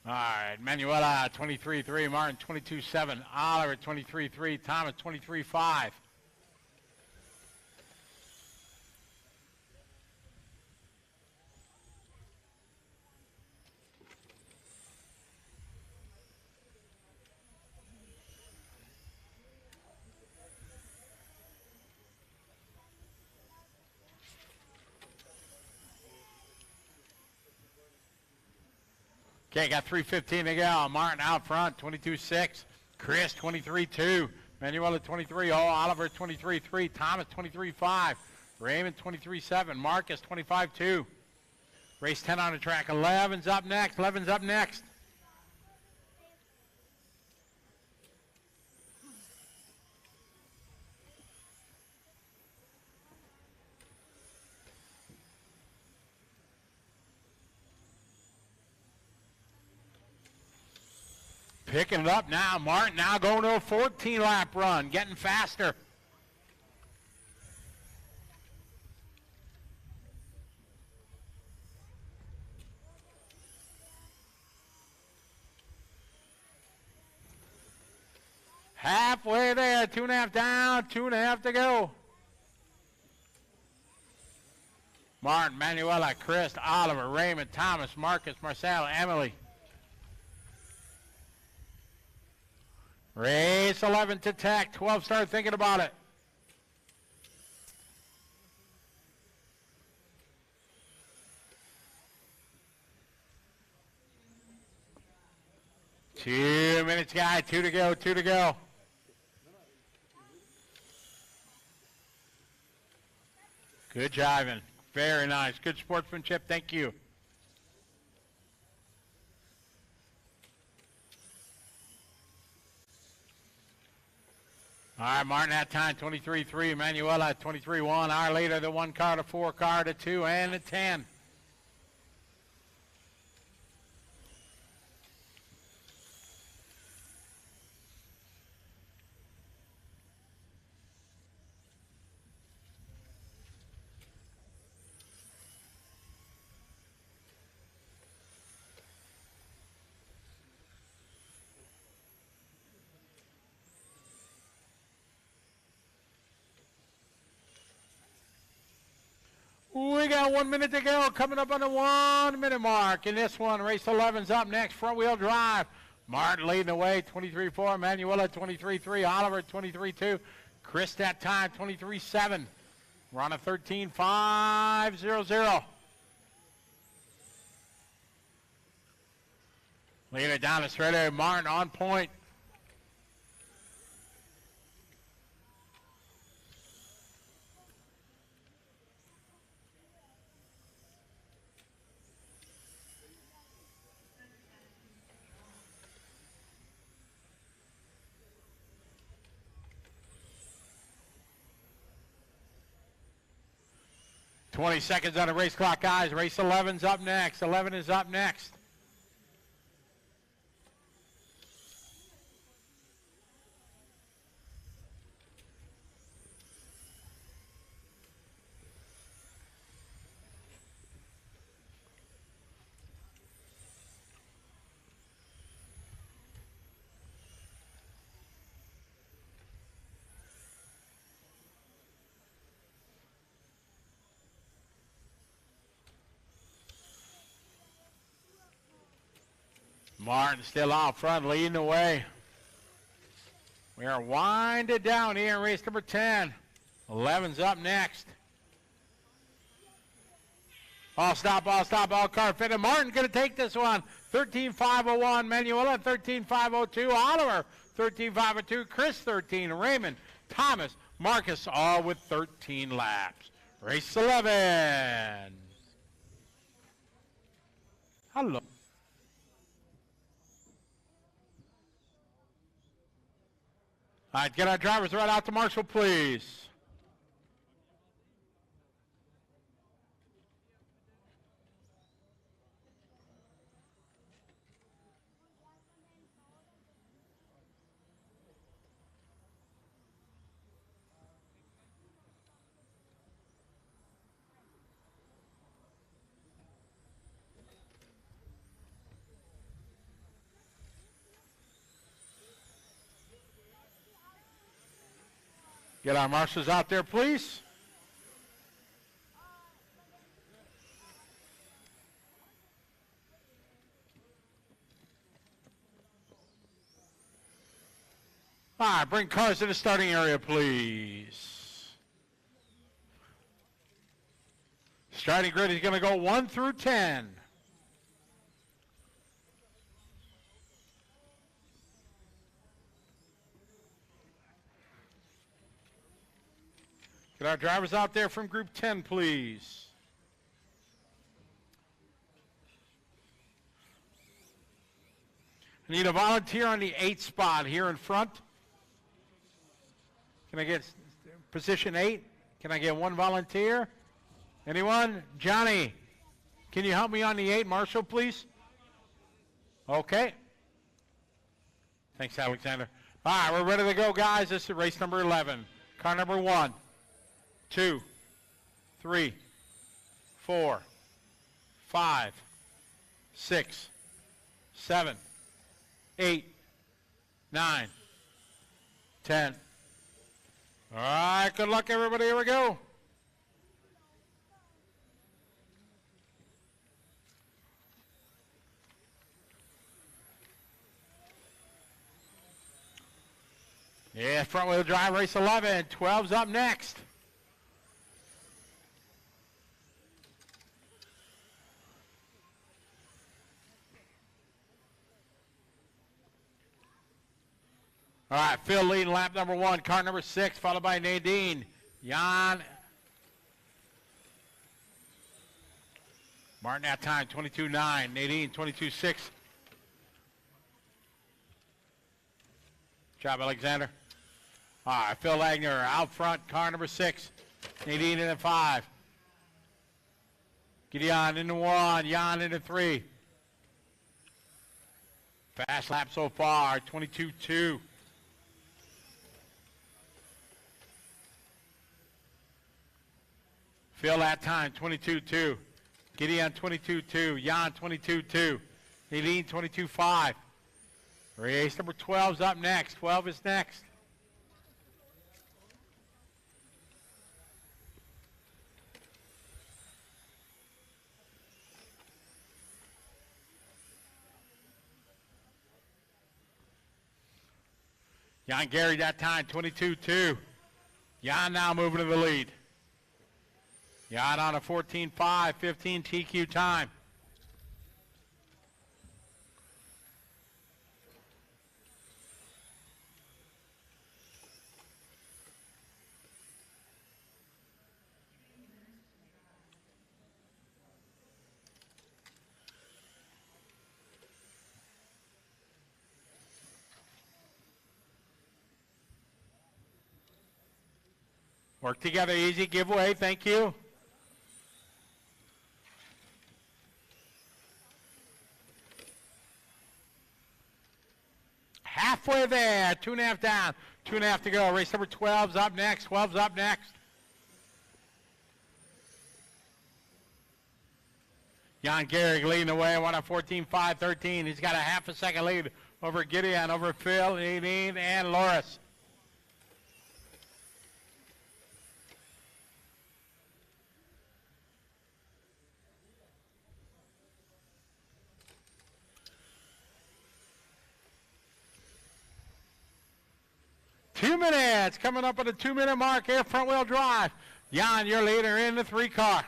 All right, Manuela 23-3, Martin 22-7, Oliver 23-3, Thomas 23-5. Okay, got 3:15 to go. Martin out front, 22-6. Chris, 23-2. Manuela, 23-0. Oliver, 23-3. Thomas, 23-5. Raymond, 23-7. Marcus, 25-2. Race 10 on the track. 11's up next. 11's up next. Picking it up now. Martin now going to a 14-lap run, getting faster. Halfway there, 2.5 down, 2.5 to go. Martin, Manuela, Chris, Oliver, Raymond, Thomas, Marcus, Marcel, Emily. Race 11 to Tech. 12 start thinking about it. Two minutes, guy. 2 to go. 2 to go. Good driving. Very nice. Good sportsmanship. Thank you. All right, Martin that time, 23-3. Manuela, 23-1. Hour later, the 1 car to 4 car to 2 and a 10. We got 1 minute to go, coming up on the 1 minute mark. In this one, race 11's up next, front wheel drive. Martin leading the way, 23-4. Manuela, 23-3. Oliver, 23-2. Chris that time, 23-7. We're on a 13-5-0-0. Leader down the straightaway, Martin on point. $20 seconds on the race clock, guys. Race 11's up next. 11 is up next. Martin still out front, leading the way. We are winded down here in race number 10. 11's up next. All stop, all car fitted. Martin going to take this one. 13-501, Manuela, 13-502, Oliver, 13-502, Chris, 13, Raymond, Thomas, Marcus, all with 13 laps. Race 11. Hello. All right, get our drivers right out to Marshall, please. Get our marshals out there, please. All right, bring cars to the starting area, please. Starting grid is going to go 1 through 10. Get our drivers out there from group 10, please. I need a volunteer on the 8th spot here in front. Can I get position 8? Can I get one volunteer? Anyone? Johnny, can you help me on the 8, Marshall, please? Okay. Thanks, Alexander. All right, we're ready to go, guys. This is race number 11. Car number 1, 2, 3, 4, 5, 6, 7, 8, 9, 10. All right, good luck, everybody. Here we go. Yeah, front wheel drive, race 11. 12's up next. All right, Phil leading lap number 1, car number 6, followed by Nadine. Jan. Martin that time, 22.9. Nadine, 22.6. Job, Alexander. All right, Phil Agner out front, car number 6. Nadine in the 5. Gideon in the 1, Jan in the 3. Fast lap so far, 22.2. Phil that time, 22.2. Gideon 22.2. Jan 22.2. Nadine 22.5. Race number 12's up next. 12 is next. Jan Gary that time, 22.2. Jan now moving to the lead. Jan on a 14.5, 15 TQ time. Work together, easy giveaway, thank you. Halfway there, 2.5 down, 2.5 to go. Race number 12's up next, 12's up next. Jan Gehrig leading the way, 1 on 14.5, 13. He's got a half a second lead over Gideon, over Phil, Nadine, and Loris. Two minutes, coming up at the 2-minute mark here, front wheel drive. Jan, your leader in the 3 car.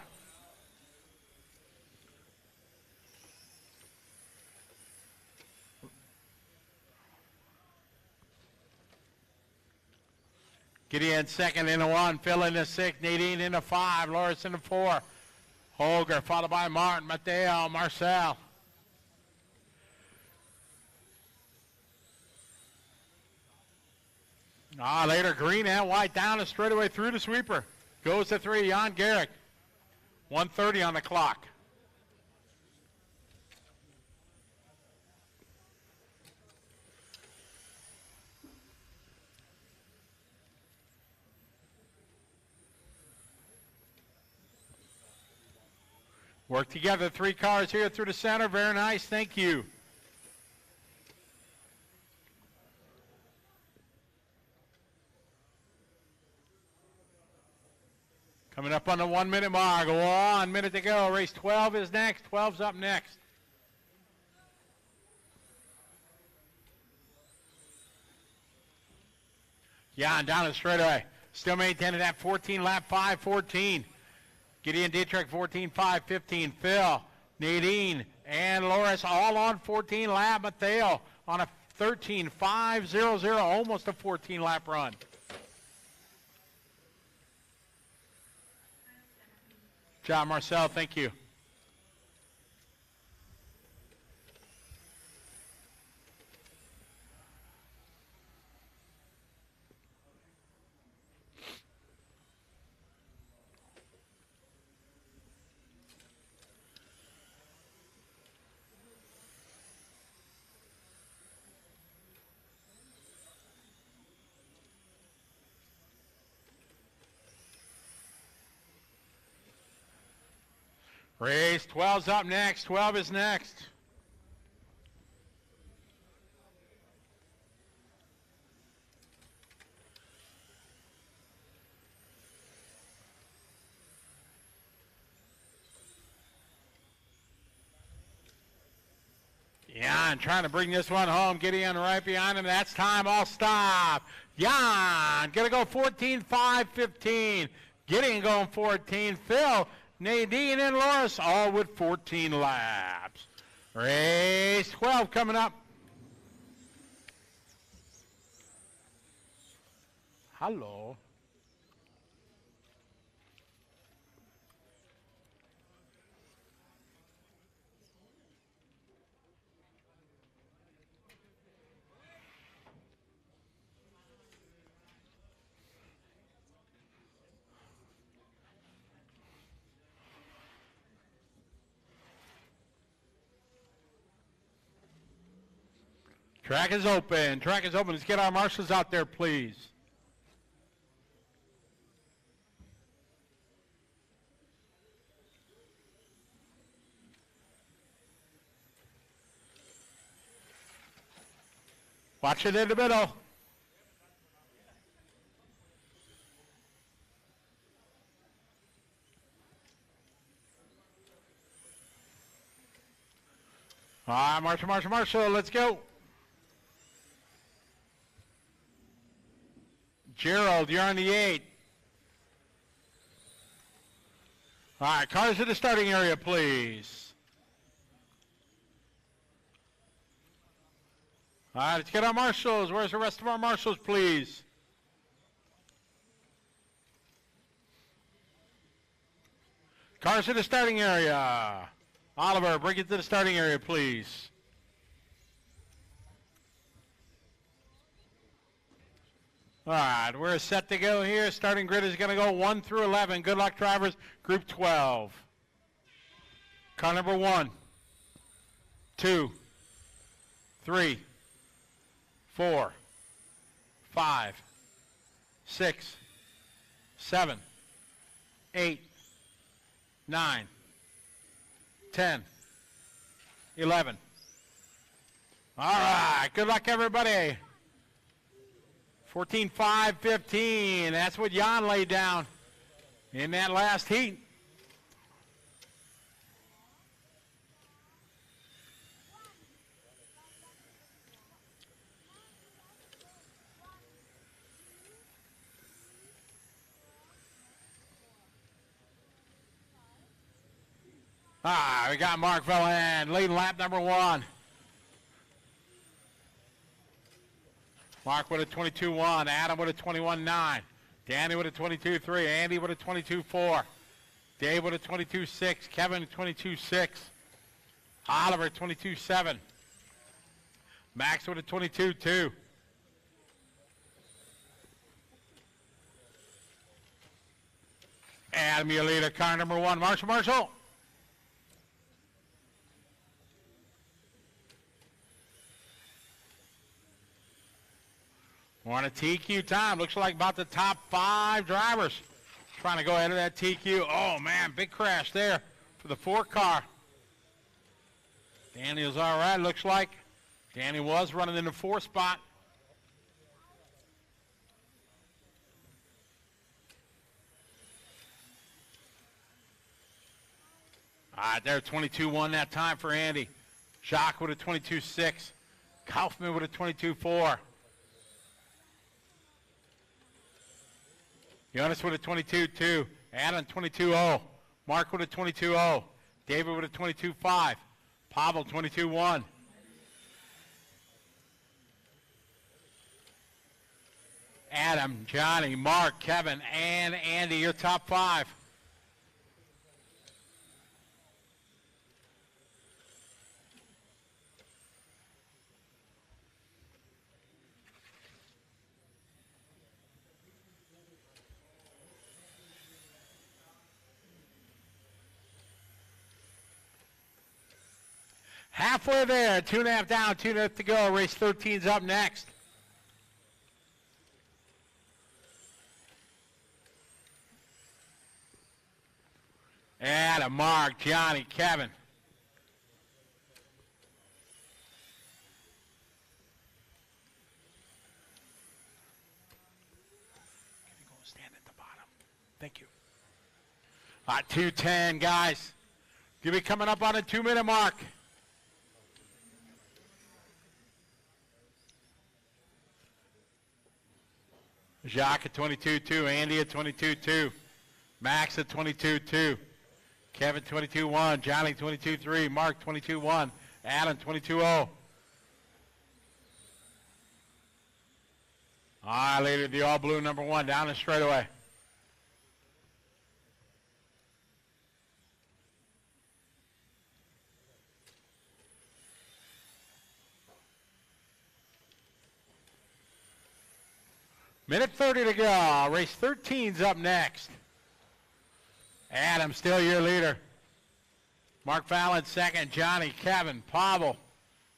Gideon second in the 1, Phil in the 6, Nadine in the 5, Loris in the 4. Holger followed by Martin, Mateo, Marcel. Later, green and white down the straightaway through the sweeper. Goes to 3, Jan Gehrig. 1:30 on the clock. Work together, 3 cars here through the center. Very nice, thank you. Coming up on the 1 minute mark. 1 minute to go. Race 12 is next. 12's up next. Jan down the straightaway. Still maintaining that 14 lap 5:14. Gideon Dietrich 14 5:15. Phil, Nadine, and Loris all on 14 lap. Mateo on a 13 5:00, almost a 14 lap run. John Marcel, thank you. Race 12's up next. 12 is next. Jan trying to bring this one home. Gideon right behind him. That's time. All stop. Jan going to go 14 5:15. Gideon going 14. Phil, Nadine, and Loris all with 14 laps. Race 12 coming up. Hello. Track is open. Track is open. Let's get our marshals out there, please. Watch it in the middle. All right, Marshall, let's go. Gerald, you're on the 8. All right, cars to the starting area, please. All right, let's get our marshals. Where's the rest of our marshals, please? Cars to the starting area. Oliver, bring it to the starting area, please. All right, we're set to go here. Starting grid is going to go 1 through 11. Good luck, drivers. Group 12. Car number 1, 2, 3, 4, 5, 6, 7, 8, 9, 10, 11. All right, good luck, everybody. 14 5:15. That's what Jan laid down in that last heat. We got Mark Velland leading lap number 1. Mark with a 22.1, Adam with a 21.9, Danny with a 22.3, Andy with a 22.4, Dave with a 22.6, Kevin with a 22.6, Oliver 22.7, Max with a 22.2. Adam, your leader, car number 1, Marshall. We're on a TQ time. Looks like about the top 5 drivers trying to go ahead of that TQ. Oh, man, big crash there for the 4 car. Daniel's all right, looks like. Danny was running in the 4 spot. right, there, 22-1 that time for Andy. Jacques with a 22-6. Kaufman with a 22-4. Jonas with a 22-2. Adam 22-0. Mark with a 22-0. David with a 22-5. Pavel 22-1. Adam, Johnny, Mark, Kevin, and Andy, your top 5. Halfway there, 2.5 down, 2.5 to go. Race 13's up next. Adam, Mark, Johnny, Kevin. Go stand at the bottom. Thank you. All right, 2:10, guys. You'll be coming up on the 2-minute mark. Jacques at 22-2, Andy at 22-2, Max at 22-2, Kevin 22-1, Johnny 22-3, Mark 22-1, Adam 22-0. All right, leader, the all blue number 1 down the straightaway. Minute 30 to go. Race 13's up next. Adam still your leader. Mark Fallon second. Johnny, Kevin, Pavel,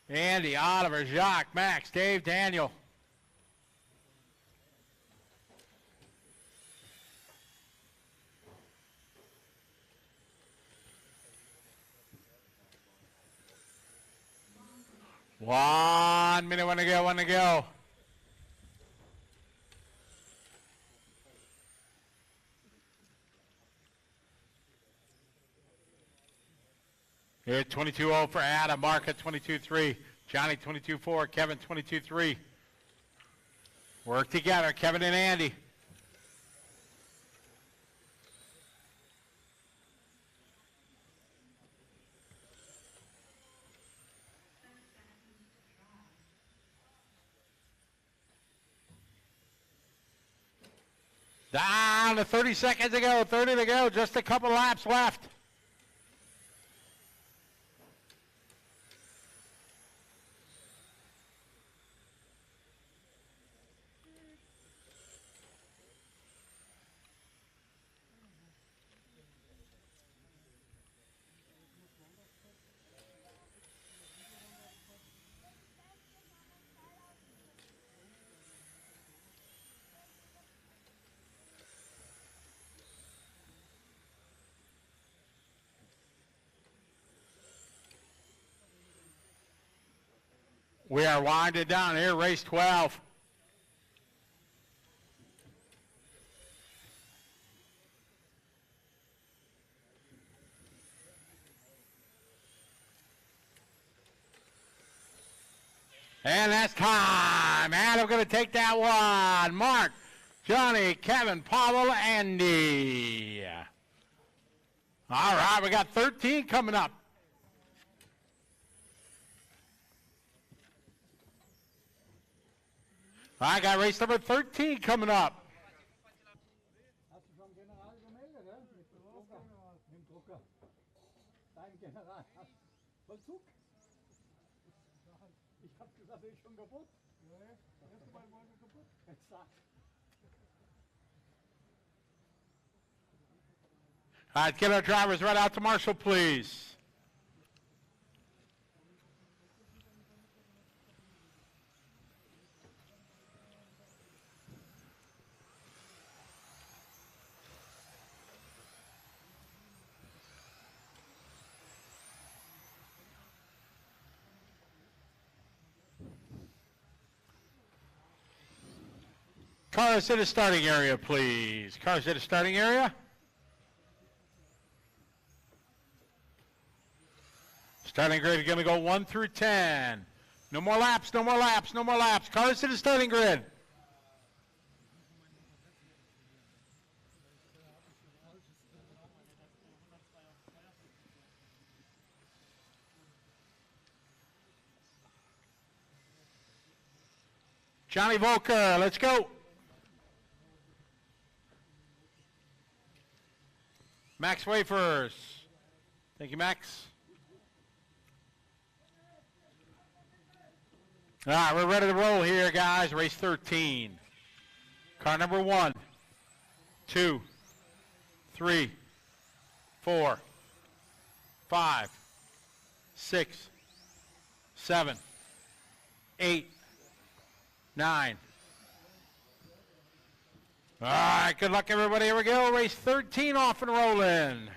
Andy, Oliver, Jacques, Max, Dave, Daniel. One minute, one to go, one to go. Here at 22-0 for Adam, Mark at 22-3, Johnny 22-4, Kevin 22-3. Work together, Kevin and Andy. Down to 30 seconds to go, 30 to go, just a couple laps left. We are winding down here, race 12. And that's time. Adam going to take that one. Mark, Johnny, Kevin, Pavel, Andy. All right, we got 13 coming up. I got race number 13 coming up. Hast du vom General gemeldet, ja? Mit dem Drucker. Dein General. Vollzug? Ich hab gesagt, er ist schon kaputt. Nee, das erste Mal war er kaputt. Exakt. All right, get our drivers right out to Marshall, please. Cars in the starting area, please. Cars in the starting area. Starting grid is going to go 1 through 10. No more laps, no more laps, no more laps. Cars to the starting grid. Johnny Volker, let's go. Max Wafers. Thank you, Max. All right, we're ready to roll here, guys. Race 13. Car number 1, 2, 3, 4, 5, 6, 7, 8, 9. All right, good luck, everybody. Here we go. Race 13 off and rolling.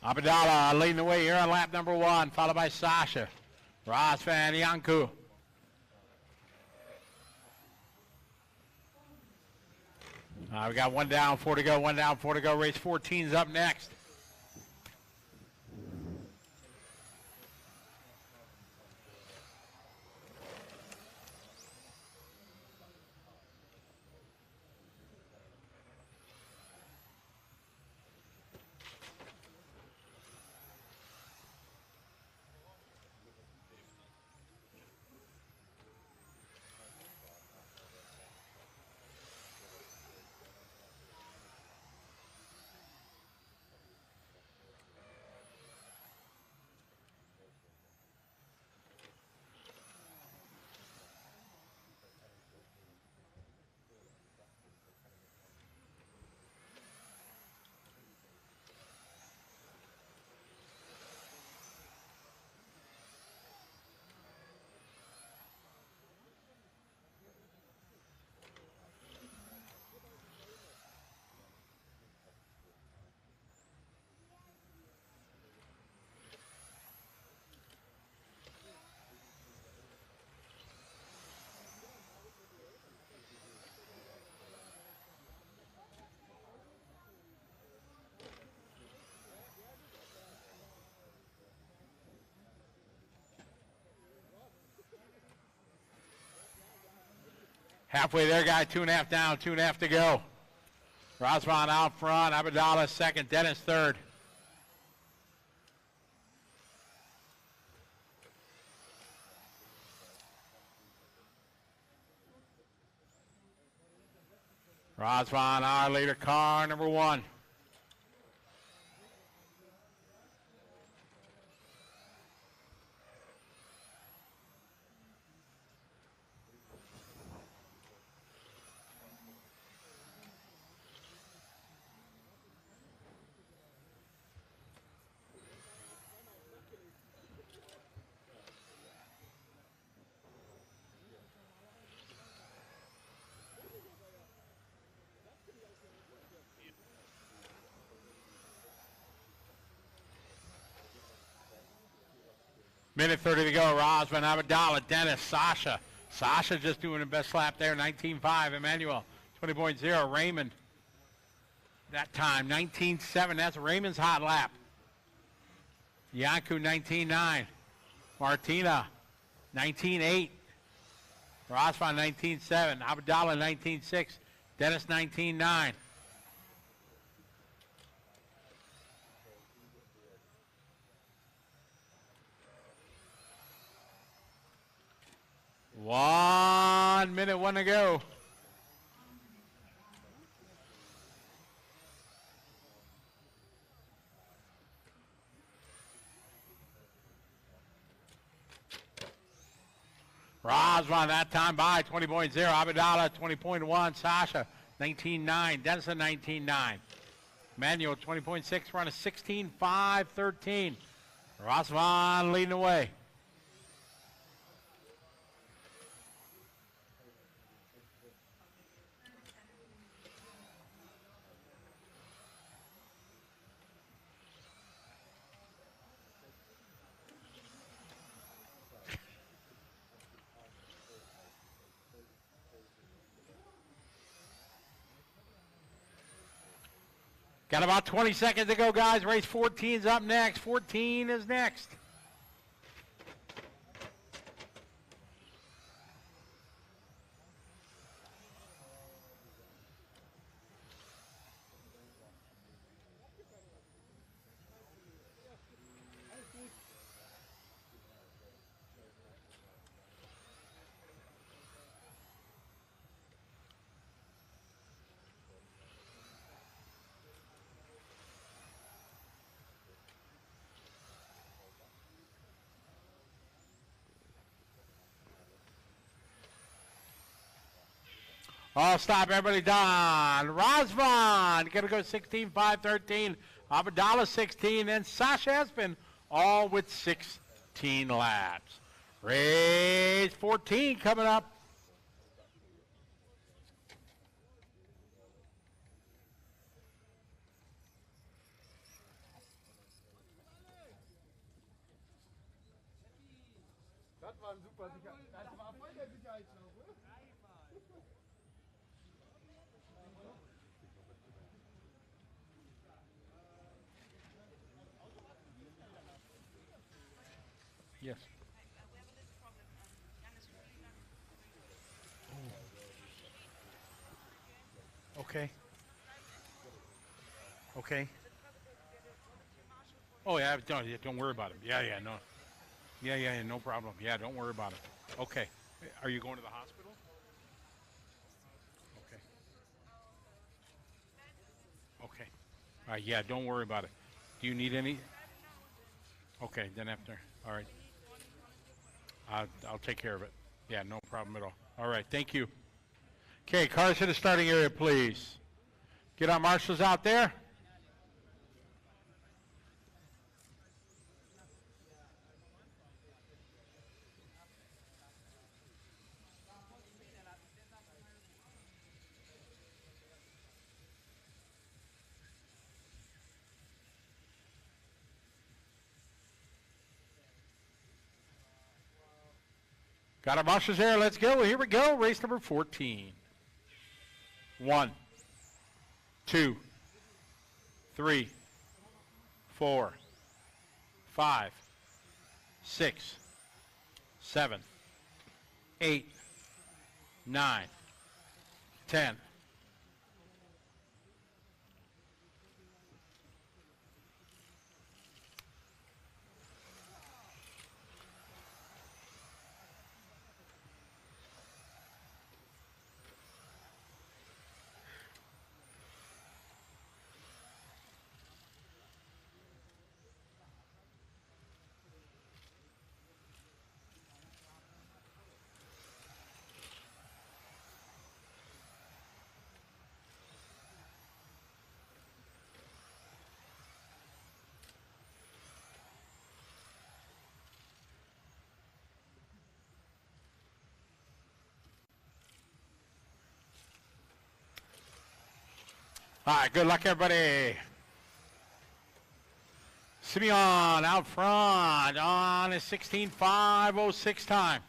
Abdallah leading the way here on lap number 1, followed by Sasha. Razvan Yanku. We got 1 down, 4 to go, 1 down, 4 to go. Race 14's up next. Halfway there, guy, 2.5 down, 2.5 to go. Razvan out front, Abdallah second, Dennis third. Razvan, our leader, car number 1. Minute 30 to go. Razvan, Abdallah, Dennis, Sasha. Sasha just doing the best lap there, 19.5. Emmanuel, 20.0. Raymond, that time, 19.7. That's Raymond's hot lap. Yanku, 19.9. Martina, 19.8. Razvan, 19.7. Abdallah, 19.6. Dennis, 19.9. One minute, 1 to go. Razvan that time by 20.0. Abdallah 20.1. Sasha 19.9. Denison 19.9. Manual 20.6, we're on a 16.5-13. Rosvan leading the way. Got about 20 seconds to go, guys. Race 14's up next. 14 is next. All stop, everybody done. Rosvan gonna go 16.5-13. Abdallah 16, and Sasha Espin all with 16 laps. Race 14 coming up. Das war ein super Sicherheit. Das war voll der Sicherheitslauf, oder? Yes. Okay. Okay. Oh yeah, don't worry about it. Yeah, no. Yeah, no problem. Yeah, don't worry about it. Okay. Are you going to the hospital? Okay. Okay. All right, yeah, don't worry about it. Do you need any? Okay, then after. All right. I'll take care of it. Yeah, no problem at all. All right, thank you. Okay, cars to the starting area, please. Get our marshals out there. Got our marshals there. Let's go. Here we go. Race number 14. 1, 2, 3, 4, 5, 6, 7, 8, 9, 10. All right, good luck, everybody. Simeon out front on a 16.506 time.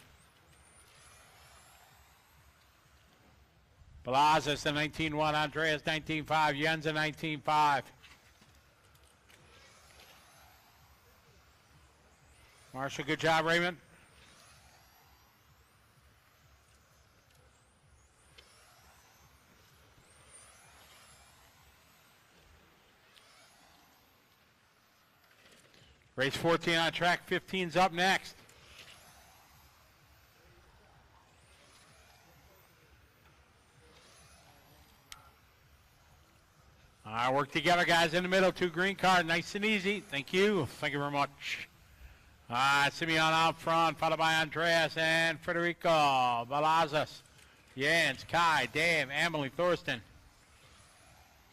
Balazs the 19.1, Andreas 19.5, Jens a 19.5. Marshall, good job, Raymond. Race 14 on track, 15's up next. All right, work together, guys, in the middle. 2 green card, nice and easy. Thank you. Thank you very much. All right, Simeon out front, followed by Andreas and Federico. Balazs, Jens, Kai, Dave, Emily, Thorsten.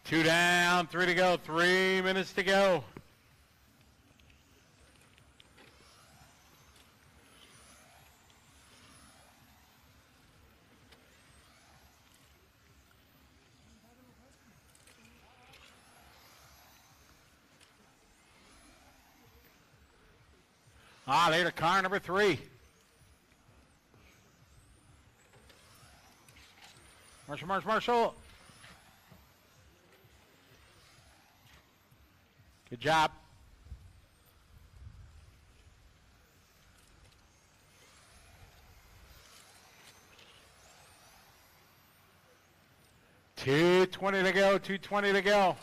2 down, 3 to go, 3 minutes to go. Later, car number 3. Marshall. Good job. $2:20 to go, $2:20 to go.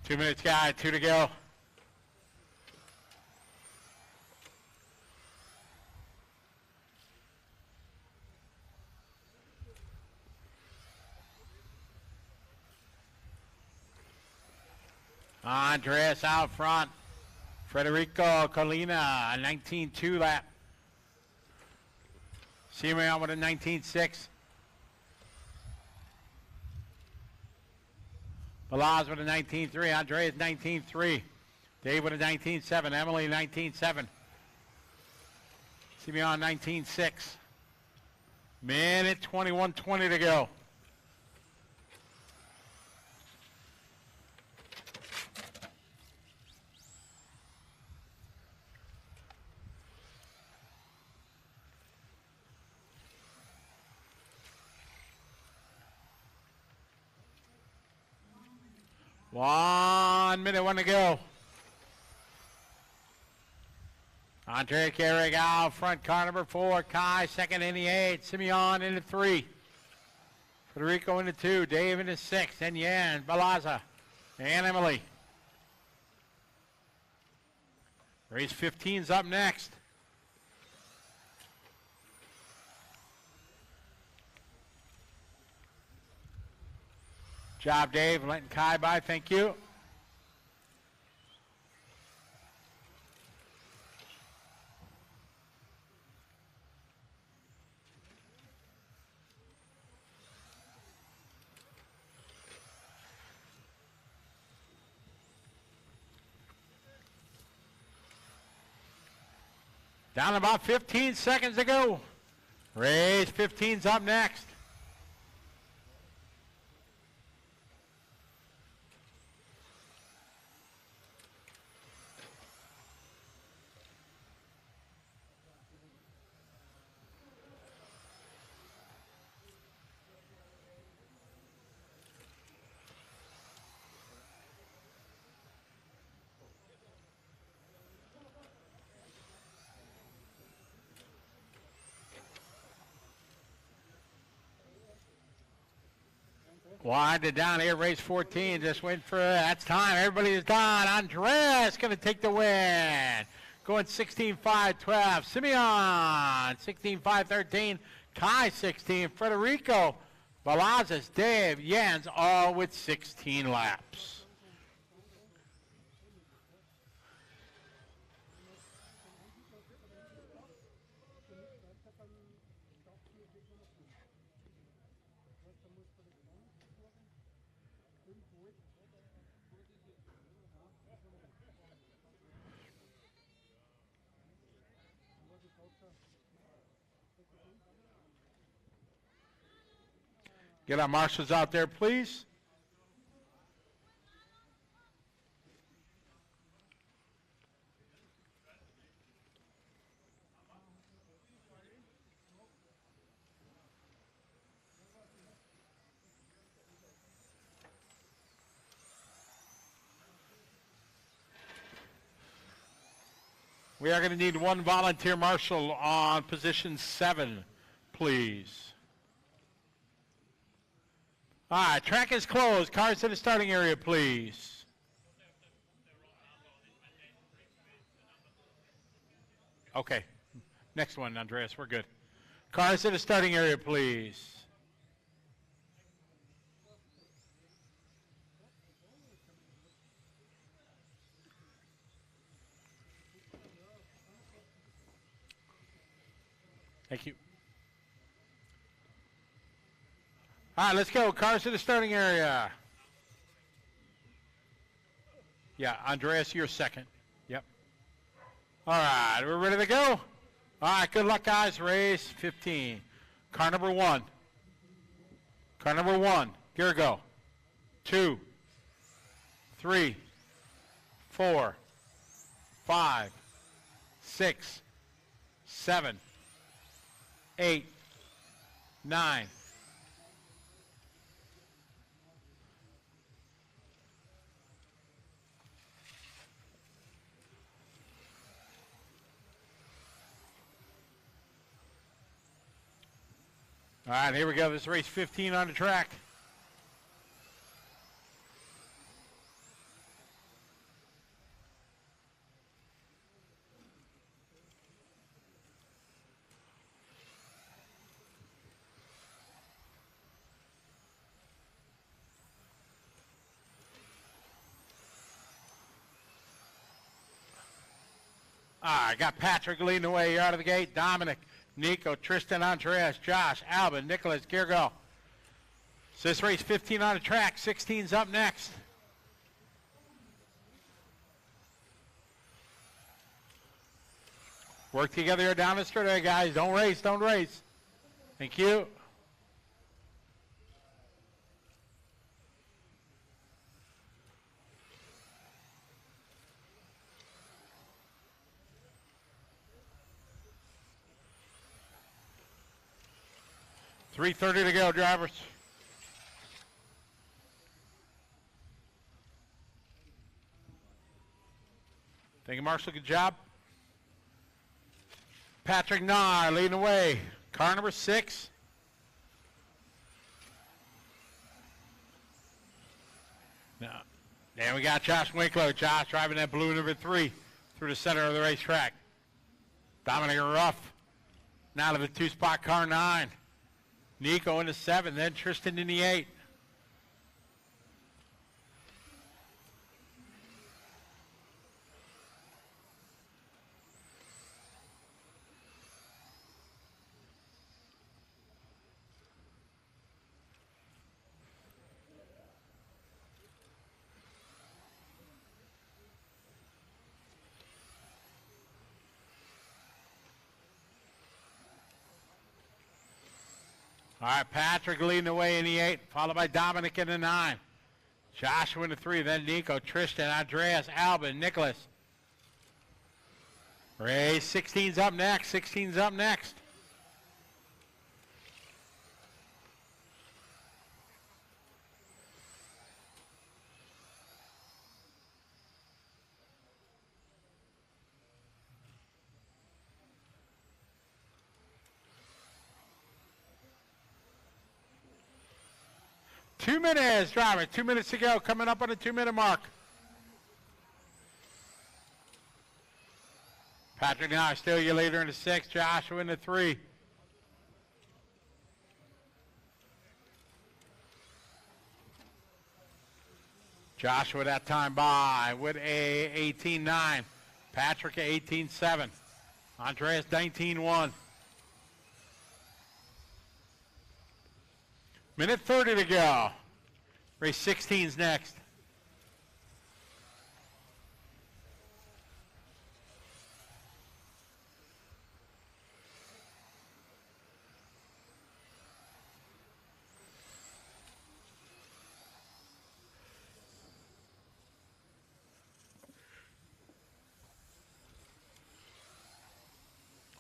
Two minutes, guys. 2 to go. Andres out front. Federico Colina, a 19.2 lap. Simeon with a 19.6. Balaz with a 19.3. Andreas 19.3. Dave with a 19.7. Emily 19.7. Simeon 19.6. Minute 21:20 to go. One minute, 1 to go. Andre Carrick out front, car number 4. Kai second in the 8. Simeon in the 3. Federico in the 2. Dave in the 6. And Yan, Balaza, and Emily. Race 15's up next. Job, Dave. Letting Kai by. Thank you. Down about 15 seconds to go. Race 15's up next. Winded down here, race 14. Just waiting for that's time. Everybody's done. Andres going to take the win. Going 16.5-12. Simeon 16.5-13. Kai 16. Federico, Balazas, Dave, Jens, all with 16 laps. Get our marshals out there, please. We are going to need one volunteer marshal on position 7, please. All right, track is closed. Cars to the starting area, please. Okay. Next one, Andreas. We're good. Cars to the starting area, please. Thank you. All right, let's go. Cars to the starting area. Yeah, Andreas, you're second. Yep. All right, we're ready to go. All right, good luck, guys. Race 15. Car number 1. Car number 1. Here we go. 2, 3, 4, 5, 6, 7, 8, 9. All right, here we go. This is race 15 on the track. All right, got Patrick leading the way here out of the gate. Dominic, Nico, Tristan, Andreas, Josh, Albin, Nicholas, Girgo. So this race 15 on the track. 16's up next. Work together here down the straight, guys. Don't race, don't race. Thank you. .330 to go, drivers. Thank you, Marshall. Good job. Patrick Nahr leading the way. Car number 6. Now, then we got Josh Winkler. Josh driving that blue number 3 through the center of the racetrack. Dominic Ruff. Now to the 2-spot car 9. Nico in the 7, then Tristan in the 8. All right, Patrick leading the way in the 8, followed by Dominic in the 9. Joshua in the 3, then Nico, Tristan, Andreas, Albin, Nicholas. Race 16's up next. 16's up next. Two minutes, driver. 2 minutes to go. Coming up on the 2-minute mark. Patrick now still your leader in the 6. Joshua in the 3. Joshua that time by with a 18.9. Patrick at 18.7. Andreas 19.1. Minute 30 to go. Race 16's next.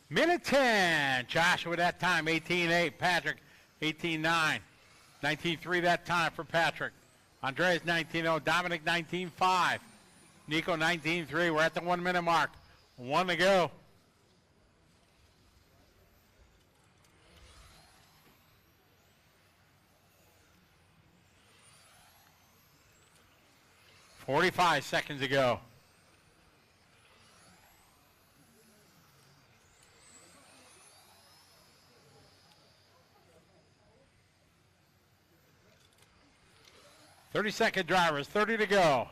Minute 10. Joshua that time 18.8. Patrick 18.9. 19.3 that time for Patrick. Andreas 19.0. Dominic 19.5. Nico 19.3. We're at the 1 minute mark. 1 to go. .45 seconds to go. .30-second drivers, 30 to go.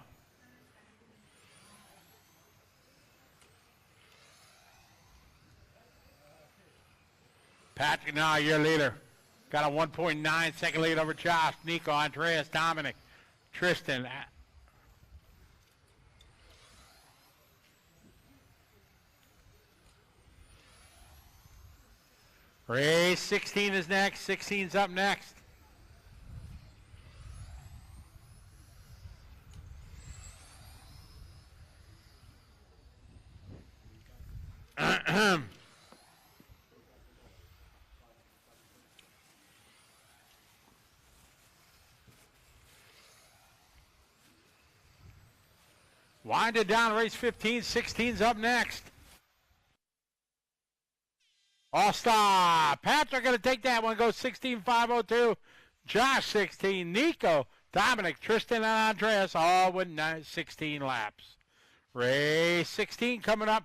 Patrick, now your leader. Got a 1.9 second lead over Josh, Nico, Andreas, Dominic, Tristan. Race 16 is next. 16's up next. Wind it down, race 15. 16's up next. All star. Patrick going to take that one. Goes 16.502. Josh 16. Nico, Dominic, Tristan, and Andreas all with 16 laps. Race 16 coming up.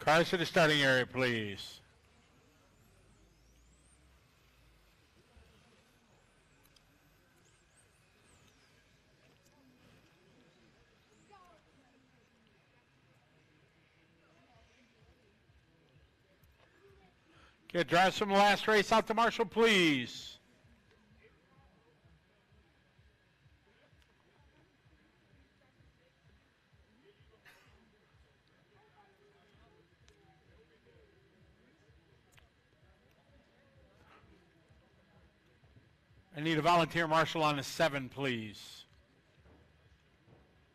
Cars to the starting area, please. Get drives from the last race out to Marshall, please. I need a volunteer marshal on the 7, please.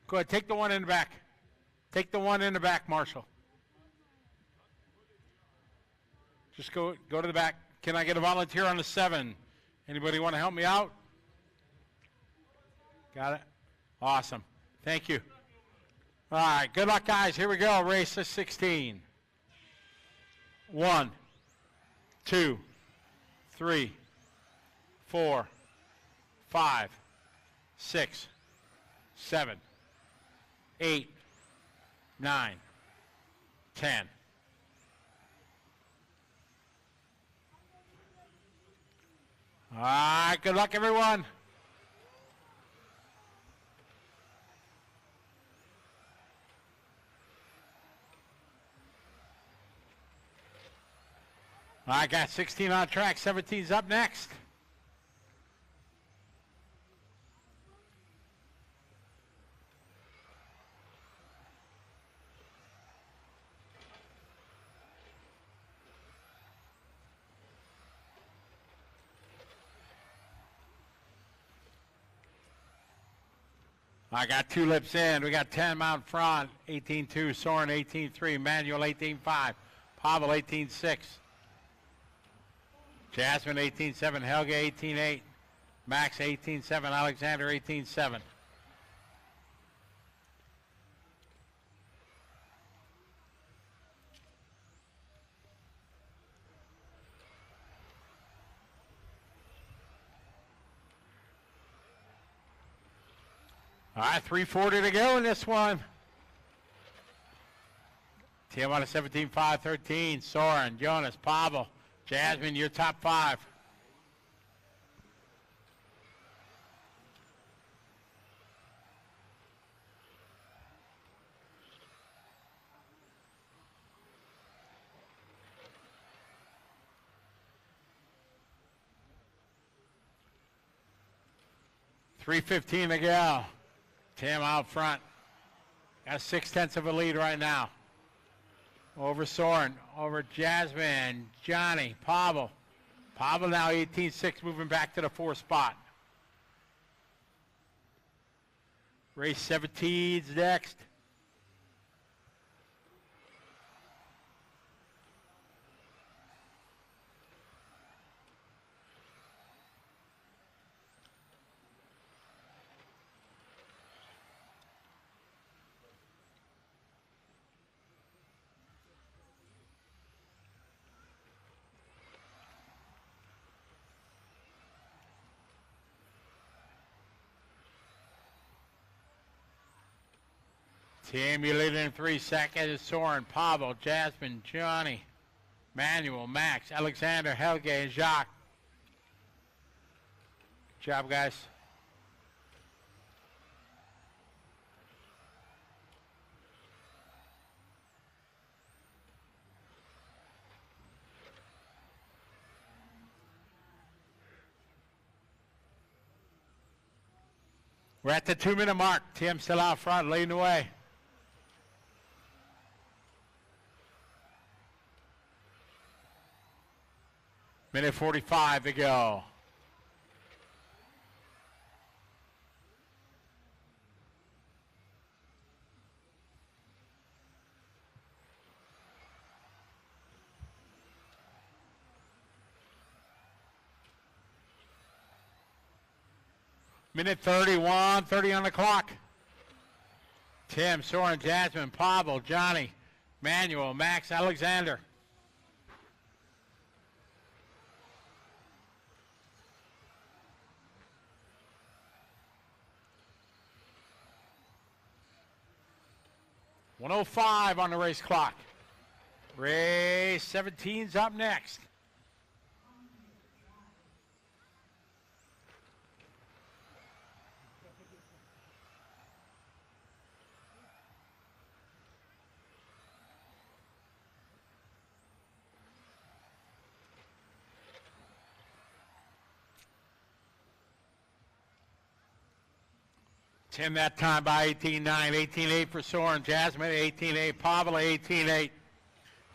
Go ahead, take the one in the back. Take the one in the back, Marshall. Just go to the back. Can I get a volunteer on the 7? Anybody want to help me out? Got it? Awesome. Thank you. All right, good luck, guys. Here we go. Race 16. 1, 2, 3, 4, 5, 6, 7, 8, 9, 10. All right, good luck, everyone. I got 16 on track, 17's up next. I got 2 lips in. We got 10 out front, 18-2, Soren 18-3, Manuel 18-5, Pavel 18-6. Jasmine 18-7, Helga 18-8, Max 18-7, Alexander 18-7. All right, 3:40 to go in this one. Tijuana 17-5, 13, Soren, Jonas, Pavel, Jasmine, your top 5. $3:15 to go. Tim out front. Got 0.6 of a lead right now. Over Soren, over Jasmine, Johnny, Pavel. Pavel now 18-6, moving back to the 4th spot. Race 17's next. Team, you lead in 3 seconds. Soren, Pavel, Jasmine, Johnny, Manuel, Max, Alexander, Helge, and Jacques. Good job, guys. We're at the 2-minute mark. Tim still out front, leading the way. Minute 45 to go. Minute 31, 30 on the clock. Tim, Soren, Jasmine, Pavel, Johnny, Manuel, Max, Alexander. .105 on the race clock. Race 17's up next. Tim that time by 18-9, 18-8 for Soren, Jasmine 18-8, Pavel 18-8,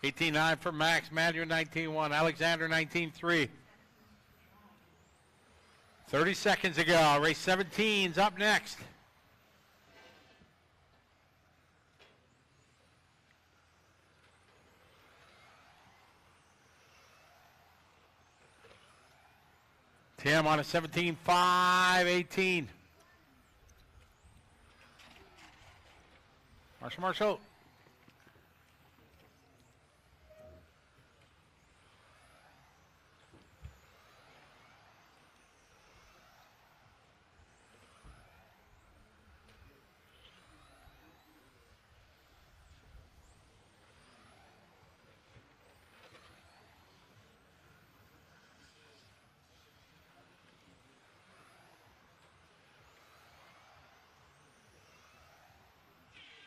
18-9 for Max, Manuel 19-1, Alexander 19-3. 30 seconds ago, race 17's up next. Tim on a 17-5, 18. Marshall.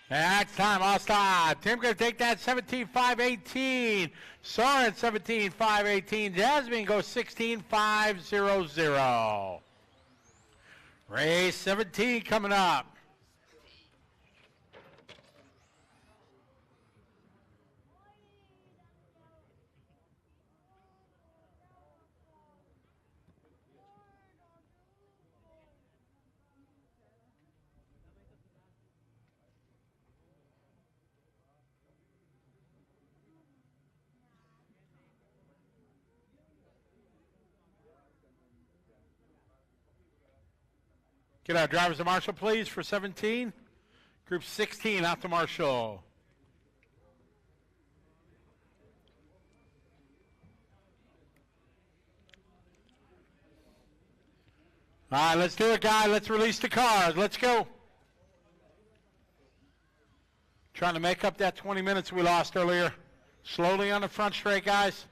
That's time, all stop. Tim going to take that 17-5-18. Soren 17-5-18. Jasmine goes 16-5-0-0. Race 17 coming up. Get our drivers to Marshall, please, for 17. Group 16 out to Marshall. All right, let's do it, guys. Let's release the cars. Let's go. Trying to make up that 20 minutes we lost earlier. Slowly on the front straight, guys.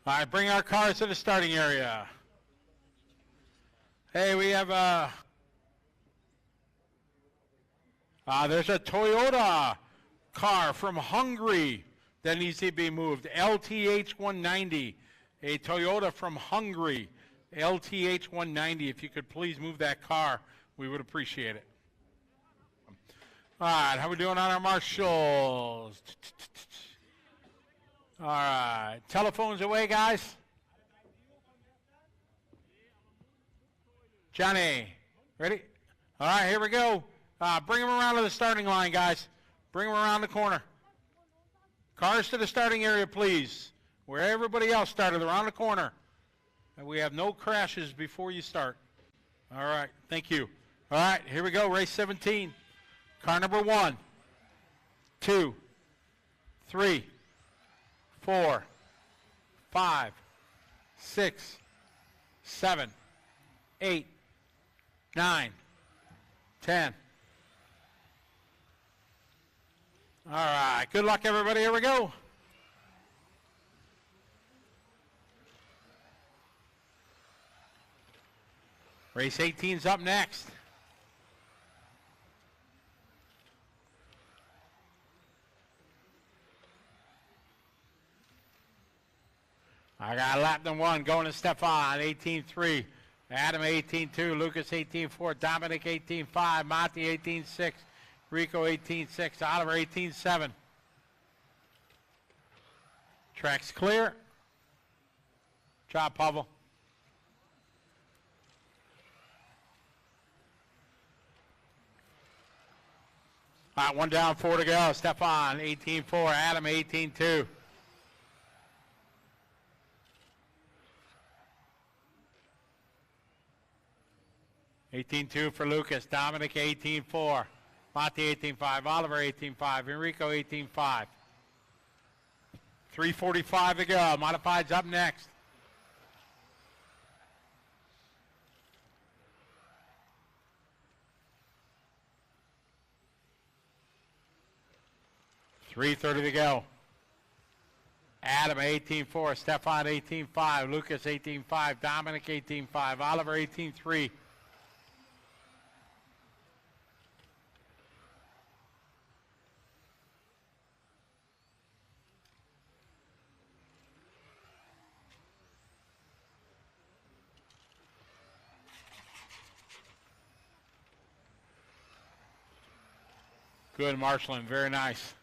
All right, bring our cars to the starting area. Hey, we have There's a Toyota car from Hungary that needs to be moved. LTH 190. A Toyota from Hungary. LTH 190. If you could please move that car, we would appreciate it. All right, how we doing on our marshals? All right, telephones away, guys. Johnny, ready? All right, here we go. Bring them around to the starting line, guys. Bring them around the corner. Cars to the starting area, please. Where everybody else started, around the corner. And we have no crashes before you start. All right, thank you. All right, here we go, race 17. Car number 1, 2, 3, 4, 5, 6, 7, 8, 9, 10. All right, good luck, everybody. Here we go. Race 18's up next. I got Lapton 1 going to Stefan, 18-3. Adam 18-2, Lucas 18-4, Dominic 18-5, Monty 18-6, Rico 18-6, Oliver 18-7. Track's clear. Job, Pavel. All right, 1 down, 4 to go. Stefan 18-4, Adam 18-2. $18-2 for Lucas, Dominic 18-4, Monty 18-5, Oliver 18-5, Enrico 18-5. 3:45 to go. Modified's up next. $3:30 to go. Adam 18-4, Stefan 18-5, Lucas 18-5, Dominic 18-5, Oliver 18-3. Good marshaling, very nice.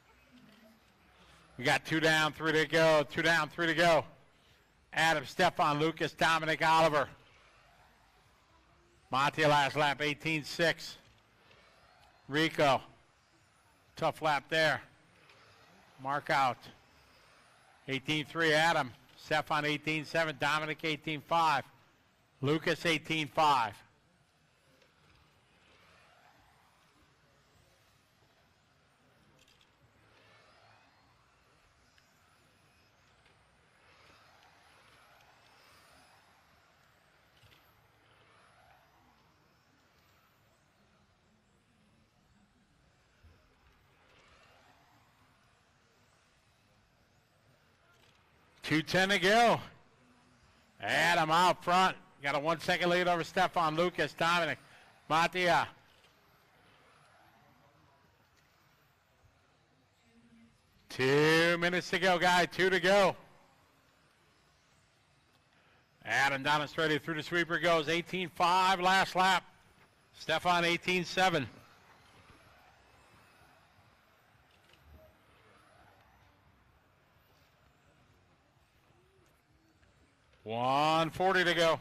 We got 2 down, 3 to go. 2 down, 3 to go. Adam, Stefan, Lucas, Dominic, Oliver. Monty last lap, 18-6. Rico, tough lap there. Mark out. 18-3, Adam. Stefan, 18-7. Dominic, 18-5. Lucas, 18-5. $2:10 to go. Adam out front. Got a 1 second lead over Stefan, Lucas, Dominic, Mattia. Two minutes to go, guys. 2 to go. Adam down and straight through the sweeper goes. 18-5 last lap. Stefan 18-7. $140 to go.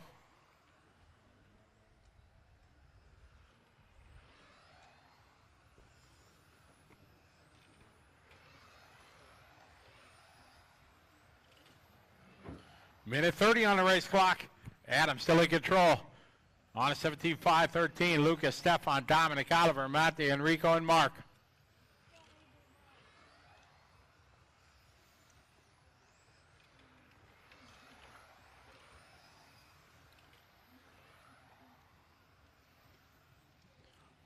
Minute 30 on the race clock. Adam still in control. On a 17-5-13. Lucas, Stefan, Dominic, Oliver, Matti, Enrico, and Mark.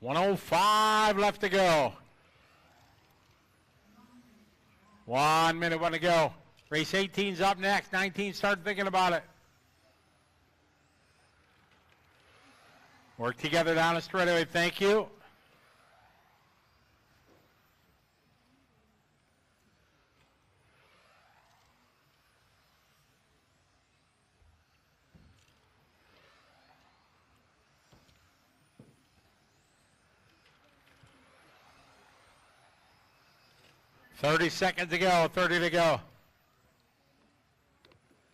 $105 left to go. 1 minute, 1 to go. Race 18's up next. 19 start thinking about it. Work together down the straightaway. Thank you. 30 seconds to go, 30 to go.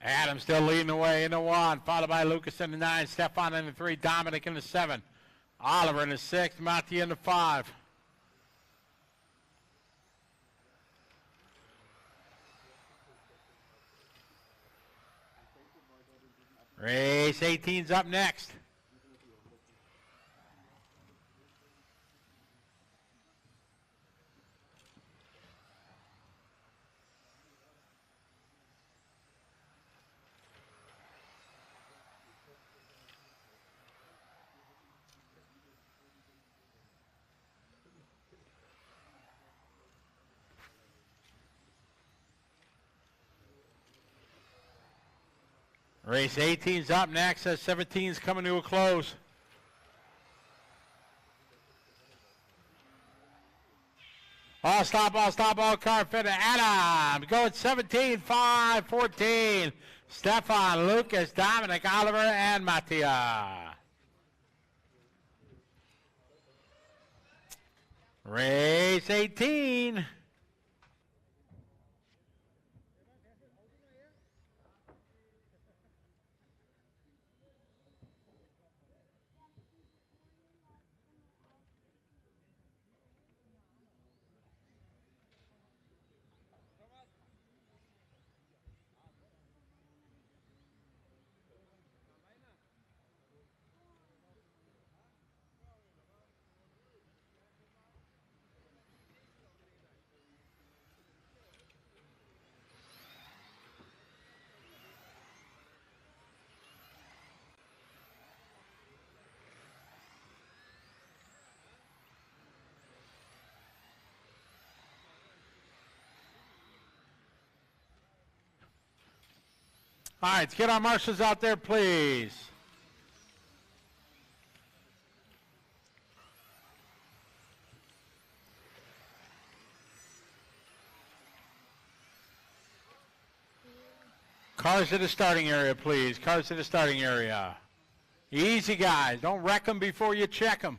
Adam still leading the way in the 1, followed by Lucas in the 9, Stefan in the 3, Dominic in the 7, Oliver in the 6, Matthew in the 5. Race 18's up next. Race 18's up next as 17's coming to a close. All stop, all car fitter. Adam going 17, 5, 14. Stefan, Lucas, Dominic, Oliver, and Mattia. Race 18. All right, let's get our marshals out there, please. Cars to the starting area, please. Cars to the starting area. Easy, guys. Don't wreck them before you check them.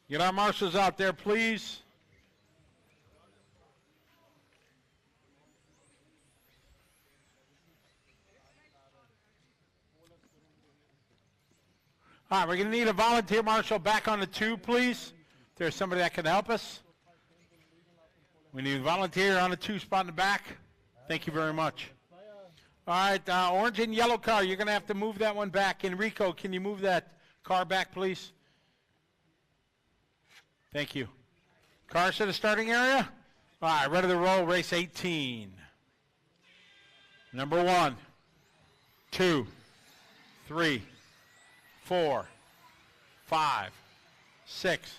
Get our marshals out there, please. All right, we're going to need a volunteer marshal back on the 2, please. If there's somebody that can help us. We need a volunteer on the 2 spot in the back. Thank you very much. All right, orange and yellow car, you're going to have to move that one back. Enrico, can you move that car back, please? Thank you. Cars to the starting area. All right, ready to roll, race 18. Number 1, 2, 3, 4, 5, 6,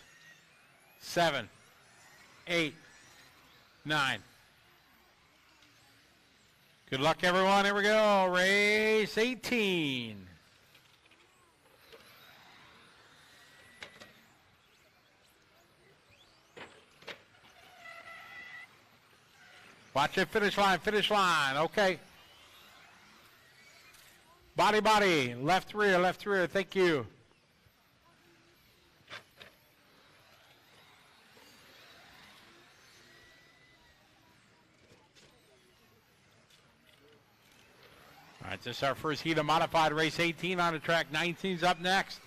7, 8, 9. Good luck, everyone. Here we go. Race 18. Watch it, finish line, okay. Body, left rear, thank you. All right, this is our first heat of modified race 18 on the track. 19's up next.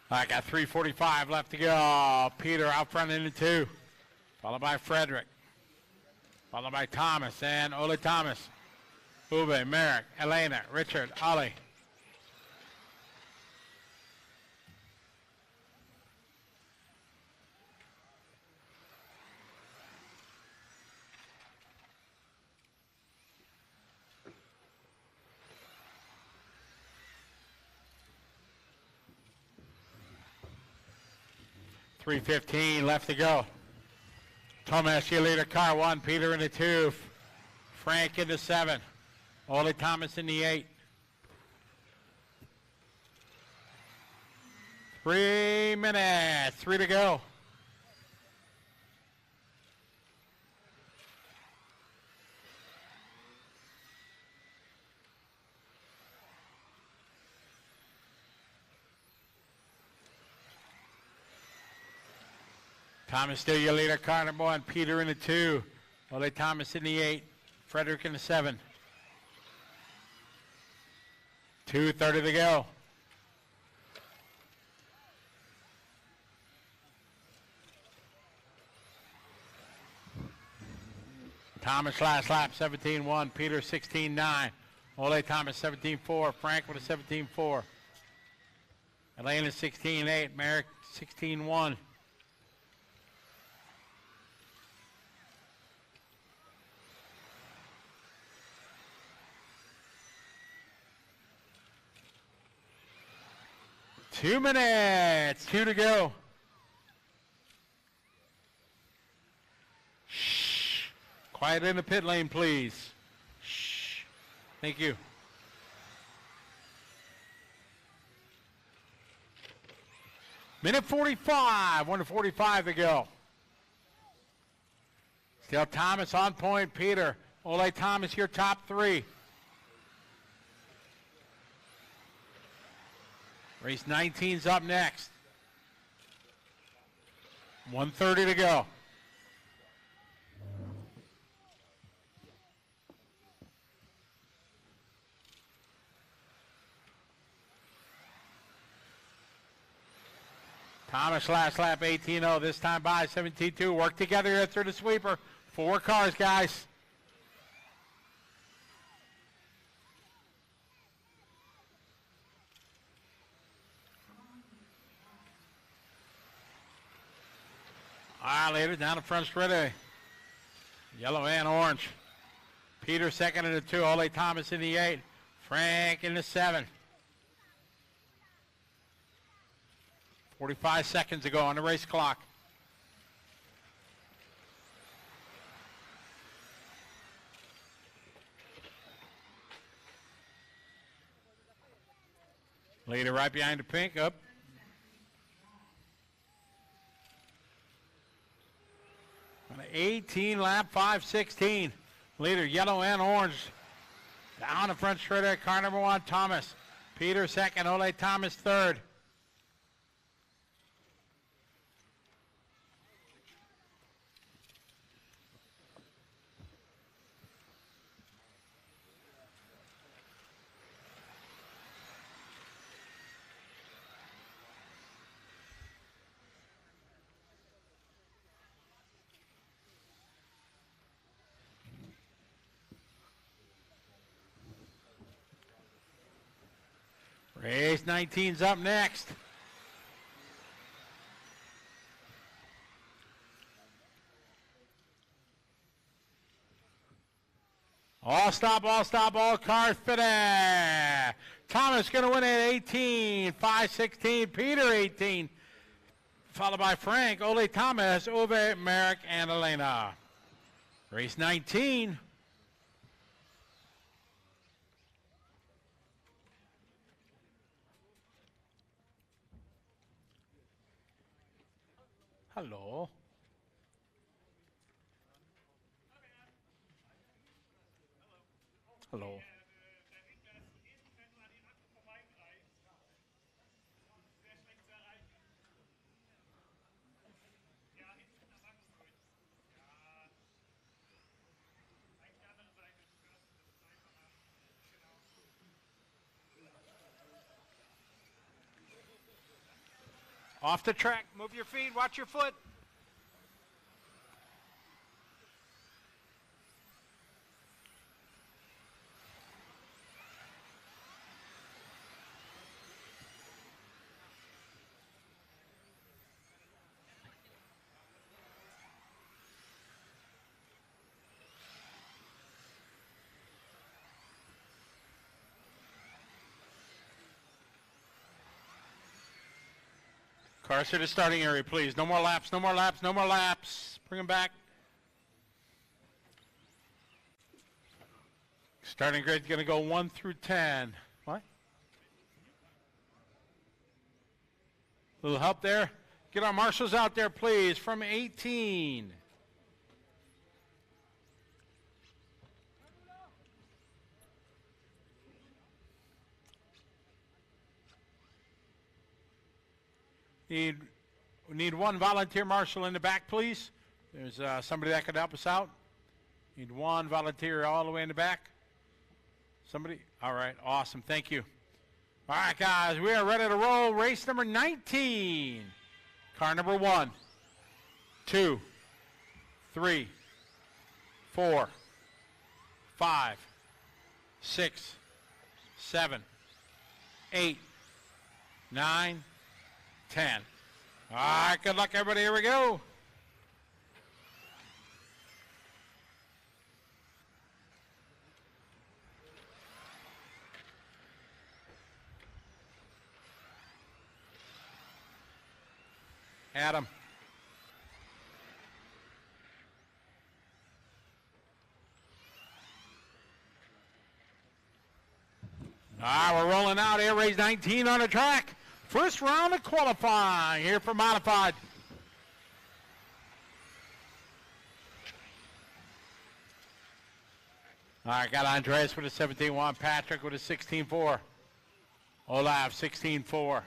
I got 3:45 left to go. Peter out front in the 2, followed by Frederick, followed by Thomas and Ole Thomas, Uwe, Merrick, Elena, Richard, Ollie. 3:15 left to go. Thomas, your leader, car 1. Peter in the 2. Frank in the 7. Ole Thomas in the 8. 3 minutes. 3 to go. Thomas still your leader, car number 1. Peter in the 2. Ole Thomas in the 8. Frederick in the 7. 2:30 to go. Thomas last lap, 17.1. Peter 16.9. Ole Thomas 17.4. Frank with a 17.4. Elena 16.8. Merrick 16.1. Two minutes, 2 to go. Shh. Quiet in the pit lane, please. Shh. Thank you. Minute 45, 1:45 to go. Still Thomas on point, Peter. Ole Thomas, your top 3. Race 19's up next. 1:30 to go. Thomas last lap 18.0. This time by 17.2. Work together here through the sweeper. 4 cars, guys. All right, ladies, down the front straightaway. Yellow and orange. Peter second in the 2. Ole Thomas in the 8. Frank in the 7. 45 seconds to go on the race clock. Leader right behind the pink, up. On an 18 lap, 5:16. Leader yellow and orange. Down the front straightaway, car number 1, Thomas. Peter second, Ole Thomas third. Race 19's up next. All stop, all cars fitted. Thomas going to win at 18, 5:16. Peter 18, followed by Frank, Ole Thomas, Ove, Merrick, and Elena. Race 19. Hello. Hello. Off the track, move your feet, watch your foot. Cars to the starting area, please. No more laps, no more laps, no more laps. Bring them back. Starting grid's going to go 1 through 10. What? Little help there. Get our marshals out there, please, from 18. We need one volunteer marshal in the back, please. There's somebody that could help us out. Need one volunteer all the way in the back. Somebody? All right, awesome, thank you. All right, guys, we are ready to roll. Race number 19. Car number 1, 2, 3, 4, 5, 6, 7, 8, 9, 10. All right, good luck, everybody. Here we go. Adam. All right, we're rolling out here. Race 19 on the track. First round of qualifying here for modified. All right, got Andreas with a 17-1, Patrick with a 16-4, Olaf 16-4.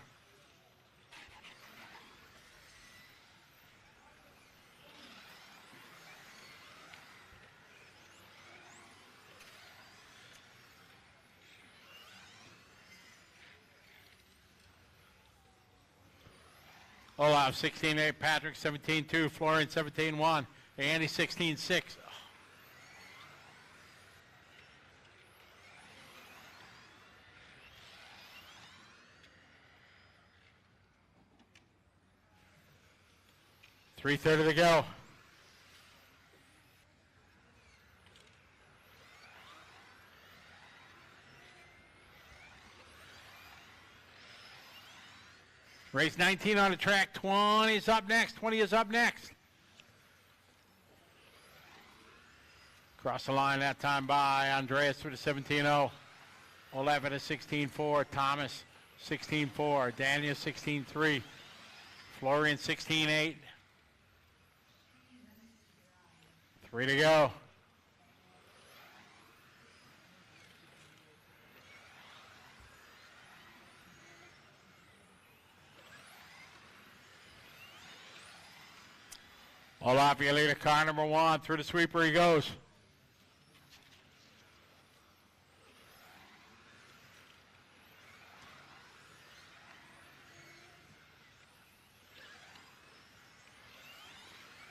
Olaf 16-8, Patrick 17-2, Florian 17-1, Andy 16-6. .330 to go. Race 19 on the track. 20 is up next. 20 is up next. Cross the line that time by Andreas with a 17-0. Olaf at a 16-4. Thomas 16-4. Daniel 16-3. Florian 16-8. 3 to go. Olaf, you lead a car number 1. Through the sweeper he goes.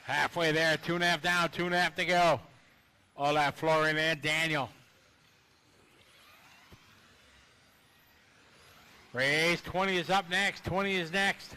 Halfway there, 2.5 down, 2.5 to go. Olaf, Florian, and Daniel. Race 20 is up next. 20 is next.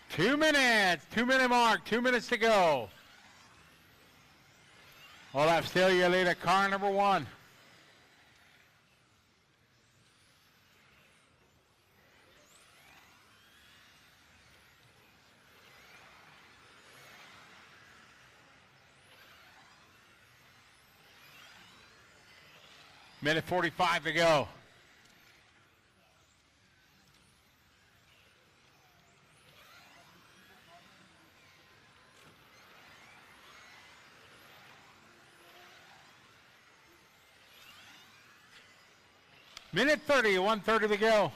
Two minutes, 2-minute mark, 2 minutes to go. Olaf, still your leader, car number 1. Minute 45 to go. Minute 30, 1:30 to go.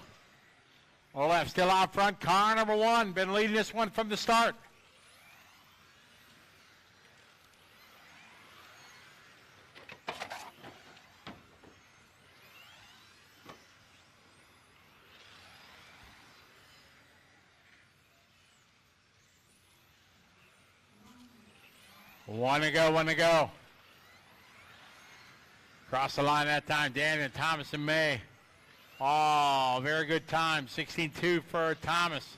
Olaf still out front. Car number 1, been leading this one from the start. One to go, 1 to go. Cross the line that time, Daniel, Thomas, and May. Oh, very good time. 16-2 for Thomas.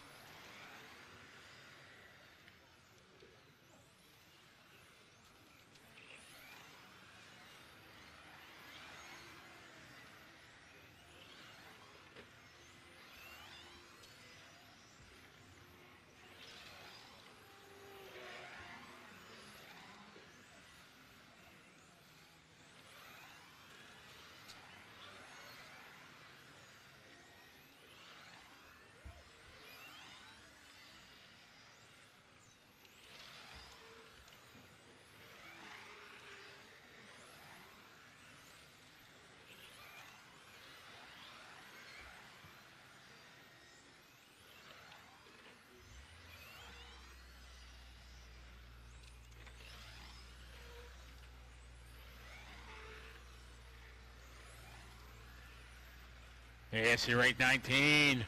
ASC rate 19.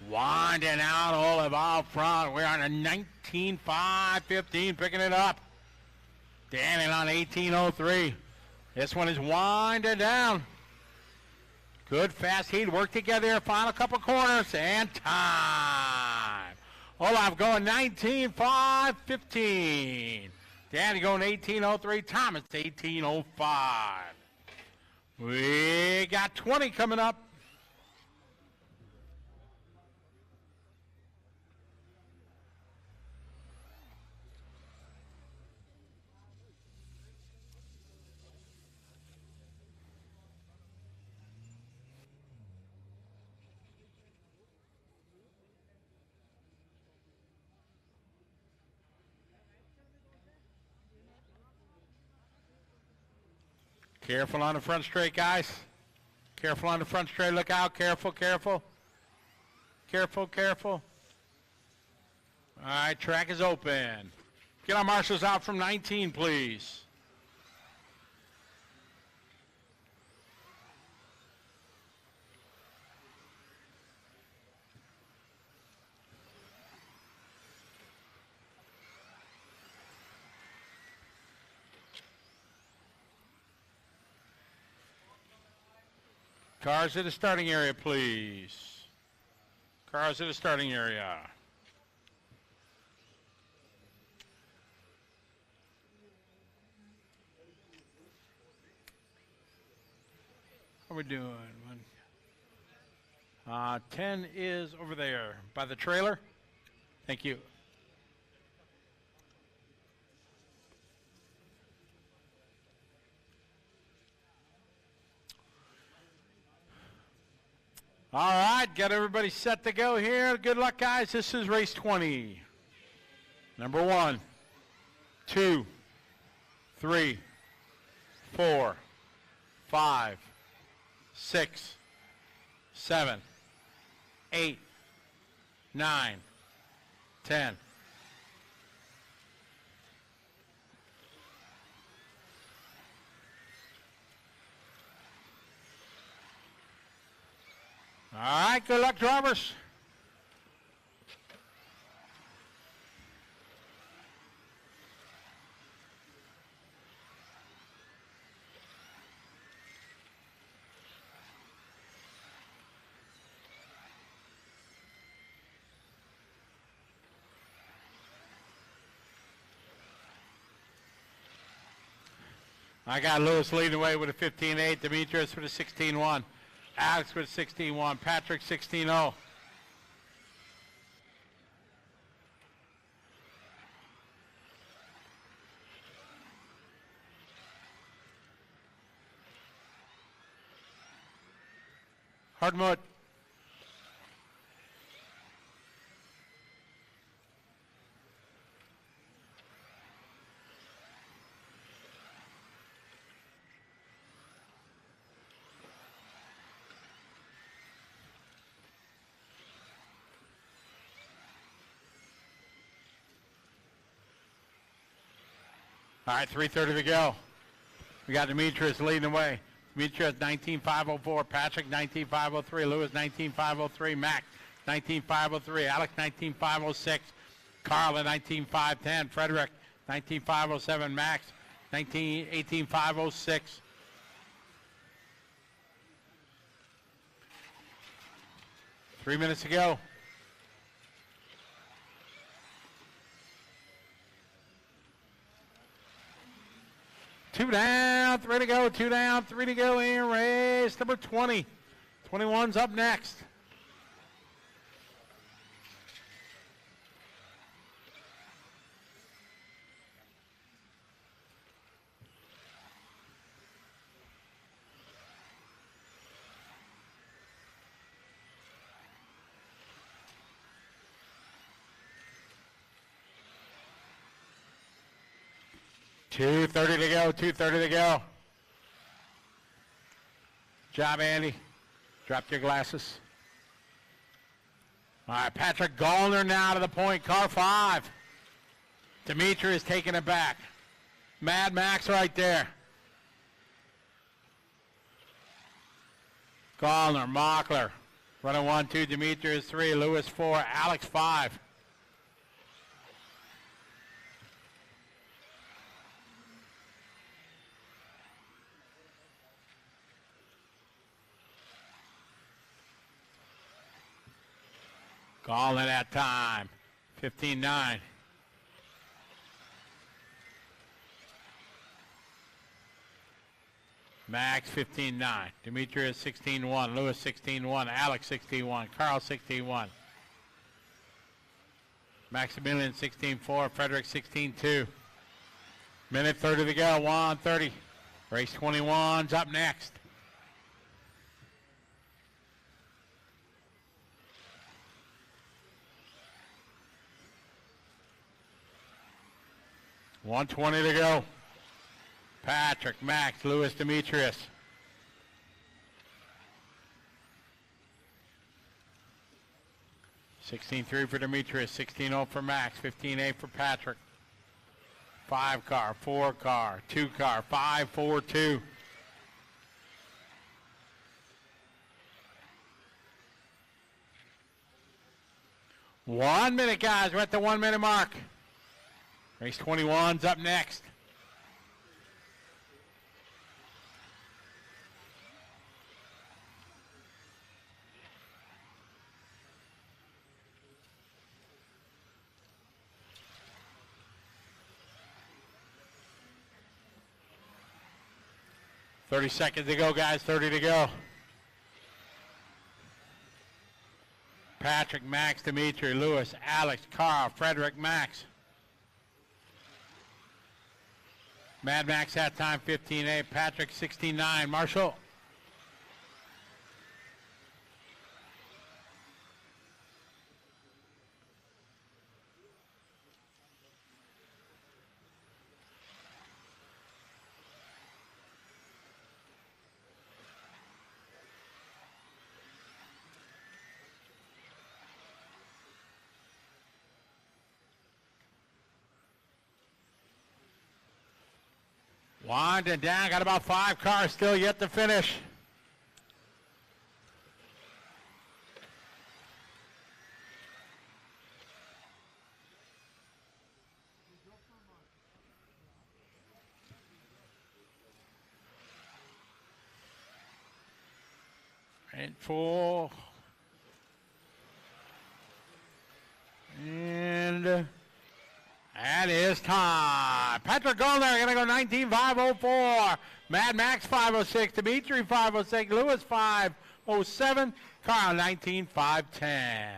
Winding out Olive out front. We're on a 19.5-15, picking it up. Dannon on 18.03. This one is winding down. Good fast heat. Work together. Final couple corners. And time. Olaf going 19.5-15. Danny going 18.03. Thomas 18.05. We got 20 coming up. Careful on the front straight, guys. Careful on the front straight. Look out. Careful, careful. Careful, careful. All right, track is open. Get our marshals out from 19, please. Cars at the starting area, please. Cars at the starting area. How are we doing? 10 is over there by the trailer. Thank you. All right, got everybody set to go here. Good luck, guys. This is race 20. Number 1, 2, 3, 4, 5, 6, 7, 8, 9, 10. All right, good luck, drivers. I got Lewis leading the way with a 15.8, Demetrius with a 16.1. Alex with 16.1, Patrick 16.0. Hardmut. All right, 3:30 to go. We got Demetrius leading the way. Demetrius 19.504, Patrick 19.503, Lewis 19.503, Mac 19.503, Alex 19.506, Carla 19.510, Frederick 19.507, Max 18.506. Three minutes to go. Two down, three to go, two down, three to go in race number 20. 21's up next. $2:30 to go, $2:30 to go. Job, Andy. Drop your glasses. All right, Patrick Gallner now to the point, car 5. Dimitri is taking it back. Mad Max right there. Gallner, Mockler. Running 1, 2, Demetrius 3, Lewis 4, Alex 5. Gallner that time. 15-9. Max 15-9. Demetrius 16-1. Lewis 16-1. Alex 16-1. Carl 16-1. Maximilian 16-4. Frederick 16-2. Minute 30 to go. 1:30. Race 21's up next. $1:20 to go. Patrick, Max, Lewis, Demetrius. $16.3 for Demetrius, $16.0 for Max, $15.8 for Patrick. 5 car, 4 car, 2 car, 5, 4, 2. One minute, guys. We're at the 1 minute mark. Race 21's up next. $30 seconds to go, guys. 30 to go. Patrick, Max, Dimitri, Lewis, Alex, Carl, Frederick, Max. Mad Max that time 15-8. Patrick 16-9. Marshall. Winding down, got about 5 cars still yet to finish. And full. And that is time. Patrick Goldner going to go 19.504. Mad Max 506. Dimitri 506. Lewis 507. Carl 19.510.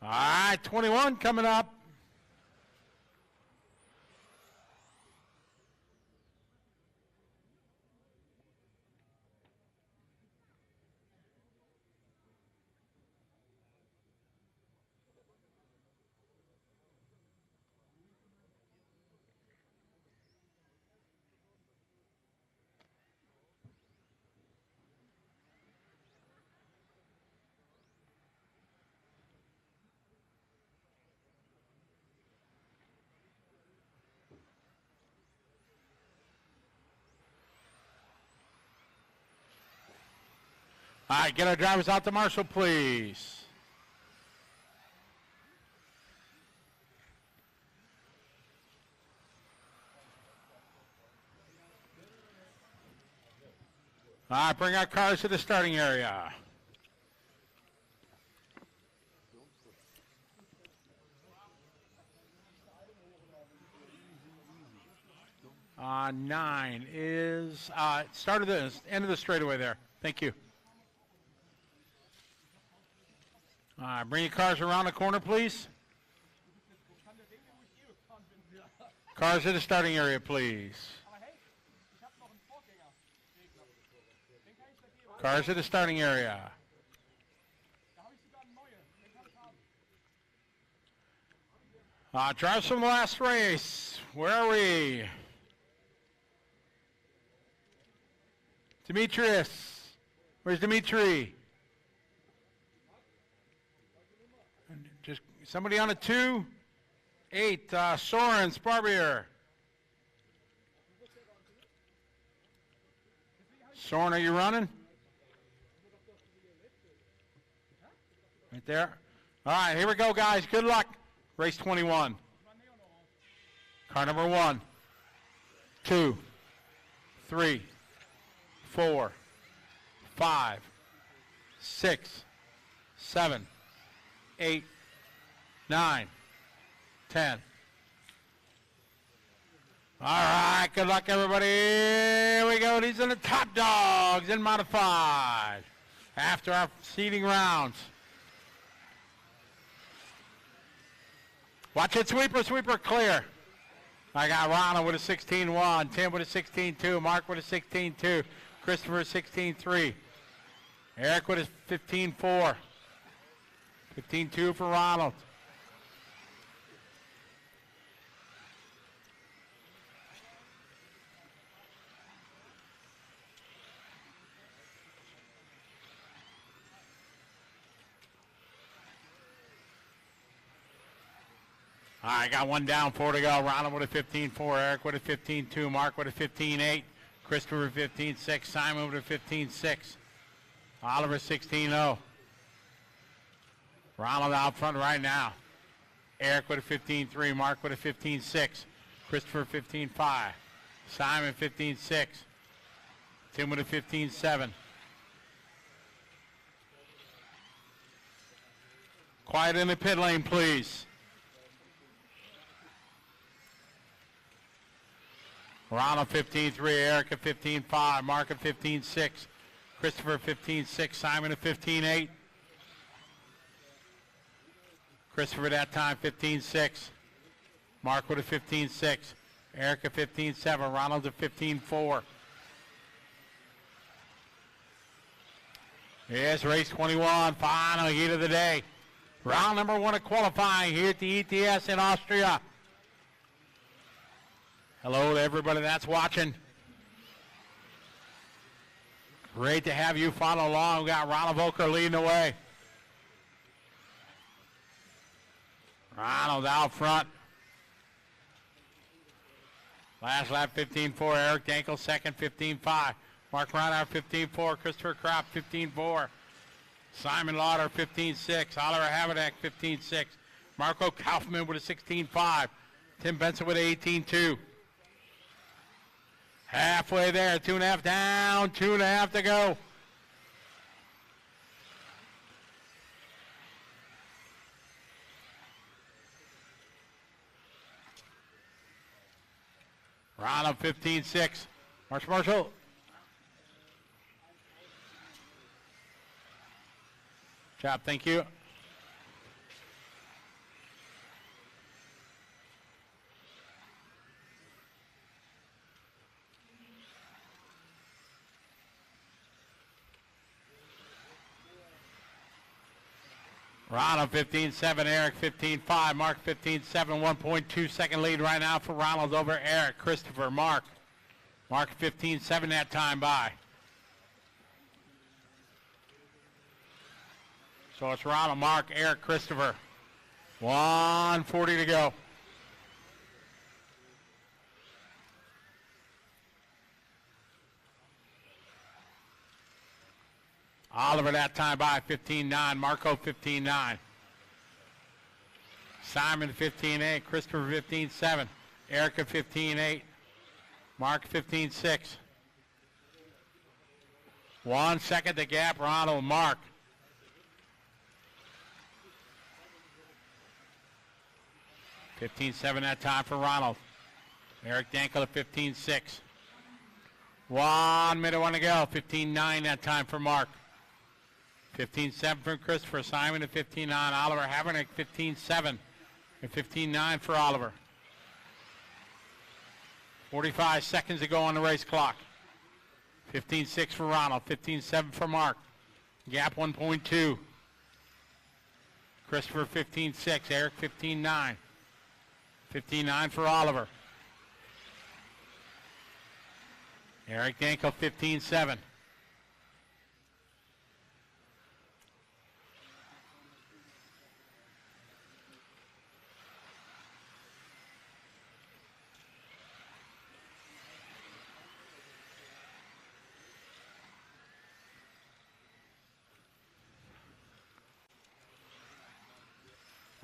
All right, 21 coming up. All right, get our drivers out to Marshall, please. All right, bring our cars to the starting area. Nine is start of the end of the straightaway there. Thank you. All right, bring your cars around the corner, please. Cars to the starting area, please. Cars to the starting area. Drives from the last race. Where are we? Demetrius. Where's Dimitri? Just somebody on a 2. 8, Soren Sparbier. Soren, are you running? Right there. All right, here we go, guys. Good luck. Race 21. Car number 1, 2, 3, 4, 5, 6, 7, 8, 9, 10. All right, good luck, everybody. Here we go. These are the top dogs in modified after our seeding rounds. Watch it, sweeper, sweeper, clear. I got Ronald with a 16-1, Tim with a 16-2, Mark with a 16-2, Christopher 16-3, Eric with a 15-4, 15-2 for Ronald. All right, got one down, 4 to go. Ronald with a 15-4, Eric with a 15-2, Mark with a 15-8, Christopher 15-6, Simon with a 15-6, Oliver 16-0. Ronald out front right now. Eric with a 15-3, Mark with a 15-6, Christopher 15-5, Simon 15-6, Tim with a 15-7. Quiet in the pit lane, please. Ronald 15-3, Eric at 15-5, Mark at 15-6, Christopher 15-6, Simon at 15-8. Christopher at that time 15-6, Mark with a 15-6, Eric at 15-7, Ronald at 15-4. Yes, race 21, final heat of the day. Round number 1 of qualifying here at the ETS in Austria. Hello to everybody that's watching. Great to have you follow along. We got Ronald Volker leading the way. Ronald out front. Last lap 15-4, Eric Dankel second, 15-5. Mark Reinhardt 15-4, Christopher Kropp 15-4. Simon Lauder 15-6, Oliver Habedak 15-6. Marco Kaufman with a 16-5. Tim Benson with a 18-2. Halfway there, 2.5 down, 2.5 to go. Ronald 15-6. Marshall. Job, thank you. Ronald 15-7, Eric 15-5, Mark 15-7, 1.2 second lead right now for Ronald over Eric, Christopher, Mark. Mark 15-7 that time by. So it's Ronald, Mark, Eric, Christopher. 1:40 to go. Oliver that time by 15-9, Marco 15-9. Simon 15-8, Christopher 15-7, Erica 15-8, Mark 15-6. 1 second to gap, Ronald, Mark. $15.7 that time for Ronald. Eric Dankel at 15.6. 1 minute, 1 to go. 15.9 that time for Mark. 15.7 for Christopher. Simon at 15.9. Oliver Habernick 15.7 and 15.9 for Oliver. 45 seconds to go on the race clock. 15.6 for Ronald. 15.7 for Mark. Gap 1.2. Christopher 15.6. Eric 15.9. 15.9 for Oliver. Eric Dankel 15.7.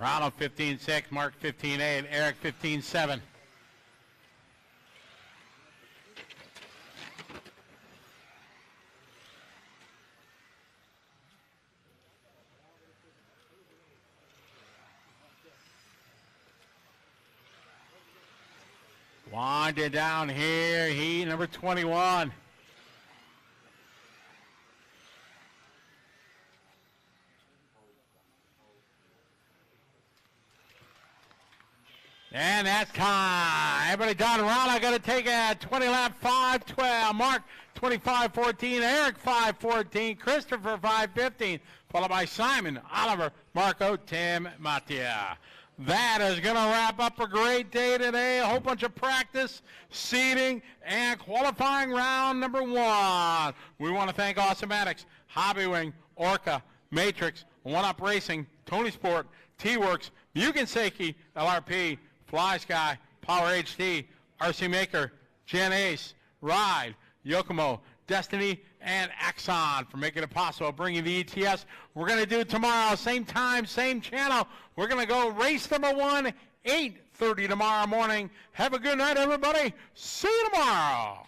Ronald 15.6, Mark 15.8, Eric 15.7. Winding down here, heat number 21. And that's time. Everybody done. Ronald got to take a 20 lap 5:12. Mark 25:14. Eric 5:14. Christopher 5:15. Followed by Simon, Oliver, Marco, Tim, Mattia. That is going to wrap up a great day today. A whole bunch of practice, seeding, and qualifying round number 1. We want to thank Awesomatics, Hobbywing, Orca, Matrix, One Up Racing, Tony Sport, T-Works, Mugen Seiki, LRP, Fly Sky, Power HD, RC Maker, Gen Ace, Ride, Yokomo, Destiny, and Axon for making it possible, bringing the ETS. We're going to do it tomorrow, same time, same channel. We're going to go race number 1, 8:30 tomorrow morning. Have a good night, everybody. See you tomorrow.